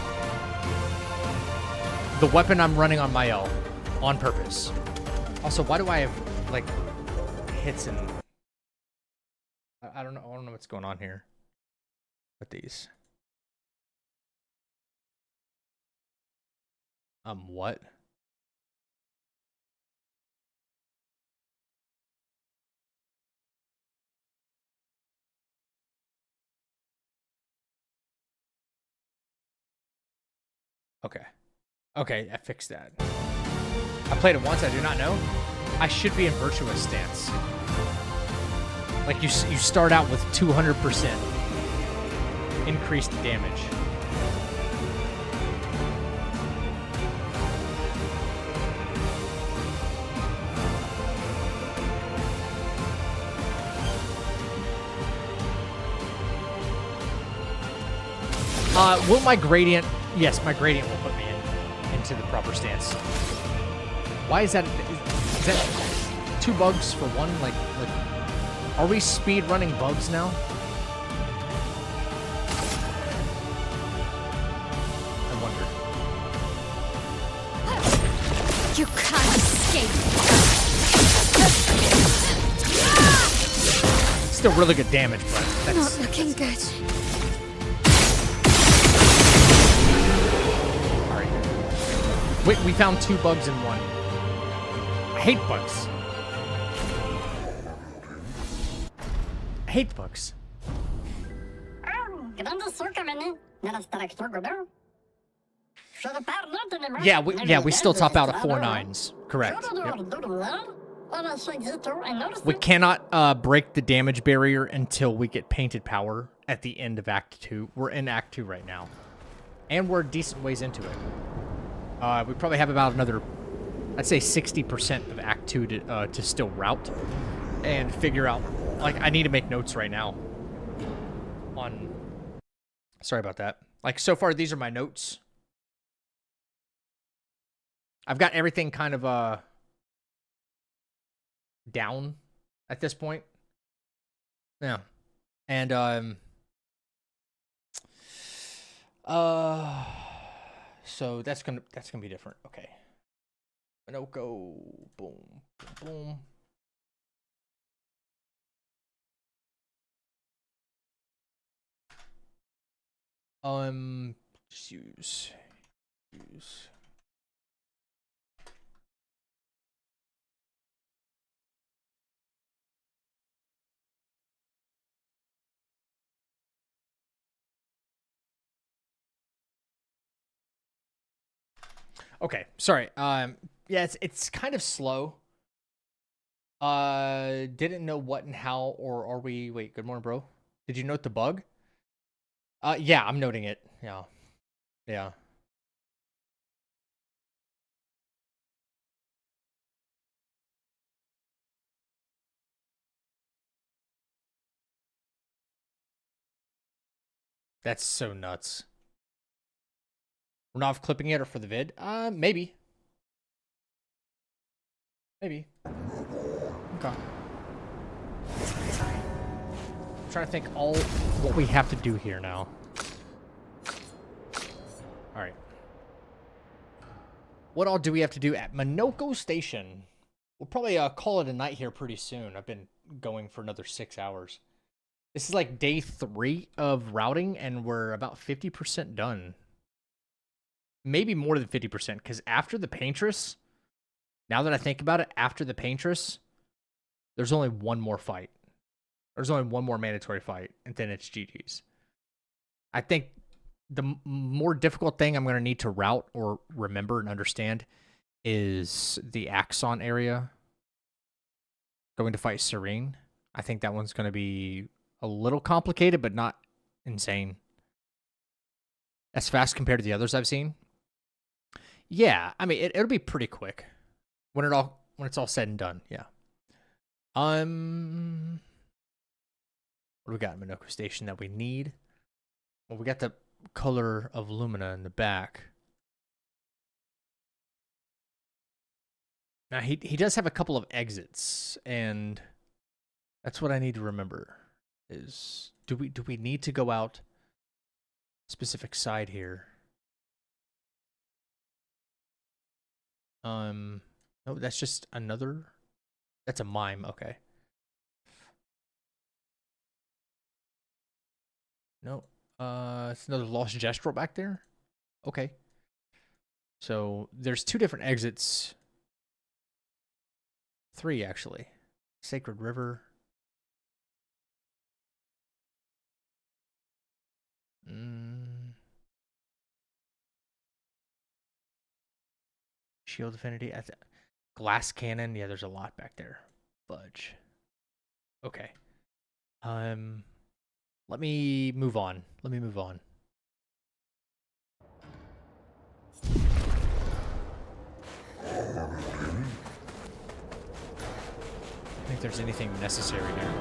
The weapon I'm running on Mael on purpose. Also, why do I have like hits and I don't know what's going on here with these. What? Okay. Okay, I fixed that. I played it once, I do not know. I should be in virtuous stance. Like you start out with 200% increased damage. Will my gradient... Yes, my gradient will put me into the proper stance. Why is that... Is that 2 bugs for 1? Like, are we speed running bugs now? I wonder. You can't escape. Still really good damage, but that's... Not looking good. Wait, we found 2 bugs in 1. I hate bugs. I hate bugs. Yeah, we still top out at 4 9s. Correct. Yep. We cannot break the damage barrier until we get painted power at the end of Act 2. We're in Act 2 right now. And we're a decent ways into it. We probably have about another, I'd say 60% of Act 2 to still route and figure out. Like, I need to make notes right now on... Sorry about that. Like, so far, these are my notes. I've got everything kind of down at this point. Yeah. And, so that's gonna be different. Okay. Minoko, boom, boom. Just use. Okay, sorry. Yeah, it's kind of slow. Didn't know what and how, or are we? Wait, good morning, bro. Did you note the bug? Yeah, I'm noting it. Yeah, yeah. That's so nuts. We're not clipping it or for the vid? Maybe. Maybe. Okay. I'm trying to think all what we have to do here now. All right. What all do we have to do at Minoko Station? We'll probably call it a night here pretty soon. I've been going for another 6 hours. This is like day 3 of routing, and we're about 50% done. Maybe more than 50%, because after the Paintress, now that I think about it, after the Paintress, there's only one more fight. There's only one more mandatory fight, and then it's GG's. I think the more difficult thing I'm going to need to route or remember and understand is the Axon area. Going to fight Serene. I think that one's going to be a little complicated, but not insane. As fast compared to the others I've seen. Yeah, I mean, it'll be pretty quick when it's all said and done. Yeah. What do we got in Minoko Station that we need? Well, we got the color of Lumina in the back. Now he does have a couple of exits, and that's what I need to remember. Is do we need to go out specific side here? No, that's just another. That's a mime. Okay. No, it's another lost gestural back there. Okay. So there's 2 different exits. 3 actually. Sacred River. Shield Affinity. Glass Cannon. Yeah, there's a lot back there. Fudge. Okay. Let me move on. I think there's anything necessary here.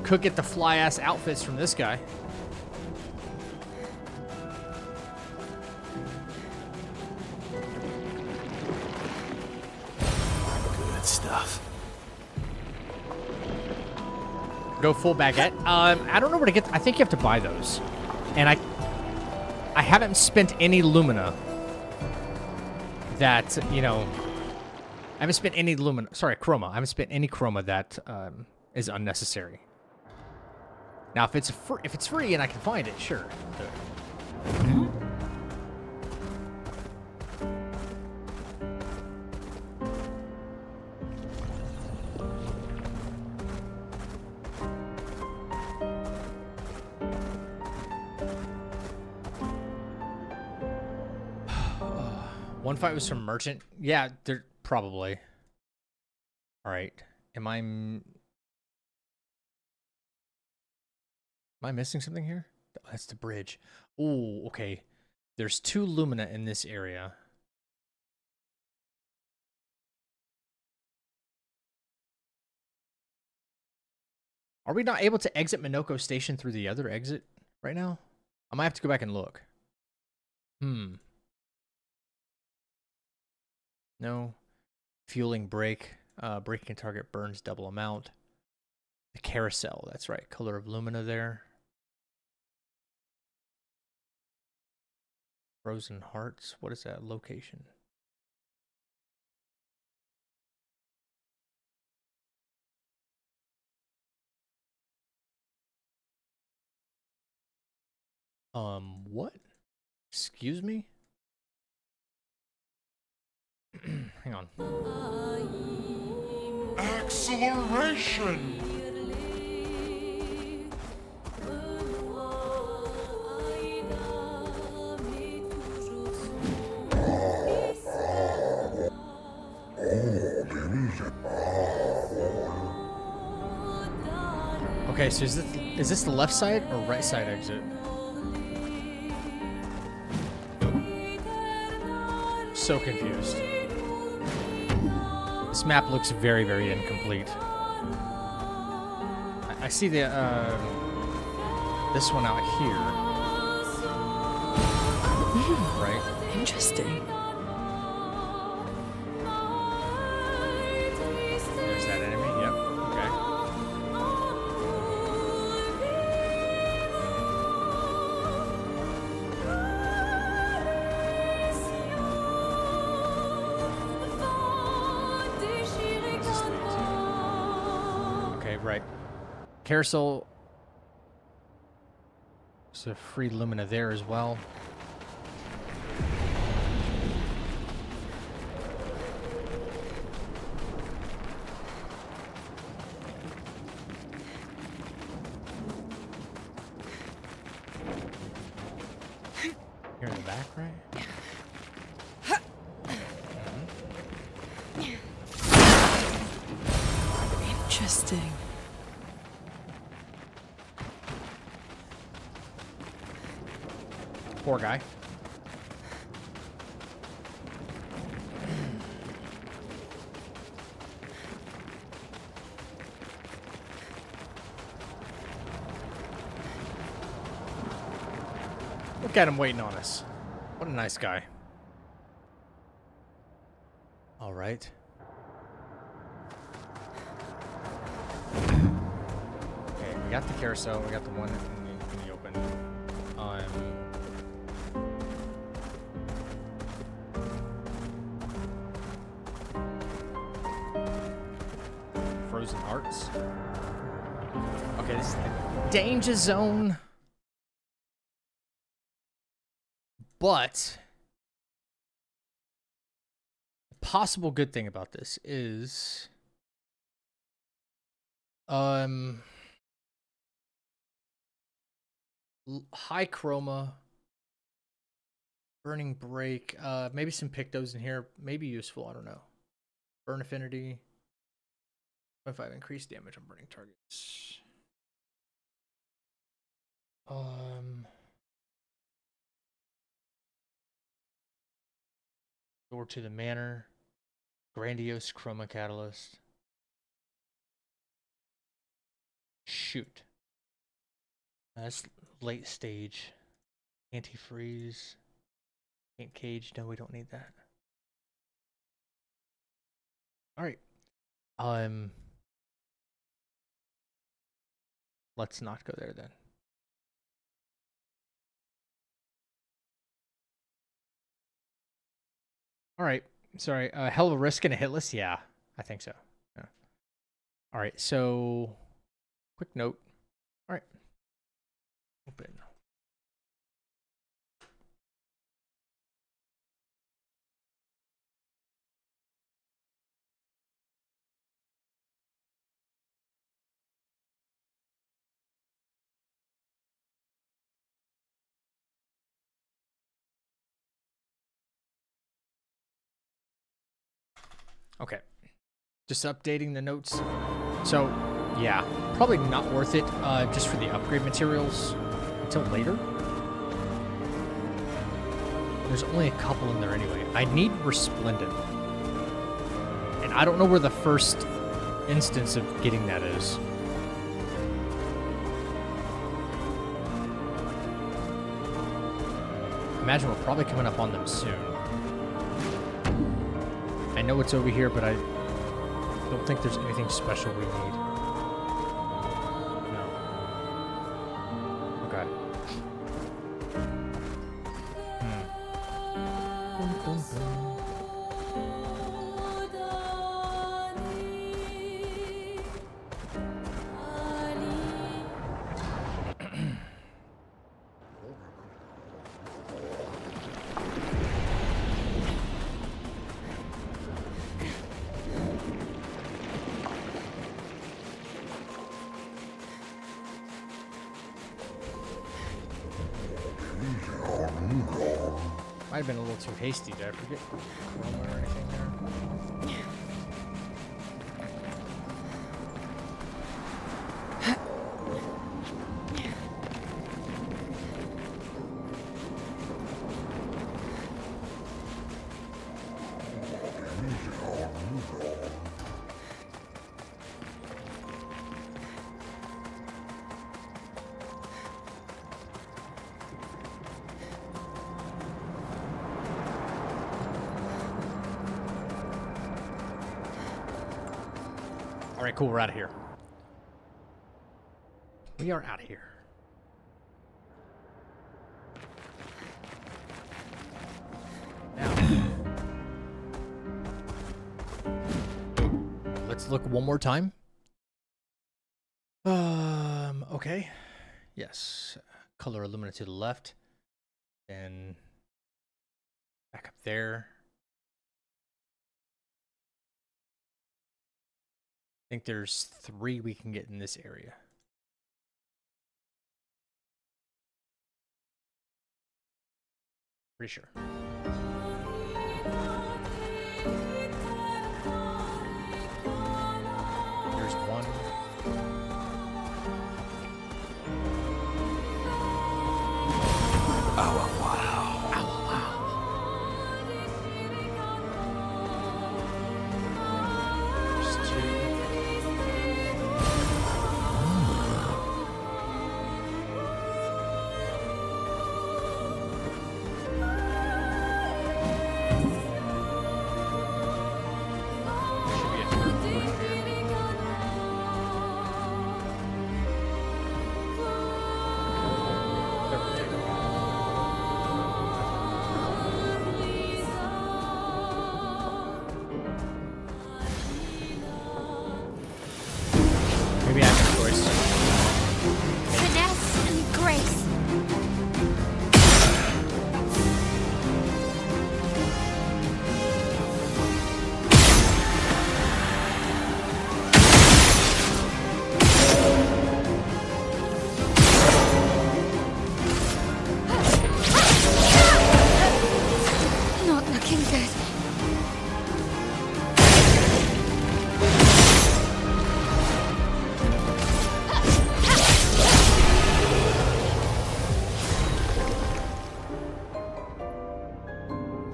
Could get the fly-ass outfits from this guy. Good stuff. Go full baguette. I don't know where to get. I think you have to buy those, and I haven't spent any Lumina. That I haven't spent any Lumina. Sorry, Chroma. I haven't spent any Chroma that is unnecessary. Now, if it's free and I can find it, sure. One fight was from Merchant. Yeah, they're probably. All right. Am I missing something here? Oh, that's the bridge. Oh, okay. There's 2 Lumina in this area. Are we not able to exit Minoko Station through the other exit right now? I might have to go back and look. No. Fueling brake. Braking target burns double amount. The carousel. That's right. Color of Lumina there. Frozen Hearts. What is that location? What? Excuse me? Hang on. Acceleration! Okay, so is this the left side or right side exit? So confused. This map looks very, very incomplete. I see the this one out here. Right. Interesting. There's that enemy. Yep. Okay. Okay, right. Carousel. There's a free Lumina there as well. Here in the back, right? Interesting. Poor guy. Look at him waiting on us. What a nice guy. All right. Okay, we got the carousel. We got the one in the open. Frozen Hearts. Okay, this is the danger zone. But the possible good thing about this is high chroma, burning break, maybe some pictos in here, maybe useful, I don't know. Burn affinity, 25 increased damage on burning targets. Door to the Manor, grandiose chroma catalyst. Shoot. That's late stage. Antifreeze. Paint cage. No, we don't need that. Alright. Let's not go there then. Alright. Sorry. Hell of a risk and a hit list? Yeah, I think so. Yeah. Alright, so quick note. Alright. Open. Okay. Just updating the notes. So, yeah, probably not worth it just for the upgrade materials until later. There's only a couple in there anyway. I need Resplendent. And I don't know where the first instance of getting that is. Imagine we're probably coming up on them soon. I know it's over here, but I don't think there's anything special we need. No. Okay. Might have been a little too hasty. Did I forget chroma or anything there? right, cool. We're out of here. We are out of here. Now, let's look one more time. Okay. Yes. Color Illumina to the left. Then back up there. I think there's 3 we can get in this area. Pretty sure. There's 1. Oh, wow. There's 2. Should be a 3rd one right here. Maybe I have a choice. Finesse and grace. Not looking good.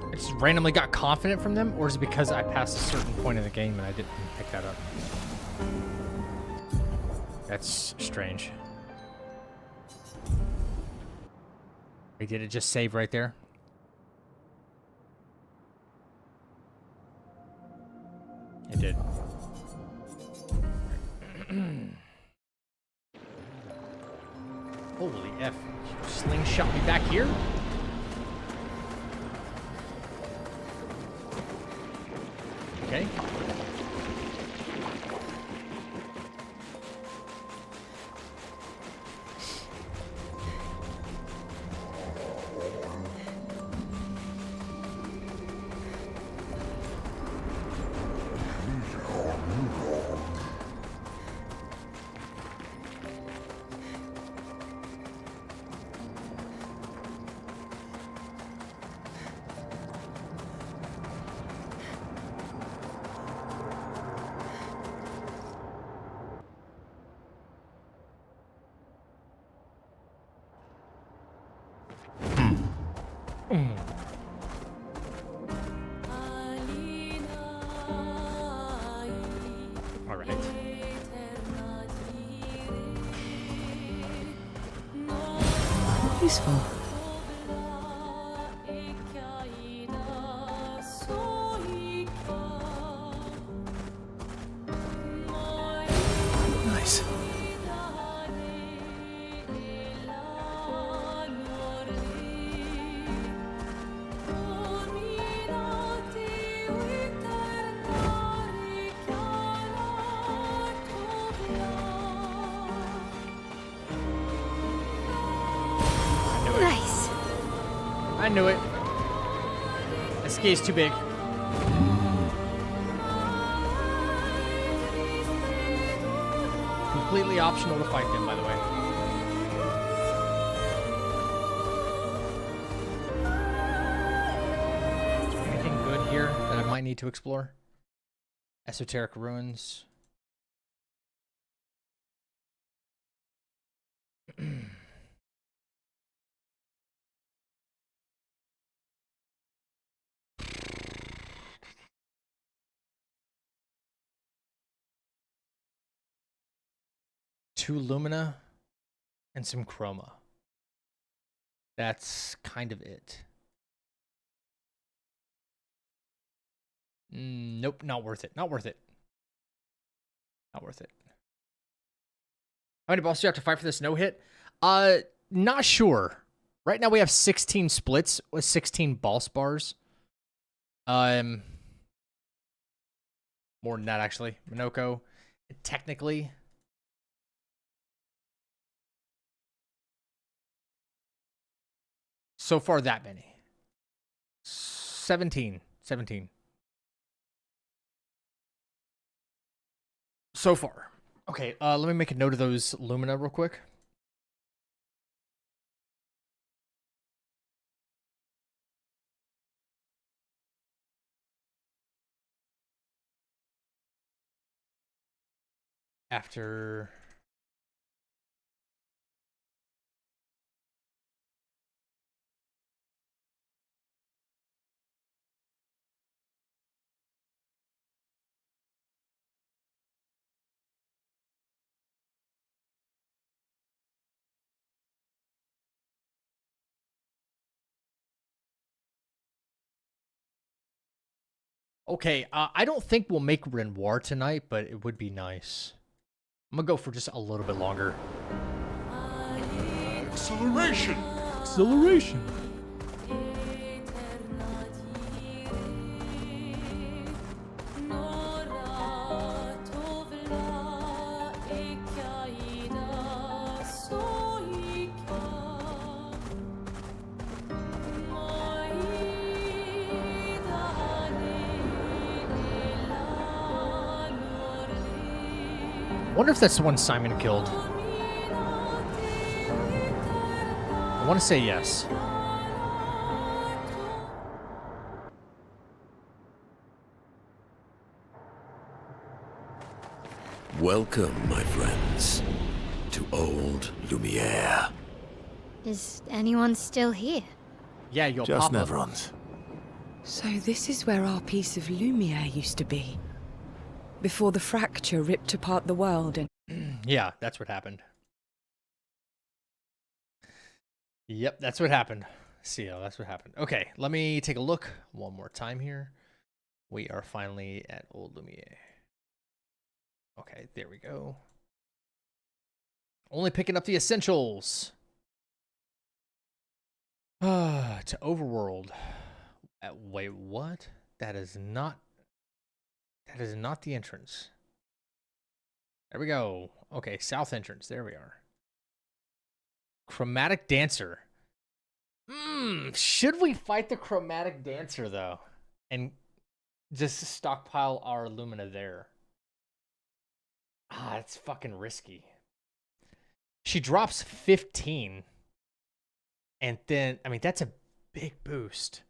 I just randomly got confident from them, or is it because I passed a certain point in the game and I didn't pick that up? That's strange. Wait, did it just save right there? It did. Holy F. You slingshot me back here? Okay. All right. Useful. Nice. Nice. I knew it. Esquie is too big. Completely optional to fight them, by the way. Is there anything good here that I might need to explore? Esoteric ruins. Two Lumina and some Chroma. That's kind of it. Nope, not worth it. Not worth it. Not worth it. How many bosses do you have to fight for this no-hit? Not sure. Right now we have 16 splits with 16 boss bars. More than that, actually. Minoko, technically. So far, that many. 17. 17. So far. Okay, let me make a note of those Lumina real quick. After... Okay, I don't think we'll make Renoir tonight, but it would be nice. I'm gonna go for just a little bit longer. Acceleration! Acceleration! I wonder if that's the one Simon killed. I want to say yes. Welcome, my friends, to old Lumiere. Is anyone still here? Yeah, you'll Just pop up. Neverons. So this is where our piece of Lumiere used to be. Before the fracture ripped apart the world and... Yeah, that's what happened. Yep, that's what happened. CO, that's what happened. Okay, let me take a look one more time here. We are finally at Old Lumiere. Okay, there we go. Only picking up the essentials. To Overworld. Wait, what? That is not the entrance. There we go. Okay, south entrance. There we are. Chromatic Dancer. Should we fight the Chromatic Dancer, though? And just stockpile our Lumina there? It's fucking risky. She drops 15. And then, I mean, that's a big boost.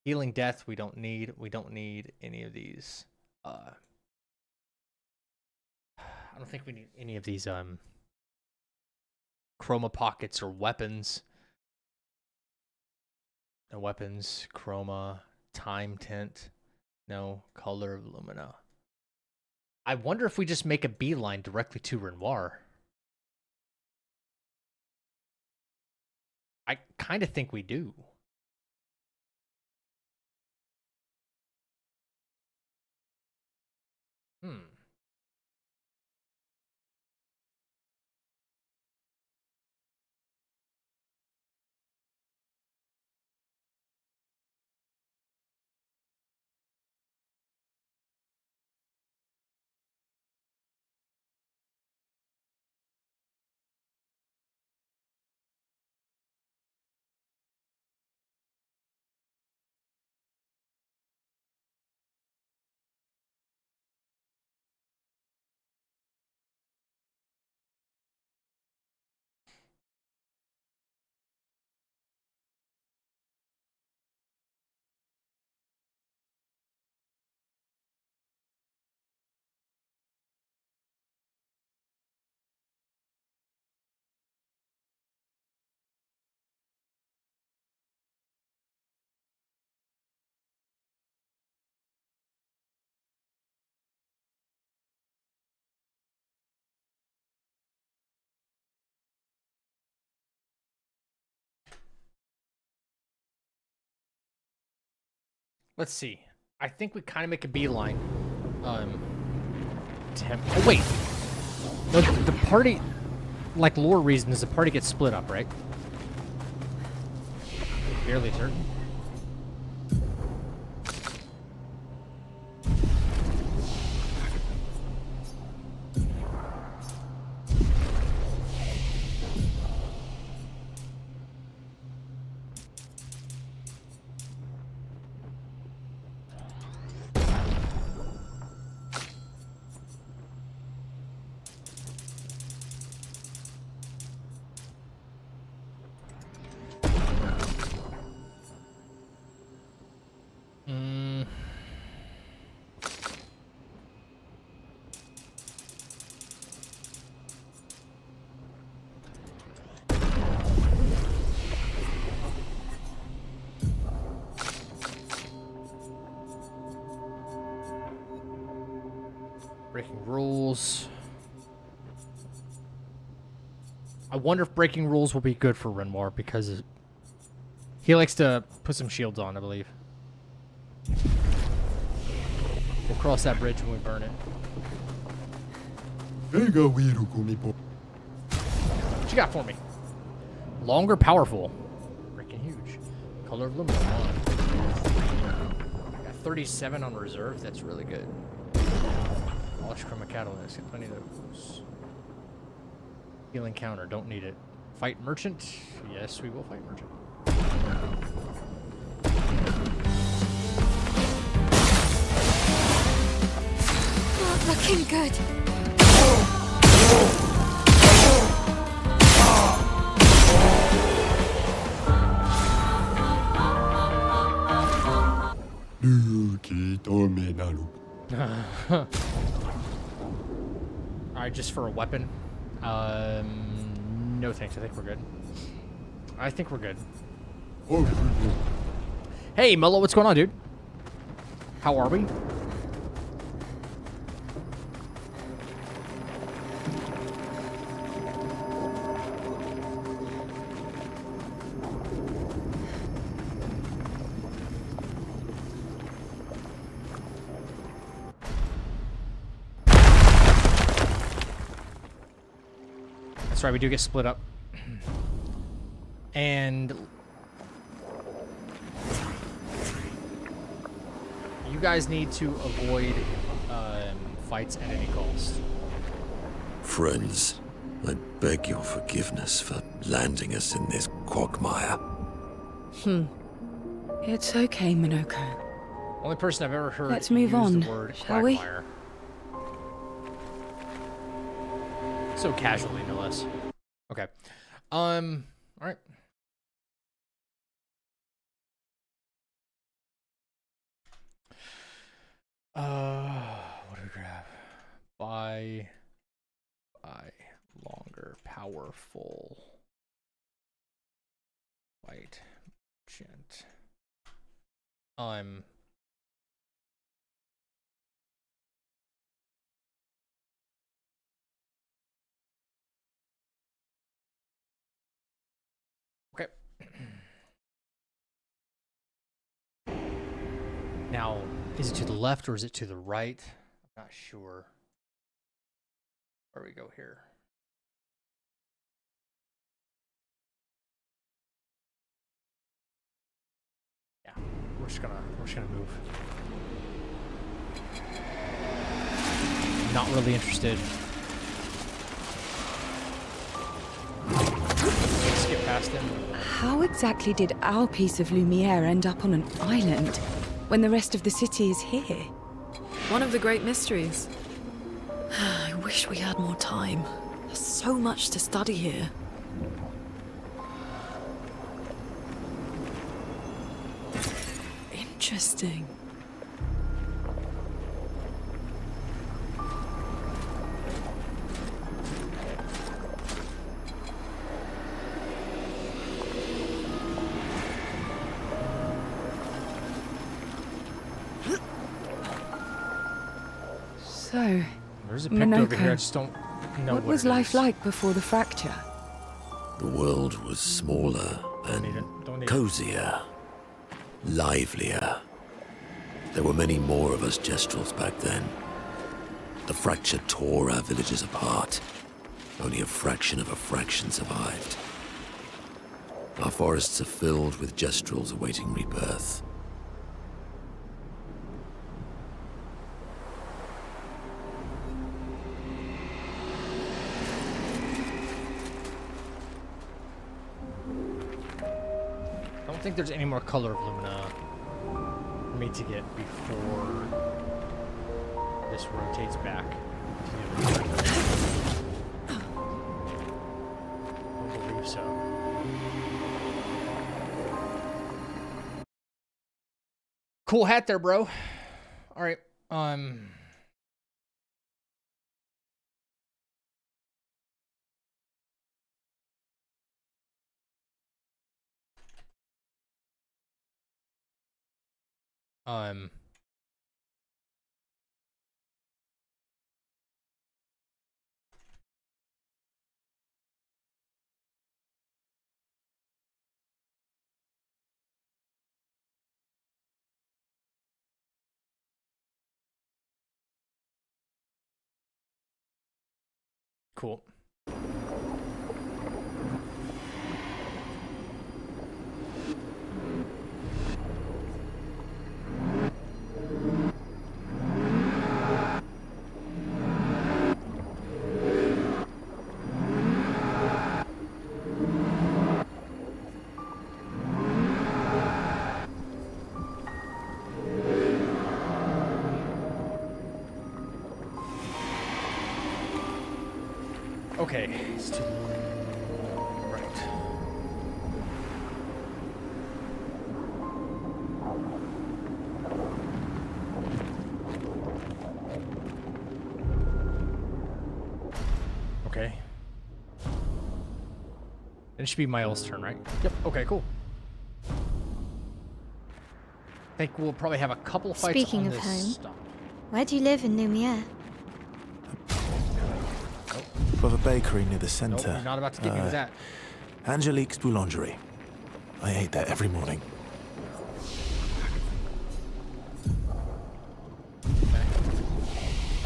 Healing Death, we don't need. We don't need any of these. I don't think we need any of these chroma pockets or weapons. No weapons, chroma, time tint, no color of Lumina. I wonder if we just make a beeline directly to Renoir. I kind of think we do. Let's see. I think we kind of make a beeline. Oh, wait. No, the party, like lore reasons, the party gets split up, right? Fairly certain. Breaking rules. I wonder if breaking rules will be good for Renoir because he likes to put some shields on, I believe. We'll cross that bridge when we burn it. What you got for me? Longer, powerful. Freaking huge. Color of aluminum. Got 37 on reserve. That's really good. Polish chroma catalyst. Got plenty of those. Healing counter. Don't need it. Fight merchant. Yes, we will fight merchant. Not looking good. Alright, just for a weapon. No thanks. I think we're good. I think we're good. Hey, Mello, what's going on, dude? How are we? That's right, we do get split up. And you guys need to avoid fights at any cost. Friends, I beg your forgiveness for landing us in this quagmire. It's okay, Minoko. Only person I've ever heard Let's move use on, the word shall we? quagmire. So casually, no less. Okay. All right. What do we grab? Buy longer, powerful, white, gent. Okay. Now, is it to the left or is it to the right? I'm not sure. Where do we go here? Yeah, we're just gonna move. Not really interested. Let's get past him. How exactly did our piece of Lumiere end up on an island when the rest of the city is here? One of the great mysteries. I wish we had more time. There's so much to study here. Interesting. So, there's a picture over here. I Minoko, just don't know what was it life is. like before the fracture? The world was smaller Don't need and it. cozier, livelier. There were many more of us Gestrels back then. The fracture tore our villages apart. Only a fraction of a fraction survived. Our forests are filled with gestrels awaiting rebirth. I don't think there's any more color of Lumina for me to get before this rotates back to the other direction. I believe so. Cool hat there, bro. All right. Cool. Okay, it's to the right. Okay. It should be Miles' turn, right? Yep. Okay, cool. I think we'll probably have a couple fights Speaking on of this home, stop. where do you live in Lumiere? Above a bakery near the centre. Nope, you're not about to get me with that. Angelique's Boulangerie. I ate there every morning. Okay.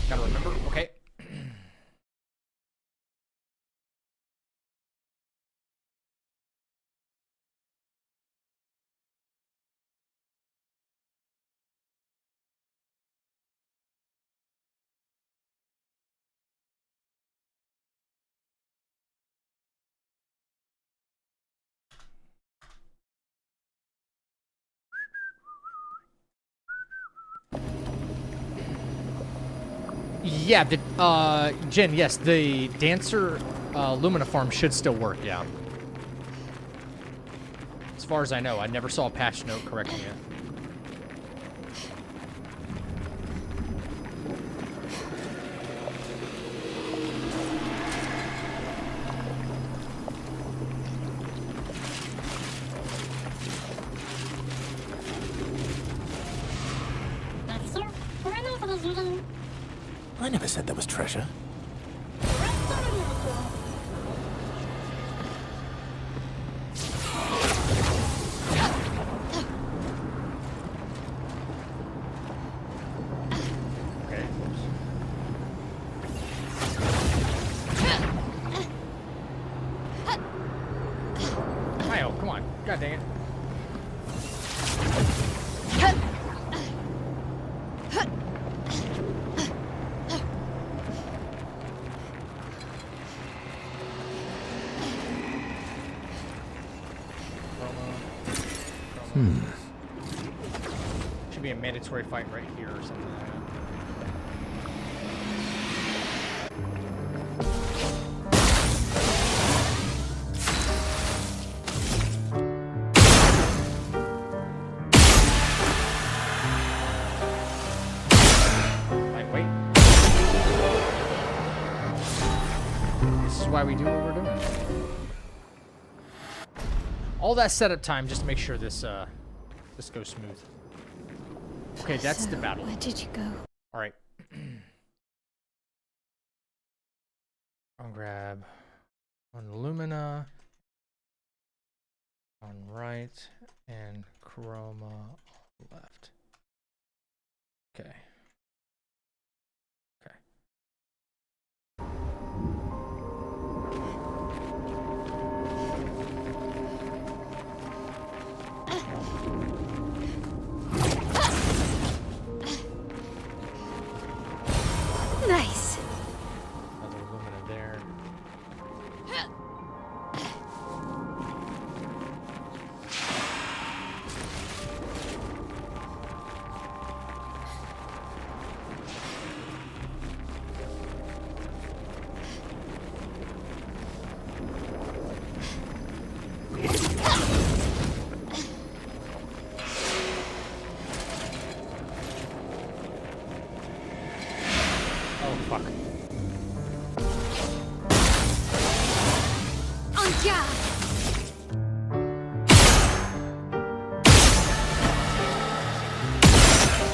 Gotta remember. Okay. Yeah, Jen, yes, the Dancer Lumina farm should still work, yeah. As far as I know, I never saw a patch note correcting it. I never said there was treasure. Okay. Kyle, come on. God dang it. Should be a mandatory fight right here or something like that. Lightweight. This is why we do what we're doing. All that setup time just to make sure this this goes smooth. Okay, that's So, the battle. Where did you go? All right. I'll grab on Lumina, on right, and Chroma on left. Okay.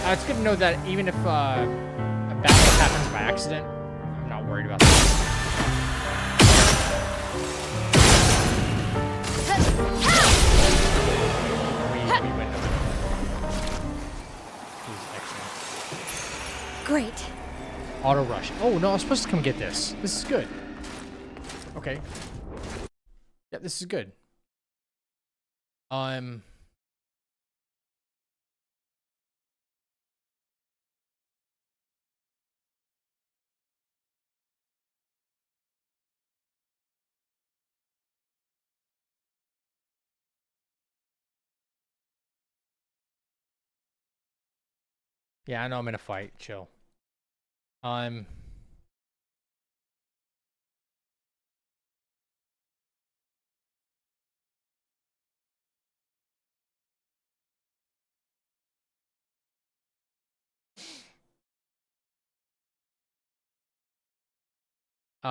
It's good to know that even if a battle happens by accident, I'm not worried about that. We win no matter what. Great. Auto rush. Oh no, I was supposed to come get this. This is good. Okay. Yeah, this is good. Yeah, I know I'm in a fight. Chill.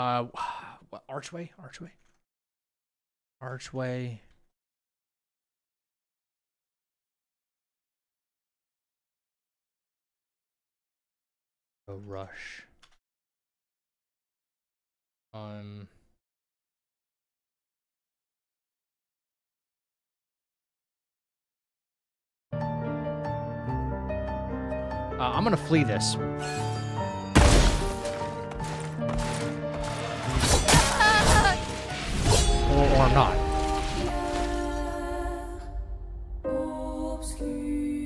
What, archway? A rush. I'm gonna flee this. Or I'm not.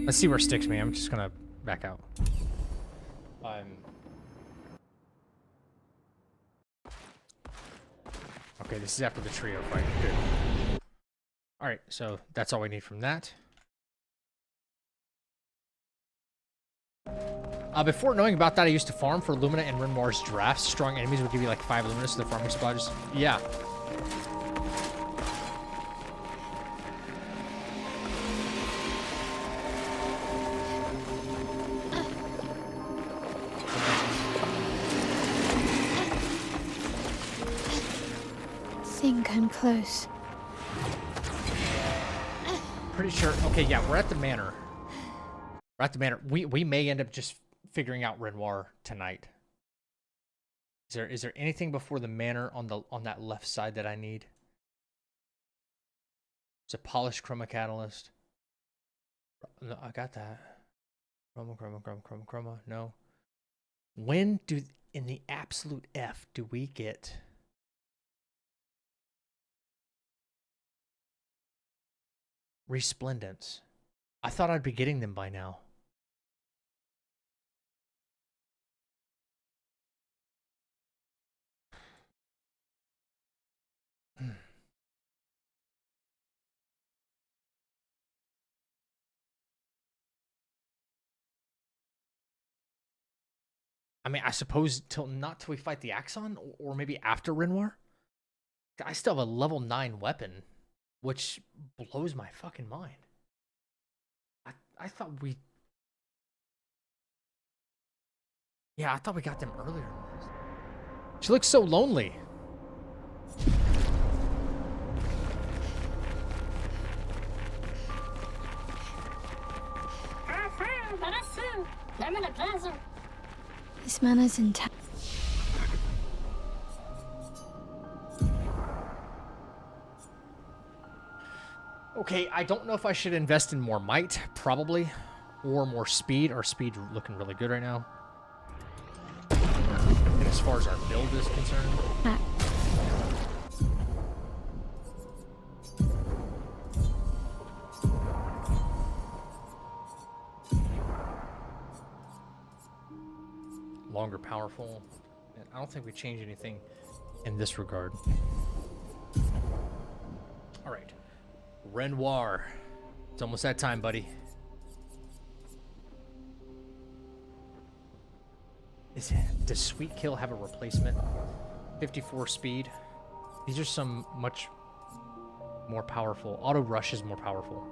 Let's see where it sticks me. I'm just gonna back out. Okay, this is after the trio fight. Good. Alright, so that's all we need from that. Before knowing about that, I used to farm for Lumina and Renoir's drafts. Strong enemies would give you like 5 Luminas to the farming splodges. Yeah. Think I'm close. Pretty sure. Okay, yeah, we're at the manor. We're at the manor. We may end up just figuring out Renoir tonight. Is there anything before the manor on that left side that I need? It's a polished chroma catalyst. No, I got that. Chroma. No. When do in the absolute F do we get resplendence? I thought I'd be getting them by now. I mean, I suppose not till we fight the Axon, or maybe after Renoir. I still have a level 9 weapon, which blows my fucking mind. I thought we... Yeah, I thought we got them earlier. She looks so lonely. This manor's intact. Okay, I don't know if I should invest in more might, probably, or more speed. Our speed looking really good right now. And as far as our build is concerned. Longer, powerful. And I don't think we change anything in this regard. All right. Renoir. It's almost that time, buddy. Does Sweet Kill have a replacement? 54 speed. These are some much more powerful. Auto Rush is more powerful.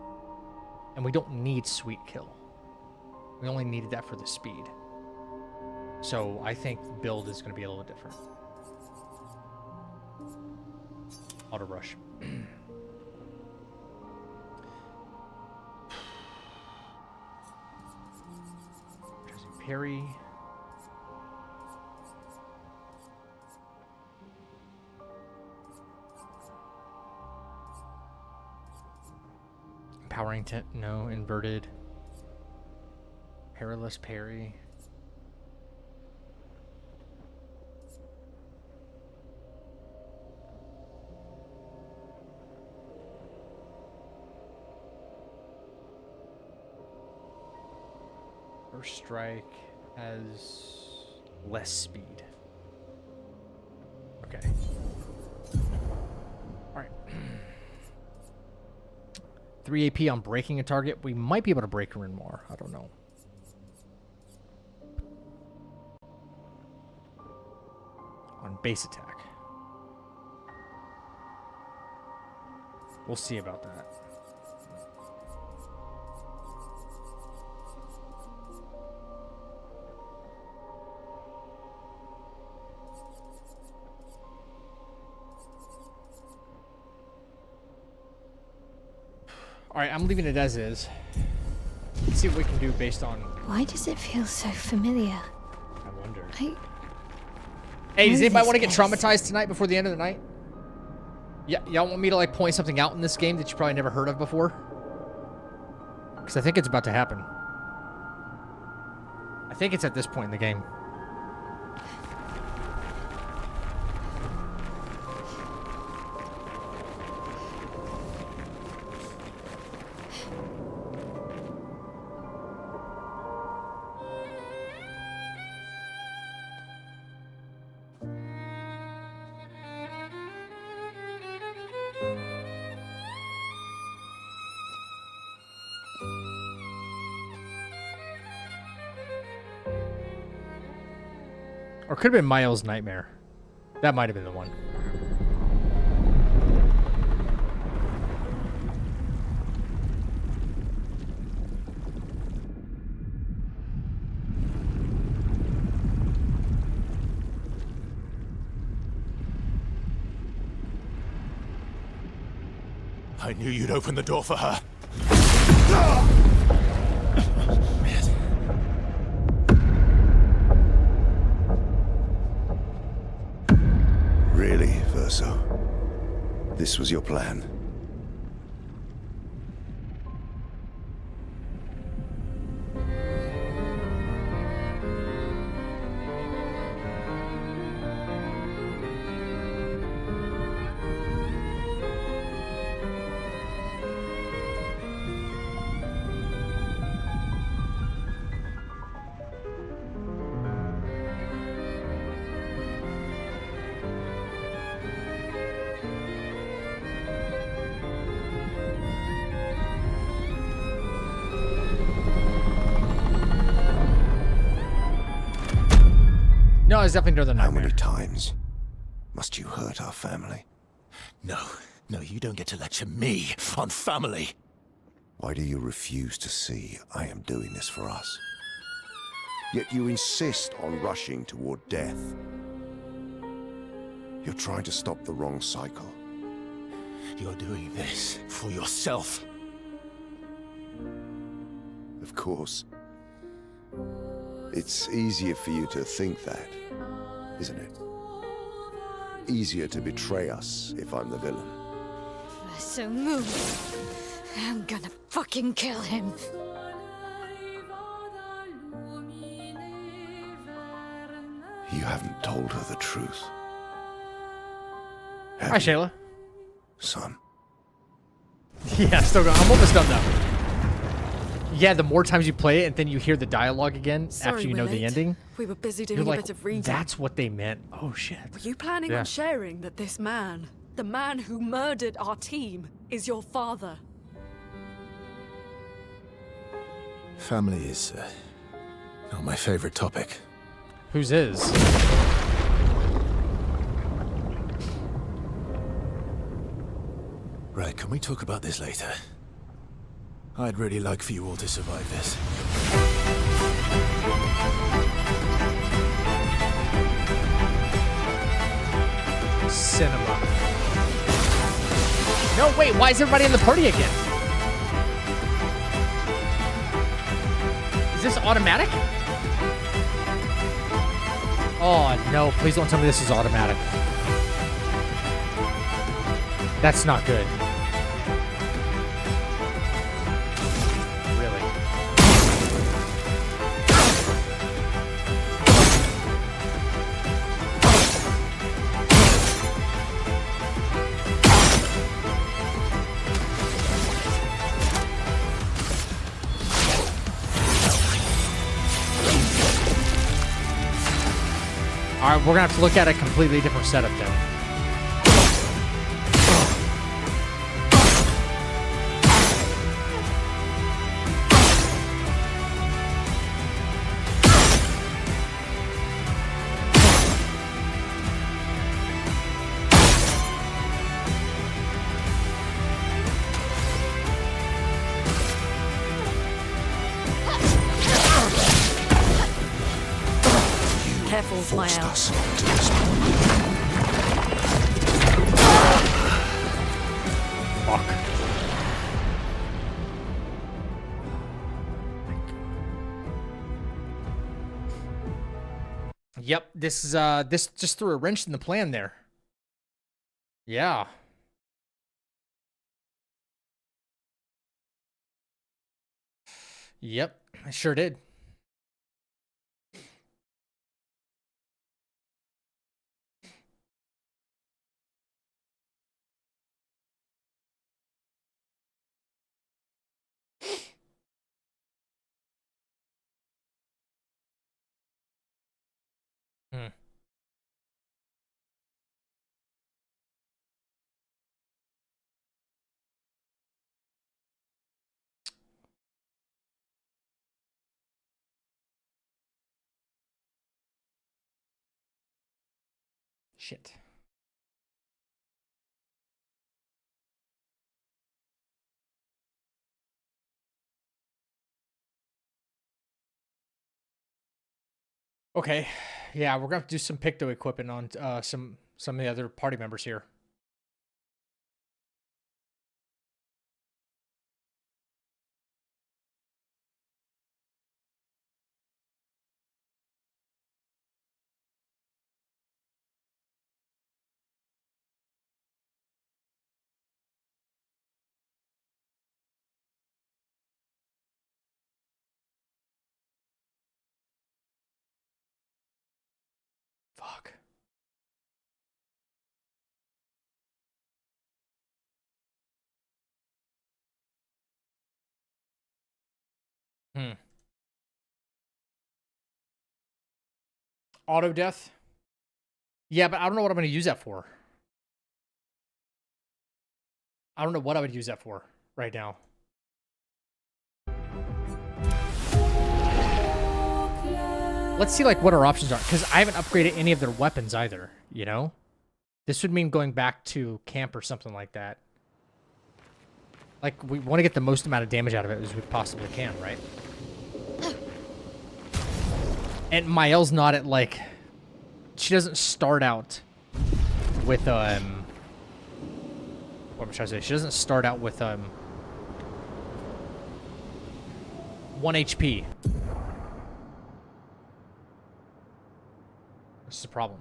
And we don't need Sweet Kill. We only needed that for the speed. So I think the build is going to be a little different. Auto Rush. Perry. Empowering tent, no. Inverted. Perilous parry. First strike has less speed. Okay. Alright. 3 AP on breaking a target. We might be able to break her in more. I don't know. On base attack. We'll see about that. Alright, I'm leaving it as is. Let's see what we can do based on... Why does it feel so familiar? I wonder. Hey, does anybody want to get traumatized tonight before the end of the night? Yeah, y'all want me to like point something out in this game that you probably never heard of before? Because I think it's about to happen. I think it's at this point in the game. Or could have been Miles' Nightmare. That might have been the one. I knew you'd open the door for her. Really, Verso? This was your plan? No, it's definitely during the Nightmare. How many times must you hurt our family? No, you don't get to lecture me on family. Why do you refuse to see I am doing this for us? Yet you insist on rushing toward death. You're trying to stop the wrong cycle. You're doing this for yourself. Of course. It's easier for you to think that, isn't it? Easier to betray us if I'm the villain. So move. I'm gonna fucking kill him. You haven't told her the truth. Hi, Shayla. Son. Yeah, still going. I'm almost done though. Yeah, the more times you play it and then you hear the dialogue again after you know the ending. We were busy doing you're like, a bit of reading. That's what they meant. Oh shit. Were you planning on sharing that this man, the man who murdered our team, is your father? Family is not my favorite topic. Whose is? Right, can we talk about this later? I'd really like for you all to survive this. Cinema. No, wait, why is everybody in the party again? Is this automatic? Oh, no, please don't tell me this is automatic. That's not good. Really? All right, we're gonna have to look at a completely different setup then. Careful, my out. Fuck. Yep, this is this just threw a wrench in the plan there. Yeah. Yep, I sure did. Hmm. Shit. Okay. Yeah, we're gonna have to do some picto equipping on some of the other party members here. Fuck. Hmm. Auto death? Yeah, but I don't know what I'm gonna use that for. I don't know what I would use that for right now. Let's see like what our options are, because I haven't upgraded any of their weapons either, you know? This would mean going back to camp or something like that. Like, we want to get the most amount of damage out of it as we possibly can, right? And Mael's not at, like... She doesn't start out with, What am I trying to say? She doesn't start out with, 1 HP. This is the problem.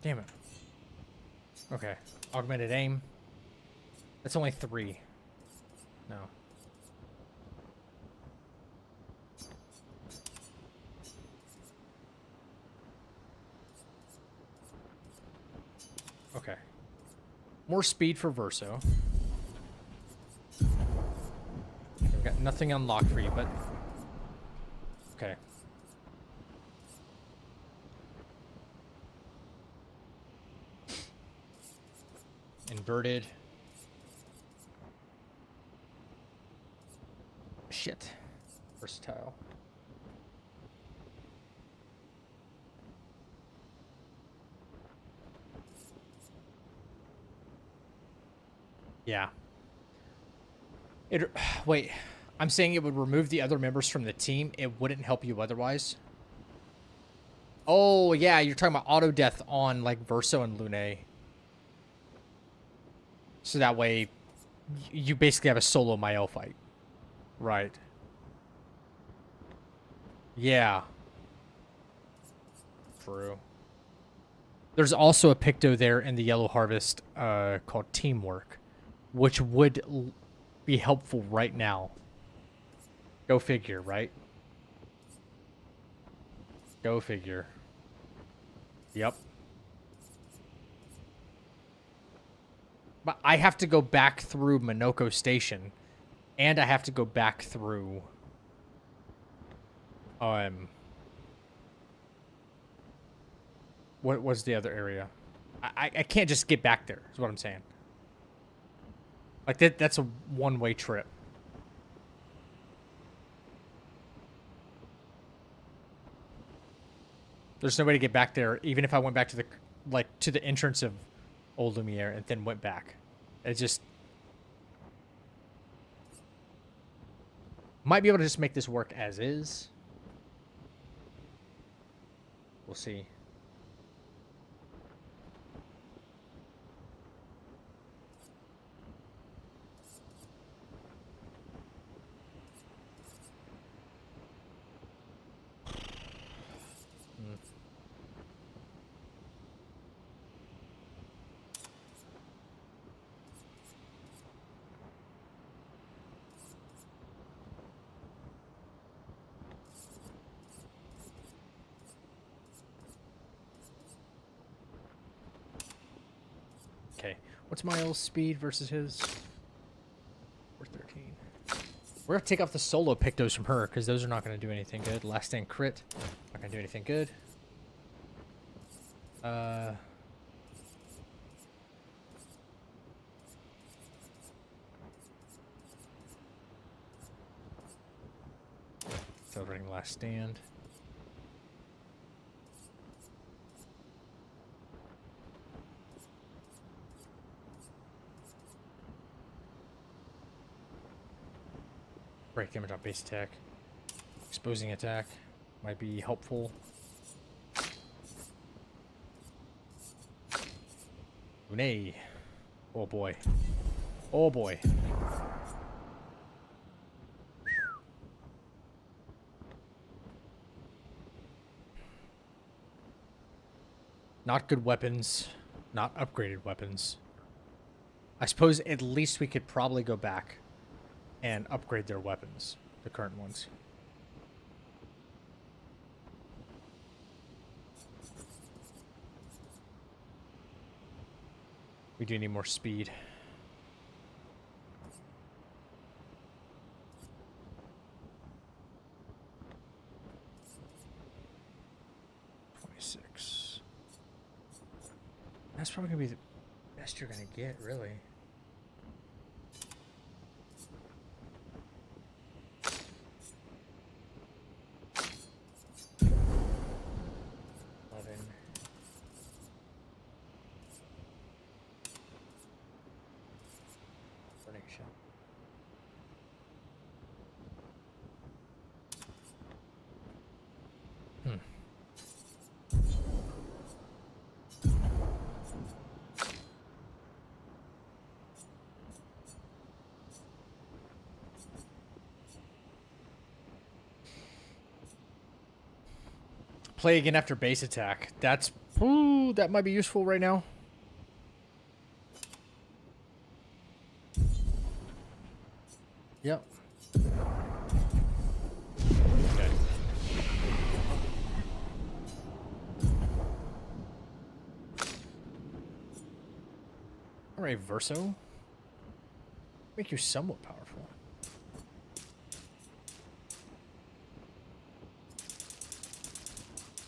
Damn it. Okay. Augmented aim. That's only 3. No. Okay. More speed for Verso. I've got nothing unlocked for you, but... Okay. Inverted. Shit. Versatile. Yeah. Wait, I'm saying it would remove the other members from the team. It wouldn't help you otherwise. Oh, yeah, you're talking about auto death on like Verso and Lune. So that way you basically have a solo Mael fight. Right. Yeah. True. There's also a Picto there in the Yellow Harvest called Teamwork, which would be helpful right now. Go figure, right? Go figure. Yep. But I have to go back through Minoko Station, and I have to go back through what was the other area? I can't just get back there, is what I'm saying. Like that's a one-way trip. There's no way to get back there, even if I went back to the entrance of Old Lumiere and then went back. It just might be able to just make this work as is. We'll see. Okay, what's Miles' speed versus his? 413. We're gonna take off the solo Pictos from her because those are not gonna do anything good. Last stand crit, not gonna do anything good. Celebrating last stand. Break damage on base attack. Exposing attack might be helpful. Nay. Oh boy. Oh boy. Not good weapons. Not upgraded weapons. I suppose at least we could probably go back and upgrade their weapons, the current ones. We do need more speed. That's probably gonna be the best you're gonna get, really. Play again after base attack. That's... Ooh, that might be useful right now. Yep. Okay. Alright, Verso. Make you somewhat powerful.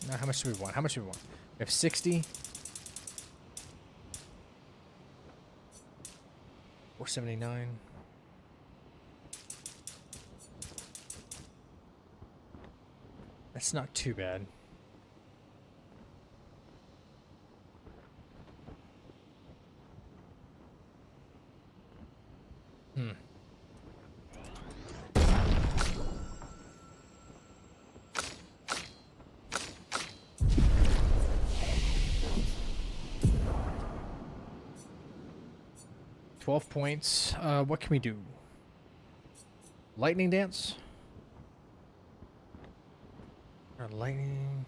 Now, how much do we want? How much do we want? We have 60. 479. That's not too bad. Hmm. $12 points. What can we do? Lightning dance? Lightning.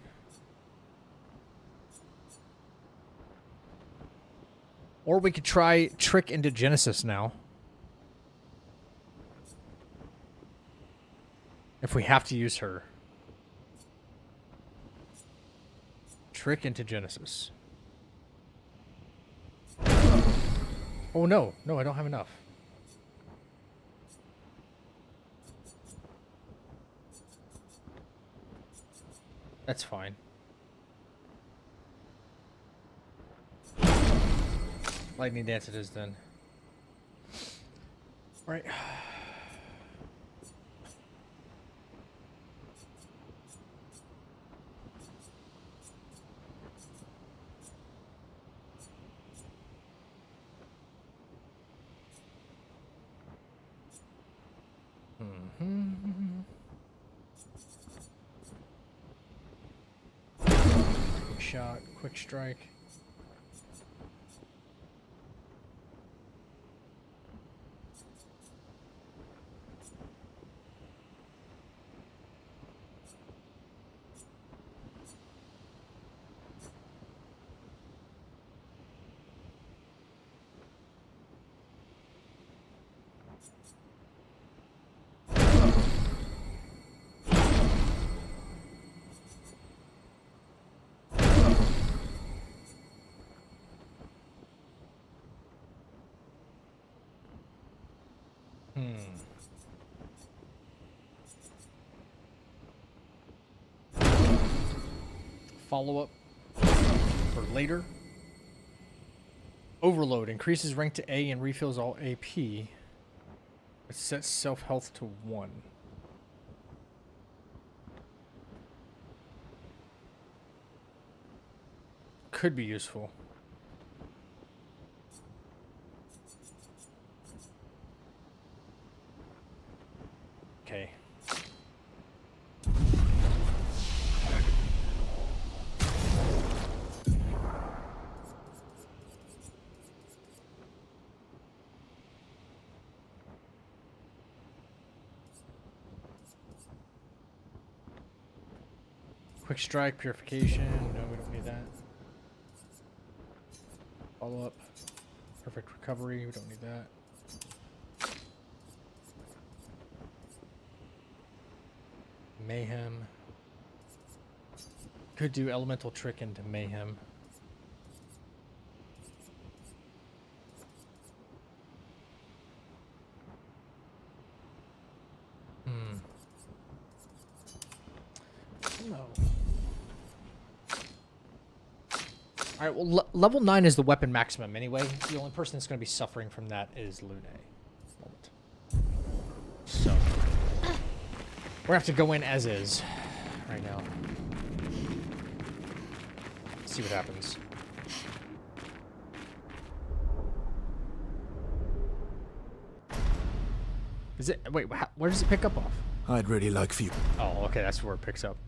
Or we could try Trick into Genesis now. If we have to use her. Trick into Genesis. Oh no, no, I don't have enough. That's fine. Lightning dance it is then. All right. Quick shot, quick strike. Follow-up for later. Overload increases rank to A and refills all AP. It sets self-health to 1. Could be useful. Okay. Quick strike, purification. No, we don't need that. Follow up. Perfect recovery. We don't need that. Mayhem. Could do elemental trick into mayhem. No. Alright, well, level 9 is the weapon maximum anyway. The only person that's going to be suffering from that is Lune. So. We're going to have to go in as is right now. Let's see what happens. Is it... Wait, where does it pick up off? I'd really like for you. Oh, okay, that's where it picks up.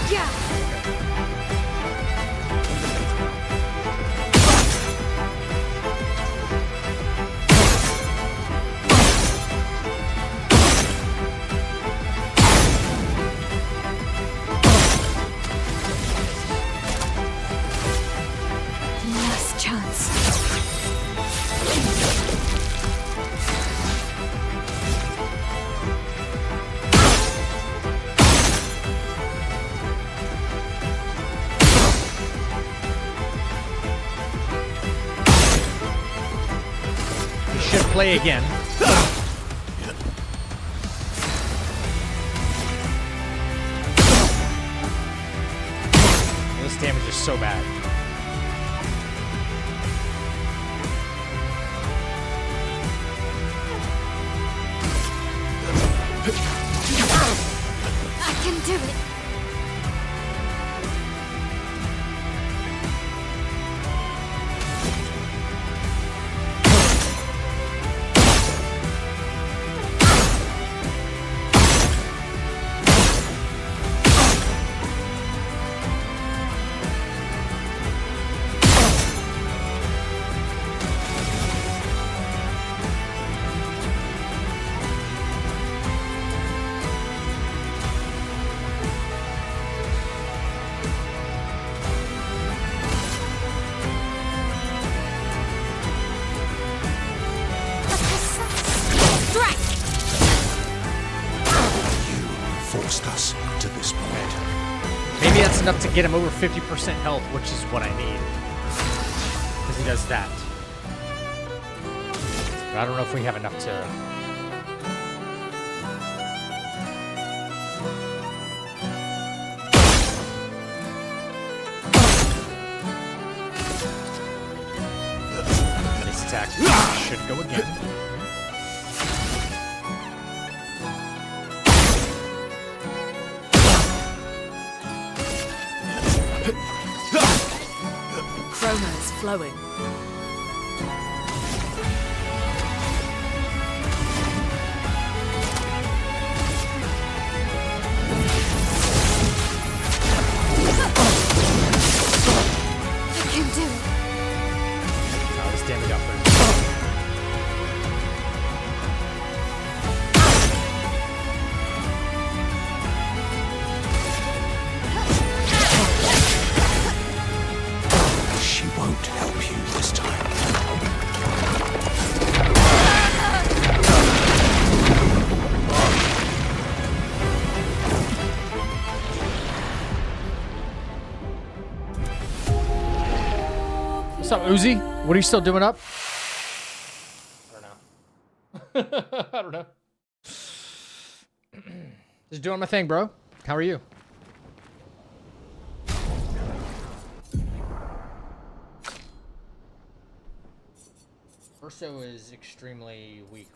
Yeah. Last chance. play again. This damage is so bad. I can do it. Forced us to this point. Maybe that's enough to get him over 50% health, which is what I need. Because he does that. But I don't know if we have enough to... This attack should go again. Chroma is flowing. I can do it. Oh, this damage got pretty. She won't help you this time. What's up, Uzi? What are you still doing up? I don't know. I don't know. Just doing my thing, bro. How are you? Urso is extremely weak.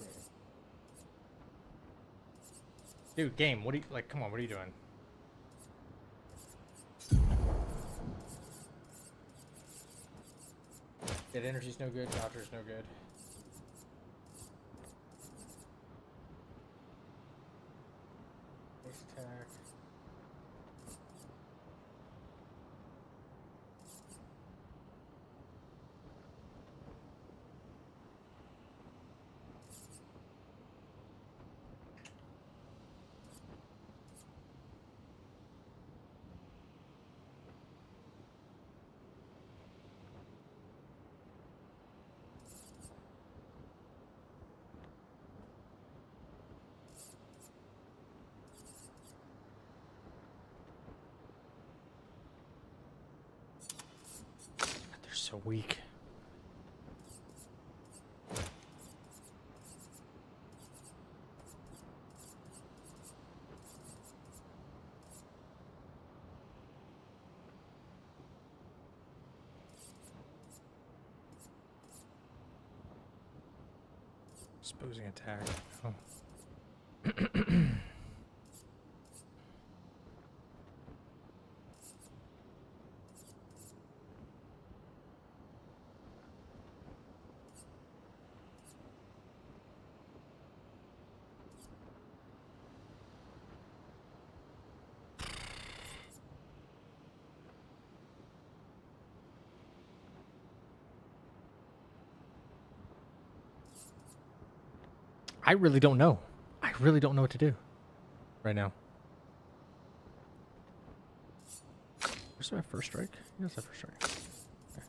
Dude, game, what are you, like, come on, what are you doing? Dead energy's no good, dodger's no good. Base attack. They're so weak. Exposing attack. Oh. I really don't know. I really don't know what to do right now. Where's my first strike? Yes, my first strike. Okay.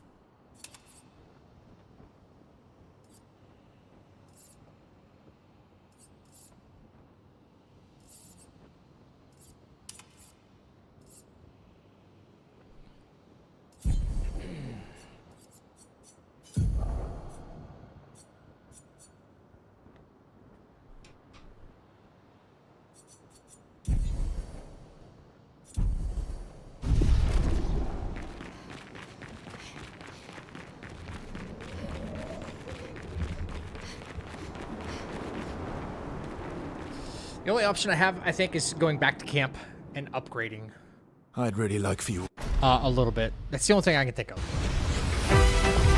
The only option I have, I think, is going back to camp and upgrading. I'd really like for you. A little bit. That's the only thing I can think of.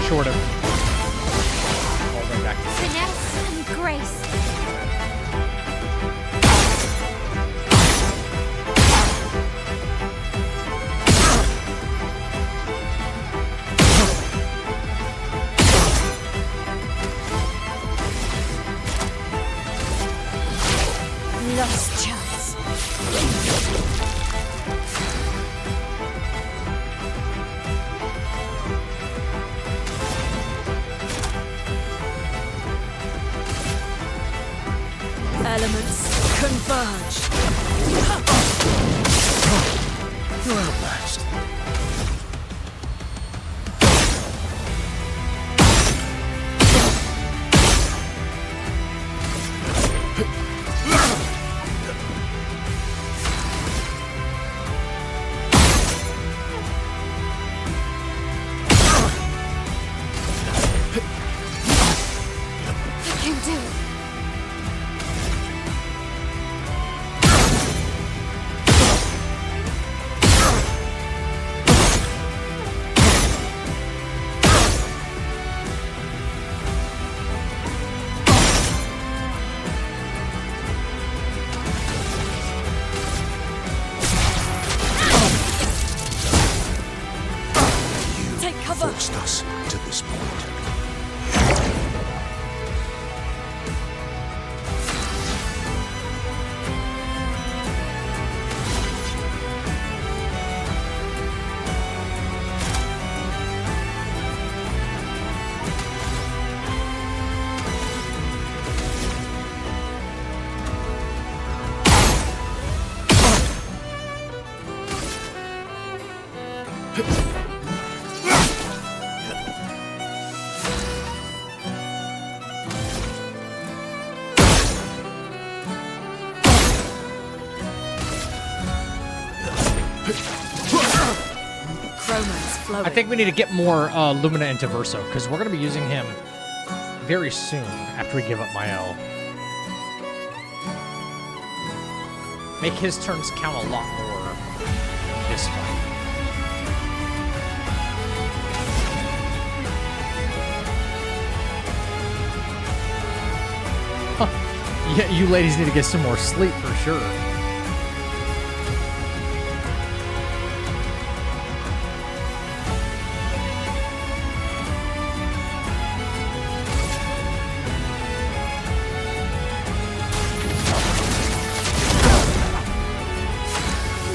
Short of all the way back to Finesse and grace. Lost chance. Elements converge. Well matched. I can do it. Take cover. Forced us to this point. Chroma's flowing. I think we need to get more Lumina into Verso, because we're going to be using him very soon after we give up my L. Make his turns count a lot more this fight. Huh. Yeah, you ladies need to get some more sleep for sure.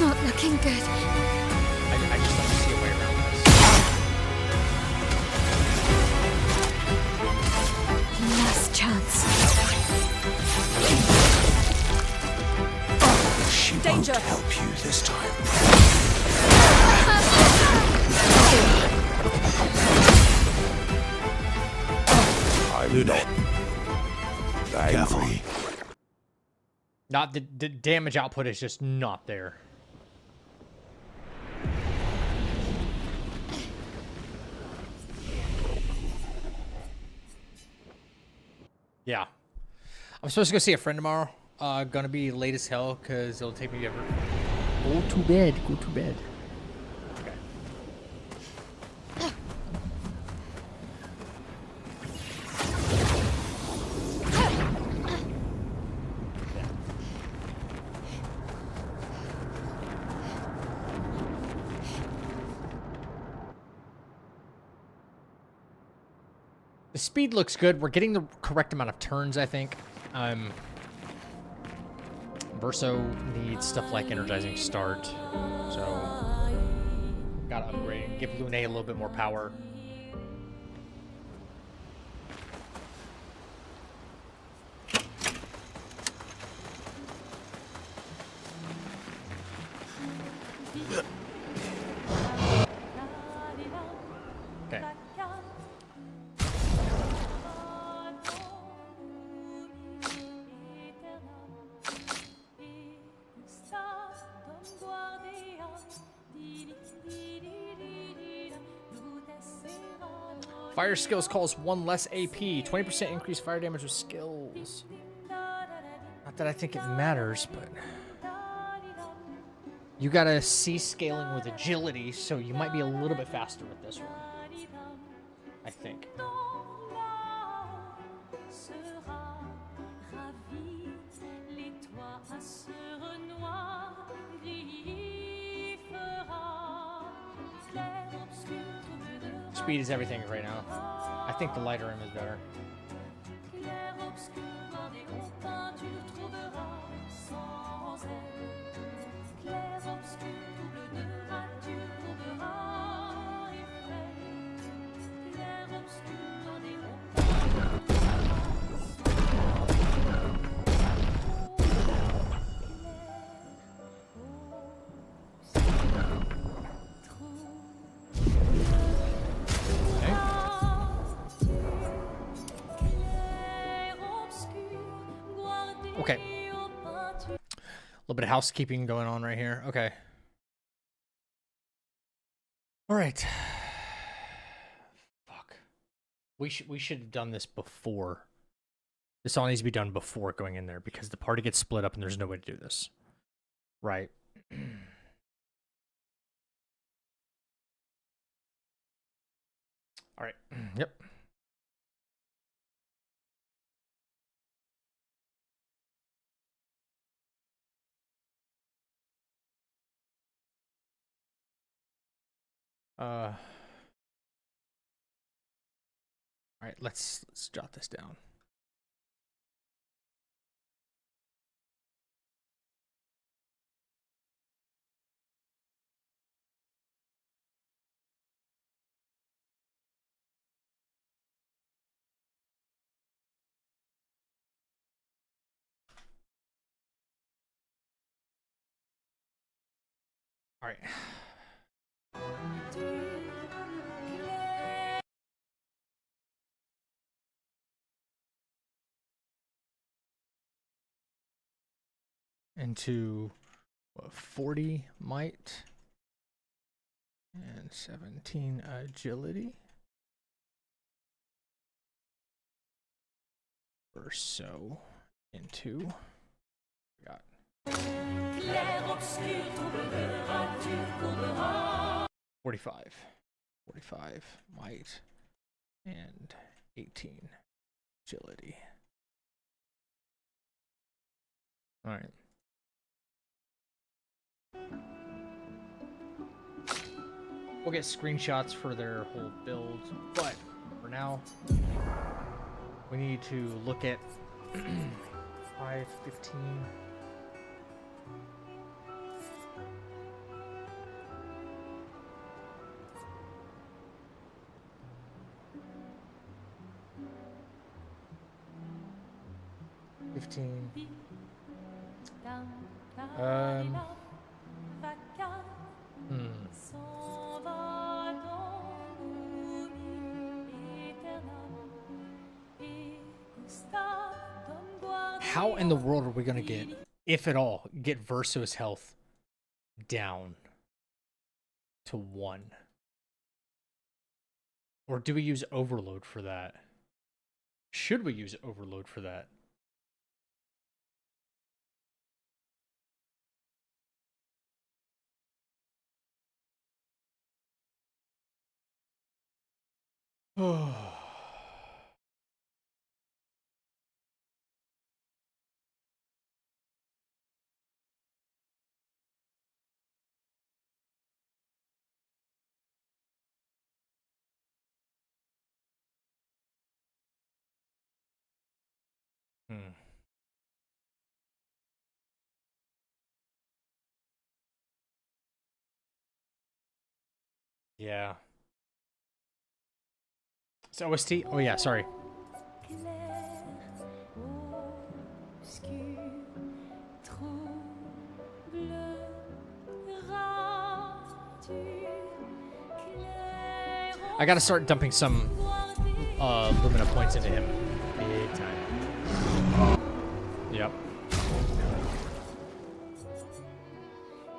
Not looking good. I just don't see a way around this. Last chance. She Danger. won't help you this time. I'm not angry. Not the damage output is just not there. Yeah. I'm supposed to go see a friend tomorrow. Gonna be late as hell because it'll take me ever. Go to bed. Go to bed. Okay. The speed looks good. We're getting the correct amount of turns, I think. Verso needs stuff like energizing start, so gotta upgrade and give Lune a little bit more power. Okay. Fire skills calls 1 less AP. 20% increased fire damage with skills. Not that I think it matters, but you gotta see scaling with agility, so you might be a little bit faster with this one. I think. Speed is everything right now. I think the lighter M is better. Okay. A little bit of housekeeping going on right here. Okay. All right. Fuck. We should have done this before. This all needs to be done before going in there because the party gets split up and there's no way to do this. Right. All right. Yep. All right, let's jot this down. All right. Into what, 40 might and 17 agility or so into got 45 might and 18 agility. All right. We'll get screenshots for their whole build, but for now, we need to look at 5, 15. How in the world are we gonna get, if at all, get Verso's health down to 1? Or do we use Overload for that? Should we use Overload for that? Oh. Yeah. It's OST? Oh yeah, sorry. I gotta start dumping some Lumina points into him. Big time. Yep.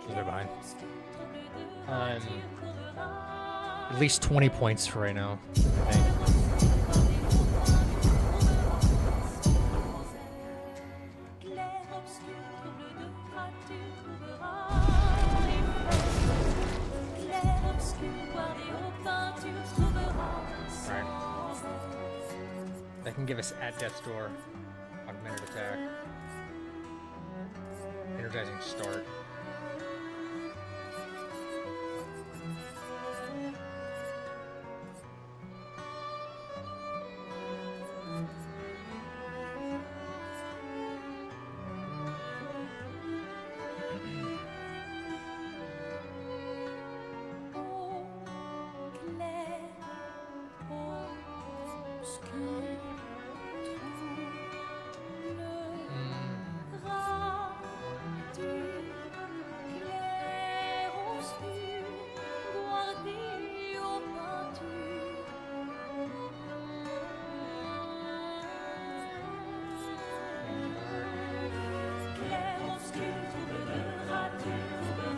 She's right behind. At least 20 points for right now, I think. That can give us at death's door. Augmented attack. Energizing start.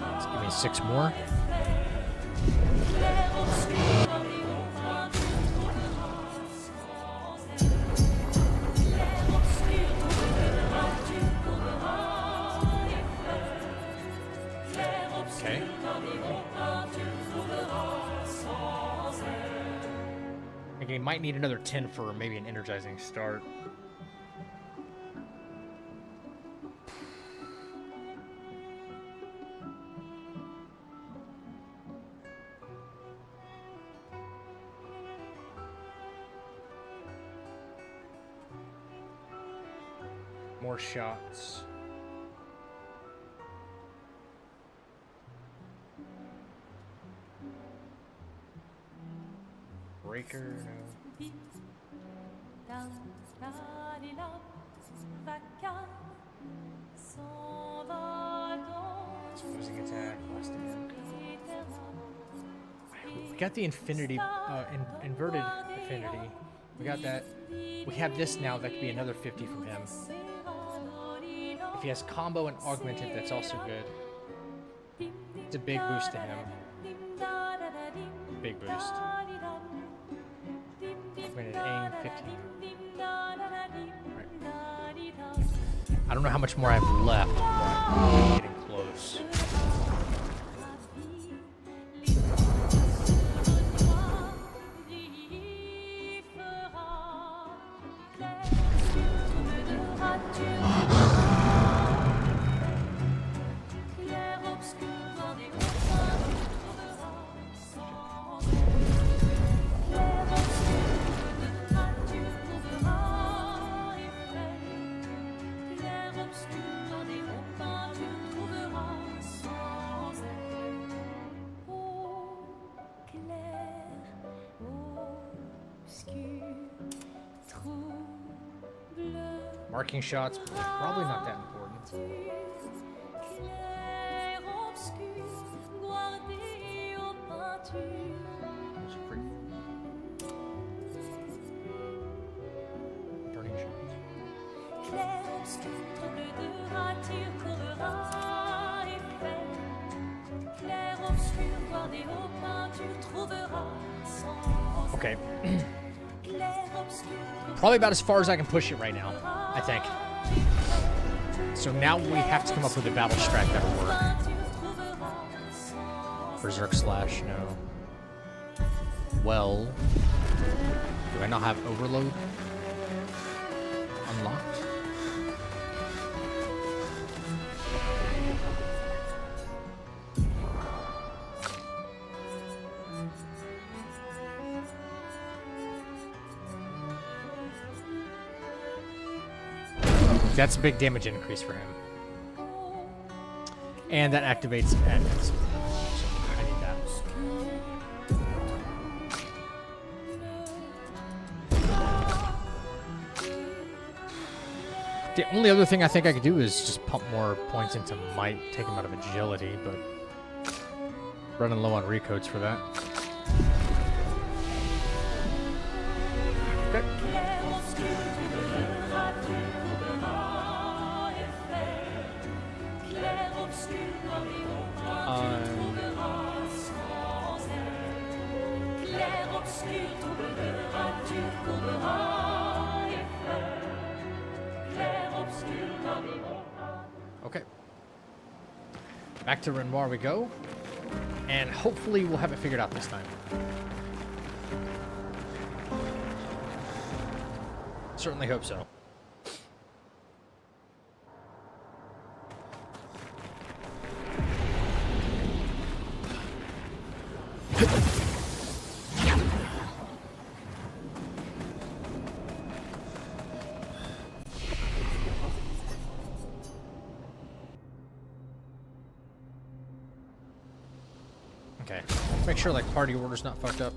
Let's give me 6 more. Okay. Okay, might need another 10 for maybe an energizing start. More shots. Breaker, no. Losing attack, lost again. We got the infinity, inverted affinity. We got that. We have this now. That could be another 50 from him. If he has combo and augmented, that's also good. It's a big boost to him. Big boost. Augmented aim, 15. Right. I don't know how much more I have left, but I'm getting close. Marking shots, probably not that important. It's free. Turning shots. Okay. Probably about as far as I can push it right now, I think. So now we have to come up with a battle strat that'll work. Berserk Slash, no. Well, do I not have Overload unlocked? That's a big damage increase for him. And that activates Ambient. So I need that. The only other thing I think I could do is just pump more points into Might, take him out of Agility, but running low on recodes for that. Okay. Okay. Back to Renoir we go. And hopefully we'll have it figured out this time. Certainly hope so. Okay, let's make sure like party order's not fucked up.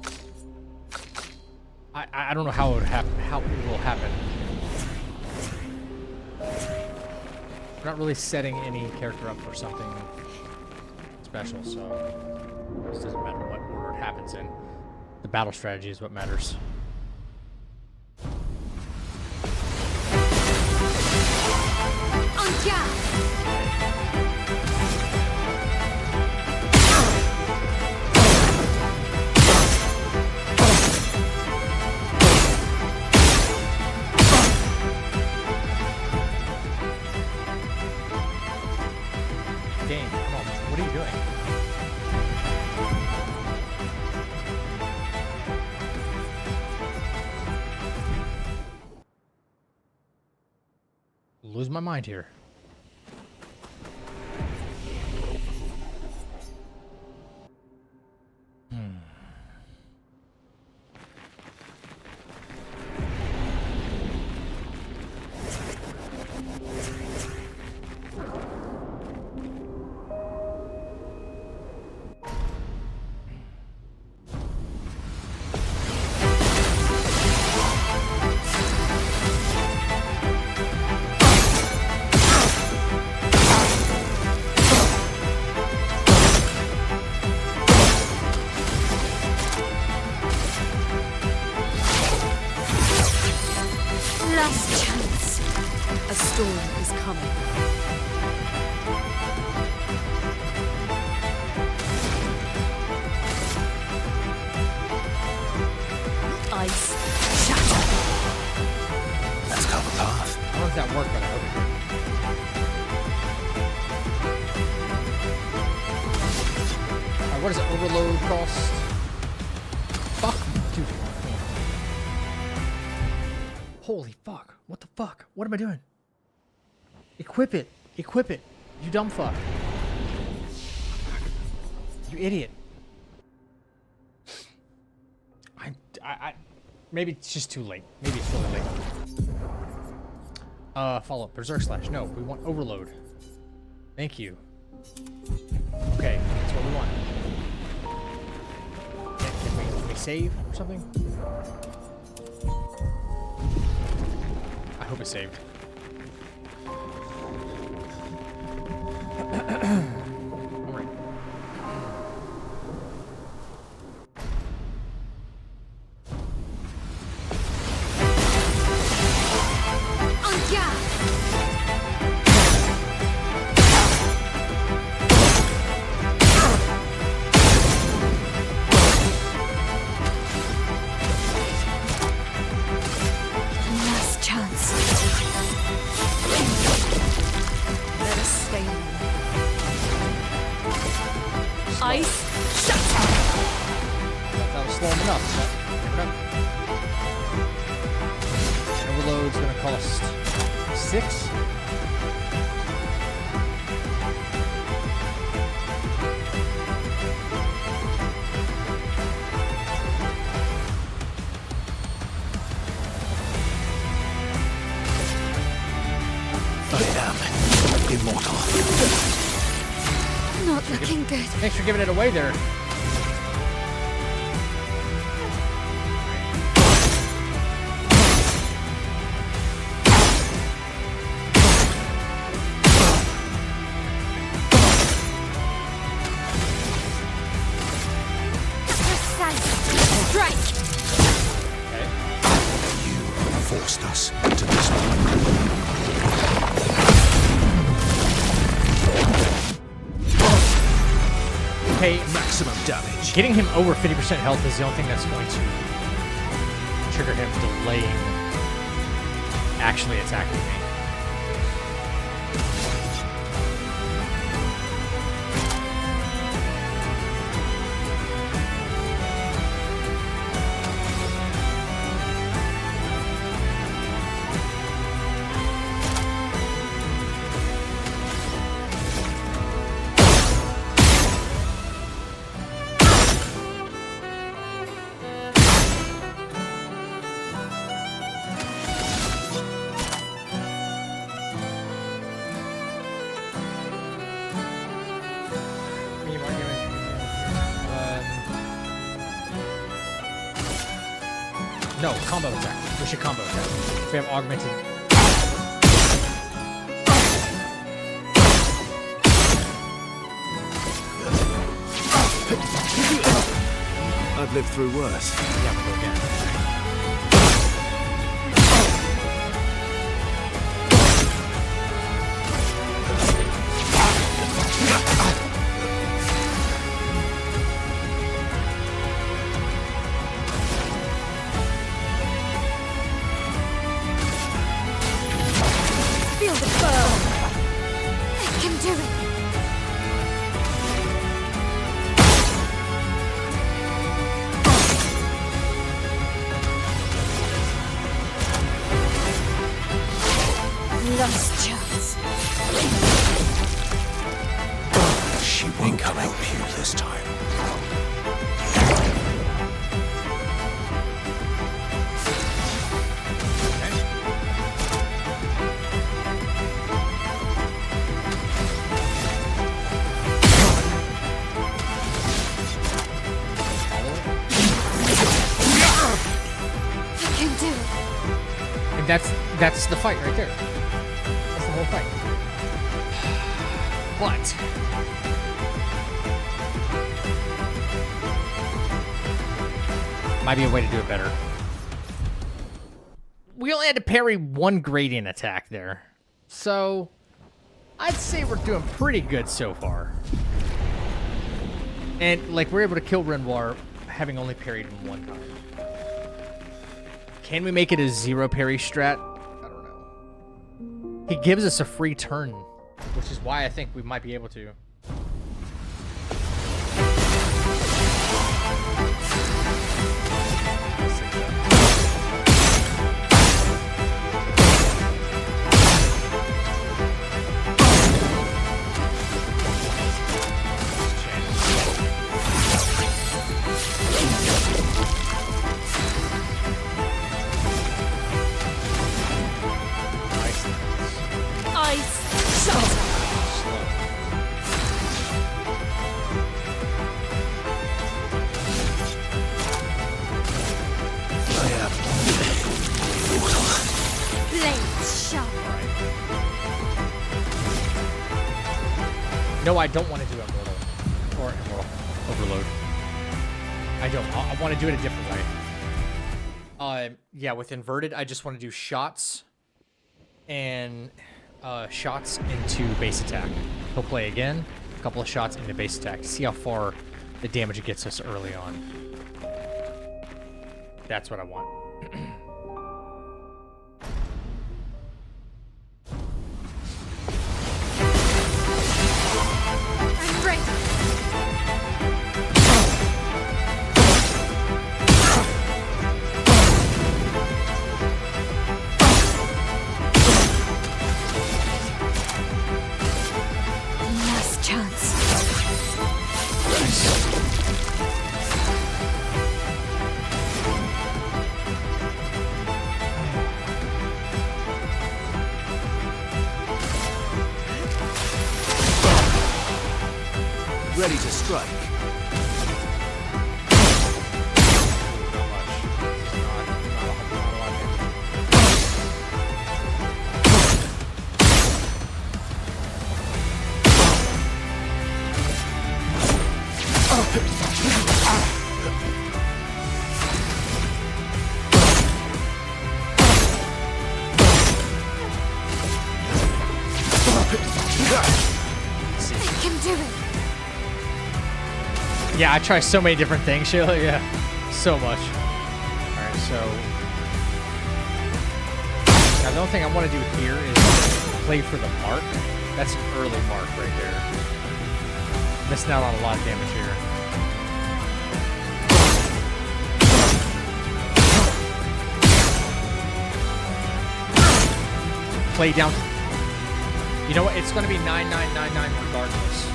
I don't know how it would happen. How it will happen. We're not really setting any character up for something special, so it doesn't matter what order it happens in. The battle strategy is what matters. Game, come on, what are you doing? Lose my mind here. Last chance. A storm is coming. Ice shatter. Let's cover path. I don't know if that worked, but I hope it did. Alright, what does it overload cost? Fuck, dude. Holy fuck. What the fuck? What am I doing? Equip it. Equip it. You dumb fuck. You idiot. Maybe it's just too late. Maybe it's really late. Follow up. Berserk Slash. No, we want overload. Thank you. Okay, that's what we want. Can we save or something? I hope it's saved. Alright. Last chance. Let us stay in. Ice shatter. That was slow enough, but overload's gonna cost 6. I am immortal. Not looking good. Thanks for giving it away there. Strike! You forced us to this one. Okay, Maximum damage. getting him over 50% health is the only thing that's going to trigger him delaying actually attacking me. No, combo attack. We should combo attack. We have augmented. I've lived through worse. Yeah, we'll go again. Feel the burn. I can do it. Last chance. She won't help you this time. I can do it. And that's the fight right there. That's the whole fight. But might be a way to do it better. We only had to parry one gradient attack there. So I'd say we're doing pretty good so far. And like we're able to kill Renoir having only parried him one time. Can we make it a zero parry strat? I don't know. He gives us a free turn, which is why I think we might be able to. Ice shot. Blade sharp. No, I don't want to do Immortal. Or Immortal. Overload. I don't. I want to do it a different way. Yeah, with Inverted, I just want to do shots and shots into base attack. He'll play again, a couple of shots into base attack to see how far the damage gets us early on. That's what I want. I'm ready. Last chance. Ready to strike. I can do it. Yeah, I try so many different things, Sheila. Yeah, so much. All right, so now the only thing I want to do here is play for the mark. That's an early mark right there. Missing out on a lot of damage here. Play down. You know what? It's going to be 9999 regardless,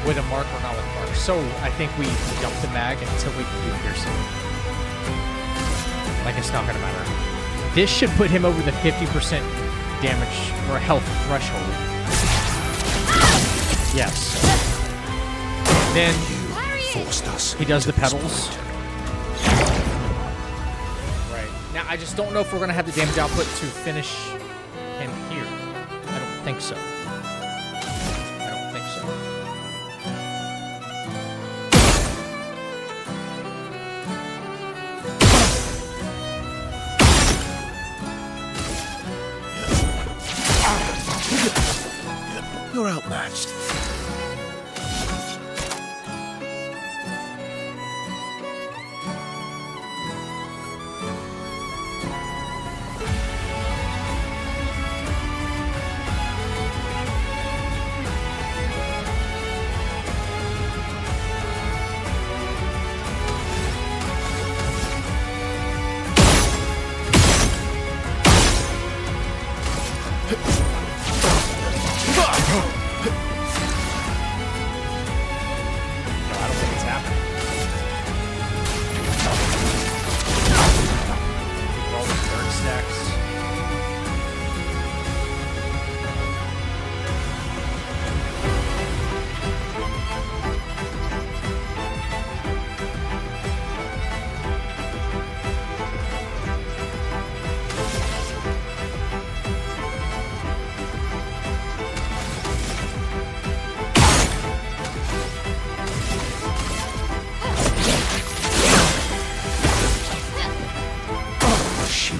with a mark or not with a mark. So I think we jump the mag until we can do piercing. Like it's not going to matter. This should put him over the 50% damage or health threshold. Yes. Then he does the pedals. Right. Now, I just don't know if we're going to have the damage output to finish him here. I don't think so. I don't think so. You're outmatched.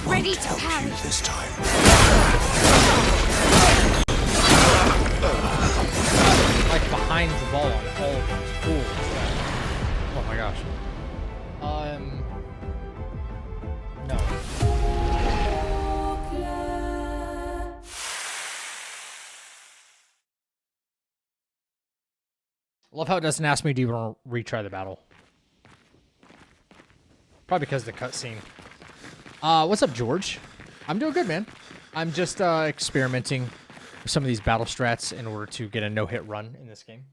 Ready to parry this time. Like behind the ball on all of them. It's cool. Oh my gosh. No. Love how it doesn't ask me, do you want to retry the battle? Probably because of the cutscene. What's up, George? I'm doing good, man. I'm just experimenting with some of these battle strats in order to get a no-hit run in this game.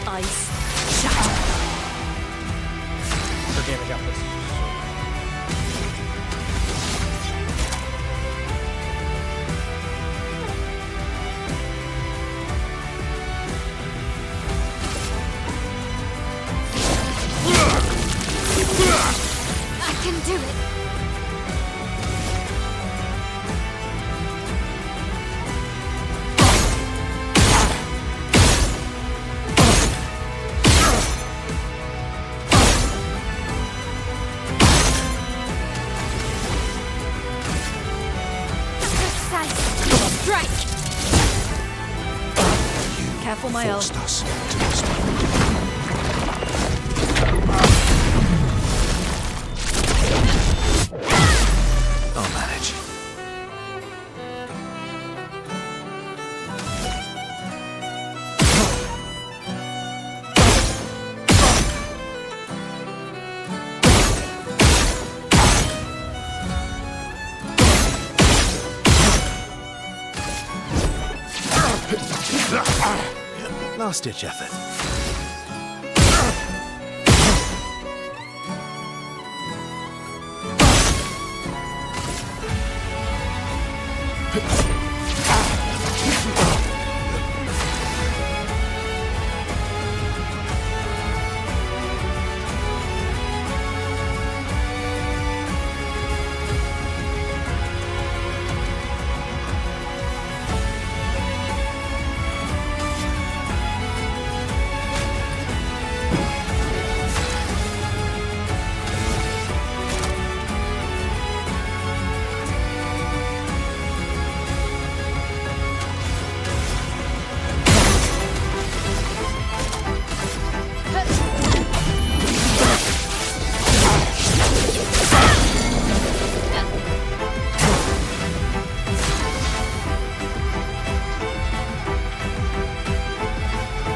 ice shatter. For damage outputs. I can do it. Careful, my ult. I'll manage. Last-ditch effort.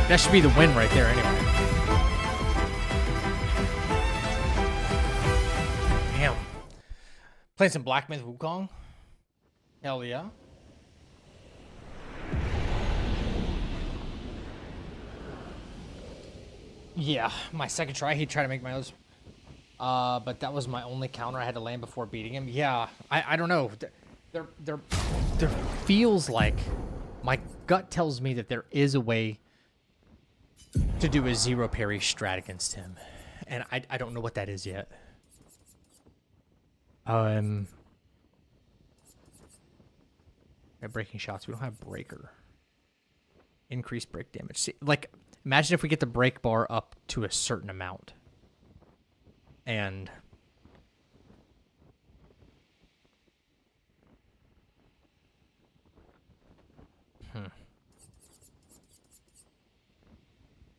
That should be the win right there anyway. Damn. Playing some Black Myth Wukong? Hell yeah. Yeah, my second try, he tried to make my others. But that was my only counter I had to land before beating him. Yeah, I don't know. There feels like my gut tells me that there is a way to do a zero parry strat against him, and I don't know what that is yet. Breaking shots. We don't have breaker. Increased break damage. See, like, imagine if we get the break bar up to a certain amount, and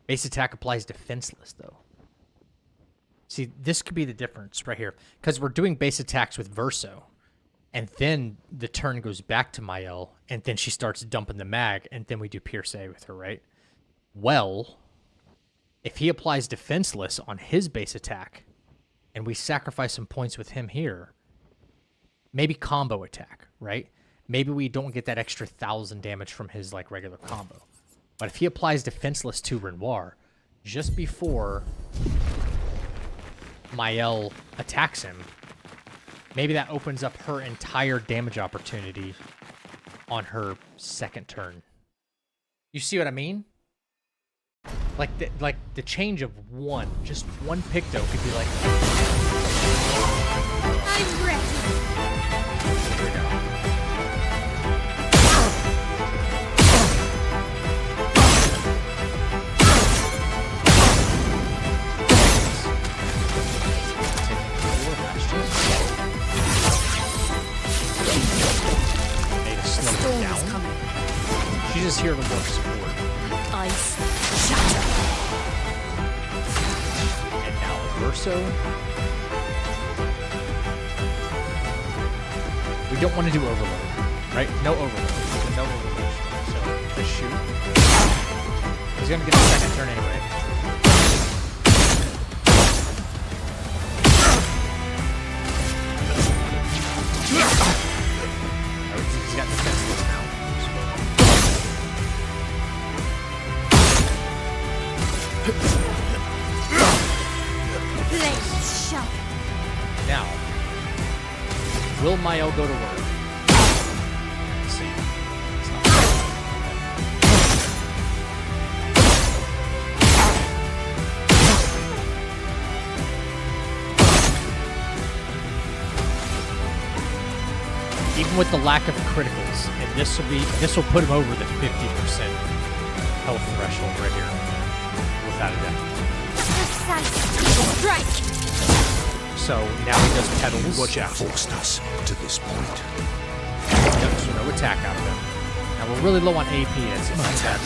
base attack applies defenseless, though. See, this could be the difference right here. Because we're doing base attacks with Verso. And then the turn goes back to Mael. And then she starts dumping the mag. And then we do Pierce A with her, right? Well, if he applies defenseless on his base attack, and we sacrifice some points with him here, maybe combo attack, right? Maybe we don't get that extra 1,000 damage from his like regular combo. But if he applies defenseless to Renoir just before Mael attacks him, maybe that opens up her entire damage opportunity on her second turn. You see what I mean? Like the change of one, just one Picto could be like... I'm ready. Here we go. She's just here to work support. Ice shatter. And now Verso. We don't want to do overload, right? No overload. No overload. So just shoot. He's gonna get a second turn anyway. He's got defenseless now. Blades sharp. Now, will Mael go to work? Let's see. It's not even with the lack of criticals, and this will put him over the 50% health threshold right here. Without a doubt. So now he does pedals. Watch out. Forced us to this point. Yep, so no attack out of him. Now we're really low on AP. That's not bad.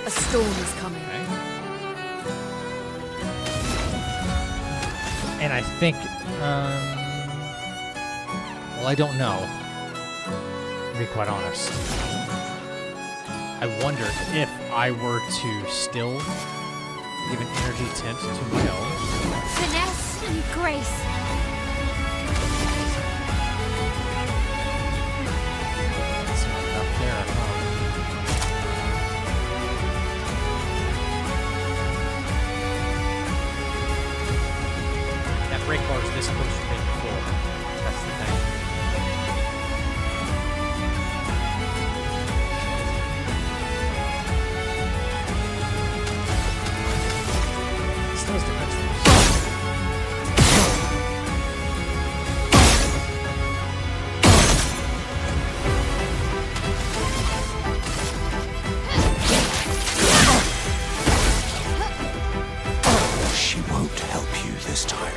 A storm is coming. And I think, well, I don't know. To be quite honest. I wonder if I were to still give an energy tint to my own. Finesse and grace. That's enough there, huh? That break bar is this close from being full. That's the thing. Still has defense. She won't help you. this time.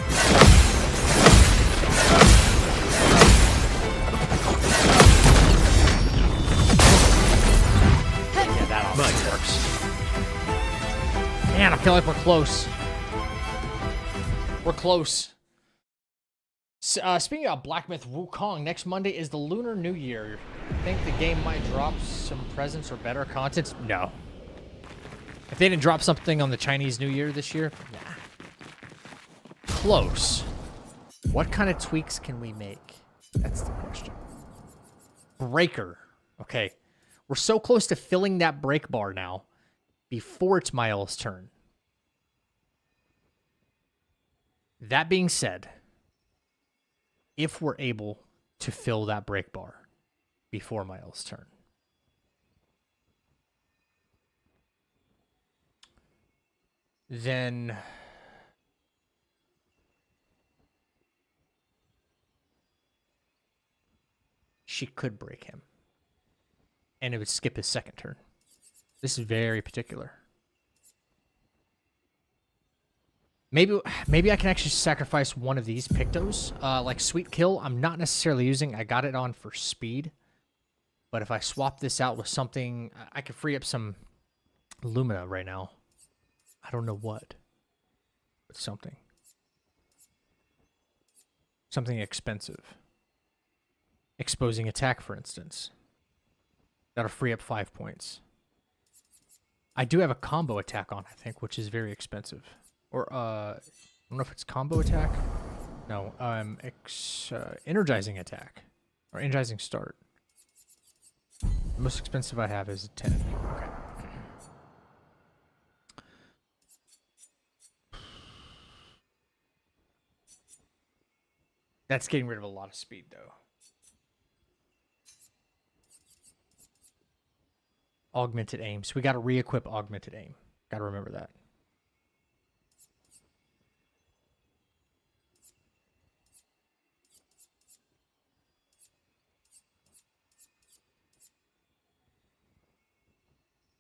Yeah, that obviously works. Man, I feel like we're close. We're close. Speaking of Black Myth Wukong, next Monday is the Lunar New Year. Think the game might drop some presents or better content? No. If they didn't drop something on the Chinese New Year this year, nah. Close. What kind of tweaks can we make? That's the question. Breaker. Okay. We're so close to filling that break bar now before it's Miles' turn. That being said, if we're able to fill that break bar before Miles' turn, then she could break him. And it would skip his second turn. This is very particular. Maybe I can actually sacrifice one of these Pictos. Like Sweet Kill, I'm not necessarily using. I got it on for speed. But if I swap this out with something, I could free up some Lumina right now. I don't know what. But something. Something expensive. Exposing Attack, for instance. That'll free up 5 points. I do have a combo attack on, I think, which is very expensive. Or, I don't know if it's combo attack. No, energizing attack. Or energizing start. The most expensive I have is 10. Okay. That's getting rid of a lot of speed, though. Augmented aim. So we got to re-equip augmented aim. Got to remember that.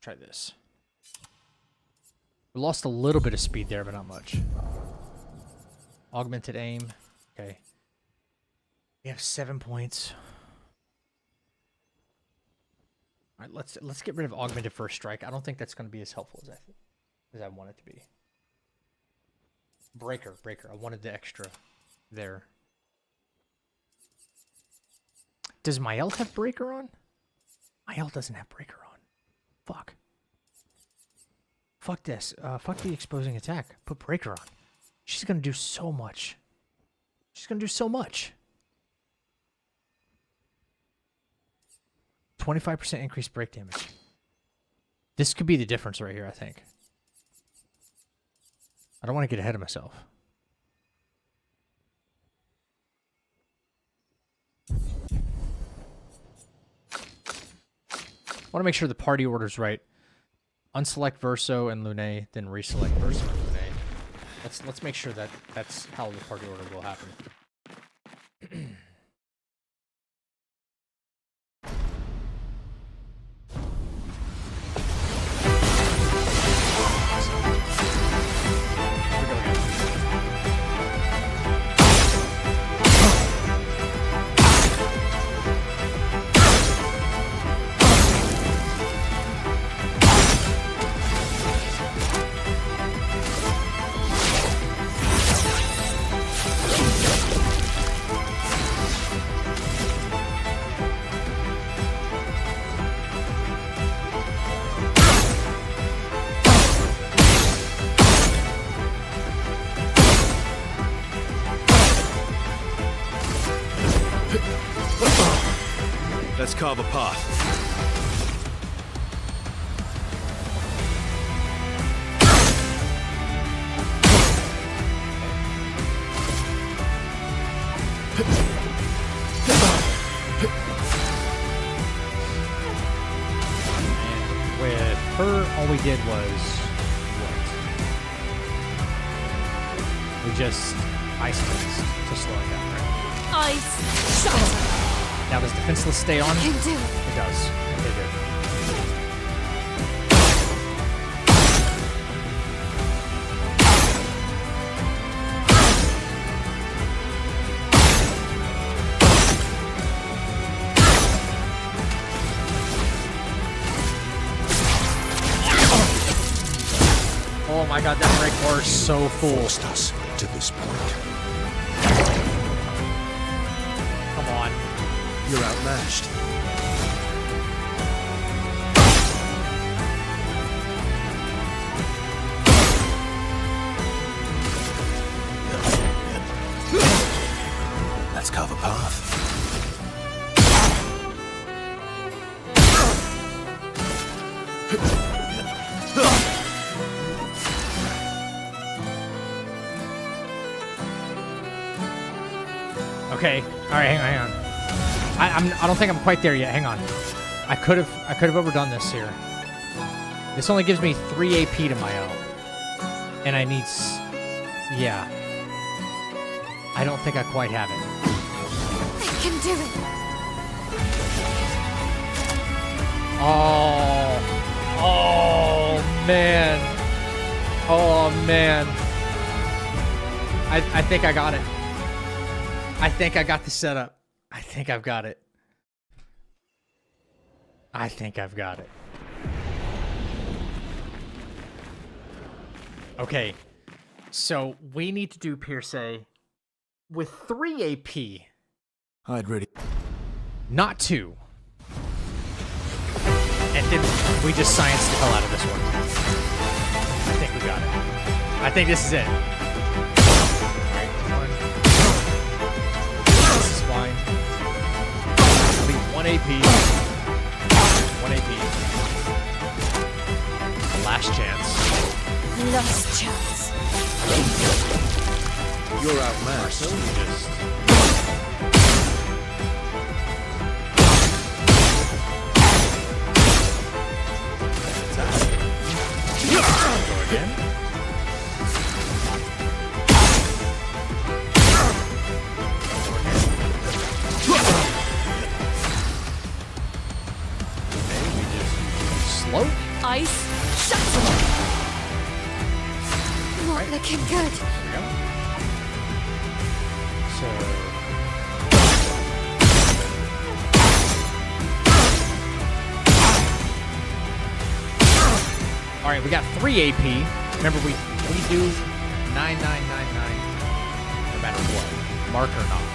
Try this. We lost a little bit of speed there, but not much. Augmented aim. Okay. We have 7 points. All right, let's get rid of augmented first strike. I don't think that's going to be as helpful as I want it to be. Breaker. I wanted the extra there. Does Mael have breaker on? Mael doesn't have breaker on. Fuck. Fuck this. Fuck the exposing attack. Put breaker on. She's going to do so much. She's going to do so much. 25% increased break damage. This could be the difference right here, I think. I don't want to get ahead of myself. I want to make sure the party order's right. Unselect Verso and Lune, then reselect Verso and Lune. Let's make sure that that's how the party order will happen. Let's carve a path. With her, all we did was what? We just ice fist to slow it down, right? Ice shatter. Now does defenseless stay on? You do. It does. Okay, good. are so full. Forced us to this point. Come on. You're outmatched. Let's carve a path. Okay. All right, hang on. I don't think I'm quite there yet. Hang on. I could have overdone this here. This only gives me 3 AP to my ult. And I need yeah. I don't think I quite have it. I can do it. Oh man. Oh man. I think I got it. I think I got the setup. I think I've got it. I think I've got it. Okay. So we need to do Pierce with 3 AP. I'd really... Not 2. And then we just science the hell out of this one. I think we got it. I think this is it. This is fine. It'll be 1 AP. 1 AP. Last chance. Last chance. You're outmatched. So we just... Go again. Okay, we just slow. Ice shut. Not looking good. There we go. So. All right, we got 3 AP. Remember, we do 9999 no matter what, mark or not.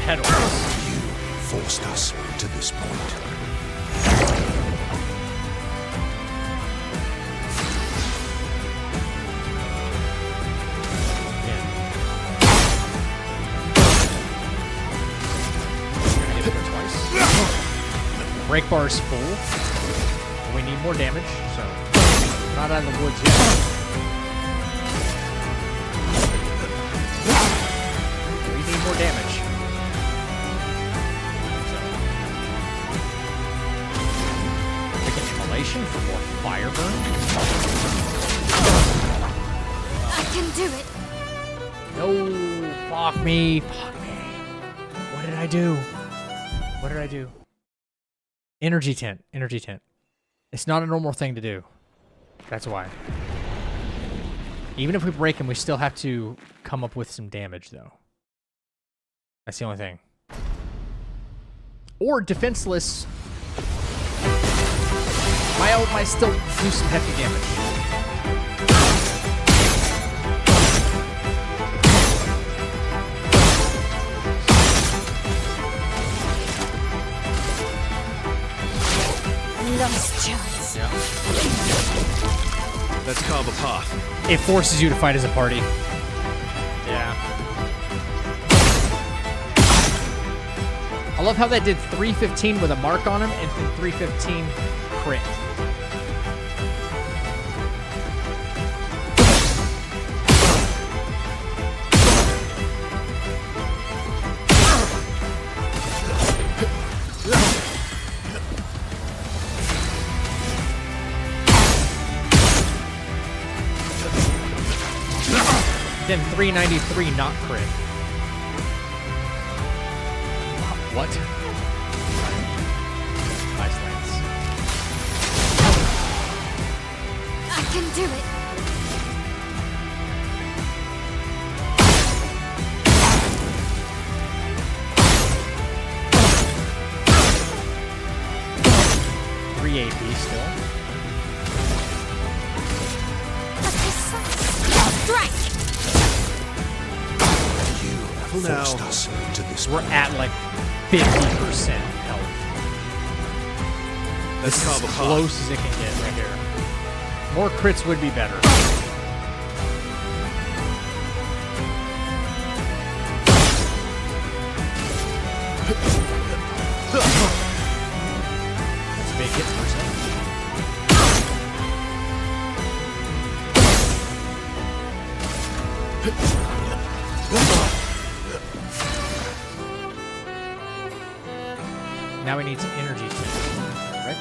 Petals. You forced us to this point. Break bar is full. We need more damage, so we're not out of the woods yet. We need more damage. So pick an immolation for more fire burn. I can do it. No, fuck me. Fuck me. What did I do? What did I do? Energy tent. Energy tent. It's not a normal thing to do. That's why. Even if we break him, we still have to come up with some damage, though. That's the only thing. Or defenseless. My ult might still do some hefty damage. Last chance. Yeah. Let's carve a path. It forces you to fight as a party. Yeah. I love how that did 315 with a mark on him and then 315 crit. Then 393 not crit. What? Nice lance. I can do it. 3 AP still. Careful now. forced us to this. We're at like 50% health. Let's This is carve as a path. close as it can get right here. More crits would be better. That's a big hit percent. Now we need some energy to right?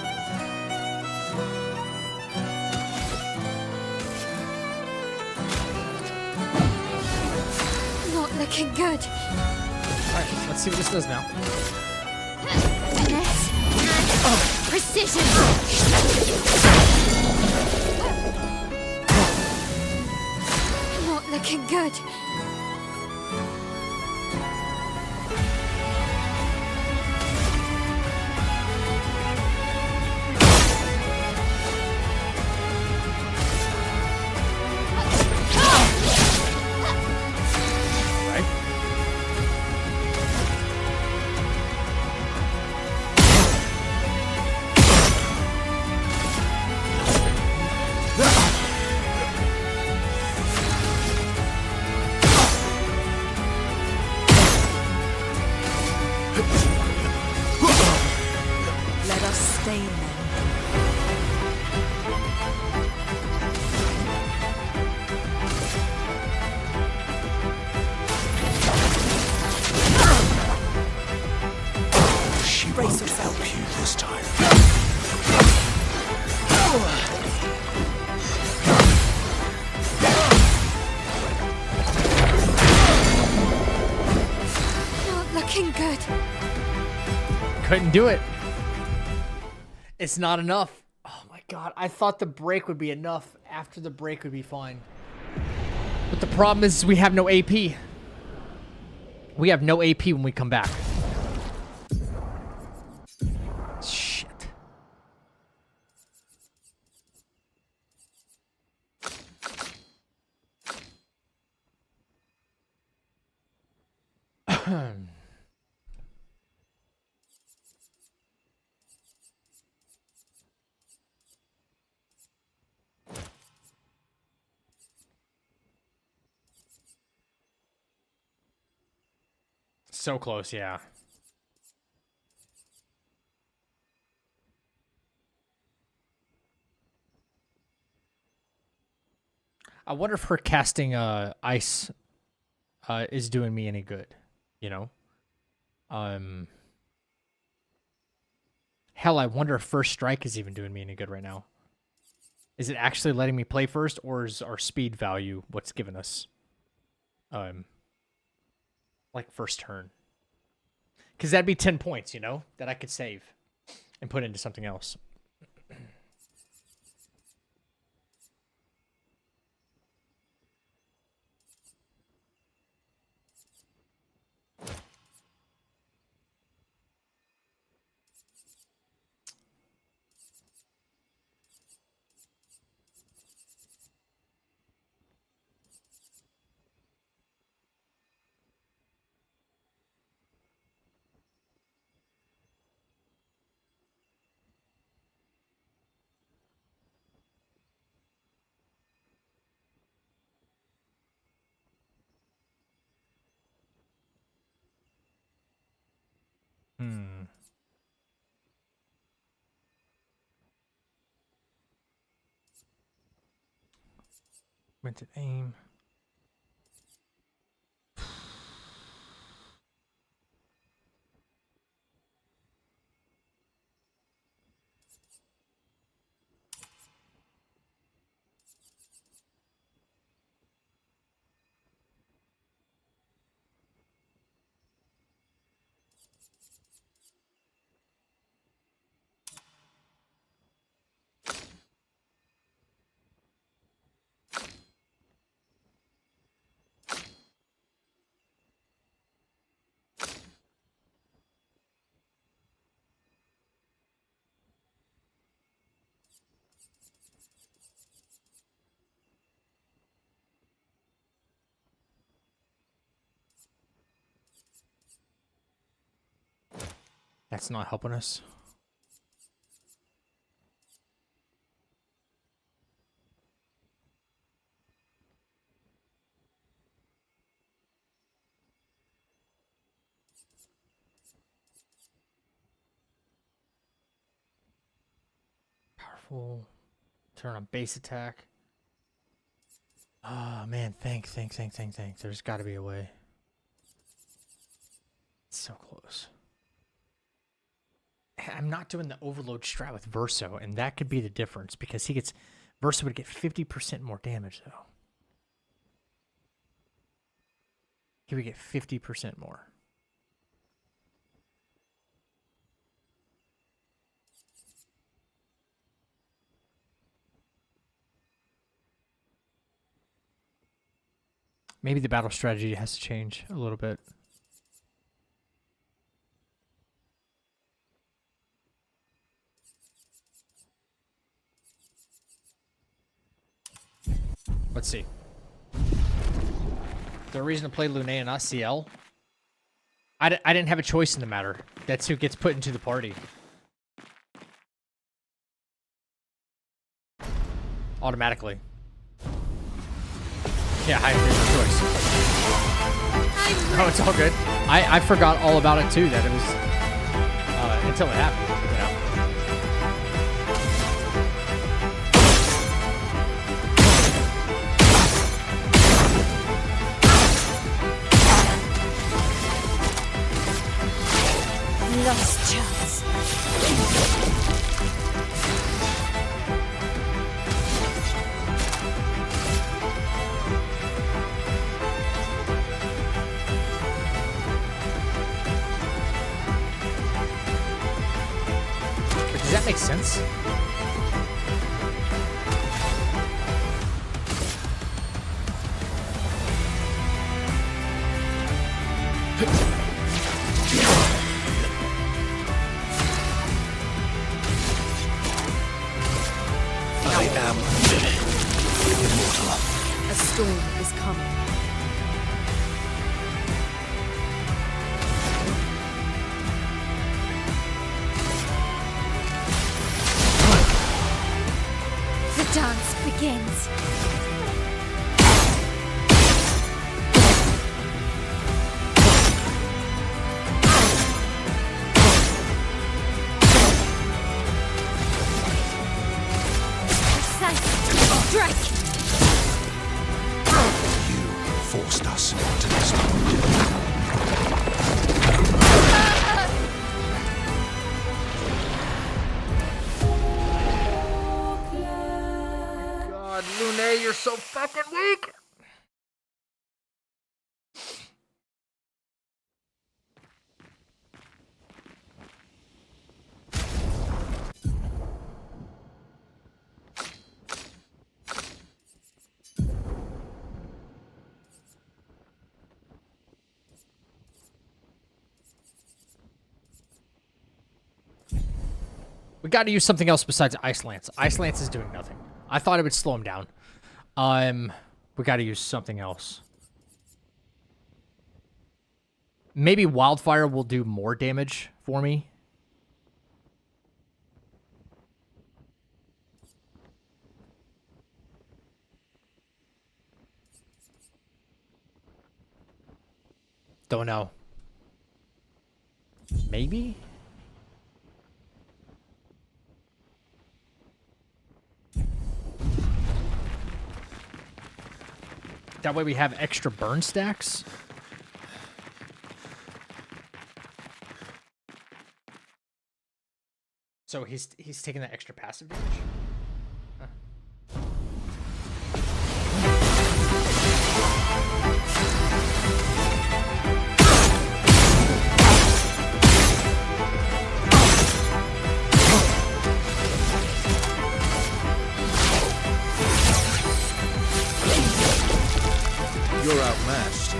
Not looking good. Alright, let's see what this does now. Finesse and precision. Not looking good. Right? Let us stain them. She Brace won't yourself. help you this time. Not looking good. Couldn't do it. It's not enough. Oh my god, I thought the break would be enough. After the break would be fine. But the problem is we have no AP. We have no AP when we come back. Shit. So close, yeah. I wonder if her casting ice is doing me any good, you know? Hell, I wonder if first strike is even doing me any good right now. Is it actually letting me play first, or is our speed value what's giving us like first turn? Because that'd be 10 points, you know, that I could save and put into something else. Meant to aim. That's not helping us. Powerful. Turn on base attack. Oh man, think. There's got to be a way. It's so close. I'm not doing the overload strat with Verso, and that could be the difference because Verso would get 50% more damage though. He would get 50% more. Maybe the battle strategy has to change a little bit. Let's see. Is there a reason to play Lune and not CL? I didn't have a choice in the matter. That's who gets put into the party. Automatically. Yeah, I have no choice. No, it's all good. I forgot all about it too, that it was until it happened, you know. Last chance. Does that make sense? I am immortal. A storm is coming. The dance begins. Strike! You forced us to this moment. God, Lune, you're so fucking weak! We got to use something else besides Ice Lance. Ice Lance is doing nothing. I thought it would slow him down. We got to use something else. Maybe Wildfire will do more damage for me. Don't know. Maybe? That way we have extra burn stacks. So he's taking that extra passive damage? Huh. You're outmatched.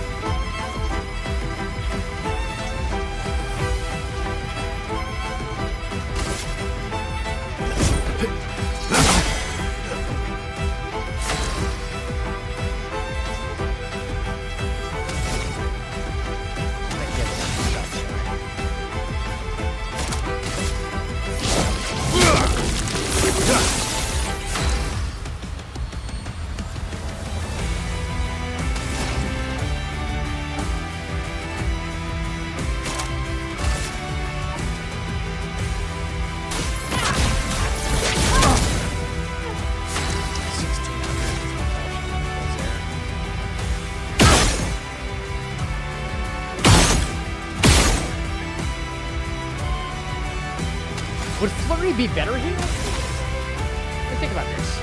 Would Flurry be better here? What do you think about this?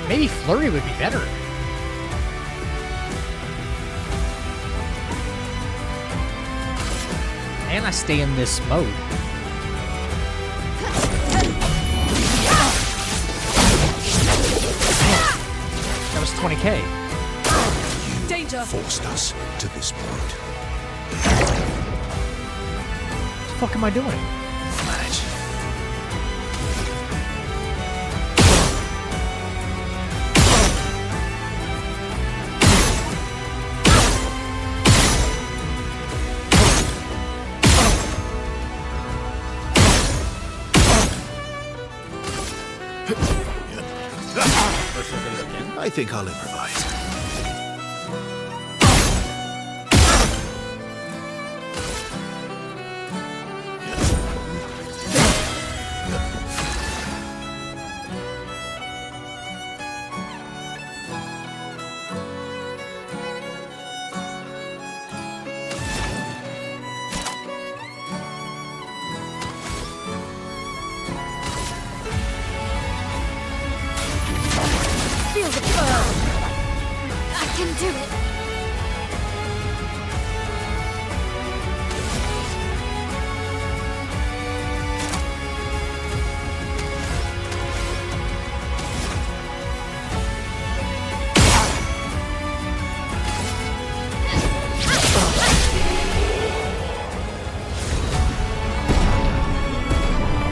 Maybe Flurry would be better. And I stay in this mode. That was 20k. Danger! Forced us to this point. What the fuck am I doing? Manage. I think I'll improvise. Feel the burn. I can do it.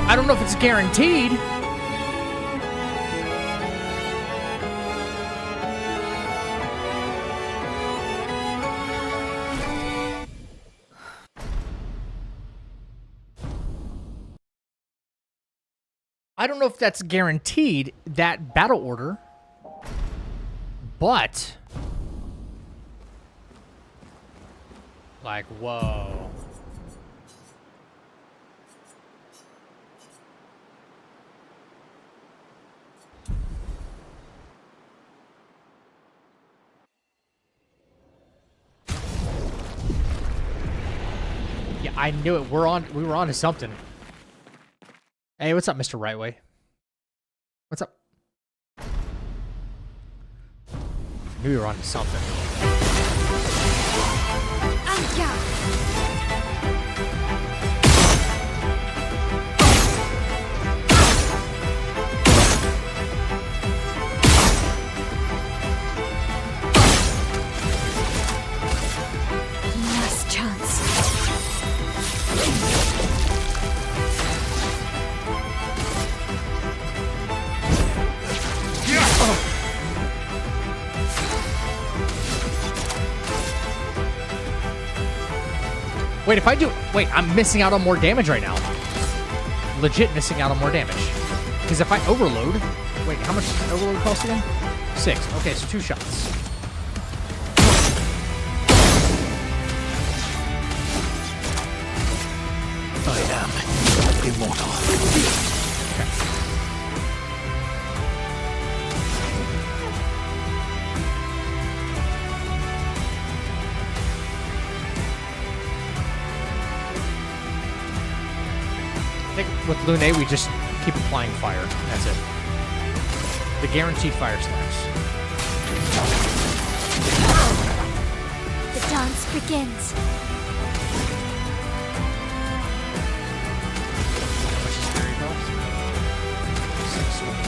I don't know if it's guaranteed. I don't know if that's guaranteed, that battle order, but like, whoa. Yeah, I knew it. We were on to something. Hey, what's up, Mr. Rightway? What's up? Knew you were on to something. Last chance. Wait, if I do... Wait, I'm missing out on more damage right now. Legit missing out on more damage. Because if I overload... Wait, how much does overload cost again? 6. Okay, so 2 shots. I am immortal. I think with Lune, we just keep applying fire. That's it. The guaranteed fire stacks. The dance begins. How much is fairy cost? 6 shoes.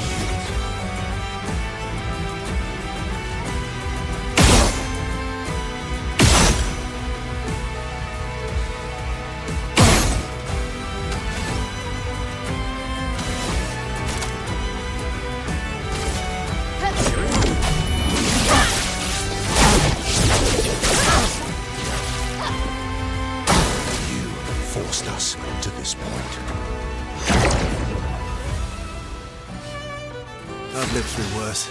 Forced us to this point. I've lived through worse.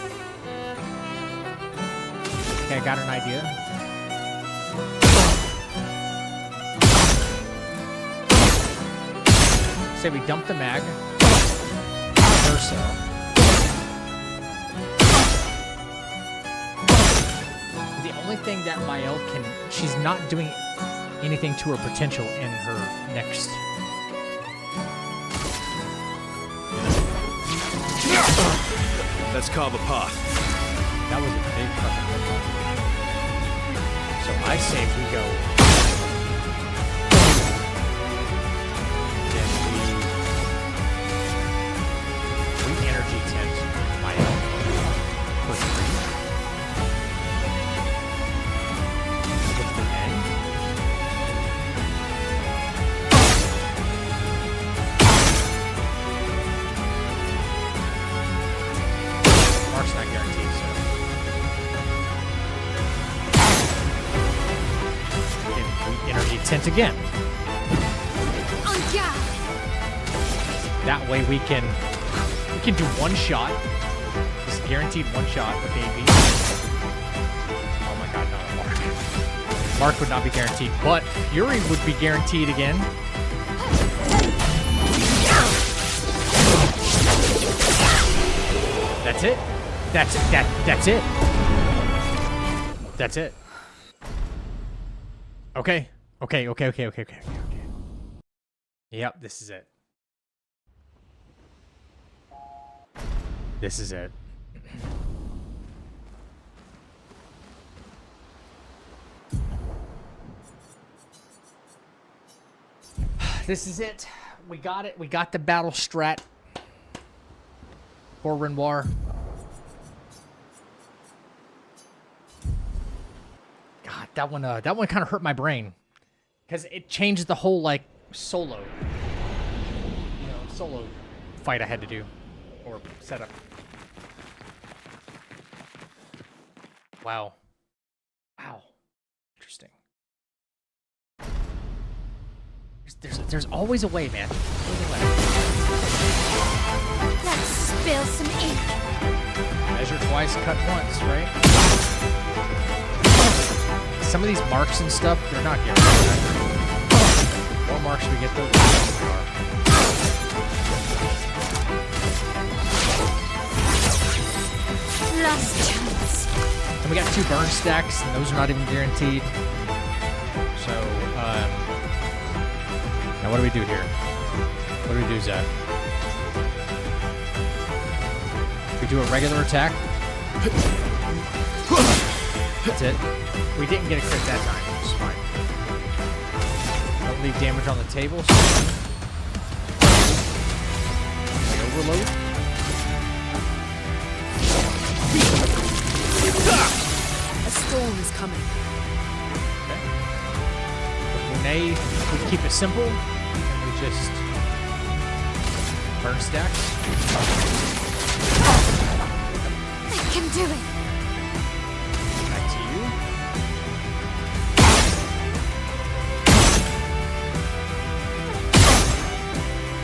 Okay, I got an idea. Say we dump the mag. Verso. The only thing that Mael can... She's not doing anything to her potential in her next... Let's carve a path. That was a big fucking hit. So I say we go. Then we energy tent my own for 3. What's the end? Mark's not guaranteed, so. Energy tent again. That way we can do one shot. It's guaranteed one shot with AB. Oh my god, no, Mark. Mark would not be guaranteed, but Fury would be guaranteed again. That's it. That's it. That's it. That's it. Okay. Okay. Yep, this is it. This is it. This is it. We got it. We got the battle strat for Renoir. God, that one kind of hurt my brain because it changed the whole like solo fight I had to do or setup. Wow. Interesting. There's always a way, man. Always a way. Let's spill some ink. Measure twice, cut once, right? Some of these marks and stuff, they're not guaranteed. The more marks we get, the better we are. Last chance. And we got 2 burn stacks, and those are not even guaranteed. So, now what do we do here? What do we do, Zach? We do a regular attack. That's it. We didn't get a crit that time, which is fine. Don't leave damage on the table. So we overload. A storm is coming. Okay. With Monet, we keep it simple. We just burn stacks. I can do it. Back to you.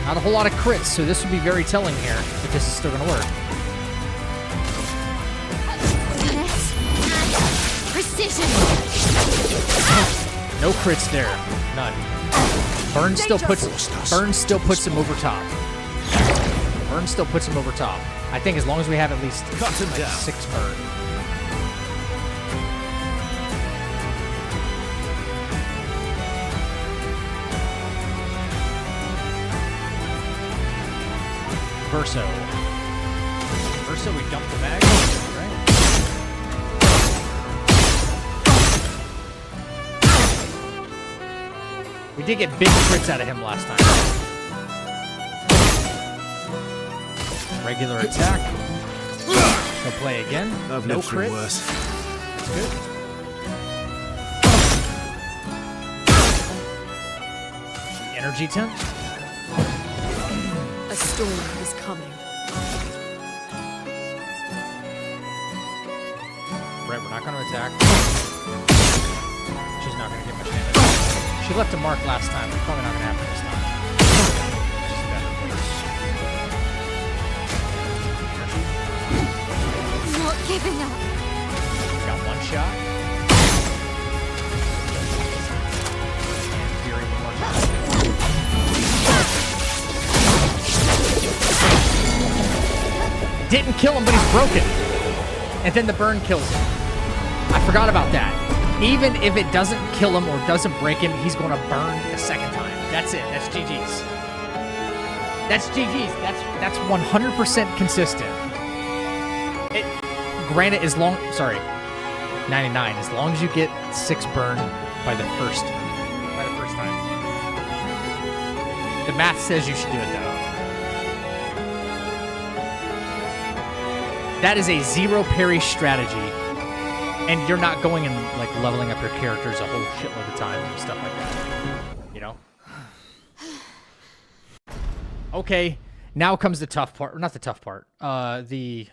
Not a whole lot of crits, so this would be very telling here if this is still going to work. Precision. No crits there. None. Burn still puts him over top. Burn still puts him over top. I think as long as we have at least like 6 burn. Verso, we dump the bag, right? We did get big crits out of him last time. Regular attack. He'll play again. No crit. Worse. That's good. Energy tent. A storm is coming. Right, we're not going to attack. She's not going to get much damage. She left a mark last time. It's probably not going to happen this time. Just better, please. Not giving up. Got 1 shot. And Fury one more shot. Didn't kill him, but he's broken. And then the burn kills him. I forgot about that. Even if it doesn't kill him or doesn't break him, he's going to burn a second time. That's it. That's GG's. That's GG's. That's 100% consistent. Granted, sorry, 99. As long as you get 6 burn by the first time. The math says you should do it though. That is a 0 parry strategy, and you're not going and like leveling up your characters a whole shitload of times and stuff like that. You know. Okay, now comes the tough part. Or not the tough part. I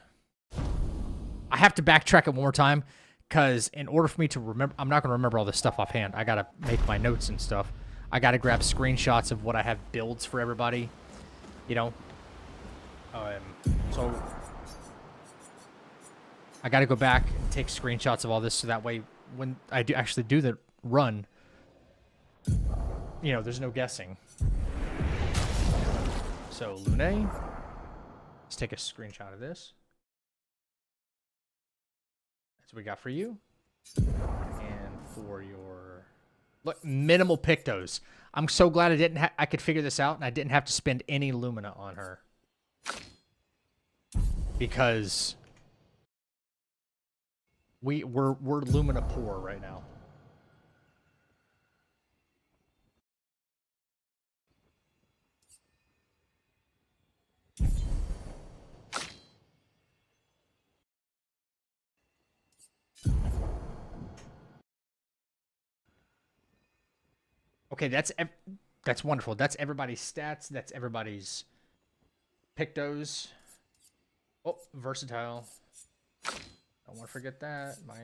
have to backtrack it one more time, because in order for me to remember, I'm not going to remember all this stuff offhand. I got to make my notes and stuff. I got to grab screenshots of what I have builds for everybody, you know. So I got to go back and take screenshots of all this, so that way when I actually do the run, you know, there's no guessing. So Lune, let's take a screenshot of this. That's what we got for you. And for your... Look, minimal pictos. I'm so glad I could figure this out and I didn't have to spend any Lumina on her. Because we're Lumina poor right now. Okay, that's wonderful. That's everybody's stats. That's everybody's pictos. Oh, versatile. Don't want to forget that. My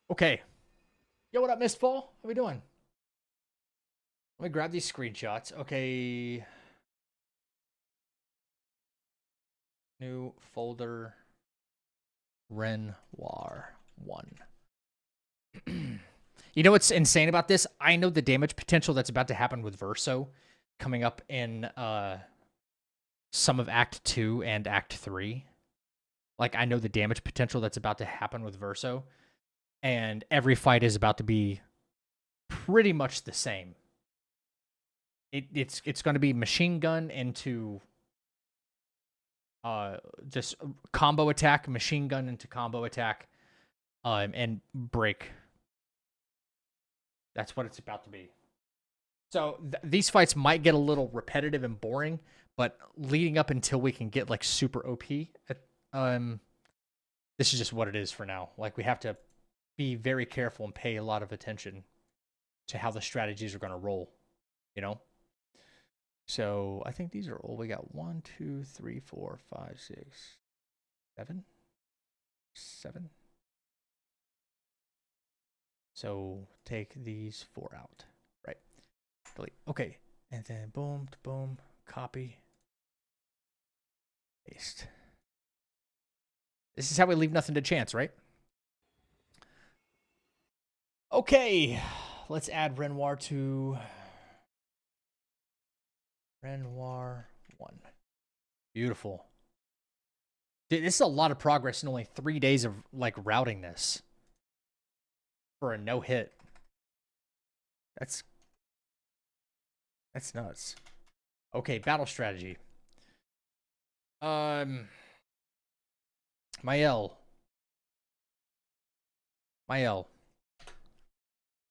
Okay. Yo, what up, Mistfall? How we doing? Let me grab these screenshots. Okay. New folder. Renoir 1. You know what's insane about this? I know the damage potential that's about to happen with Verso coming up in some of Act 2 and Act 3. Like, I know the damage potential that's about to happen with Verso. And every fight is about to be pretty much the same. It's going to be machine gun into just combo attack, machine gun into combo attack, and break. That's what it's about to be. So these fights might get a little repetitive and boring, but leading up until we can get like super OP, this is just what it is for now. Like, we have to be very careful and pay a lot of attention to how the strategies are going to roll, you know? So I think these are all we got. 1, 2, 3, 4, 5, 6, 7. 7. So take these 4 out. Right. Delete. Okay. And then boom, boom, copy, paste. This is how we leave nothing to chance, right? Okay, let's add Renoir to Renoir 1. Beautiful. Dude, this is a lot of progress in only 3 days of like routing this for a no hit. That's nuts. Okay, battle strategy. Mael.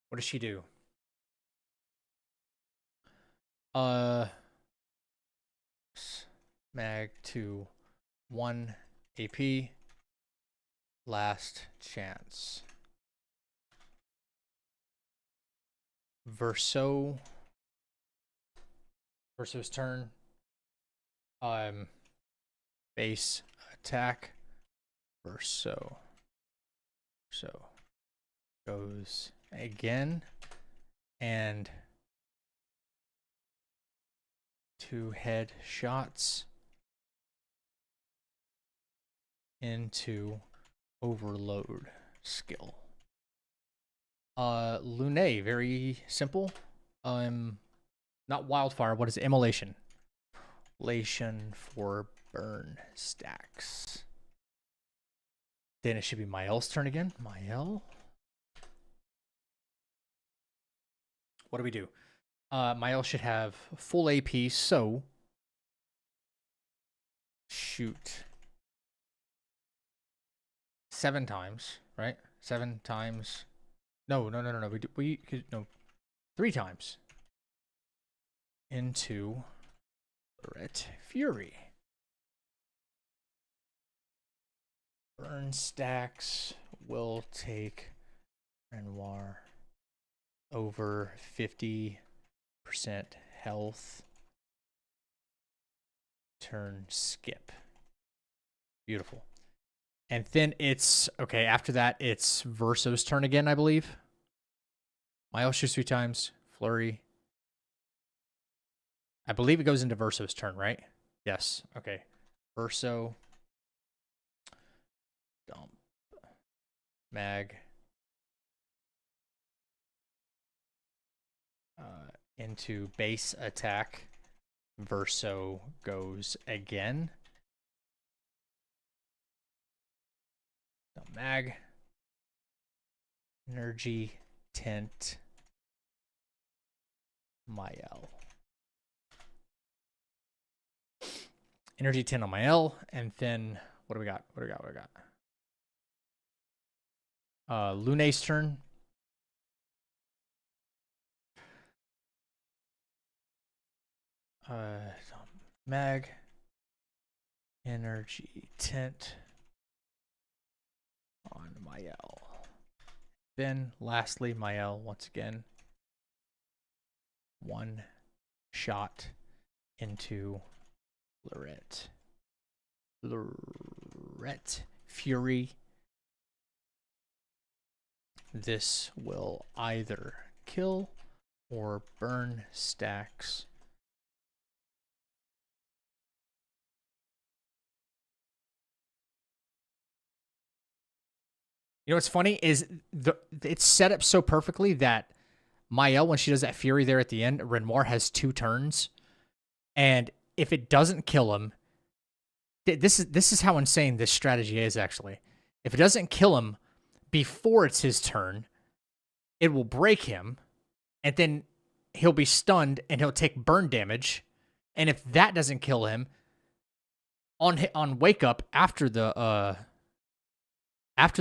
What does she do? Mag to 1 AP. Last chance. Verso's turn. Base attack. Verso. So goes again, and 2 head shots into overload skill. Lune, very simple. Not wildfire. What is it? Immolation. Lation for burn stacks. Then it should be Mael's turn again. Mael. What do we do? Mael should have full AP, so shoot 7 times, right? 7 times. No. No, 3 times into Ret Fury. Burn stacks will take Renoir over 50% health. Turn skip. Beautiful. And then it's, okay, after that, it's Verso's turn again, I believe. Mael shoots 3 times. Flurry. I believe it goes into Verso's turn, right? Yes. Okay. Verso. Dump. Mag. Into base attack. Verso goes again. Dump mag. Energy tent. Mael. Energy 10 on Mael, and then what do we got? Lune's turn. Mag. Energy tent on Mael. Then lastly, Mael once again. 1 shot into Lorette Fury. This will either kill or burn stacks. You know what's funny is it's set up so perfectly that Mael, when she does that Fury there at the end, Renoir has 2 turns, and if it doesn't kill him, this is how insane this strategy is, actually. If it doesn't kill him before it's his turn, it will break him, and then he'll be stunned, and he'll take burn damage. And if that doesn't kill him, on wake up after the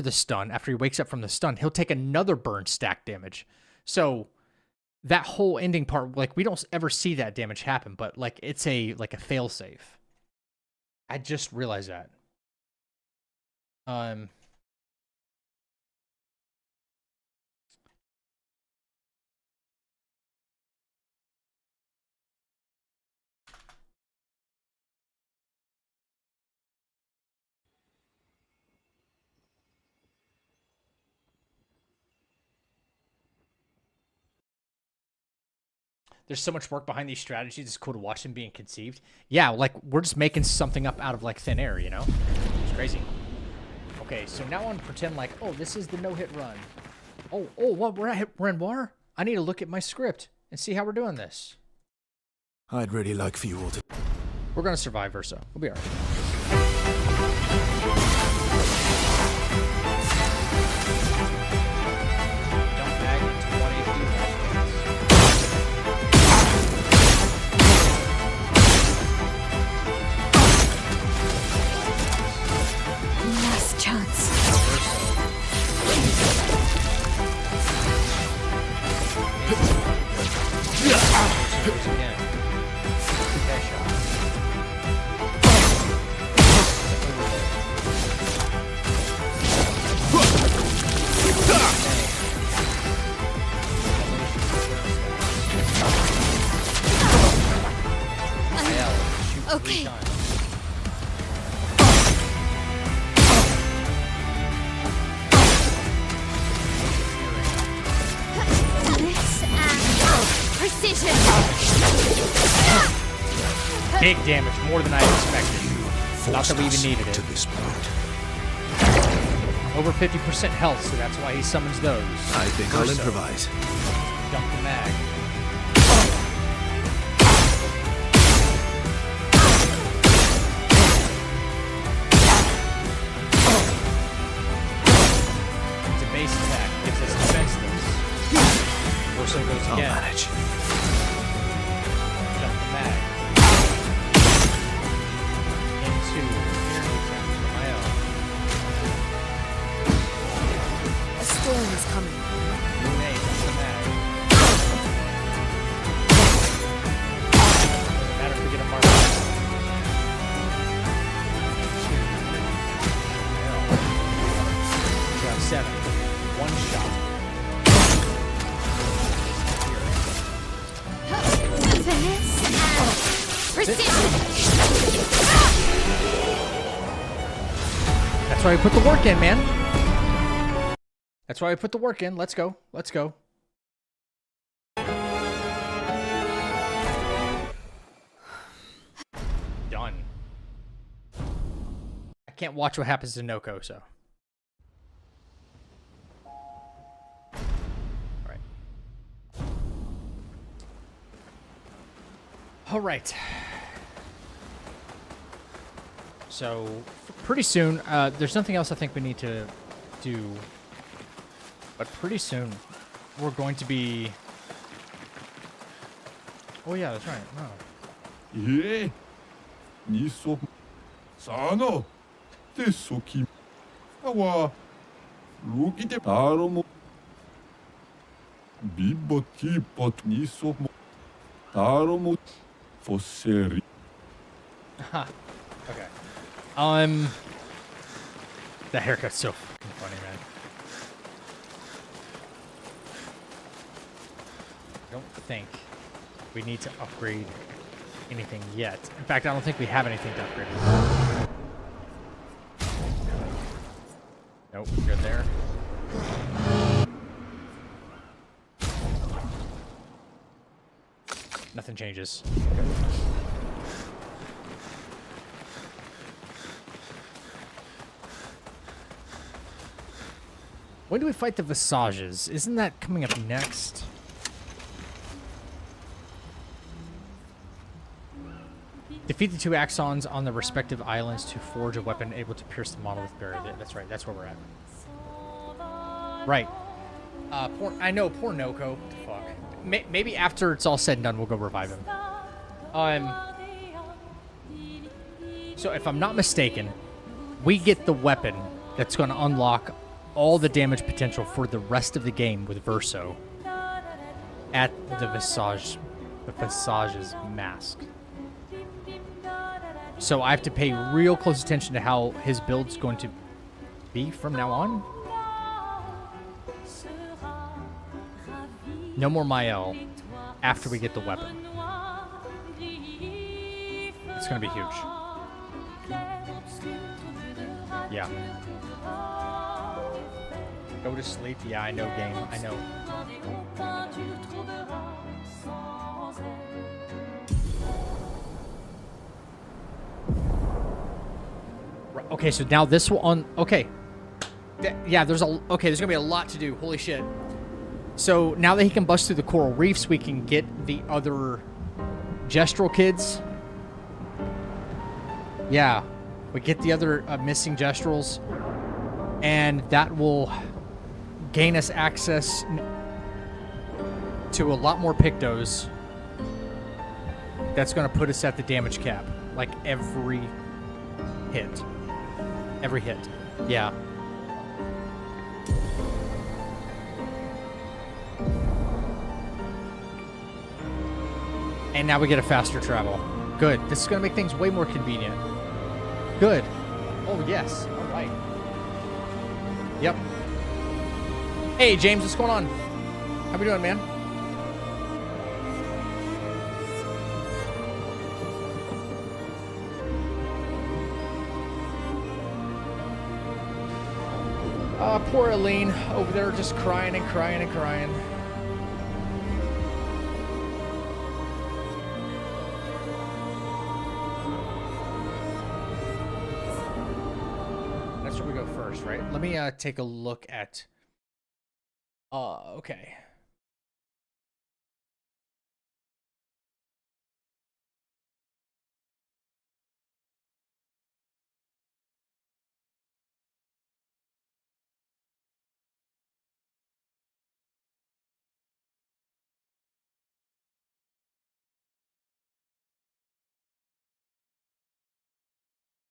stun, after he wakes up from the stun, he'll take another burn stack damage. So that whole ending part, like, we don't ever see that damage happen, but like it's a fail safe. I just realized that. There's so much work behind these strategies. It's cool to watch them being conceived. Yeah, like, we're just making something up out of, like, thin air, you know? It's crazy. Okay, so now I want to pretend like, oh, this is the no-hit run. Oh, what, we're at Renoir? I need to look at my script and see how we're doing this. I'd really like for you all to... We're going to survive, Verso. We'll be all right. Okay. Precision. Big damage, more than I expected. Not that we even needed it. To this point. Over 50% health, so that's why he summons those. I think I'll improvise. Dump the mag. I'll again. manage. Dump the mag. Into energy tank for my own. A storm is coming. Grenade, dump the mag. Doesn't matter if we get a mark. Drive 7. One shot. That's why we put the work in, man. That's why we put the work in. Let's go. Let's go. Done. I can't watch what happens to Noko, so. Alright. Alright. So, pretty soon, there's nothing else I think we need to do. But pretty soon, we're going to be... Oh yeah, that's right. No. 예, 니소 사노 데소키 아와 루기데 다로모 비보티 봇 니소 다로모 포세리. Okay. That haircut's so fucking funny, man. I don't think we need to upgrade anything yet. In fact, I don't think we have anything to upgrade. Nope, good there. Nothing changes. When do we fight the Visages? Isn't that coming up next? Defeat the two Axons on the respective islands to forge a weapon able to pierce the monolith barrier. That's right. That's where we're at. Right. I know. Poor Noko. Fuck. Maybe after it's all said and done, we'll go revive him. So if I'm not mistaken, we get the weapon that's going to unlock all the damage potential for the rest of the game with Verso at the Visage's mask. So I have to pay real close attention to how his build's going to be from now on. No more Mael after we get the weapon. It's going to be huge. Yeah. Go to sleep. Yeah, I know, game. I know. Okay, so now this will on. Okay. Yeah, there's gonna be a lot to do. Holy shit. So now that he can bust through the coral reefs, we can get the other Gestural kids. Yeah, we get the other missing Gestrals, and that will gain us access to a lot more Pictos. That's gonna put us at the damage cap, like every hit. Every hit. Yeah. And now we get a faster travel. Good. This is going to make things way more convenient. Good. Oh, yes. All right. Yep. Hey, James, what's going on? How we doing, man? Poor Aline over there just crying and crying and crying. That's where we go first, right? Let me take a look at... okay.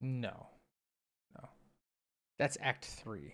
No. No. That's Act 3.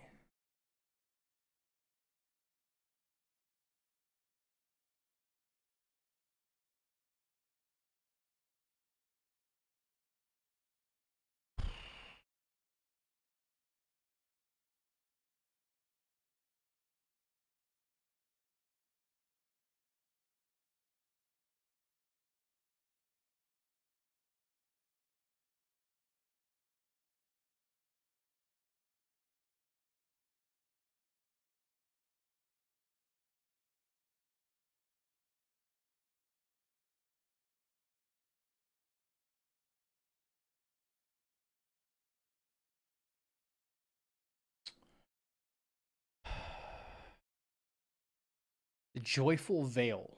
The Joyful Veil.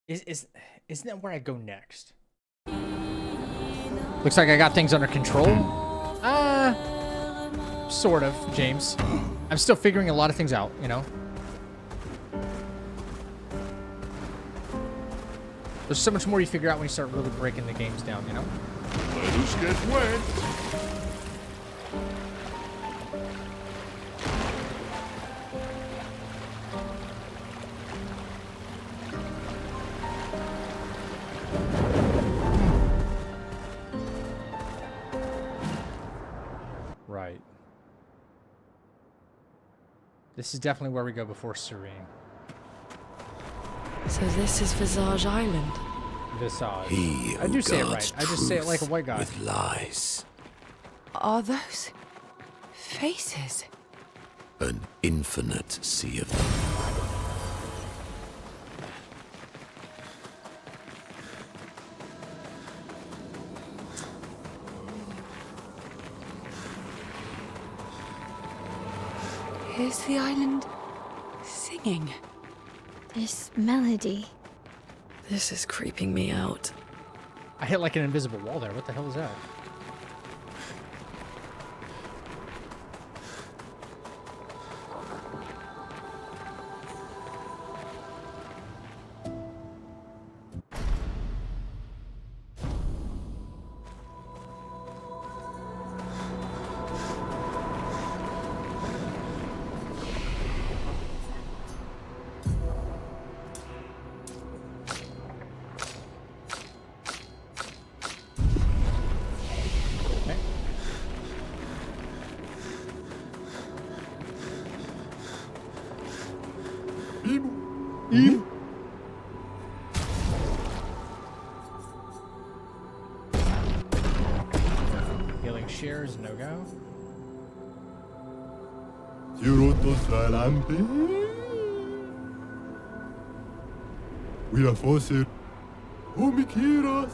Isn't that where I go next? Looks like I got things under control. Sort of, James. I'm still figuring a lot of things out, you know? There's so much more you figure out when you start really breaking the games down, you know? Let us get wet. Right. This is definitely where we go before Serene. So this is Visage Island. Visage. He I do say it right. guards I just say it like a white guy. with lies. Are those faces? An infinite sea of them. Is the island singing? This melody. This is creeping me out. I hit like an invisible wall there. What the hell is that? Healing shares, no go. We are forced. Umikira.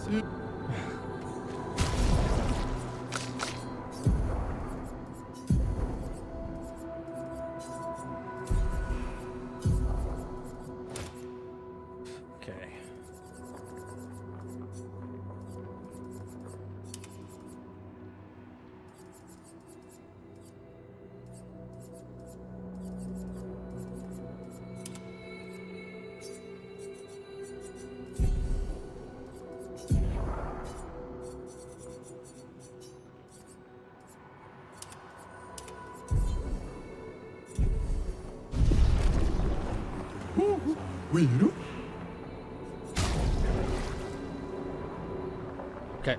Okay.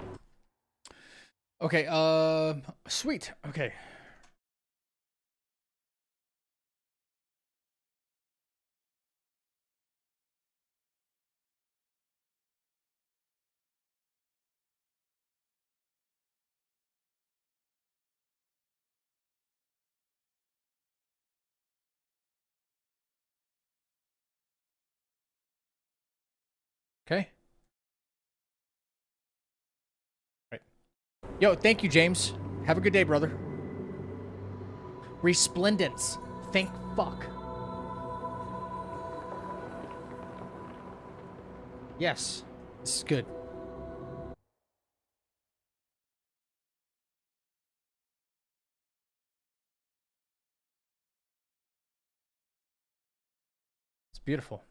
Okay. Okay, sweet. Okay. Okay. Right. Yo, thank you, James. Have a good day, brother. Resplendence. Thank fuck. Yes. This is good. It's beautiful.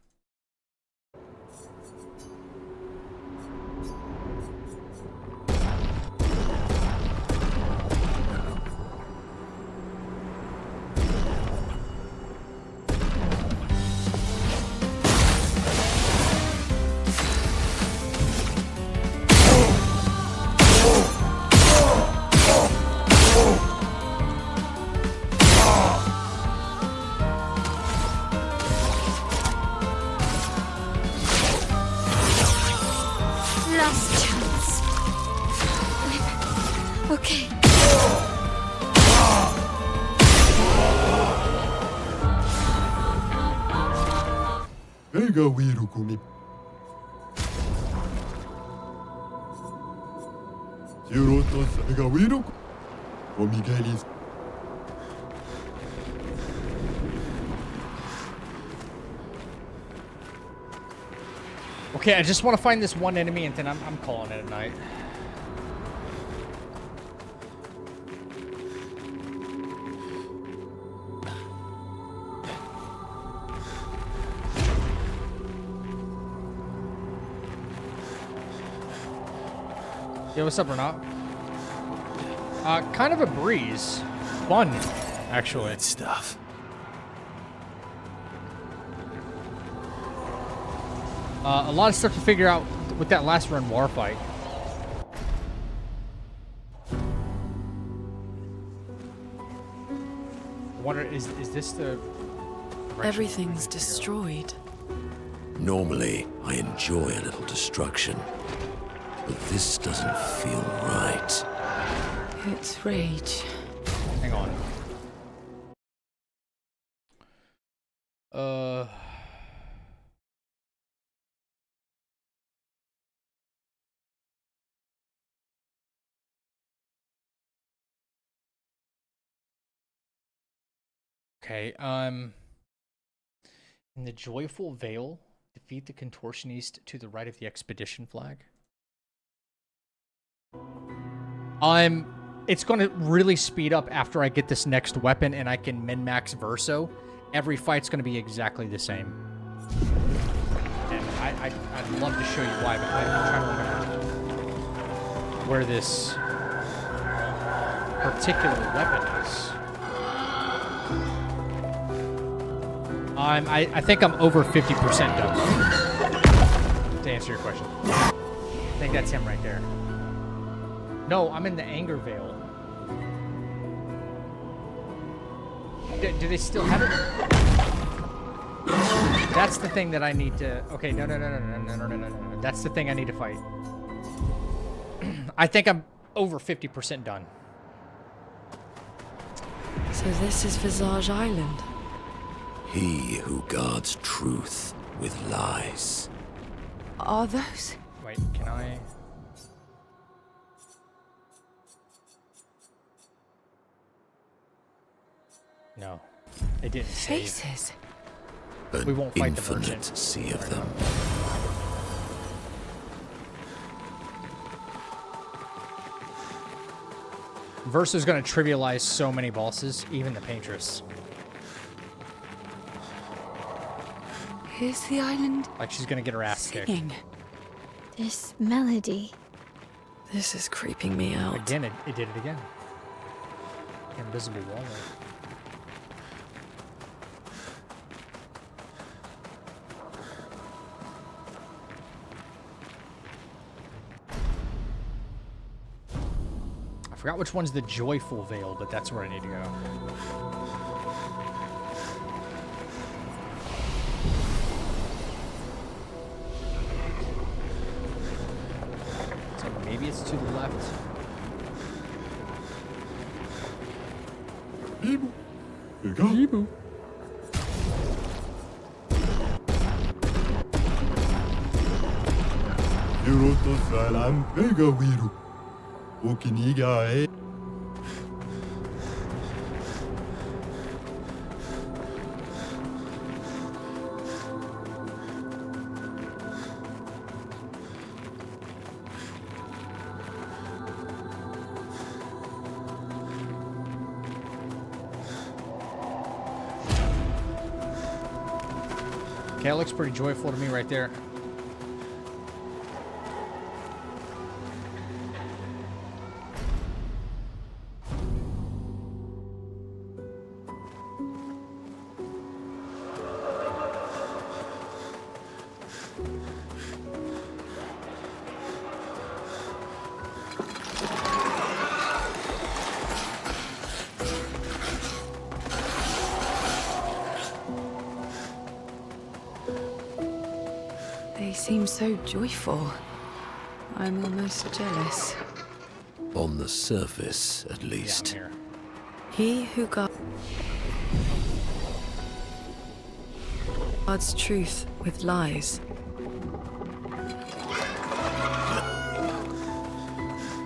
last chance. Okay. Ega wiru kumi. Sirotos ega wiru. Omigelis. Okay, I just want to find this one enemy and then I'm calling it a night. Yo, what's up, Renat? Kind of a breeze. Fun, actually. Good stuff. A lot of stuff to figure out with that last Renoir fight. Wonder, is this the... Everything's destroyed. Normally, I enjoy a little destruction. But this doesn't feel right. It's rage. Hang on. Okay, in the Joyful Veil, defeat the Contortionist to the right of the Expedition flag. It's gonna really speed up after I get this next weapon and I can min-max Verso. Every fight's gonna be exactly the same. And I'd love to show you why, but I'm trying to remember where this particular weapon is. I think I'm over 50% done. To answer your question. I think that's him right there. No, I'm in the Anger Veil. Do they still have it? That's the thing that I need to... Okay, no. That's the thing I need to fight. I think I'm over 50% done. So this is Visage Island. He who guards truth with lies. Are those? Wait, can I... No, it didn't save. Faces. We won't fight the Infinite merchant. sea of them. Versa's gonna trivialize so many bosses, even the Paintress. Here's the island. Like she's gonna get her ass kicked. This melody. This is creeping me out. Again, it did it again. Invisible wall there. I forgot which one's the Joyful Veil, but that's where I need to go. So maybe it's to the left. Ibu. Ega. Ibu. Sirotos salam ega wiru. Okiniga e. Okay, it looks pretty joyful to me right there. They seem so joyful. I'm almost jealous. On the surface, at least. Yeah, He who guards truth with lies.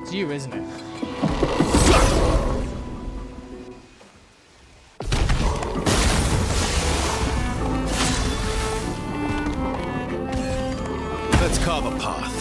it's you, isn't it? Let's carve a path.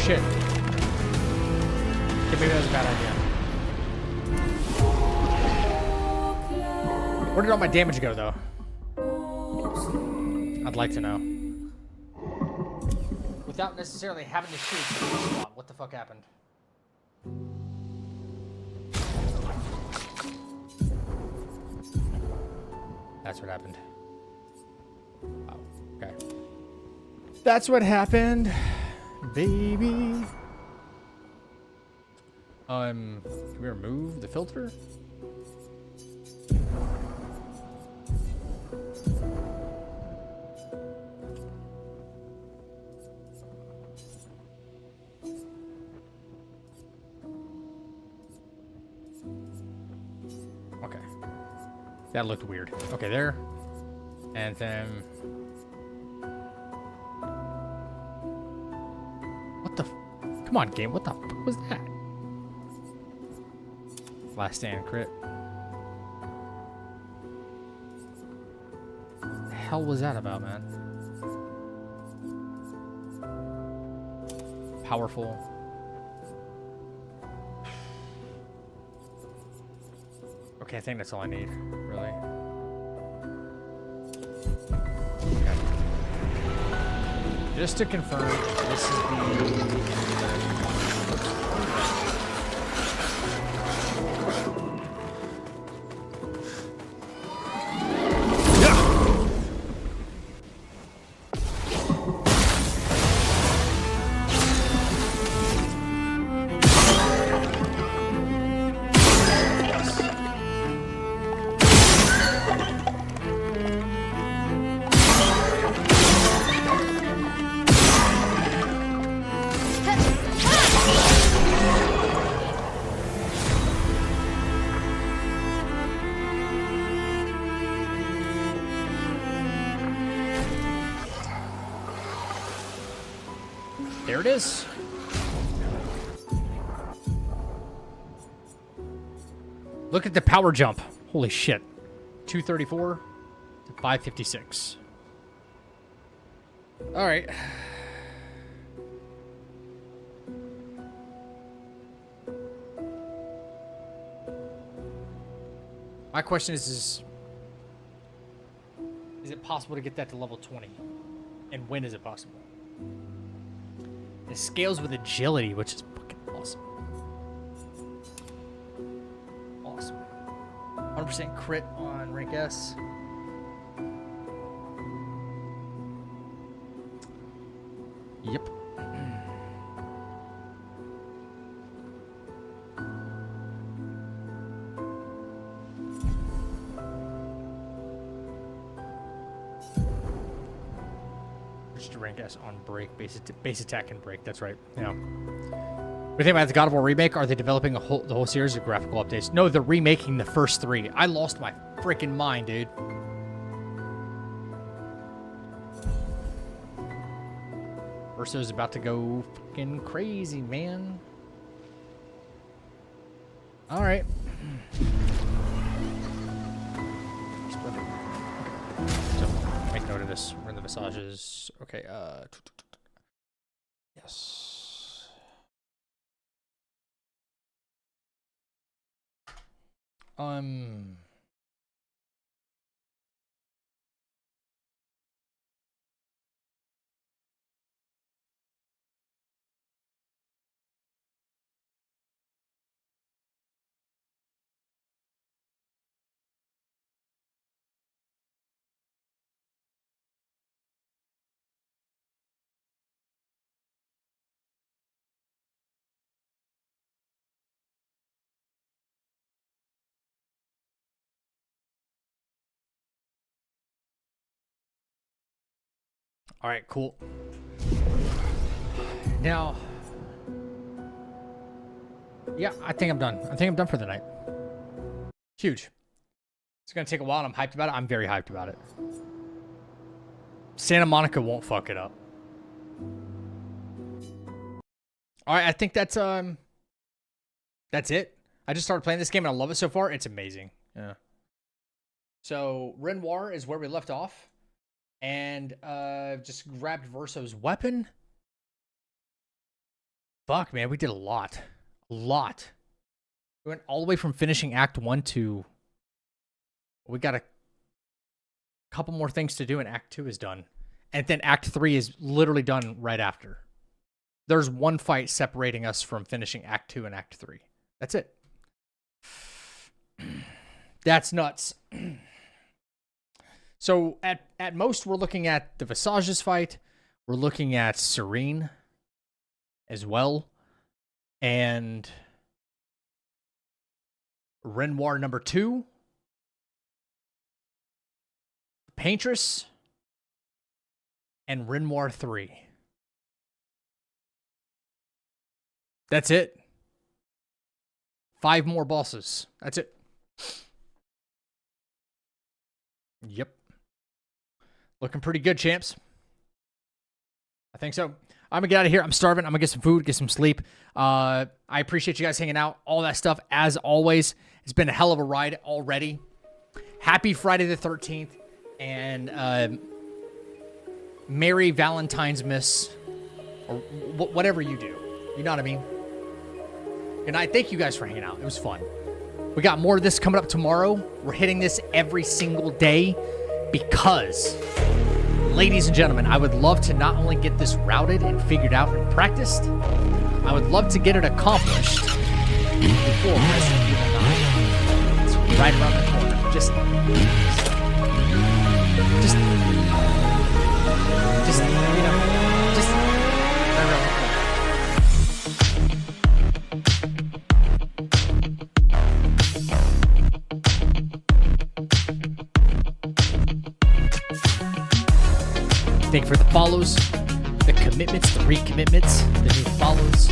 Shit. Okay, maybe that was a bad idea. Where did all my damage go, though? I'd like to know. Without necessarily having to shoot the spot, what the fuck happened? That's what happened. Oh, okay. That's what happened, baby. Can we remove the filter? Okay. That looked weird. Okay, there. And then... What the... Come on, game. What the fuck was that? Last stand crit. What the hell was that about, man? Powerful. Okay, I think that's all I need, really. Okay. Just to confirm, this is the... There it is. Look at the power jump. Holy shit. 234 to 556. All right. My question is it possible to get that to level 20? And when is it possible? It scales with agility, which is fucking awesome. Awesome. 100% crit on rank S. Yep. switch to rank S on break. Base attack and break. That's right. Yeah. What do you think about the God of War remake? Are they developing the whole series of graphical updates? No, they're remaking the first 3. I lost my freaking mind, dude. Urso's about to go fucking crazy, man. All right. So, make note of this. We're in the massages. Okay, yes. All right, cool. Now, yeah, I think I'm done. I think I'm done for the night. Huge. It's going to take a while, and I'm hyped about it. I'm very hyped about it. Santa Monica won't fuck it up. All right, I think that's it. I just started playing this game, and I love it so far. It's amazing. Yeah. So, Renoir is where we left off. And just grabbed Verso's weapon. Fuck, man, we did a lot. A lot. We went all the way from finishing Act 1 to... We got a couple more things to do, and Act 2 is done. And then Act 3 is literally done right after. There's one fight separating us from finishing Act 2 and Act 3. That's it. That's nuts. So at most, we're looking at the Visages fight. We're looking at Serene as well. And Renoir number 2. Paintress. And Renoir 3. That's it. 5 more bosses. That's it. Yep. Looking pretty good, champs. I think so. I'm going to get out of here. I'm starving. I'm going to get some food, get some sleep. I appreciate you guys hanging out. All that stuff, as always. It's been a hell of a ride already. Happy Friday the 13th. And Merry Valentine's Miss. Or whatever you do. You know what I mean? Good night. Thank you guys for hanging out. It was fun. We got more of this coming up tomorrow. We're hitting this every single day because, ladies and gentlemen, I would love to not only get this routed and figured out and practiced, I would love to get it accomplished before Resident Evil 9. It's right around the corner. Just, you know, just right around the corner. Thank you for the follows, the commitments, the recommitments, the new follows.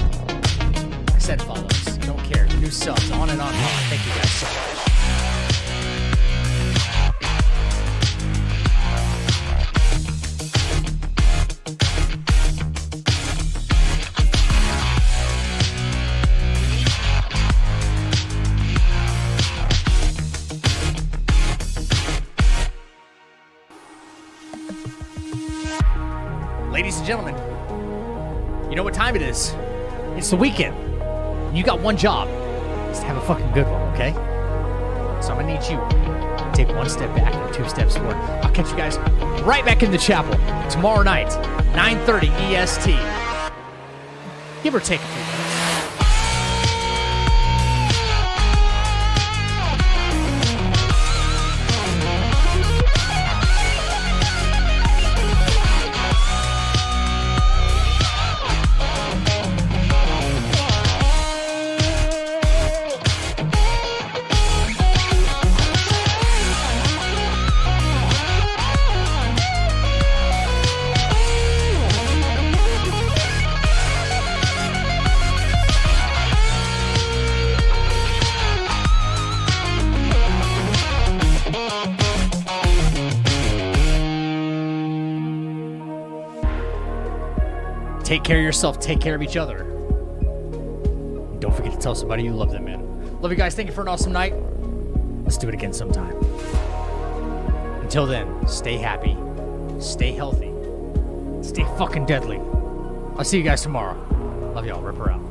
I said follows. Don't care. New subs. On and on and on. Thank you guys so much. Ladies and gentlemen, you know what time it is. It's the weekend. You got one job. Just have a fucking good one, okay? So I'm gonna need you to take 1 step back and 2 steps forward. I'll catch you guys right back in the chapel tomorrow night, 9:30 EST. Give or take a few minutes. Take care of yourself. Take care of each other. And don't forget to tell somebody you love them, man. Love you guys. Thank you for an awesome night. Let's do it again sometime. Until then, stay happy. Stay healthy. Stay fucking deadly. I'll see you guys tomorrow. Love y'all. Ripper out.